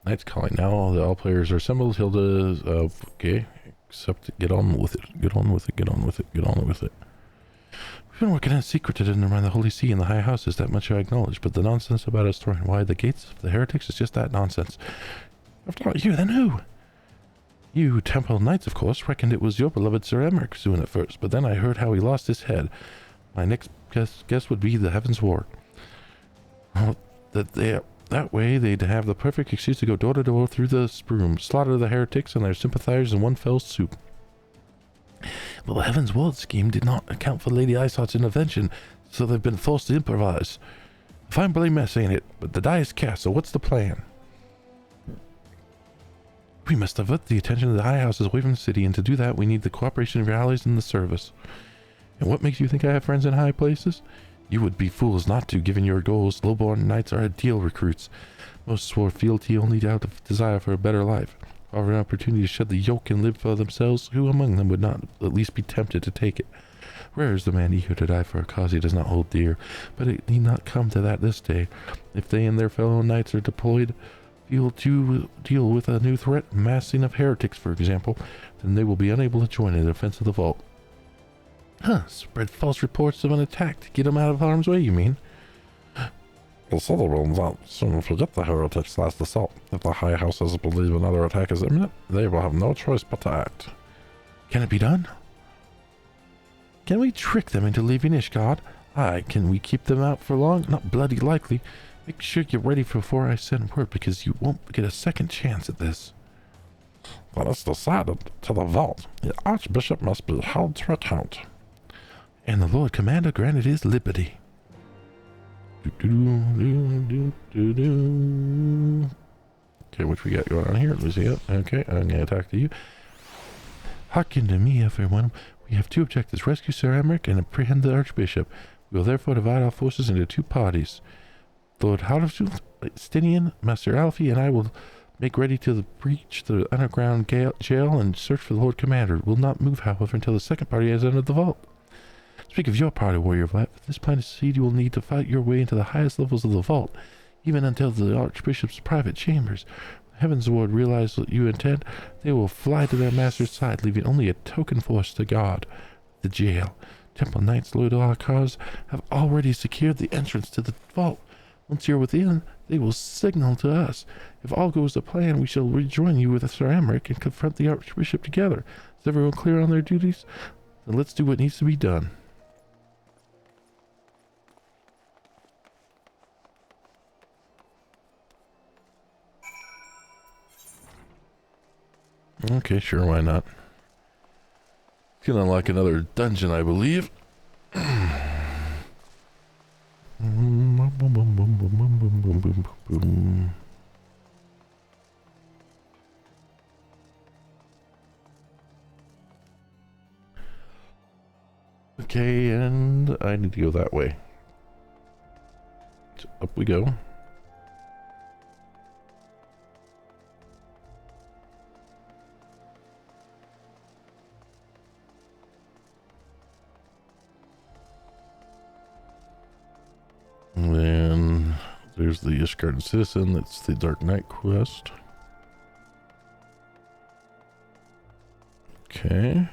Knight's calling now. All players are assembled. Hilda is, okay. Except get on with it. Get on with it. Get on with it. Get on with it. We've been working in secret to undermine the Holy See and the High Houses, that much I acknowledge. But the nonsense about us throwing wide the gates of the heretics is just that nonsense. If not you, then who? You, Temple Knights, of course, reckoned it was your beloved Sir Emmerich doing it first, but then I heard how he lost his head. My next guess would be the Heavens Ward. Well, that way they'd have the perfect excuse to go door to door through the Sprume, slaughter the heretics and their sympathizers in one fell swoop. But the Heavens Ward scheme did not account for Lady Isott's intervention, so they've been forced to improvise. A fine bloody mess, ain't it? But the die is cast, so what's the plan? We must divert the attention of the high houses away from the city, and to do that we need the cooperation of your allies in the service. And what makes you think I have friends in high places? You would be fools not to, given your goals. Lowborn knights are ideal recruits. Most swore fealty only out of desire for a better life. Offer an opportunity to shed the yoke and live for themselves, who among them would not at least be tempted to take it? Rare is the man eager to die for a cause he does not hold dear, but it need not come to that this day. If they and their fellow knights are deployed, you'll to deal with a new threat, massing of heretics, for example, then they will be unable to join in the defense of the vault. Huh, spread false reports of an attack to get them out of harm's way, you mean? The Southern will not soon forget the heretics' last assault. If the High Houses believe another attack is imminent, they will have no choice but to act. Can it be done? Can we trick them into leaving Ishgard? Aye, can we keep them out for long? Not bloody likely. Make sure you're ready before I send word, because you won't get a second chance at this. Then it's decided. To the vault. The Archbishop must be held to account. And the Lord Commander granted his liberty. Okay, what we got going on here? Let me see it. Okay, I'm going to talk to you. Hearken to me, everyone. We have two objectives: rescue Sir Emmerich and apprehend the Archbishop. We will therefore divide our forces into two parties. Lord Hartfield, Stinian, Master Alfie, and I will make ready to breach the underground jail and search for the Lord Commander. We'll not move, however, until the second party has entered the vault. Speak of your party, Warrior Vlat. If this plan is to succeed, you will need to fight your way into the highest levels of the vault, even until the Archbishop's private chambers. When Heaven's Ward realize what you intend, they will fly to their master's side, leaving only a token force to guard the jail. Temple Knights loyal to our cause have already secured the entrance to the vault. Once you're within, they will signal to us. If all goes to plan, we shall rejoin you with Sir Emmerich and confront the Archbishop together. Is everyone clear on their duties? Then let's do what needs to be done. Okay, sure, why not? Can unlock another dungeon, I believe. Okay, and I need to go that way. So up we go. And then there's the Ishgard Citizen. That's the Dark Knight quest. Okay.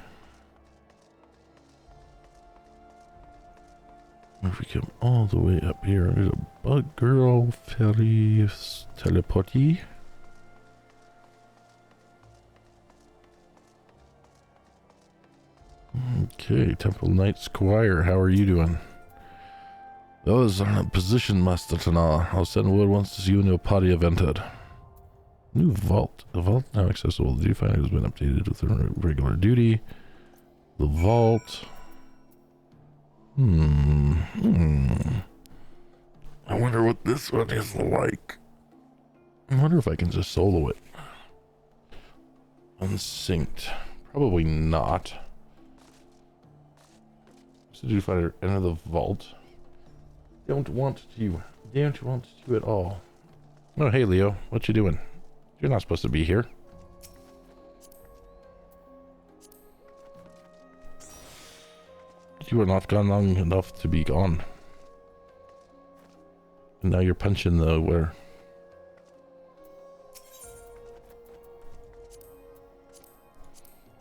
If we come all the way up here, there's a bug girl ferry teleporty. Okay, Temple Knight Squire, how are you doing? Those are in a position, Master Tanar. I'll send word once you and your party have entered. New vault. The vault now accessible. The finder has been updated with regular duty. The vault. I wonder what this one is like. I wonder if I can just solo it. Unsynced. Probably not. So do finder enter the vault. Don't want to at all. Oh, hey Leo, what you doing? You're not supposed to be here. You were not gone long enough to be gone. And now you're punching the where?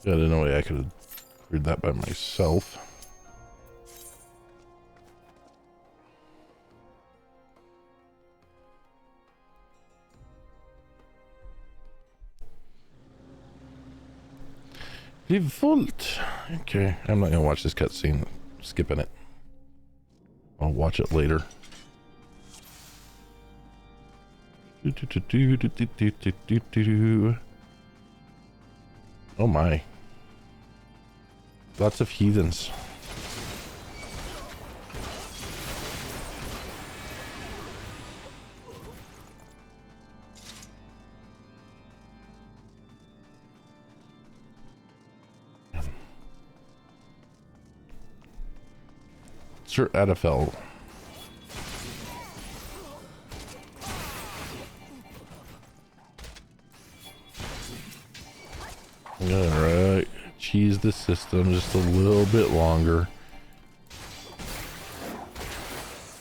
Yeah, I didn't know I could have cleared that by myself. Revolt. Okay, I'm not gonna watch this cutscene. Skipping it. I'll watch it later. Oh my. Lots of heathens. Sir Adafel. Alright. Cheese the system just a little bit longer.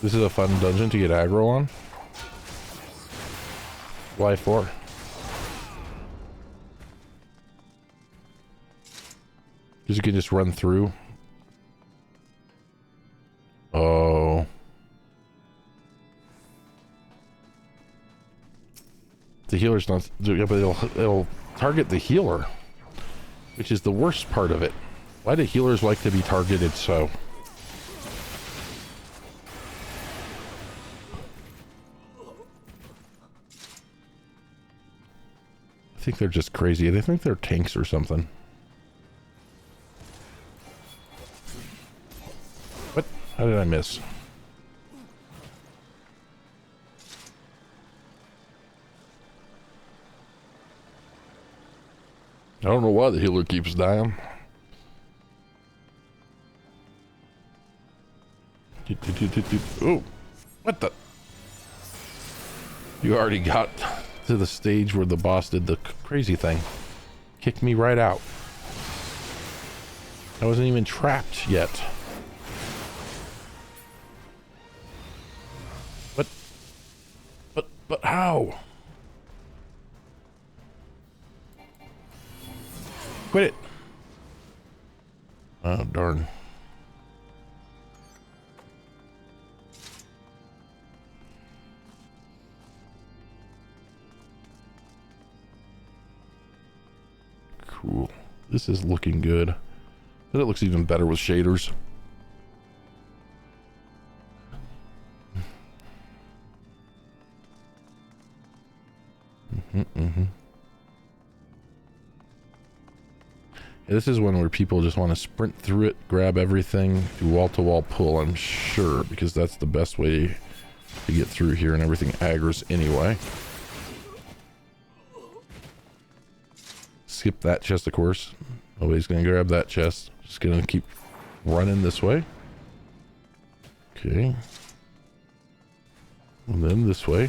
This is a fun dungeon to get aggro on. Why for? Because you can just run through. Oh. The healer's not... Yeah, but it'll target the healer. Which is the worst part of it. Why do healers like to be targeted so? I think they're just crazy. They think they're tanks or something. What? How did I miss? I don't know why the healer keeps dying. Oh, what the? You already got to the stage where the boss did the crazy thing. Kicked me right out. I wasn't even trapped yet. But how? Quit it. Oh, darn. Cool. This is looking good. But it looks even better with shaders. Yeah, this is one where people just want to sprint through it, grab everything, do wall-to-wall pull, I'm sure, because that's the best way to get through here, and everything aggro's anyway. Skip that chest, of course. Nobody's gonna grab that chest. Just gonna keep running this way. Okay. And then this way.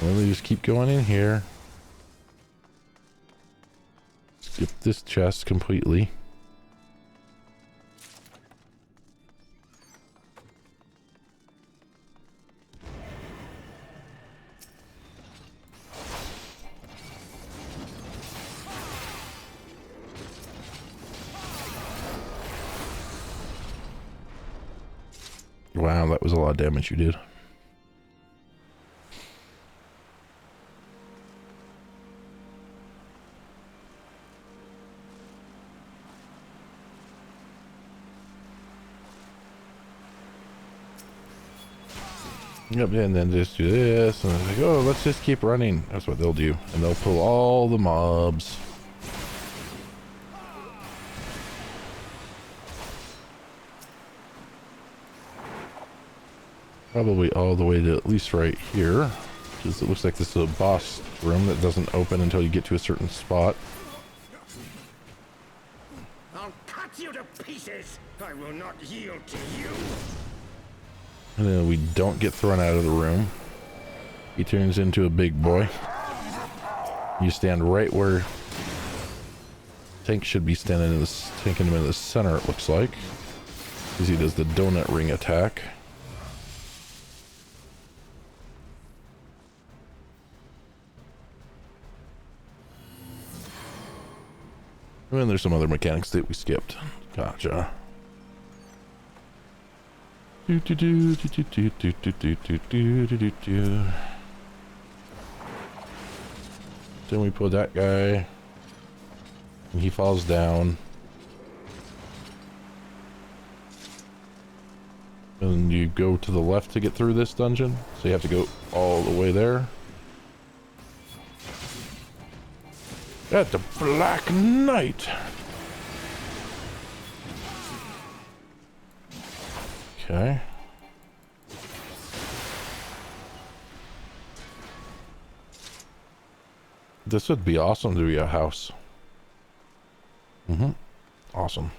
And then we just keep going in here. Skip this chest completely. Wow, that was a lot of damage you did. Yep, and then just do this, and like, oh, let's just keep running. That's what they'll do, and they'll pull all the mobs. Probably all the way to at least right here, because it looks like this is a boss room that doesn't open until you get to a certain spot. I'll cut you to pieces. I will not yield to you. And then we don't get thrown out of the room. He turns into a big boy. You stand right where Tank should be standing in this, taking him in the center, it looks like, because he does the donut ring attack. And then there's some other mechanics that we skipped. Gotcha. Then we put that guy, and he falls down. And you go to the left to get through this dungeon, so you have to go all the way there. At the Black Knight. Okay. This would be awesome to be a house. Awesome.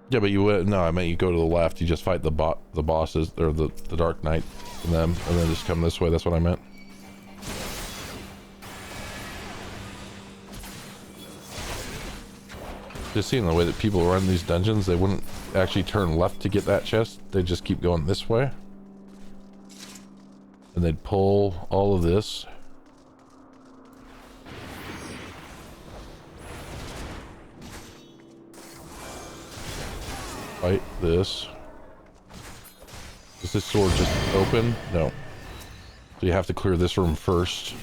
Yeah, but you would no. I meant you go to the left. You just fight the bosses or the Dark Knight and them, and then just come this way. That's what I meant. Just seeing the way that people run these dungeons, they wouldn't actually turn left to get that chest. They just keep going this way, and they'd pull all of this. Fight this. Is this sword just open? No. So you have to clear this room first.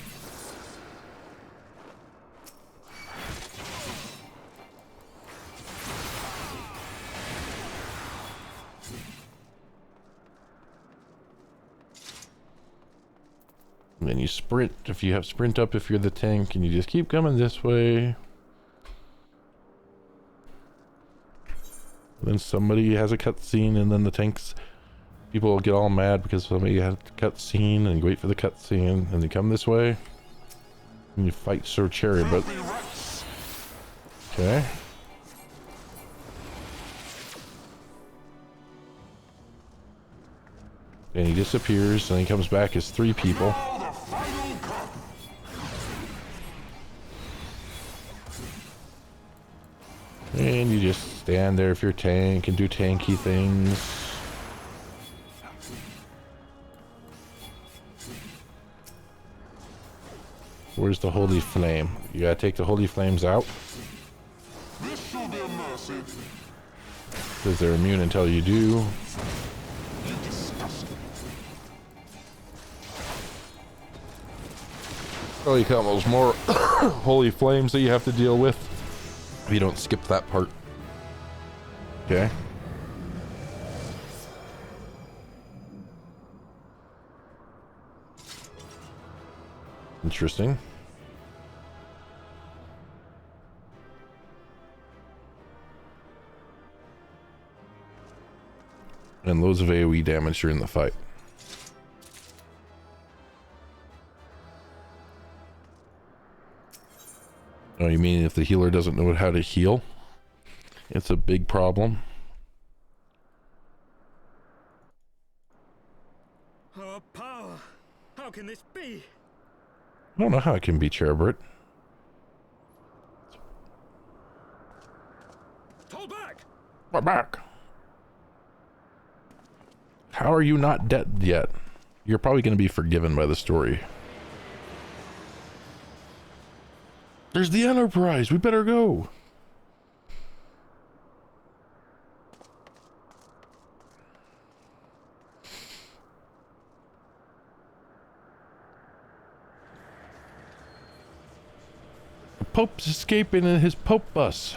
And then you sprint if you have sprint up if you're the tank, and you just keep coming this way. Then somebody has a cutscene, and then the tanks, people will get all mad because somebody had a cutscene, and you wait for the cutscene, and you come this way, and you fight Sir Cherry, but okay. And he disappears, and he comes back as 3 people. And you just stand there if you're tank and do tanky things. Where's the holy flame? You gotta take the holy flames out. Because they're immune until you do. Probably a couple more holy flames that you have to deal with if you don't skip that part. Okay. Interesting. And loads of AoE damage during the fight. Oh, you mean if the healer doesn't know how to heal? It's a big problem. Our power! How can this be? I don't know how it can be, Cherubert. Fall back! We're back. How are you not dead yet? You're probably going to be forgiven by the story. There's the Enterprise. We better go. The Pope's escaping in his Pope bus.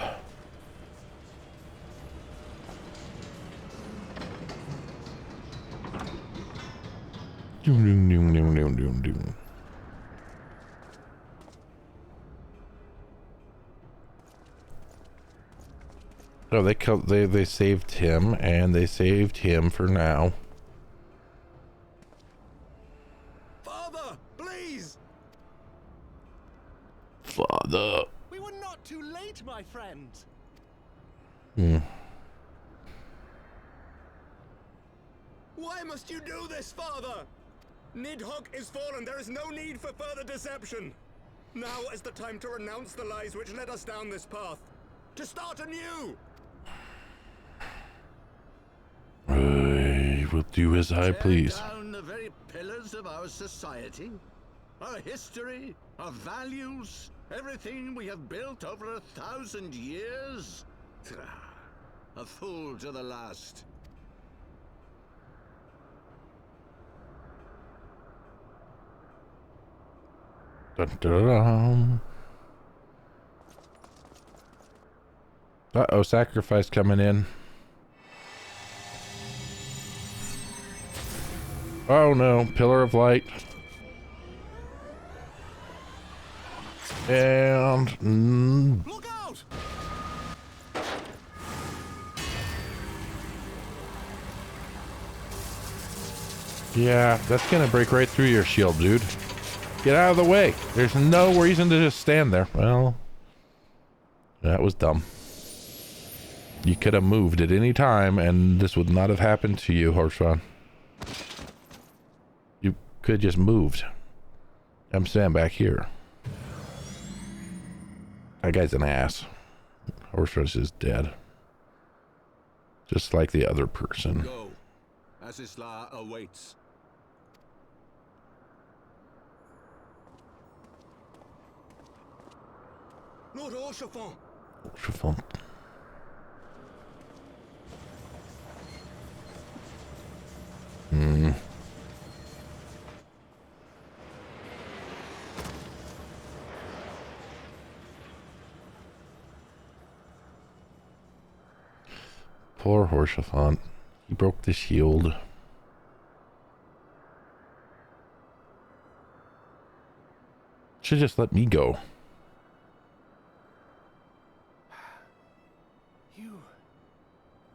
Doom, doom, doom, doom, doom, doom, doom. Oh, they saved him, and they saved him for now. Father, please! Father. We were not too late, my friend. Why must you do this, Father? Nidhogg is fallen. There is no need for further deception. Now is the time to renounce the lies which led us down this path. To start anew. I will do as I please. Tear down the very pillars of our society, our history, our values, everything we have built over 1,000 years. A fool to the last. Dun, dun, dun. Uh-oh, sacrifice coming in. Oh no, pillar of light. And Look out! yeah, that's gonna break right through your shield, dude. Get out of the way. There's no reason to just stand there. Well, that was dumb. You could have moved at any time, and this would not have happened to you, Horsefon. You could have just moved. I'm standing back here. That guy's an ass. Horsefon's just dead. Just like the other person. Go. Asisla awaits. Lord Orchefon! Orchefon. Hmm. Poor Horsefon. He broke the shield. Should just let me go.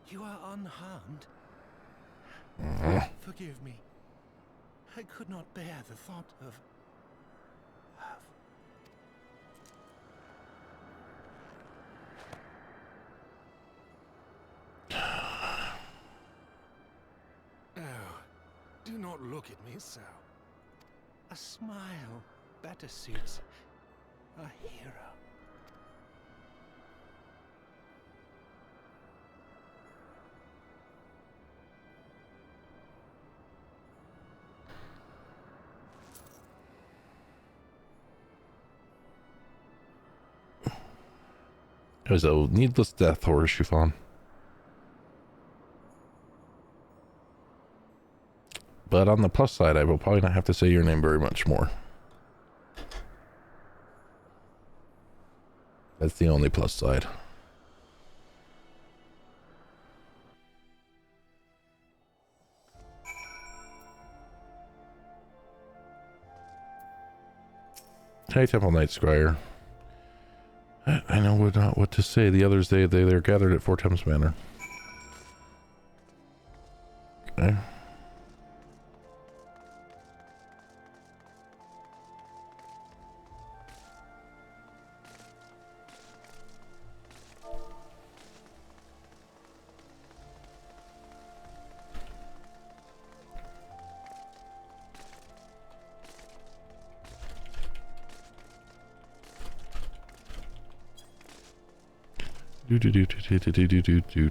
You are unharmed? Forgive me. I could not bear the thought of... Oh, do not look at me so. A smile better suits a hero. It was a needless death, Horsefon. But on the plus side, I will probably not have to say your name very much more. That's the only plus side. Hey, Temple Knight Squire. I know not what to say. The others, they're gathered at Four Thames Manor. Okay.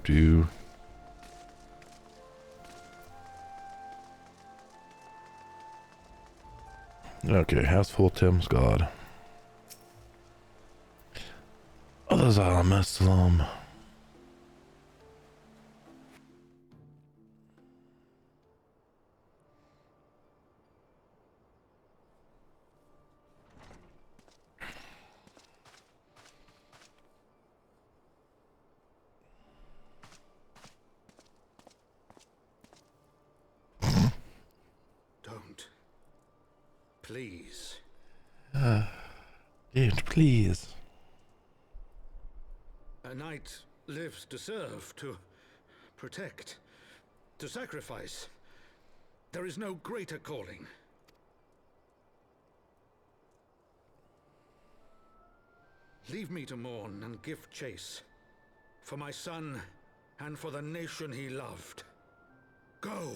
Do. Okay, House Full Tim's God. Others are Muslim. Please. Dude, please. A knight lives to serve, to protect, to sacrifice. There is no greater calling. Leave me to mourn and give chase. For my son and for the nation he loved. Go!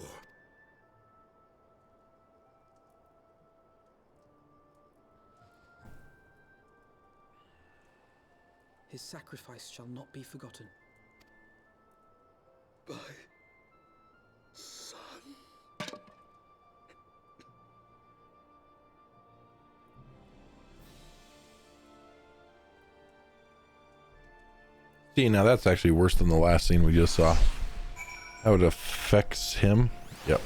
His sacrifice shall not be forgotten. My son. See, now that's actually worse than the last scene we just saw. How it affects him. Yep.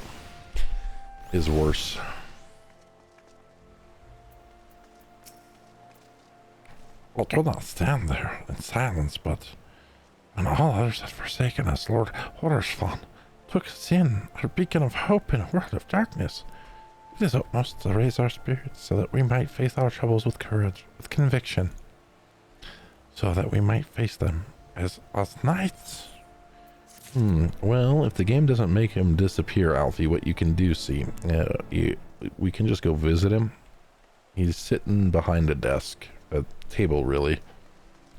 Is worse. Well, do not stand there in silence, but when all others had forsaken us, Lord Horsefon took us in, our beacon of hope in a world of darkness. It is utmost to raise our spirits so that we might face our troubles with courage, with conviction, so that we might face them as knights. Well, if the game doesn't make him disappear, Alfie, what you can do, see, we can just go visit him. He's sitting behind a desk, a table, really.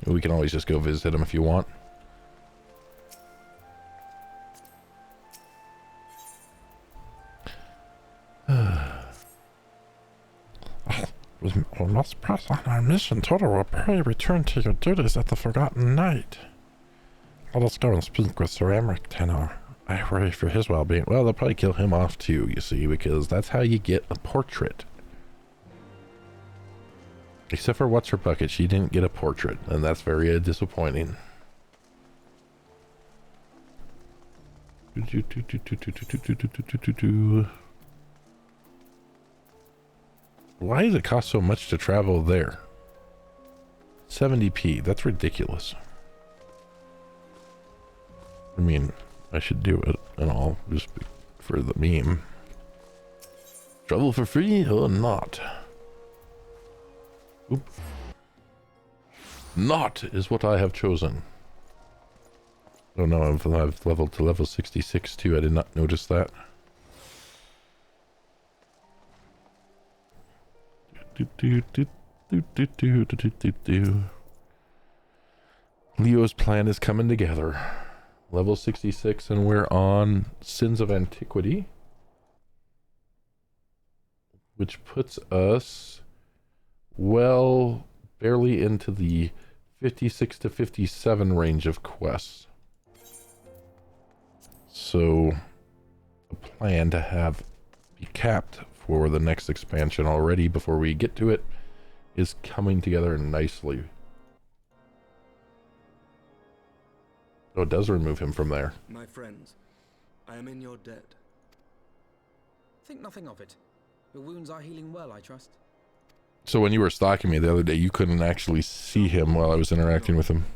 We can always just go visit him if you want. We must press on our mission. Toto will pray return to your duties at the Forgotten Night. Let us go and speak with Sir Emmerich Tenor. I worry for his well-being. Well, they'll probably kill him off too, you see, because that's how you get a portrait. Except for What's Her Bucket, she didn't get a portrait, and that's very disappointing. Why does it cost so much to travel there? 70p, that's ridiculous. I mean, I should do it and all, just for the meme. Travel for free or not? Oop. Not is what I have chosen. Oh no, I've leveled to level 66 too. I did not notice that. Leo's plan is coming together. Level 66, and we're on Sins of Antiquity, which puts us well barely into the 56 to 57 range of quests. So a plan to have be capped for the next expansion already before we get to it is coming together nicely. Oh, it does remove him from there. My friends, I am in your debt. Think nothing of it. Your wounds are healing well, I trust. So when you were stalking me the other day, you couldn't actually see him while I was interacting with him.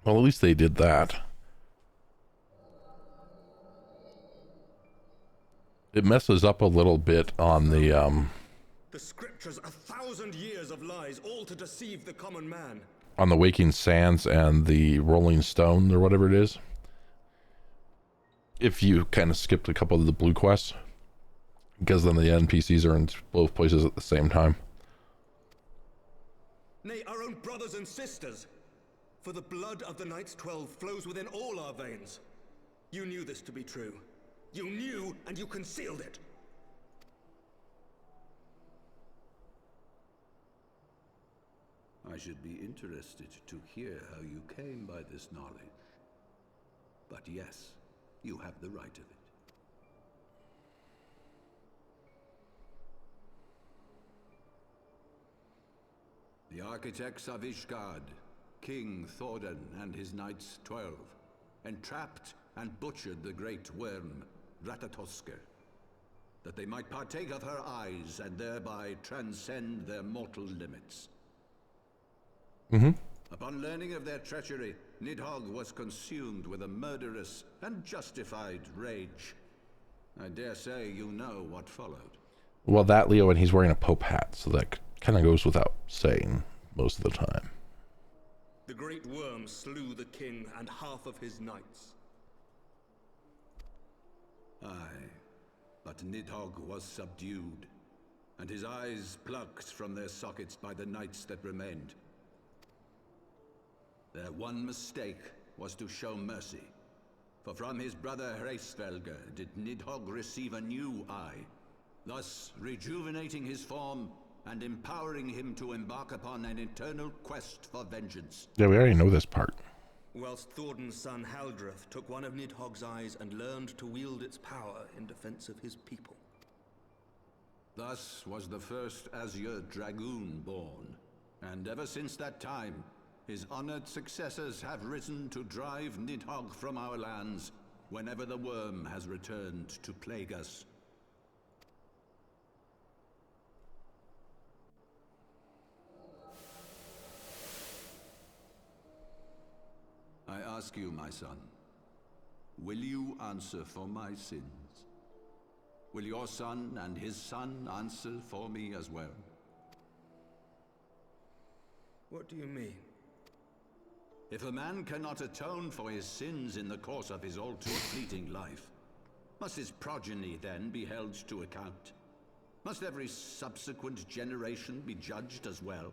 Well, at least they did that. It messes up a little bit on the The scriptures, 1,000 years of lies, all to deceive the common man. on the Waking Sands and the Rolling Stone or whatever it is. If you kind of skipped a couple of the blue quests, because then the NPCs are in both places at the same time. Nay, our own brothers and sisters. For the blood of the Knights 12 flows within all our veins. You knew this to be true. You knew, and you concealed it. I should be interested to hear how you came by this knowledge. But yes, you have the right of it. The architects of Ishgard, King Thordan and his Knights 12, entrapped and butchered the great worm, Ratatosker, that they might partake of her eyes and thereby transcend their mortal limits. Upon learning of their treachery, Nidhogg was consumed with a murderous and justified rage. I dare say you know what followed. Well, that, Leo, and he's wearing a Pope hat, so that kind of goes without saying most of the time. The great worm slew the king and half of his knights. Aye, but Nidhogg was subdued, and his eyes plucked from their sockets by the knights that remained. Their one mistake was to show mercy, for from his brother Hreisvelger did Nidhogg receive a new eye, thus rejuvenating his form and empowering him to embark upon an eternal quest for vengeance. Yeah, we already know this part. Whilst Thordan's son Haldreth took one of Nidhogg's eyes and learned to wield its power in defense of his people. Thus was the first Azure Dragoon born, and ever since that time, his honored successors have risen to drive Nidhogg from our lands whenever the worm has returned to plague us. I ask you, my son, will you answer for my sins? Will your son and his son answer for me as well? What do you mean? If a man cannot atone for his sins in the course of his all too fleeting life, must his progeny then be held to account? Must every subsequent generation be judged as well?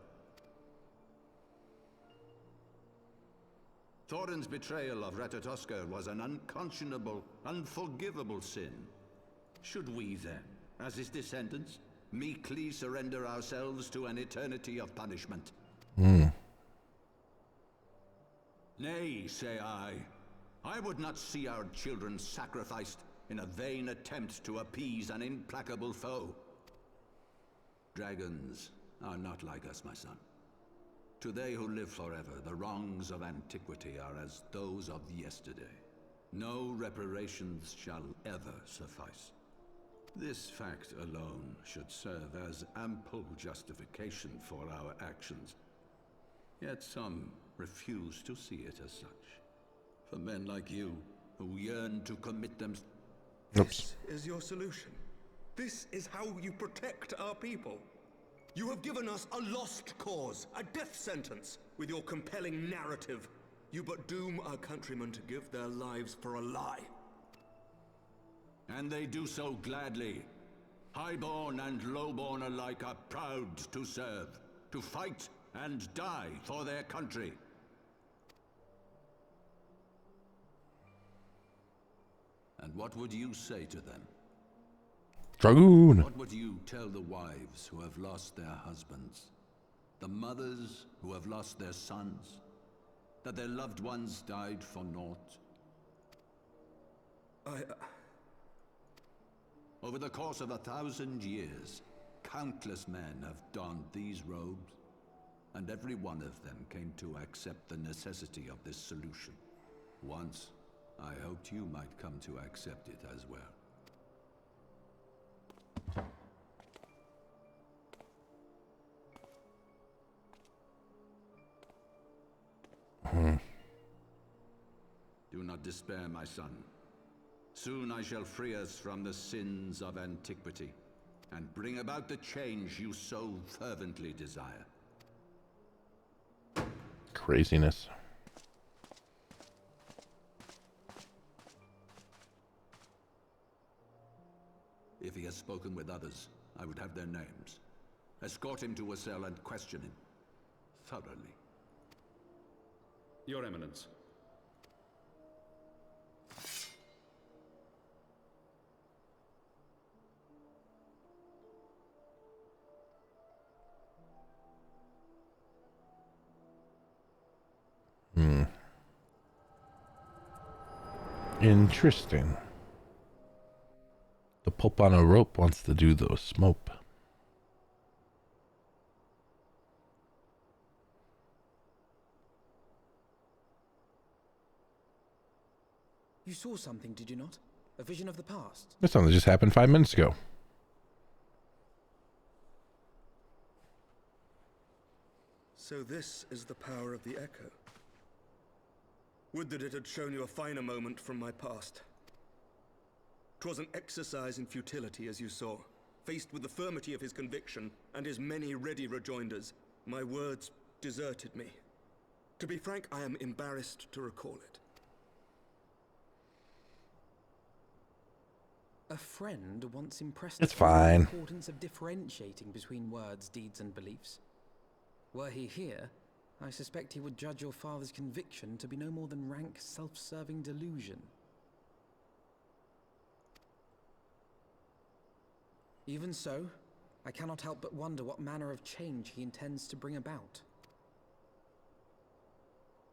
Thorin's betrayal of Ratatoska was an unconscionable, unforgivable sin. Should we then, as his descendants, meekly surrender ourselves to an eternity of punishment? Nay, say I. I would not see our children sacrificed in a vain attempt to appease an implacable foe. Dragons are not like us, my son. To they who live forever, the wrongs of antiquity are as those of yesterday. No reparations shall ever suffice. This fact alone should serve as ample justification for our actions. Yet some refuse to see it as such. For men like you, who yearn to commit them... This is your solution. This is how you protect our people. You have given us a lost cause, a death sentence. With your compelling narrative, you but doom our countrymen to give their lives for a lie. And they do so gladly. Highborn and lowborn alike are proud to serve, to fight and die for their country. And what would you say to them? Dragoon! What would you tell the wives who have lost their husbands? The mothers who have lost their sons? That their loved ones died for naught? Over the course of 1,000 years, countless men have donned these robes, and every one of them came to accept the necessity of this solution. Once, I hoped you might come to accept it as well. Do not despair, my son. Soon I shall free us from the sins of antiquity, and bring about the change you so fervently desire. Craziness. If he has spoken with others, I would have their names. Escort him to a cell and question him thoroughly. Your Eminence. Interesting. The Pope on a rope wants to do the smoke. You saw something, did you not? A vision of the past? That's something that just happened 5 minutes ago. So this is the power of the Echo. Would that it had shown you a finer moment from my past. 'Twas an exercise in futility, as you saw. Faced with the firmity of his conviction and his many ready rejoinders, my words deserted me. To be frank, I am embarrassed to recall it. A friend once impressed It's upon me fine. the importance of differentiating between words, deeds, and beliefs. Were he here, I suspect he would judge your father's conviction to be no more than rank, self-serving delusion. Even so, I cannot help but wonder what manner of change he intends to bring about.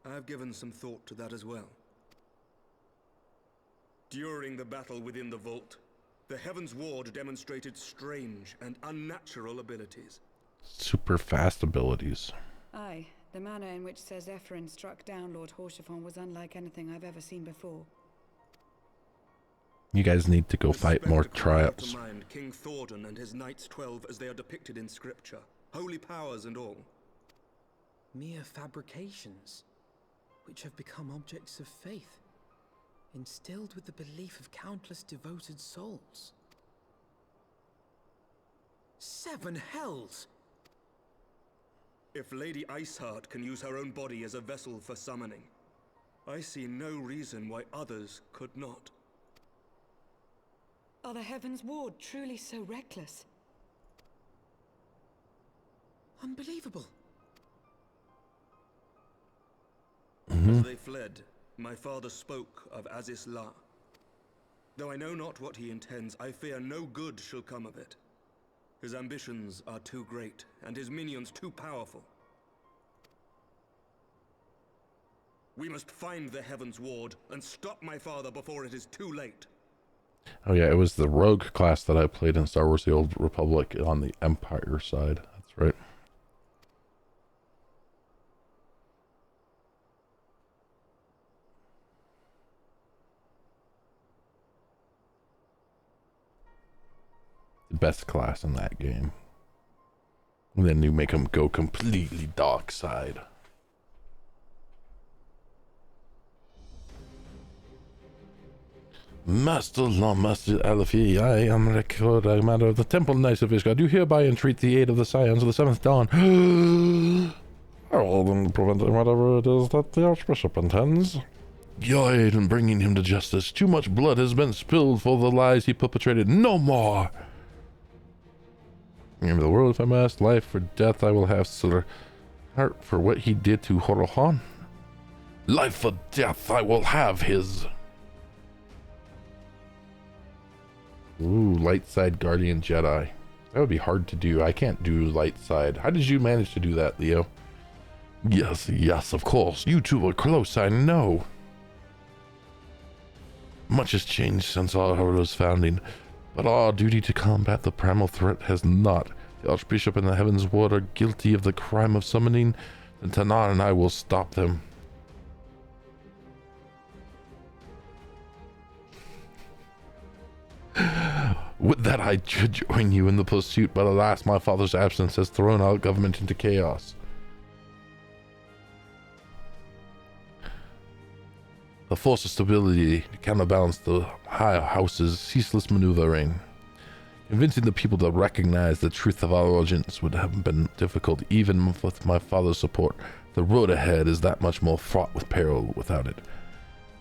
I have given some thought to that as well. During the battle within the vault, the Heaven's Ward demonstrated strange and unnatural abilities. Super fast abilities. Aye, the manner in which Ser Zephyrin struck down Lord Horshafon was unlike anything I've ever seen before. You guys need to go fight more trials. To mind King Thordan and his Knights 12 as they are depicted in scripture, holy powers and all. Mere fabrications, which have become objects of faith, instilled with the belief of countless devoted souls. 7 hells! If Lady Iceheart can use her own body as a vessel for summoning, I see no reason why others could not. Are the Heaven's Ward truly so reckless? Unbelievable. As they fled, my father spoke of Aziz La. Though I know not what he intends, I fear no good shall come of it. His ambitions are too great, and his minions too powerful. We must find the Heaven's Ward and stop my father before it is too late. Oh yeah, it was the rogue class that I played in Star Wars: The Old Republic on the Empire side. That's right. The best class in that game. And then you make them go completely dark side. Master Law Master Alfie, I am record a matter of the Temple Knights of Ishgard. Do hereby entreat the aid of the Scions of the Seventh Dawn. I will then prevent whatever it is that the Archbishop intends. Your aid in bringing him to justice. Too much blood has been spilled for the lies he perpetrated. No more! Remember the world if I'm asked, life or death, I will have Sir Heart for what he did to Horohan. Life or death, I will have his. Ooh, light side guardian Jedi. That would be hard to do. I can't do light side. How did you manage to do that, Leo? Yes, of course. You two were close, I know. Much has changed since our hero's founding, but our duty to combat the primal threat has not. The Archbishop and the Heaven's Ward are guilty of the crime of summoning, and Tanar and I will stop them. Would that I should join you in the pursuit, but alas, my father's absence has thrown our government into chaos. The force of stability to counterbalance the high house's ceaseless maneuvering. Convincing the people to recognize the truth of our origins would have been difficult, even with my father's support. The road ahead is that much more fraught with peril without it.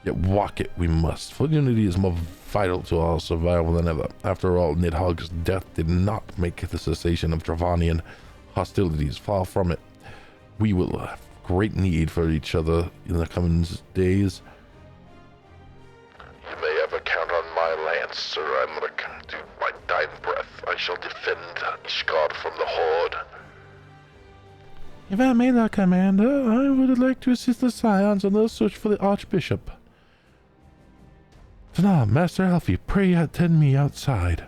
Yet walk it we must, for unity is more vital to our survival than ever. After all, Nidhogg's death did not make the cessation of Dravanian hostilities. Far from it. We will have great need for each other in the coming days. You may ever count on my lance, sir. I'm gonna do my dying breath. I shall defend Ishgard from the Horde. If I may, Lord Commander, I would like to assist the Scions in their search for the Archbishop. Tanar, Master Alfie, pray attend me outside.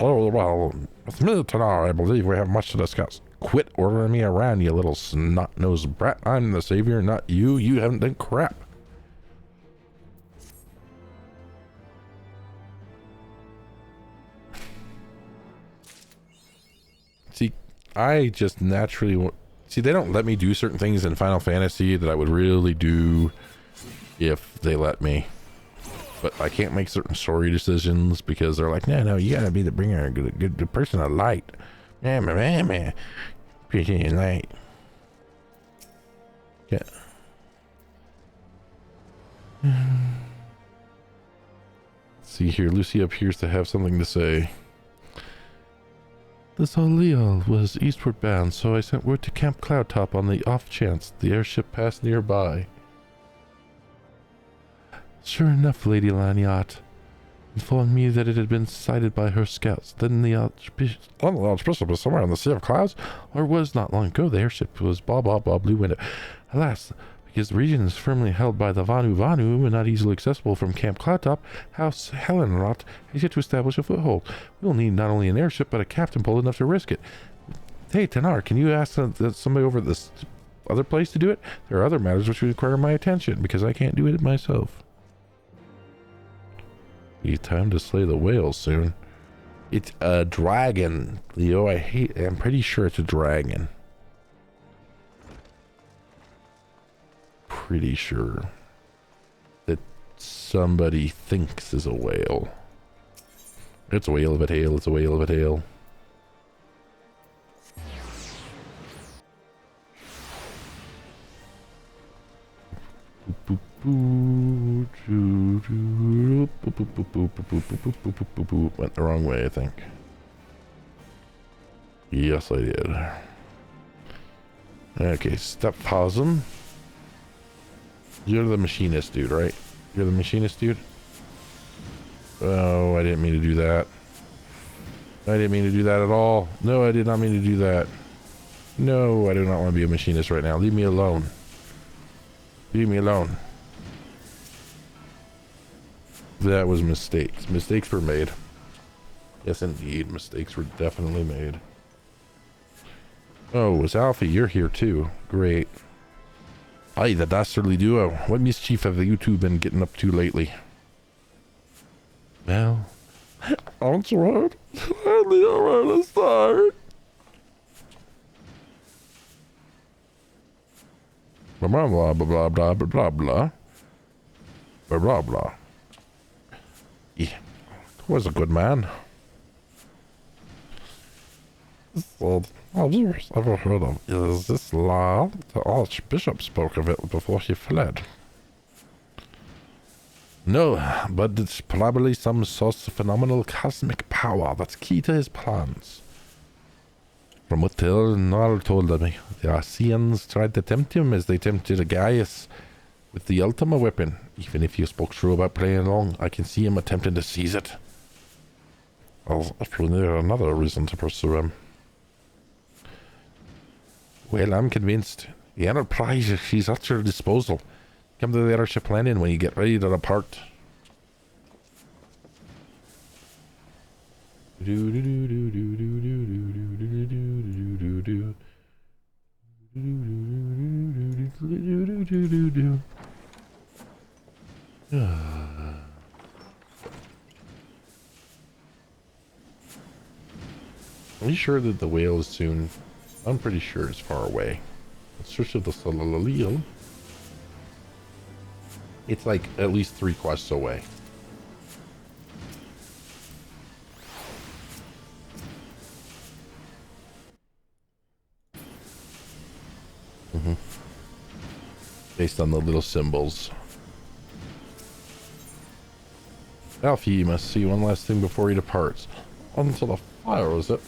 Oh, well, with me, Tanar, I believe we have much to discuss. Quit ordering me around, you little snot-nosed brat. I'm the savior, not you. You haven't done crap. See, I just naturally... See, they don't let me do certain things in Final Fantasy that I would really do if they let me. But I can't make certain story decisions because they're like, no, you gotta be the bringer, the person of light. Pretty light. Yeah. See here, Lucy appears to have something to say. The Soliel was eastward bound, so I sent word to Camp Cloudtop on the off chance the airship passed nearby. Sure enough, Lady Lanyat informed me that it had been sighted by her scouts. Then the Archbishop was somewhere in the Sea of Clouds, or was not long ago. The airship was blah blah blah blue window. Alas, because the region is firmly held by the Vanu and not easily accessible from Camp Cloudtop, House Helenrot has yet to establish a foothold. We'll need not only an airship, but a captain bold enough to risk it. Hey, Tanar, can you ask somebody over this other place to do it? There are other matters which require my attention, because I can't do it myself. Be time to slay the whale soon. It's a dragon, Leo. I'm pretty sure it's a dragon. Pretty sure that somebody thinks is a whale. It's a whale of a tail. It's a whale of a tail. Went the wrong way, I think. Yes, I did. Okay, step possum. You're the machinist dude, right? You're the machinist dude? Oh, I didn't mean to do that. I didn't mean to do that at all. No, I did not mean to do that. No, I do not want to be a machinist right now. Leave me alone. Leave me alone. That was mistakes. Mistakes were made. Yes, indeed. Mistakes were definitely made. Oh, it's Alfie. You're here too. Great. Hi, the dastardly duo. What mischief have you two been getting up to lately? Well, Onslaught. I don't know where to start. Blah blah blah blah blah blah blah blah blah blah blah. He was a good man. Well, have you ever heard of is this law? The Archbishop spoke of it before he fled. No, but it's probably some source of phenomenal cosmic power that's key to his plans. From what Nal told me, the Arceans tried to tempt him as they tempted Gaius with the Ultima weapon. Even if you spoke true about playing along, I can see him attempting to seize it. Well, if we need another reason to pursue him. Well, I'm convinced. The Enterprise is at your disposal. Come to the airship landing when you get ready to depart. Are you sure that the whale is soon? I'm pretty sure it's far away. Let's search of the Solalil. It's like at least 3 quests away. Based on the little symbols. Alfie, you must see one last thing before he departs. Onto the fire, is it?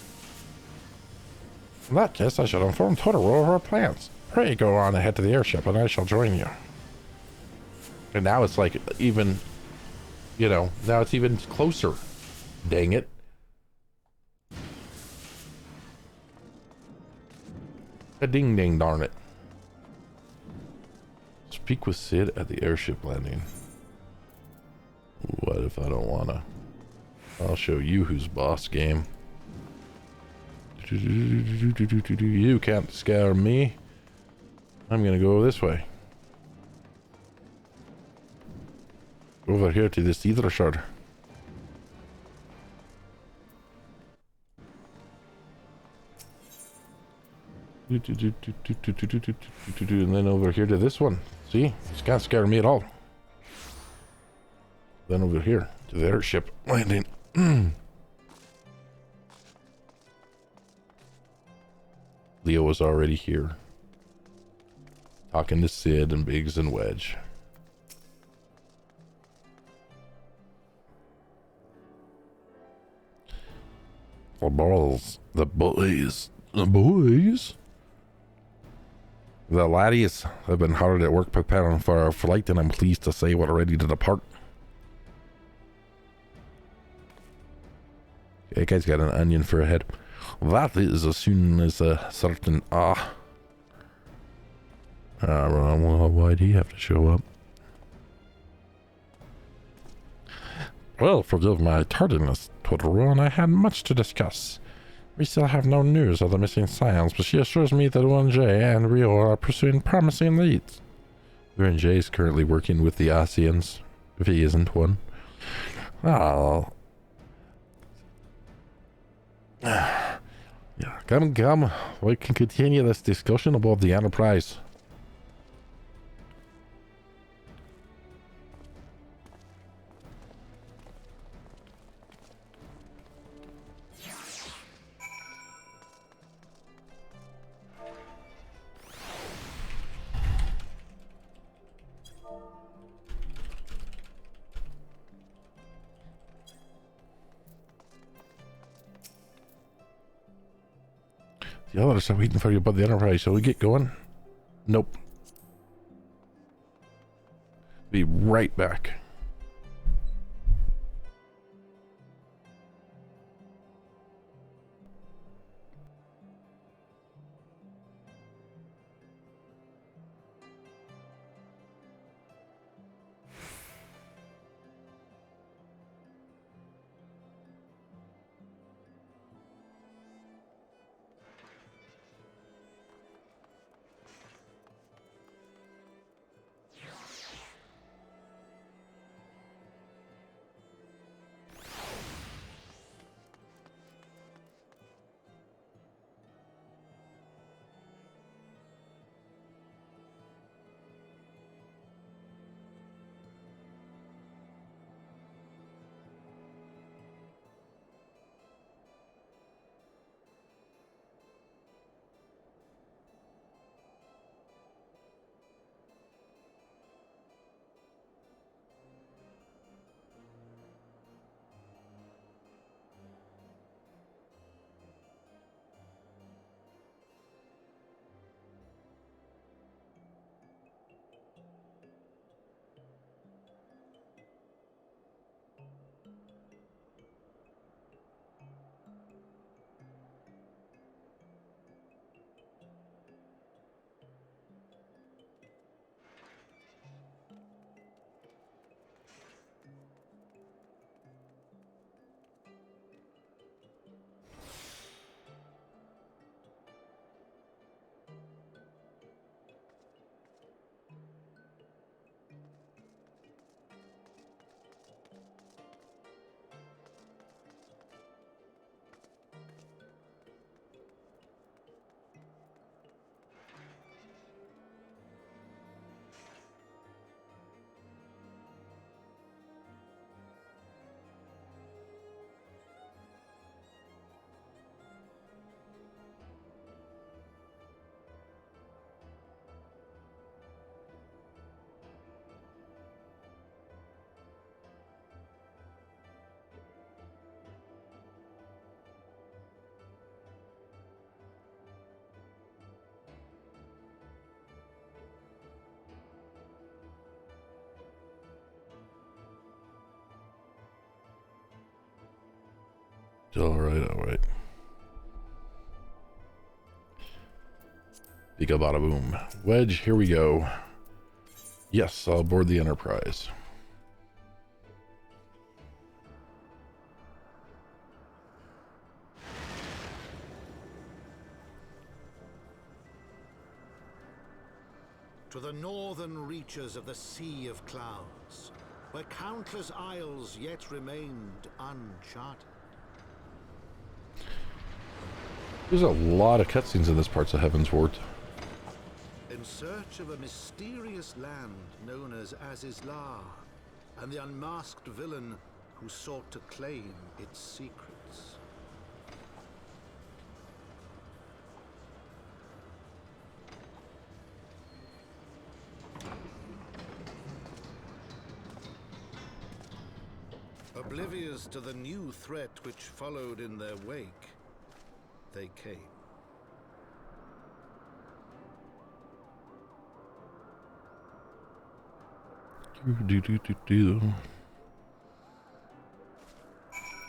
In that case, I should inform Totoro of our plans. Pray go on ahead to the airship and I shall join you. And now it's like even, you know, now it's even closer. Dang it. A ding ding darn it. Speak with Sid at the airship landing. What if I don't wanna? I'll show you who's boss, game. You can't scare me. I'm gonna go this way. Over here to this ether shard. And then over here to this one. See? You can't scare me at all. Then over here to the airship landing. Leo was already here. Talking to Sid and Biggs and Wedge. The boys. The boys. The boys. The laddies have been hard at work preparing for our flight, and I'm pleased to say we're ready to depart. Okay, guy's got an onion for a head. That is as soon as a certain well, why do you have to show up? Well, forgive my tardiness, Totoro, and I had much to discuss. We still have no news of the missing scions, but she assures me that J and Rio are pursuing promising leads. J is currently working with the Asians, if he isn't one. Oh. Yeah, come. We can continue this discussion about the Enterprise. The others are waiting for you about the Enterprise, so we get going. Nope. Be right back. Alright, alright. Bigga bada boom. Wedge, here we go. Yes, I'll board the Enterprise. To the northern reaches of the Sea of Clouds, where countless isles yet remained uncharted. There's a lot of cutscenes in this parts of Heavensward. In search of a mysterious land known as Azizlar, and the unmasked villain who sought to claim its secrets. Oblivious to the new threat which followed in their wake, they came.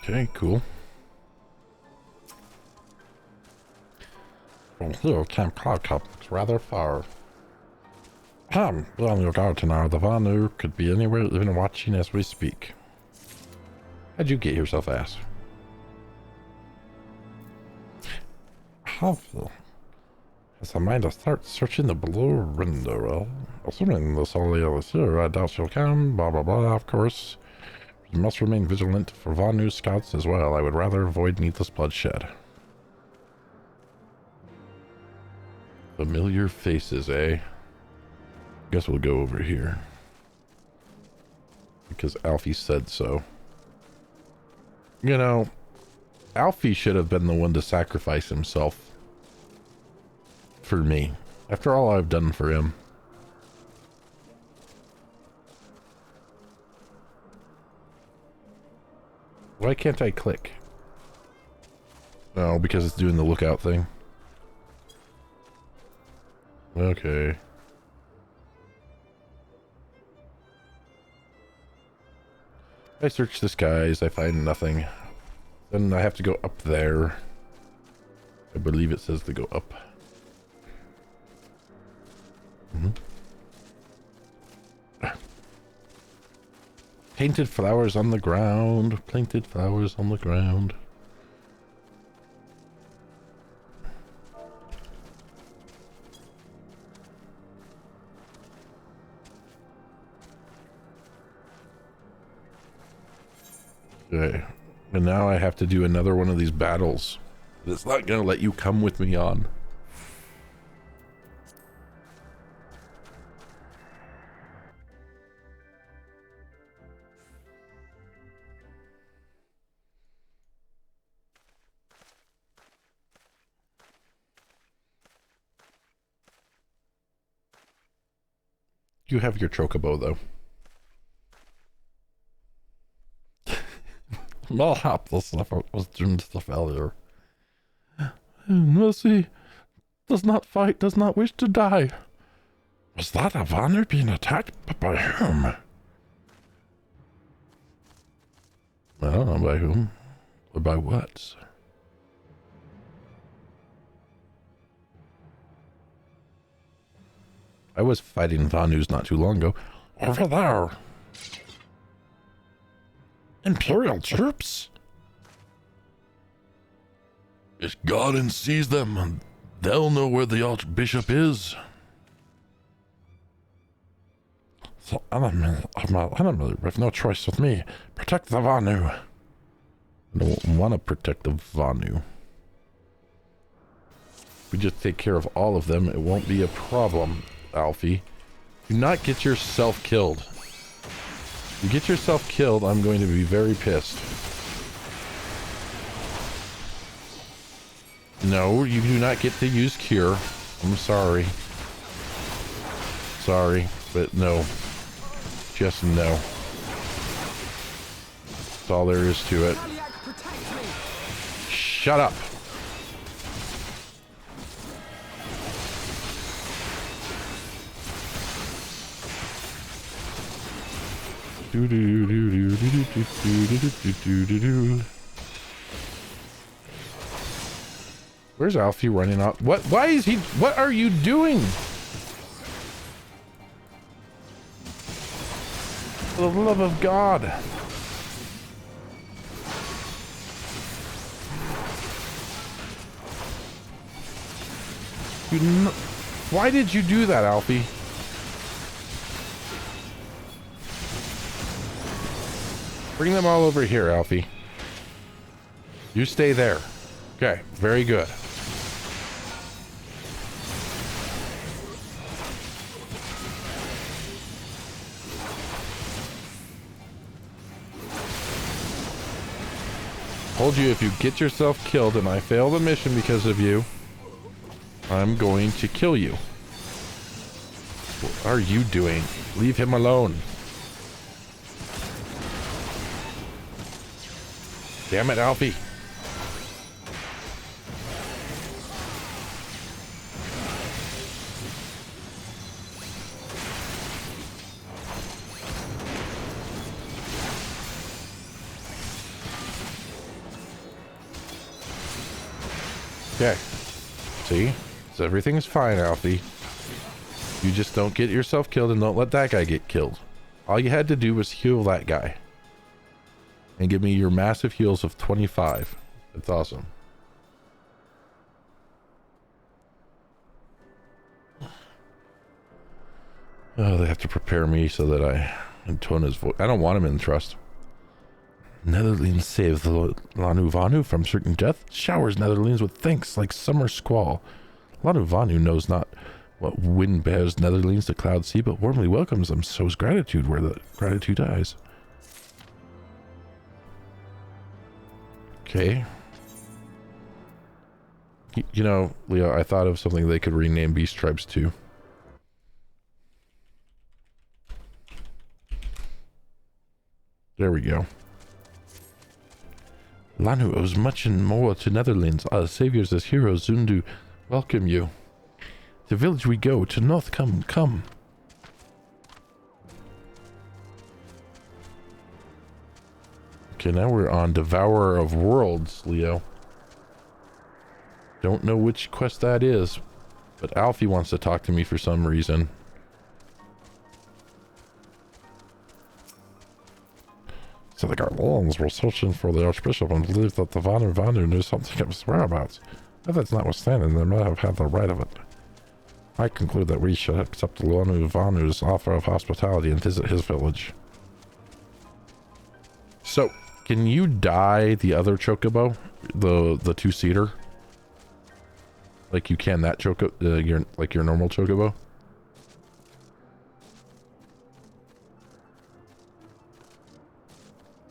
Okay, cool. From here, Camp Cloudcup looks rather far. Be on your guard tonight. The Vanu could be anywhere, even watching as we speak. How'd you get here so fast? As a mind to start searching the below window, well, assuming the Soleil is here, I doubt she'll come, blah blah blah, of course. You must remain vigilant for Vanu scouts as well. I would rather avoid needless bloodshed. Familiar faces, eh? Guess we'll go over here. Because Alfie said so. You know, Alfie should have been the one to sacrifice himself for me, after all I've done for him. Why can't I click? Oh, because it's doing the lookout thing. Okay. I search the skies, I find nothing. Then I have to go up there. I believe it says to go up. Painted flowers on the ground. Painted flowers on the ground. Okay. And now I have to do another one of these battles. It's not going to let you come with me on. You have your chocobo, though. Mayhap this effort was doomed to failure. Mercy does not fight, does not wish to die. Was that a Vanu being attacked? But by whom? I don't know by whom. Or by what. I was fighting Vanus not too long ago. Over there. Imperial troops? If Garden sees them, they'll know where the Archbishop is. The enemy of my enemy with no choice with me. Protect the Vanu. I don't want to protect the Vanu. We just take care of all of them. It won't be a problem, Alfie. Do not get yourself killed. You get yourself killed, I'm going to be very pissed. No, you do not get to use cure. I'm sorry. Sorry, but no. Just no. That's all there is to it. Shut up. Do do do do do do do do do do do. Where's Alfie running off? What? Why is he? What are you doing? For the love of God! Why did you do that, Alfie? Bring them all over here, Alfie. You stay there. Okay, very good. Told you if you get yourself killed and I fail the mission because of you, I'm going to kill you. What are you doing? Leave him alone. Damn it, Alfie. Okay. See? So everything's fine, Alfie. You just don't get yourself killed and don't let that guy get killed. All you had to do was heal that guy. And give me your massive heals of 25. That's awesome. Oh, they have to prepare me so that I intone his voice. I don't want him in trust. Netherlands saves the Lanu Vanu from certain death. Showers Netherlands with thanks like summer squall. Lanu Vanu knows not what wind bears Netherlands to cloud sea, but warmly welcomes them, sows gratitude where the gratitude dies. Okay. You know, Leo, I thought of something they could rename Beast Tribes to. There we go. Lanu owes much and more to Netherlands. Our saviors as heroes Zundu welcome you. To village we go, to north come, come. Okay, now we're on Devourer of Worlds, Leo. Don't know which quest that is, but Alfie wants to talk to me for some reason. So the Garlons were searching for the Archbishop and believed that the Vanu knew something of his whereabouts. If that's notwithstanding, they may have had the right of it. I conclude that we should accept Vanu's offer of hospitality and visit his village. So, can you dye the other chocobo? The two-seater? Like you can that chocobo, your normal chocobo?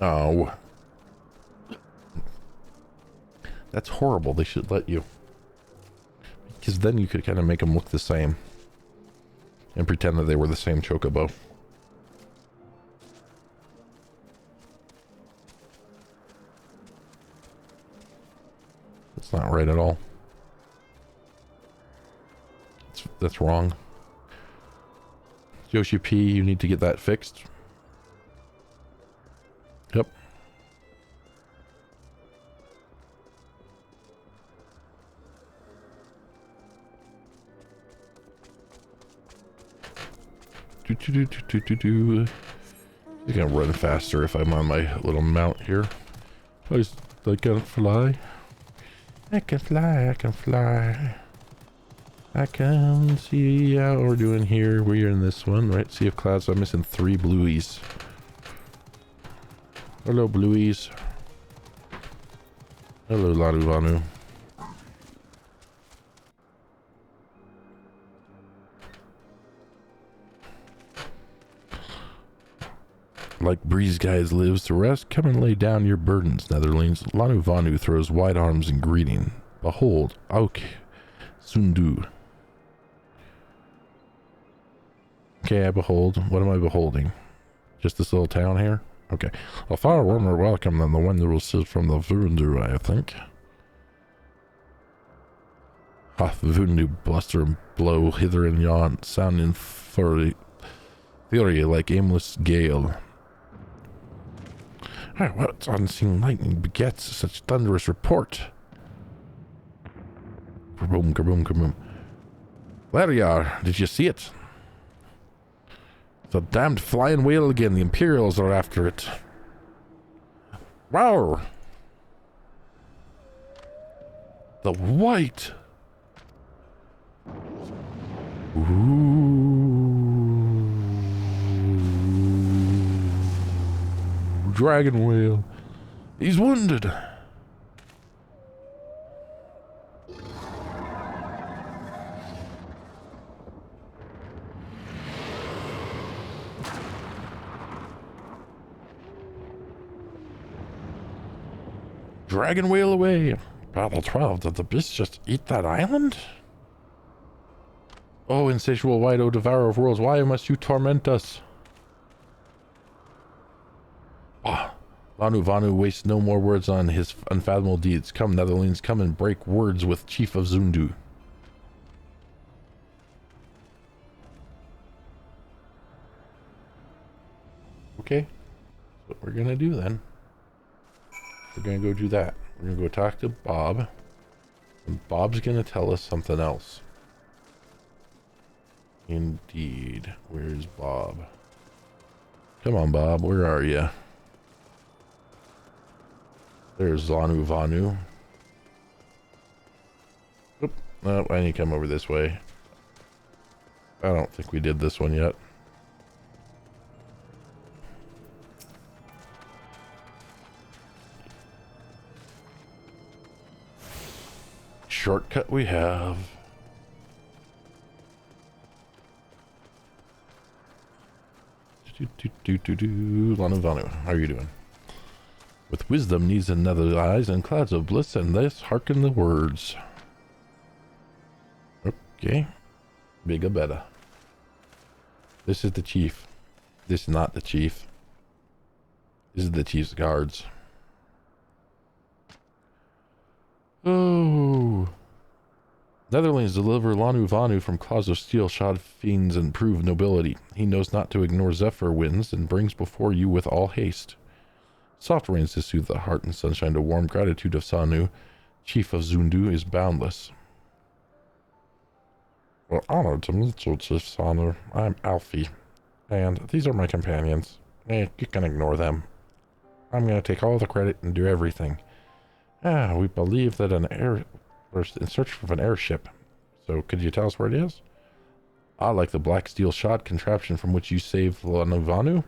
Oh. That's horrible. They should let you. Because then you could kind of make them look the same. And pretend that they were the same chocobo. That's not right at all. That's wrong. Yoshi P, you need to get that fixed. Yep. I'm gonna run faster if I'm on my little mount here. I can fly. I can fly, I can fly. I can see how we're doing here. We're in this one, right? Sea of Clouds. I'm missing 3 blueies. Hello, blueies. Hello, Lanu Vanu. Like Breeze Guys lives to rest, come and lay down your burdens, Netherlings. Lanu Vanu throws wide arms in greeting. Behold, Auk Sundu. Okay, I behold. What am I beholding? Just this little town here? Okay. A far warmer welcome than the one that will sit from the Vundu, I think. Hath Vundu bluster and blow hither and yon, sounding fury like aimless gale. What unseen lightning begets such thunderous report? Kaboom, kaboom, kaboom. There you are. Did you see it? The damned flying whale again. The Imperials are after it. Wow. The white. Dragon whale. He's wounded. Dragon whale away. Battle 12. Did the beast just eat that island? Oh, insatiable white, O devourer of worlds, why must you torment us? Ah, Lanu Vanu wastes no more words on his unfathomable deeds. Come, Netherlings, come and break words with Chief of Zundu. Okay, that's what we're gonna do then. We're gonna go do that. We're gonna go talk to Bob, and Bob's gonna tell us something else. Indeed. Where's Bob? Come on, Bob. Where are you? There's Lanu Vanu. Oop. No, I need to come over this way. I don't think we did this one yet. Shortcut we have. Lanu Vanu, how are you doing? With wisdom needs another eyes and clouds of bliss, and this hearken the words. Okay. Bigga better. This is the chief. This is not the chief. This is the chief's guards. Oh. Netherlands deliver Lanu Vanu from claws of steel, shod fiends, and prove nobility. He knows not to ignore Zephyr winds, and brings before you with all haste. Soft rains to soothe the heart, and sunshine to warm gratitude of Sanu, chief of Zundu, is boundless. We're honored to meet you, Chief Sanu. I'm Alfie, and these are my companions. You can ignore them. I'm going to take all the credit and do everything. We believe that we're in search of an airship. So could you tell us where it is? Like the black steel shot contraption from which you saved Lanu Vanu?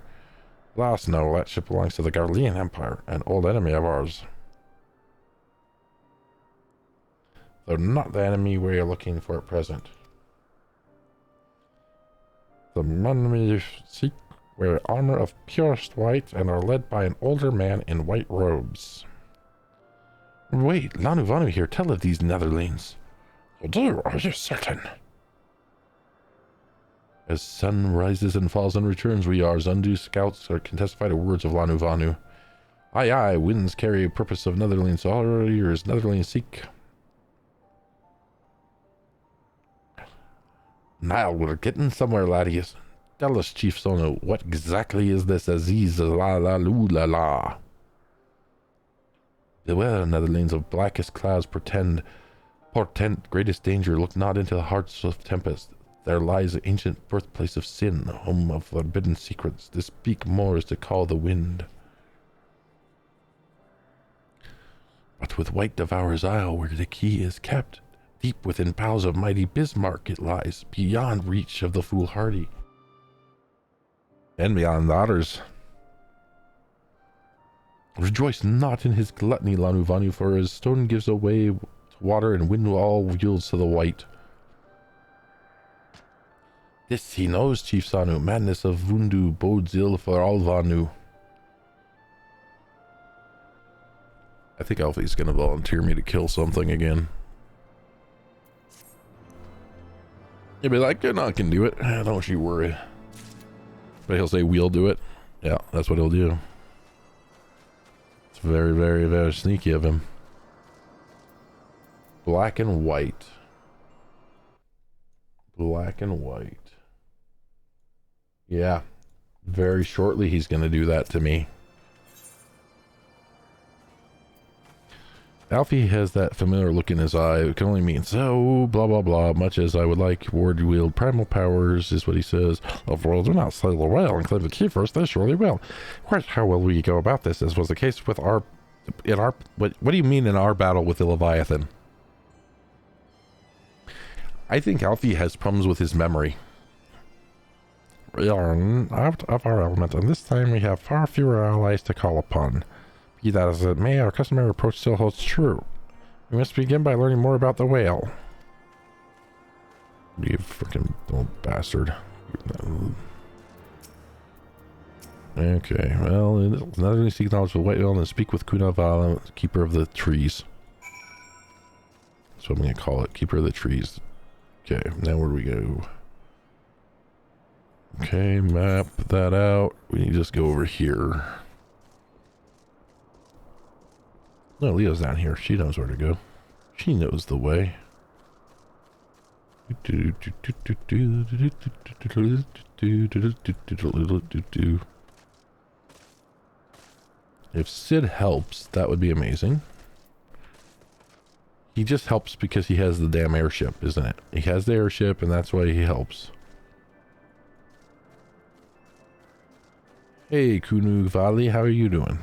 Last, no, that ship belongs to the Garlean Empire, an old enemy of ours. Though not the enemy we are looking for at present. The men we seek wear armor of purest white and are led by an older man in white robes. Wait, Lanu Vanu here, tell of these Netherlands. You do, are you certain? As sun rises and falls and returns we are, Zundu scouts can testify to words of Lanu Vanu. Aye, aye, winds carry a purpose of Netherlands, all ears, Netherlands seek. Now we're getting somewhere, laddies. Tell us, Chief Sono, what exactly is this Aziz la la loo la la? Beware, Netherlands, of blackest clouds portent greatest danger. Look not into the hearts of tempest. There lies the ancient birthplace of sin, home of forbidden secrets. To speak more is to call the wind. But with White Devourer's Isle, where the key is kept, deep within bowels of mighty Bismarck it lies, beyond reach of the foolhardy. And beyond the others. Rejoice not in his gluttony, Lanu Vanu, for his stone gives away to water and wind all yields to the white. This he knows, Chief Sanu. Madness of Vundu bodes ill for all Vanu. I think Alfie's gonna volunteer me to kill something again. He'll be like, I can do it. Don't you worry. But he'll say, we'll do it. Yeah, that's what he'll do. It's very, very, very sneaky of him. Black and white. Black and white. Yeah. Very shortly he's going to do that to me. Alfie has that familiar look in his eye. It can only mean so, blah, blah, blah. Much as I would like ward wield primal powers, is what he says. If we do not slay the whale and claim the key first, they surely will. How will we go about this, as was the case with what do you mean in our battle with the Leviathan? I think Alfie has problems with his memory. We are out of our element, and this time we have far fewer allies to call upon. Be that as it may, our customary approach still holds true. We must begin by learning more about the whale. You freaking old bastard. Okay, well, not only seek knowledge of the white whale and speak with Kunavala, keeper of the trees. That's what I'm going to call it, keeper of the trees. Okay, now where do we go? Okay, map that out. We need to just go over here. No, Leo's down here. She knows where to go. She knows the way. If Sid helps, that would be amazing. He just helps because he has the damn airship, isn't it? He has the airship, and that's why he helps. Hey, Kunu Valley, how are you doing?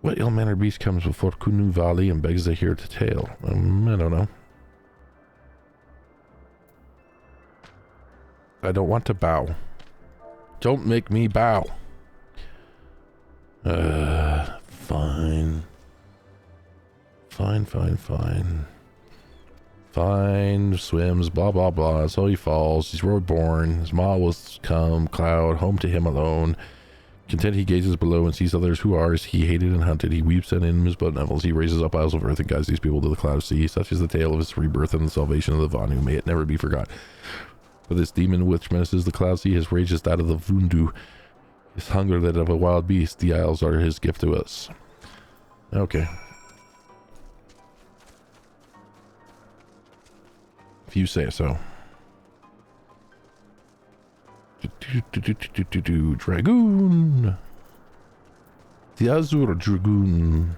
What ill-mannered beast comes before Kunu Valley and begs to hear its tale? I don't know. I don't want to bow. Don't make me bow. Fine. Fine, swims, blah, blah, blah. So he falls. He's road-born. His maw will come, cloud, home to him alone. Content he gazes below and sees others who are as he hated and hunted. He weeps and in his benevolence he raises up isles of earth and guides these people to the cloud sea. Such is the tale of his rebirth and the salvation of the Vanu. May it never be forgot. For this demon which menaces the cloud sea, his rage is that of the Vundu. His hunger that of a wild beast. The isles are his gift to us. Okay. if you say so. Dragoon. The Azure Dragoon.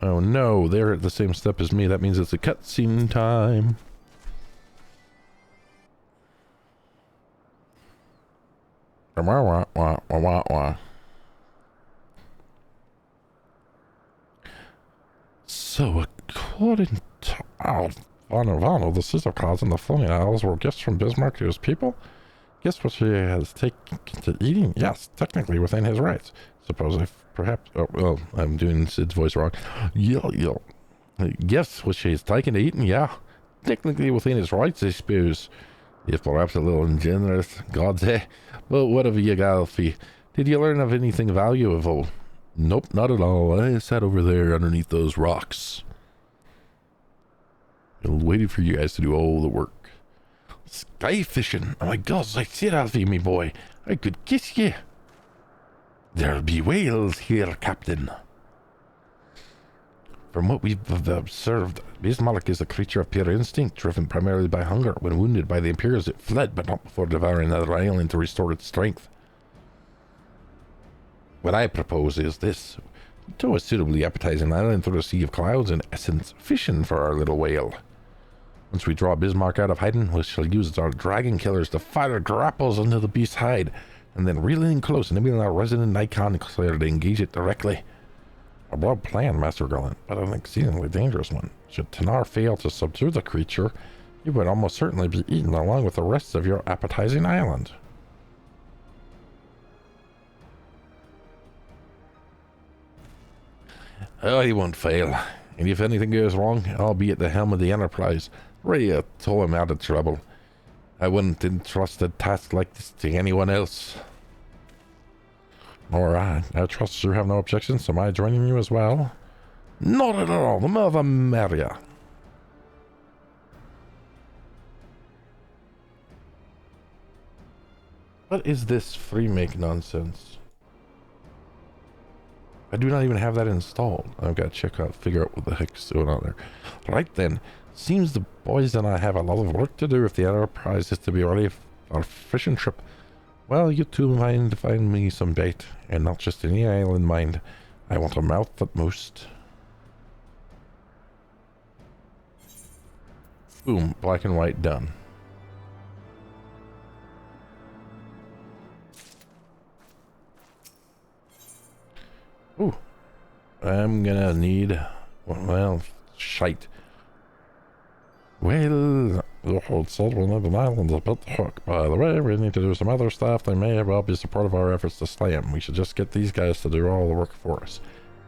Oh no, they're at the same step as me. That means it's a cutscene time. So, according to Vano, the sister cause and the Fleming Isles were gifts from Bismarck to his people. Guess what he has taken to eating? Yes, technically within his rights. Suppose if perhaps... Oh, well, I'm doing Sid's voice wrong. Yo. Guess what he's taken to eating? Yeah, technically within his rights, I suppose. If perhaps a little ungenerous, God say. But whatever you got, Alfie. Did you learn of anything valuable? Nope, not at all. I sat over there underneath those rocks. Waiting for you guys to do all the work. Sky fishing. Oh my God, I said, Alfie, me boy. I could kiss you. There'll be whales here, Captain. From what we've observed, Bismarck is a creature of pure instinct, driven primarily by hunger. When wounded by the Imperials, it fled, but not before devouring another island to restore its strength. What I propose is this. To a suitably appetizing island through a sea of clouds, in essence, fishing for our little whale. Once we draw Bismarck out of hiding, we shall use our dragon killers to fire grapples into the beast's hide, and then reel in close, enabling our resident Nikon Slayer to engage it directly. A broad plan, Master Garland, but an exceedingly dangerous one. Should Tanar fail to subdue the creature, he would almost certainly be eaten along with the rest of your appetizing island. Oh, he won't fail. And if anything goes wrong, I'll be at the helm of the Enterprise, ready to tow him out of trouble. I wouldn't entrust a task like this to anyone else. Alright, I trust you have no objections to my joining you as well? Not at all, the more the merrier. What is this free make nonsense? I do not even have that installed. I've got to check out, figure out what the heck's going on there. Right then, seems the boys and I have a lot of work to do if the Enterprise is to be ready for our fishing trip. Well, you two mind to find me some bait, and not just any island mind. I want a mouth at most. Boom, black and white done. Ooh, I'm gonna need, well, shite. Well, the whole settlement of an island is a bit hook. By the way, we need to do some other stuff. They may well be supportive of our efforts to slay him. We should just get these guys to do all the work for us.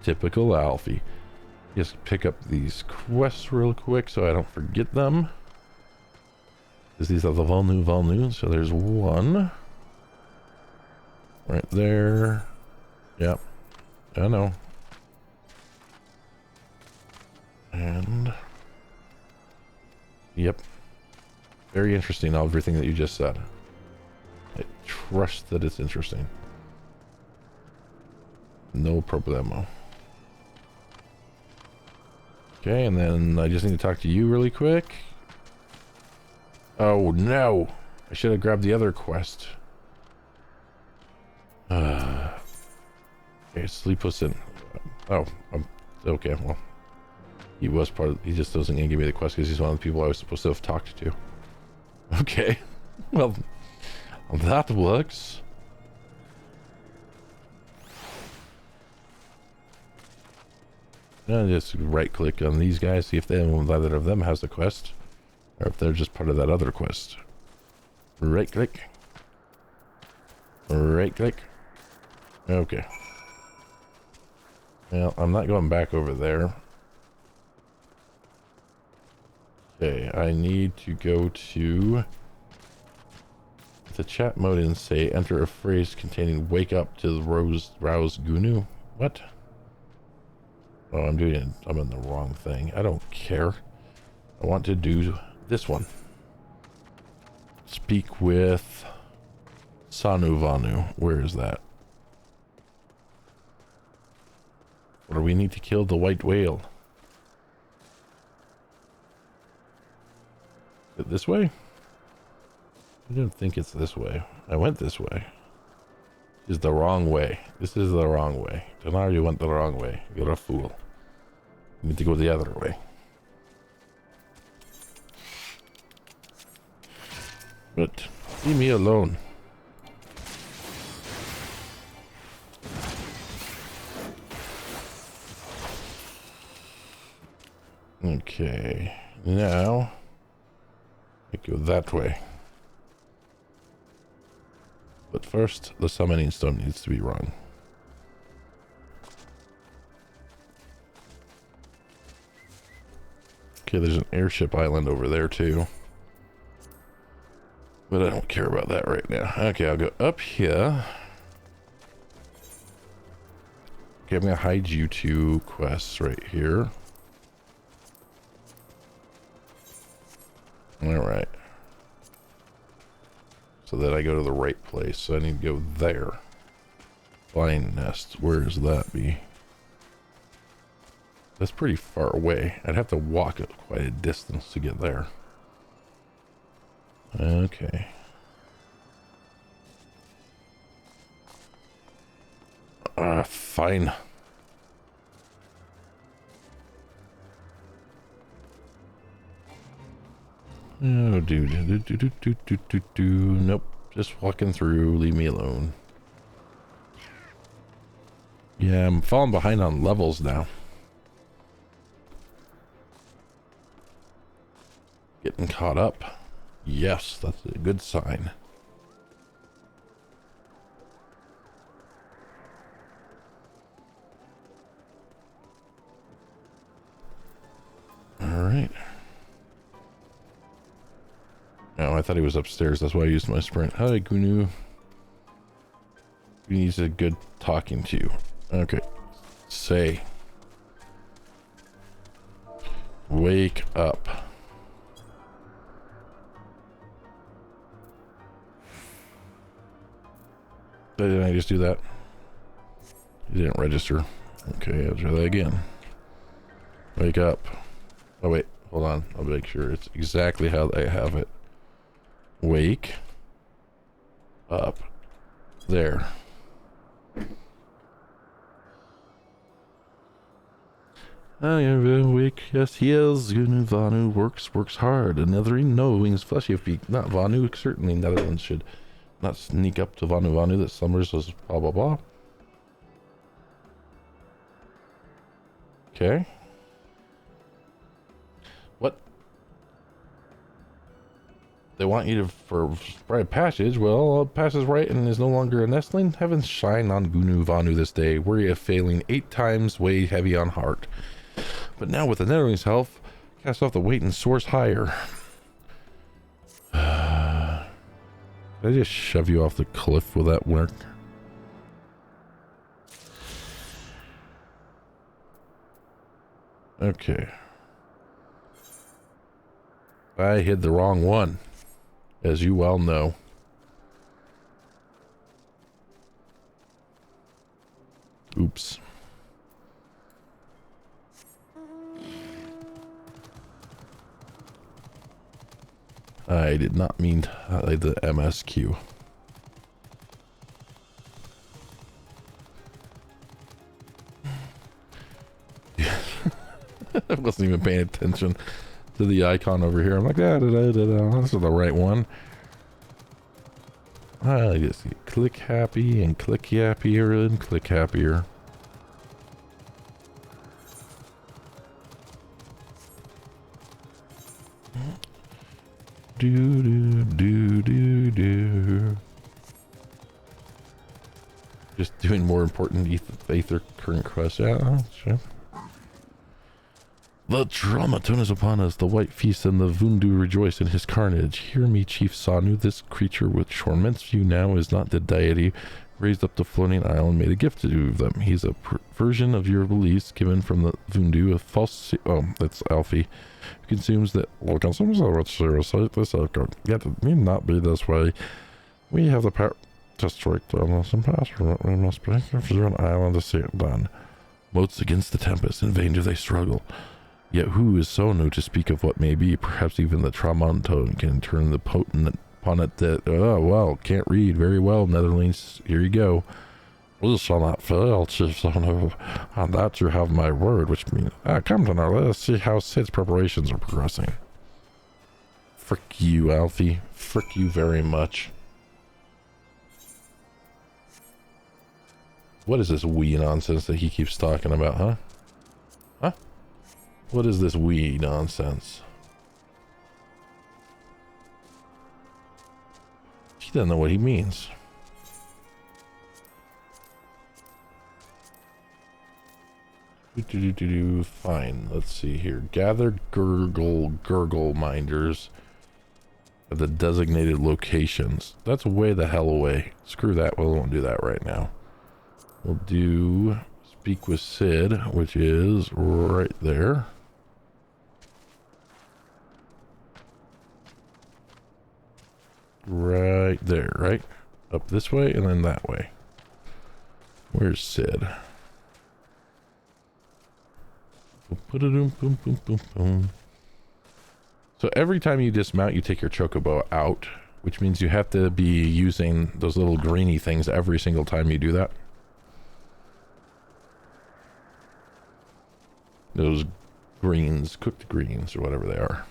Typical Alfie. Just pick up these quests real quick so I don't forget them. Because these are the Volnu. So there's one. Right there. Yep. I know. And... Yep. Very interesting, everything that you just said. I trust that it's interesting. No problemo. Okay, and then I just need to talk to you really quick. Oh no! I should have grabbed the other quest. Okay, Sleepless in... Oh, okay, well. He was part of... He just doesn't give me the quest because he's one of the people I was supposed to have talked to. Okay. Well, that works. And just right click on these guys, see if either of them has the quest. Or if they're just part of that other quest. Right click. Right click. Okay. Well, I'm not going back over there. Okay, I need to go to the chat mode and say enter a phrase containing wake up to the rouse Gunu. What? Oh, I'm in the wrong thing. I don't care. I want to do this one. Speak with Sanu Vanu. Where is that? Or we need to kill the white whale. This way? I don't think it's this way. I went this way. This is the wrong way. This is the wrong way. Denar, you went the wrong way. You're a fool. You need to go the other way. But leave me alone. Okay, now I go that way. But first, the summoning stone needs to be run. Okay, there's an airship island over there too. But I don't care about that right now. Okay, I'll go up here. Okay, I'm gonna hide you two quests right here. Alright. So that I go to the right place. So I need to go there. Flying nest. Where does that be? That's pretty far away. I'd have to walk quite a distance to get there. Okay. Fine. Oh, nope. Just walking through. Leave me alone. Yeah, I'm falling behind on levels now. Getting caught up. Yes, that's a good sign. All right. Oh, I thought he was upstairs. That's why I used my sprint. Hi, Gunu. He's a good talking to you. Okay. Say. Wake up. Didn't I just do that? You didn't register. Okay, I'll try that again. Wake up. Oh, wait. Hold on. I'll make sure it's exactly how I have it. Wake up. There. I am awake. Yes, he is. Vanu works hard. Another no wings fleshy of feet. Not Vanu. Certainly Netherlands should not sneak up to Vanu that summers was blah blah blah. Okay. What? They want you to for private passage. Well, passes right and is no longer a nestling. Heavens shine on Gunu Vanu this day. Worry of failing 8 times, weigh heavy on heart. But now with the Netherlings' help, cast off the weight and source higher. Did I just shove you off the cliff with that work? Okay. I hit the wrong one, as you well know. Oops. I did not mean to highlight the MSQ. I wasn't even paying attention to the icon over here. I'm like, this is the right one. I just click happy and click happier and click happier. Do do do do do. Just doing more important Aether current quests. Yeah, sure. The Dramaton is upon us, the white feast and the Vundu rejoice in his carnage. Hear me, Chief Sanu, this creature which torments you now is not the deity raised up the floating isle and made a gift to them. He's a version of your beliefs given from the Vundu, a false... Oh, that's Alfie. Consumes that... Well, consumes that which seriously this outcome. Yet it need not be this way. We have the power to strike down this and pass from it. We must break through an island to see it done. Moats against the tempest, in vain do they struggle. Yet who is so new to speak of what may be? Perhaps even the Tramontane can turn the potent upon it that... Oh, well, can't read very well, Netherlands. Here you go. We shall not fail, Chief Zonu. On that you have my word, which means... come to now, let us see how Sid's preparations are progressing. Frick you, Alfie. Frick you very much. What is this wee nonsense that he keeps talking about, huh? Huh? What is this wee nonsense? He doesn't know what he means. Fine, let's see here. Gather gurgle minders at the designated locations. That's way the hell away. Screw that, we won't do that right now. We'll do speak with Sid, which is right there. Right there, right? Up this way and then that way. Where's Sid? So every time you dismount, you take your chocobo out, which means you have to be using those little greeny things every single time you do that. Those greens, cooked greens, or whatever they are.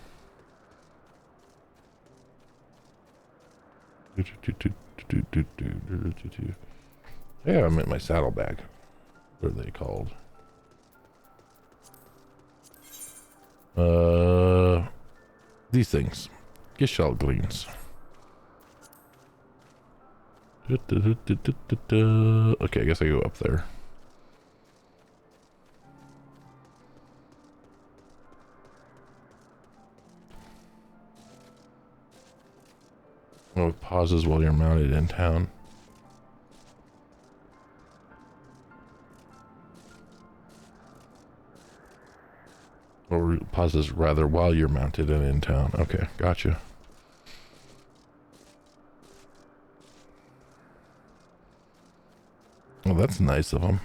Yeah, I'm in my saddlebag. What are they called? These things. Gishel greens. Okay, I guess I go up there. Oh, it pauses while you're mounted in town. Or pauses rather while you're mounted and in town. Okay, gotcha. Well, that's nice of them.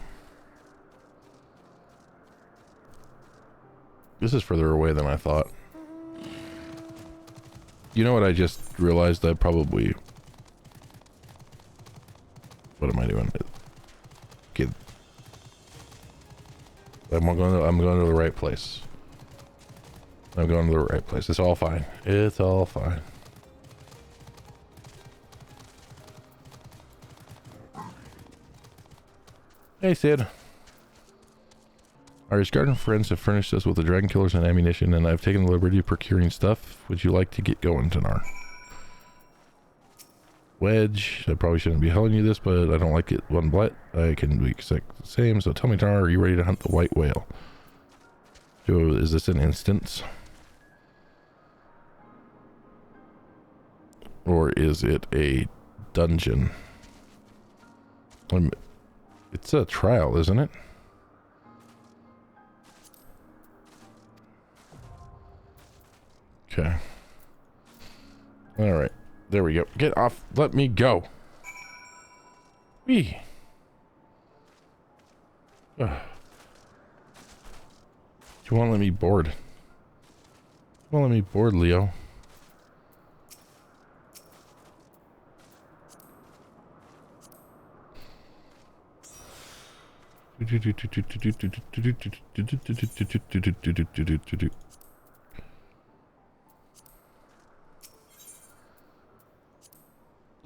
This is further away than I thought. You know what I just realized? I probably... What am I doing? Okay. I'm going to the right place. I'm going to the right place. It's all fine. It's all fine. Hey, Sid. Our Asgardian friends have furnished us with the dragon killers and ammunition, and I've taken the liberty of procuring stuff. Would you like to get going, Tanar? Wedge. I probably shouldn't be telling you this, but I don't like it one bit. I can be the same, so tell me, Tanar, are you ready to hunt the white whale? So, is this an instance? Or is it a dungeon? It's a trial, isn't it? Okay. Alright. There we go. Get off. Let me go. Whee. You won't let me board. You won't let me board, Leo.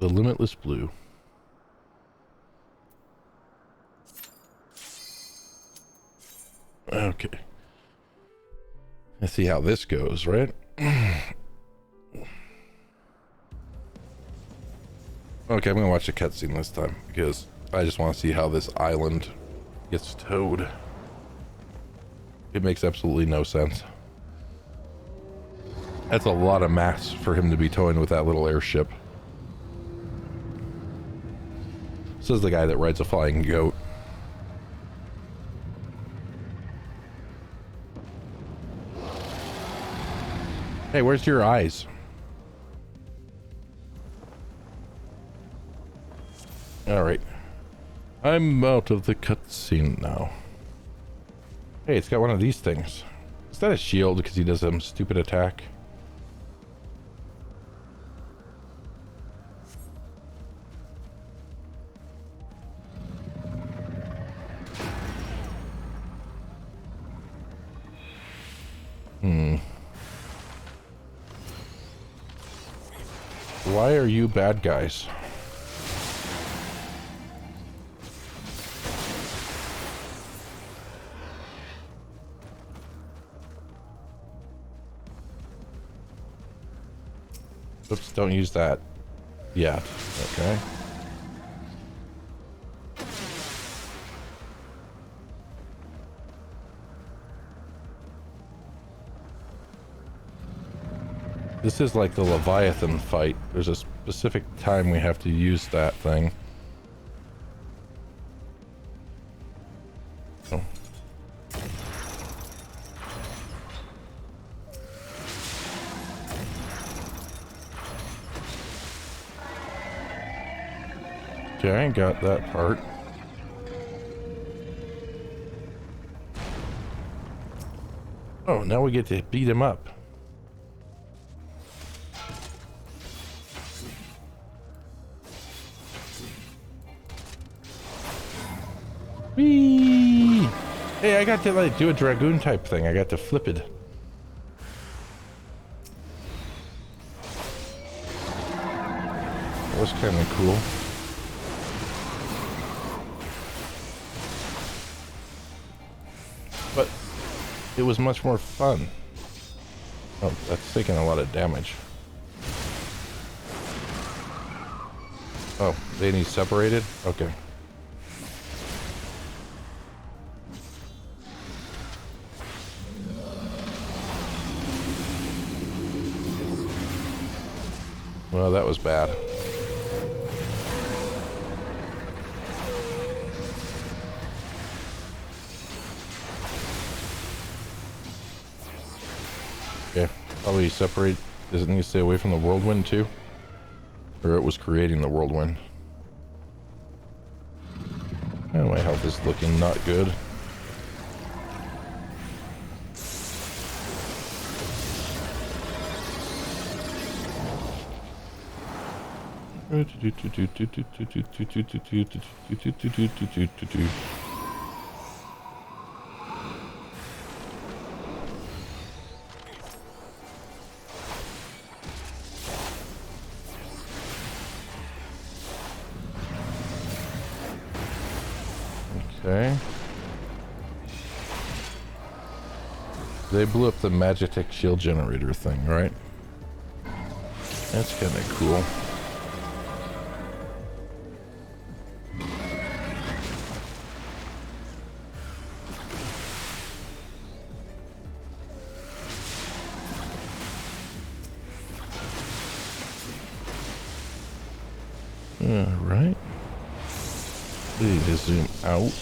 The Limitless Blue. Okay. Let's see how this goes, right? Okay, I'm gonna watch the cutscene this time because I just want to see how this island gets towed. It makes absolutely no sense. That's a lot of mass for him to be towing with that little airship. Says the guy that rides a flying goat. Hey, where's your eyes? Alright. I'm out of the cutscene now. Hey, it's got one of these things. Is that a shield because he does some stupid attack? Why are you bad guys? Oops, don't use that yet. Okay. This is like the Leviathan fight. There's a specific time we have to use that thing. Oh. Okay, I got that part. Oh, now we get to beat him up. Whee! Hey, I got to like do a dragoon type thing. I got to flip it. That was kind of cool. But it was much more fun. Oh, that's taking a lot of damage. Oh, they need separated? Okay. Well, that was bad. Okay, probably separate. Does it need to stay away from the whirlwind too? Or it was creating the whirlwind? Oh, my health is looking not good. Okay. They blew up the Magitech shield generator thing, right? That's kind of cool. Alright. Need to zoom out.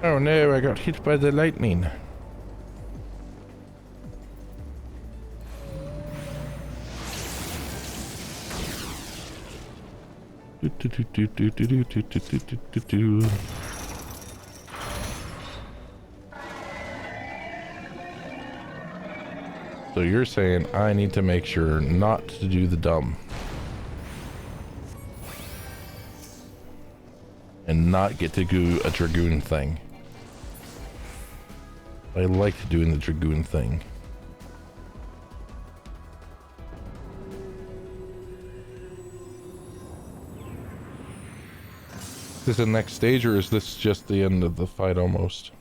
Oh no, I got hit by the lightning. So you're saying I need to make sure not to do the dumb. And not get to do a dragoon thing. I liked doing the dragoon thing. Is this the next stage, or is this just the end of the fight almost?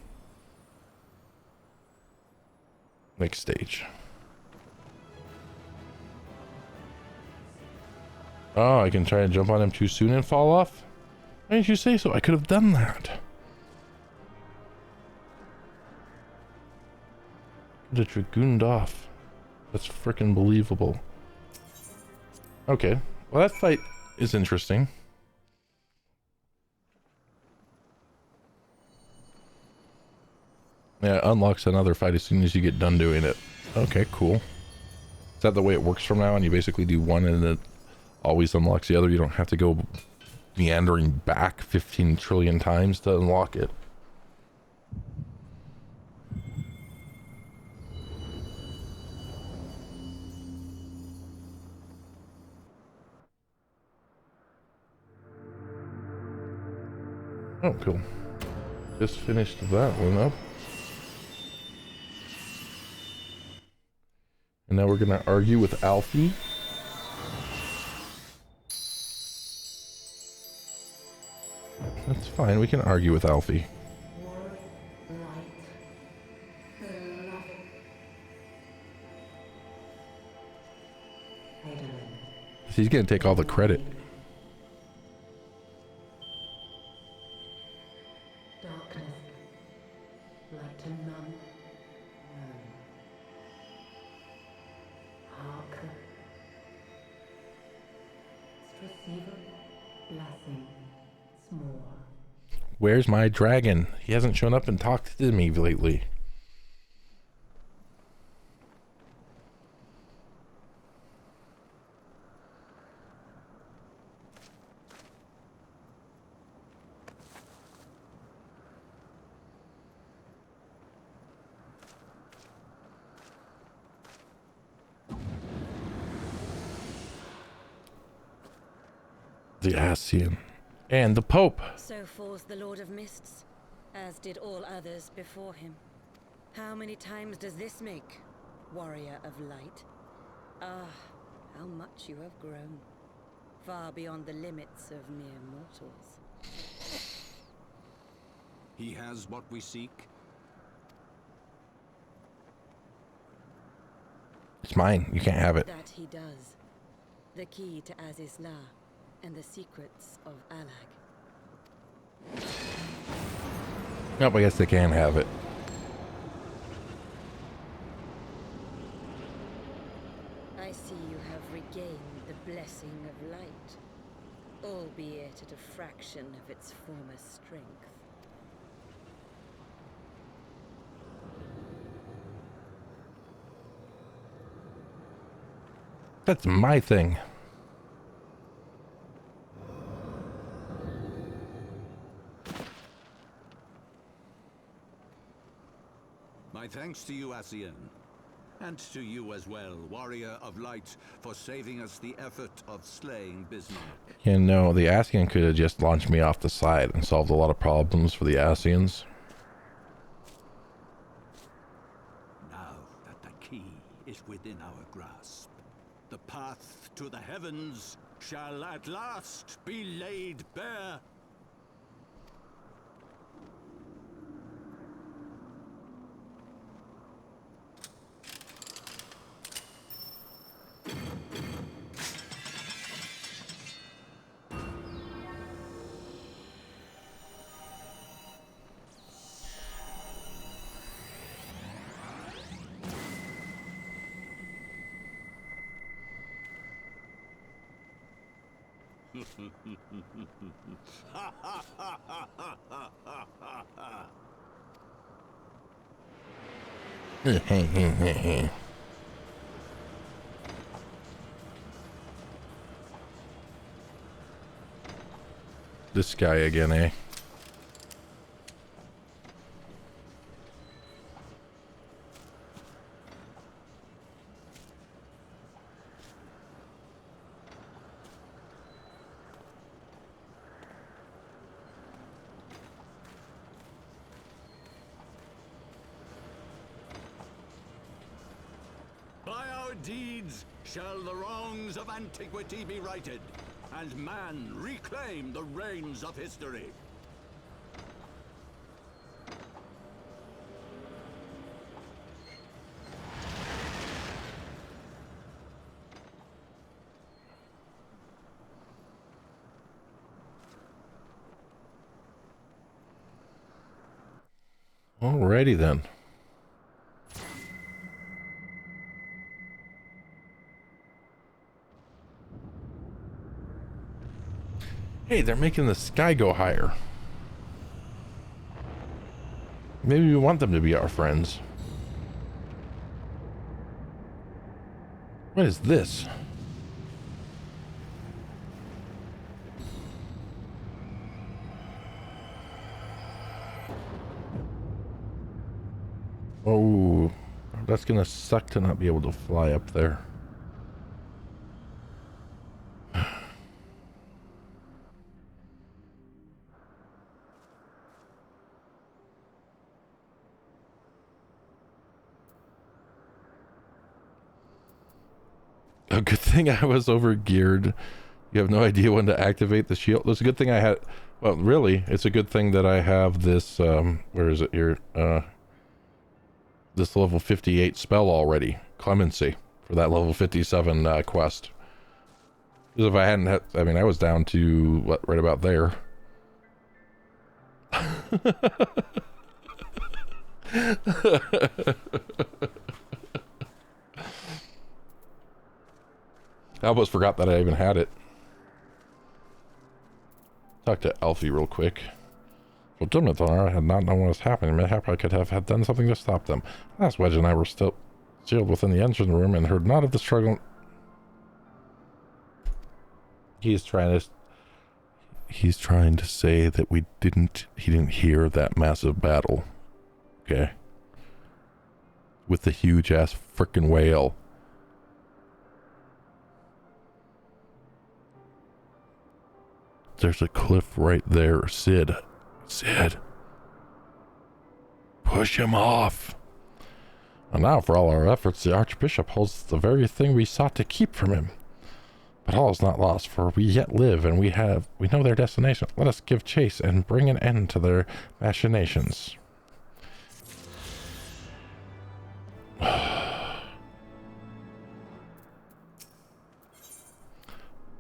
Next stage. Oh, I can try to jump on him too soon and fall off? Why didn't you say so? I could have done that. Could have dragooned off. That's freaking believable. Okay. Well, that fight is interesting. Yeah, it unlocks another fight as soon as you get done doing it. Okay, cool. Is that the way it works from now on? You basically do one and it always unlocks the other. You don't have to go meandering back 15 trillion times to unlock it. Oh, cool. Just finished that one up. And now we're gonna argue with Alfie. That's fine, we can argue with Alfie. He's gonna take all the credit. Darkness, light to none, hearken. Receive a blessing, more. Where's my dragon? He hasn't shown up and talked to me lately. The Ascian. And the Pope. So falls the Lord of Mists, as did all others before him. How many times does this make, warrior of light? Ah, how much you have grown. Far beyond the limits of mere mortals. He has what we seek. It's mine. You can't have it. That he does. The key to Azizla and the secrets of Alag. Nope, I guess they can have it. I see you have regained the blessing of light, albeit at a fraction of its former strength. That's my thing. My thanks to you, Ascian. And to you as well, warrior of light, for saving us the effort of slaying Bismarck. You know, the Ascian could have just launched me off the side and solved a lot of problems for the Ascians. Now that the key is within our grasp, the path to the heavens shall at last be laid bare. This guy again, eh? By our deeds shall the wrongs of antiquity be righted, and man reclaim the reins of history. Alrighty then. Hey, they're making the sky go higher. Maybe we want them to be our friends. What is this? Oh, that's gonna suck to not be able to fly up there. A good thing I was overgeared. You have no idea when to activate the shield. It's a good thing I had... Well, really, it's a good thing that I have this... where is it here? This level 58 spell already. Clemency. For that level 57 quest. Because if I hadn't had... I mean, I was down to, what, right about there. I almost forgot that I even had it. Talk to Alfie real quick. Well, Dimitar, I had not known what was happening. Mayhap I could have had done something to stop them. Last Wedge and I were still sealed within the engine room and heard not of the struggle. He's trying to say that he didn't hear that massive battle. Okay. With the huge ass frickin' whale. There's a cliff right there. Sid. Push him off. And now for all our efforts, the Archbishop holds the very thing we sought to keep from him. But all is not lost, for we yet live, and we know their destination. Let us give chase and bring an end to their machinations.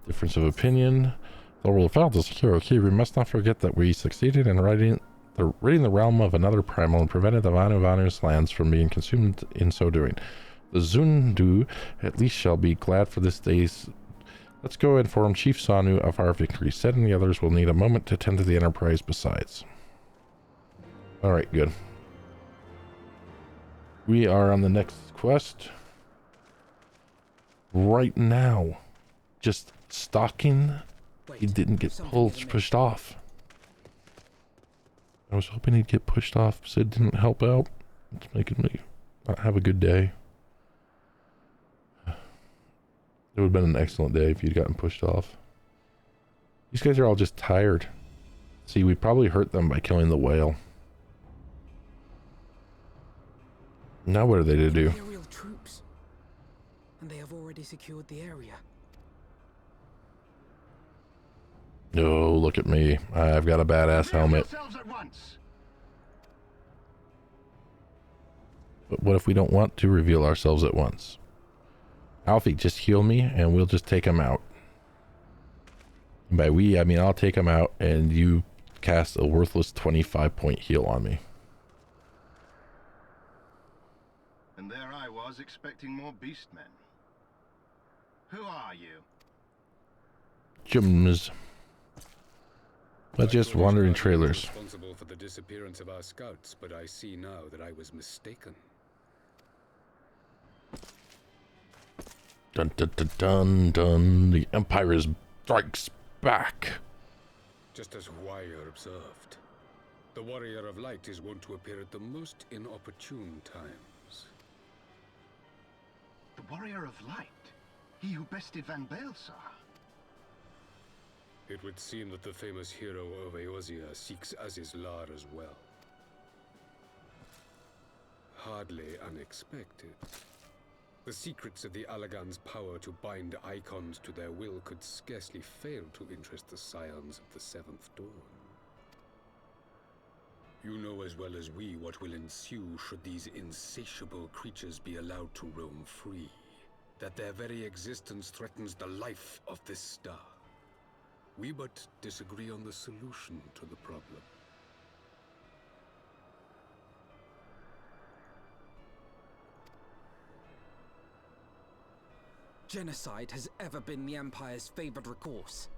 Difference of opinion. Though we failed to secure a key, we must not forget that we succeeded in ridding the realm of another primal and prevented the Vanu's lands from being consumed in so doing. The Zundu at least shall be glad for this day's... Let's go inform Chief Sanu of our victory. Sed and the others will need a moment to tend to the Enterprise besides. Alright, good. We are on the next quest. Right now. Just stalking. He didn't get pushed off. I was hoping he'd get pushed off. Sid didn't help out. It's making me not have a good day. It would have been an excellent day if you'd gotten pushed off. These guys are all just tired. See, we probably hurt them by killing the whale. Now what are they to do? Imperial troops. And they have already secured the area. Oh, look at me. I've got a badass helmet. But what if we don't want to reveal ourselves at once? Alfie, just heal me and we'll just take him out. And by we, I mean I'll take him out and you cast a worthless 25-point heal on me. And there I was expecting more beastmen. Who are you? Gyms. But just wandering trailers. Responsible for the disappearance of our scouts, but I see now that I was mistaken. Dun dun dun dun dun. The Empire strikes back. Just as Wire observed, the Warrior of Light is wont to appear at the most inopportune times. The Warrior of Light? He who bested Van Baelsar? It would seem that the famous hero of Eorzea seeks Azizlar as well. Hardly unexpected. The secrets of the Allagan's power to bind icons to their will could scarcely fail to interest the scions of the Seventh Dawn. You know as well as we what will ensue should these insatiable creatures be allowed to roam free. That their very existence threatens the life of this star. We but disagree on the solution to the problem. Genocide has ever been the Empire's favored recourse.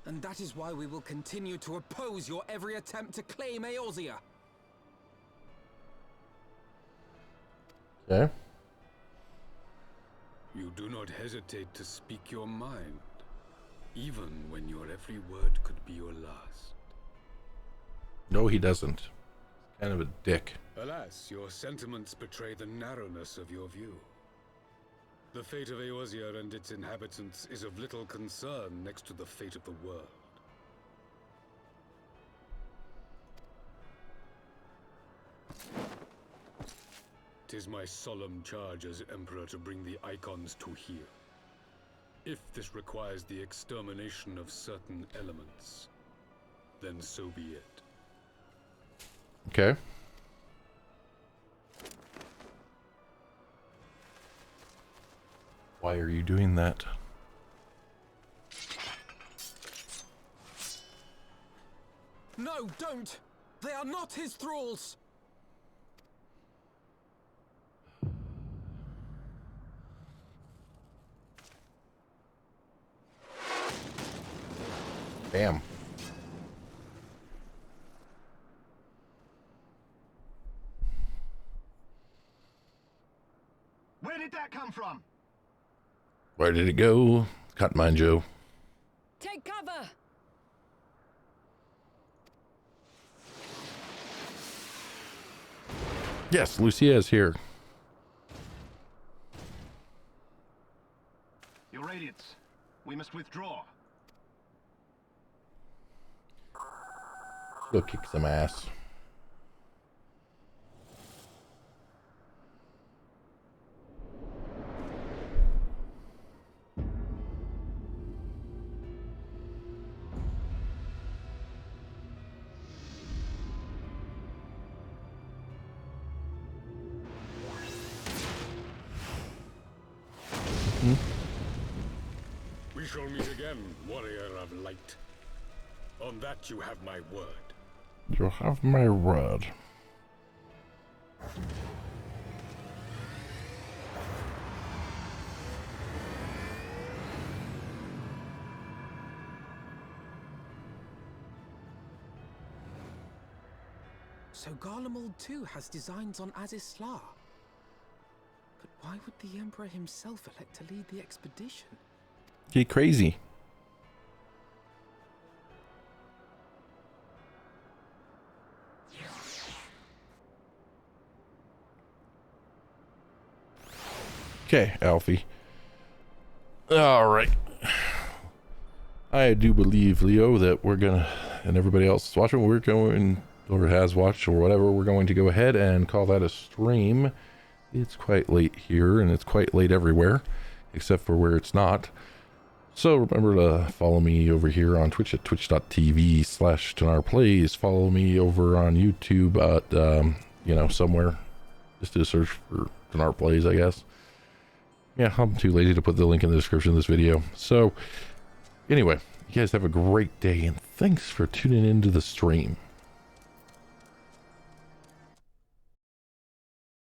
And that is why we will continue to oppose your every attempt to claim Eorzea. Okay. You do not hesitate to speak your mind, even when your every word could be your last. No, he doesn't. Kind of a dick. Alas, your sentiments betray the narrowness of your view. The fate of Eorzea and its inhabitants is of little concern next to the fate of the world. "'Tis my solemn charge as Emperor to bring the icons to here. If this requires the extermination of certain elements, then so be it. Okay. Why are you doing that? No, don't! They are not his thralls! Damn. Where did that come from? Where did it go? Cotton Mine Joe. Take cover! Yes, Lucia is here. Your Radiance, we must withdraw. Go kick some ass. We shall meet again, warrior of light. On that you have my word. You have my word. So Garlemald too has designs on Azisla. But why would the Emperor himself elect to lead the expedition? Get crazy. Okay, Alfie. All right. I do believe, Leo, that we're gonna, and everybody else is watching, we're going, or has watched, or whatever, we're going to go ahead and call that a stream. It's quite late here, and it's quite late everywhere, except for where it's not. So remember to follow me over here on Twitch at twitch.tv/TanarPlays. Follow me over on YouTube at, you know, somewhere. Just do a search for TanarPlays, I guess. Yeah, I'm too lazy to put the link in the description of this video. So, anyway, you guys have a great day, and thanks for tuning into the stream.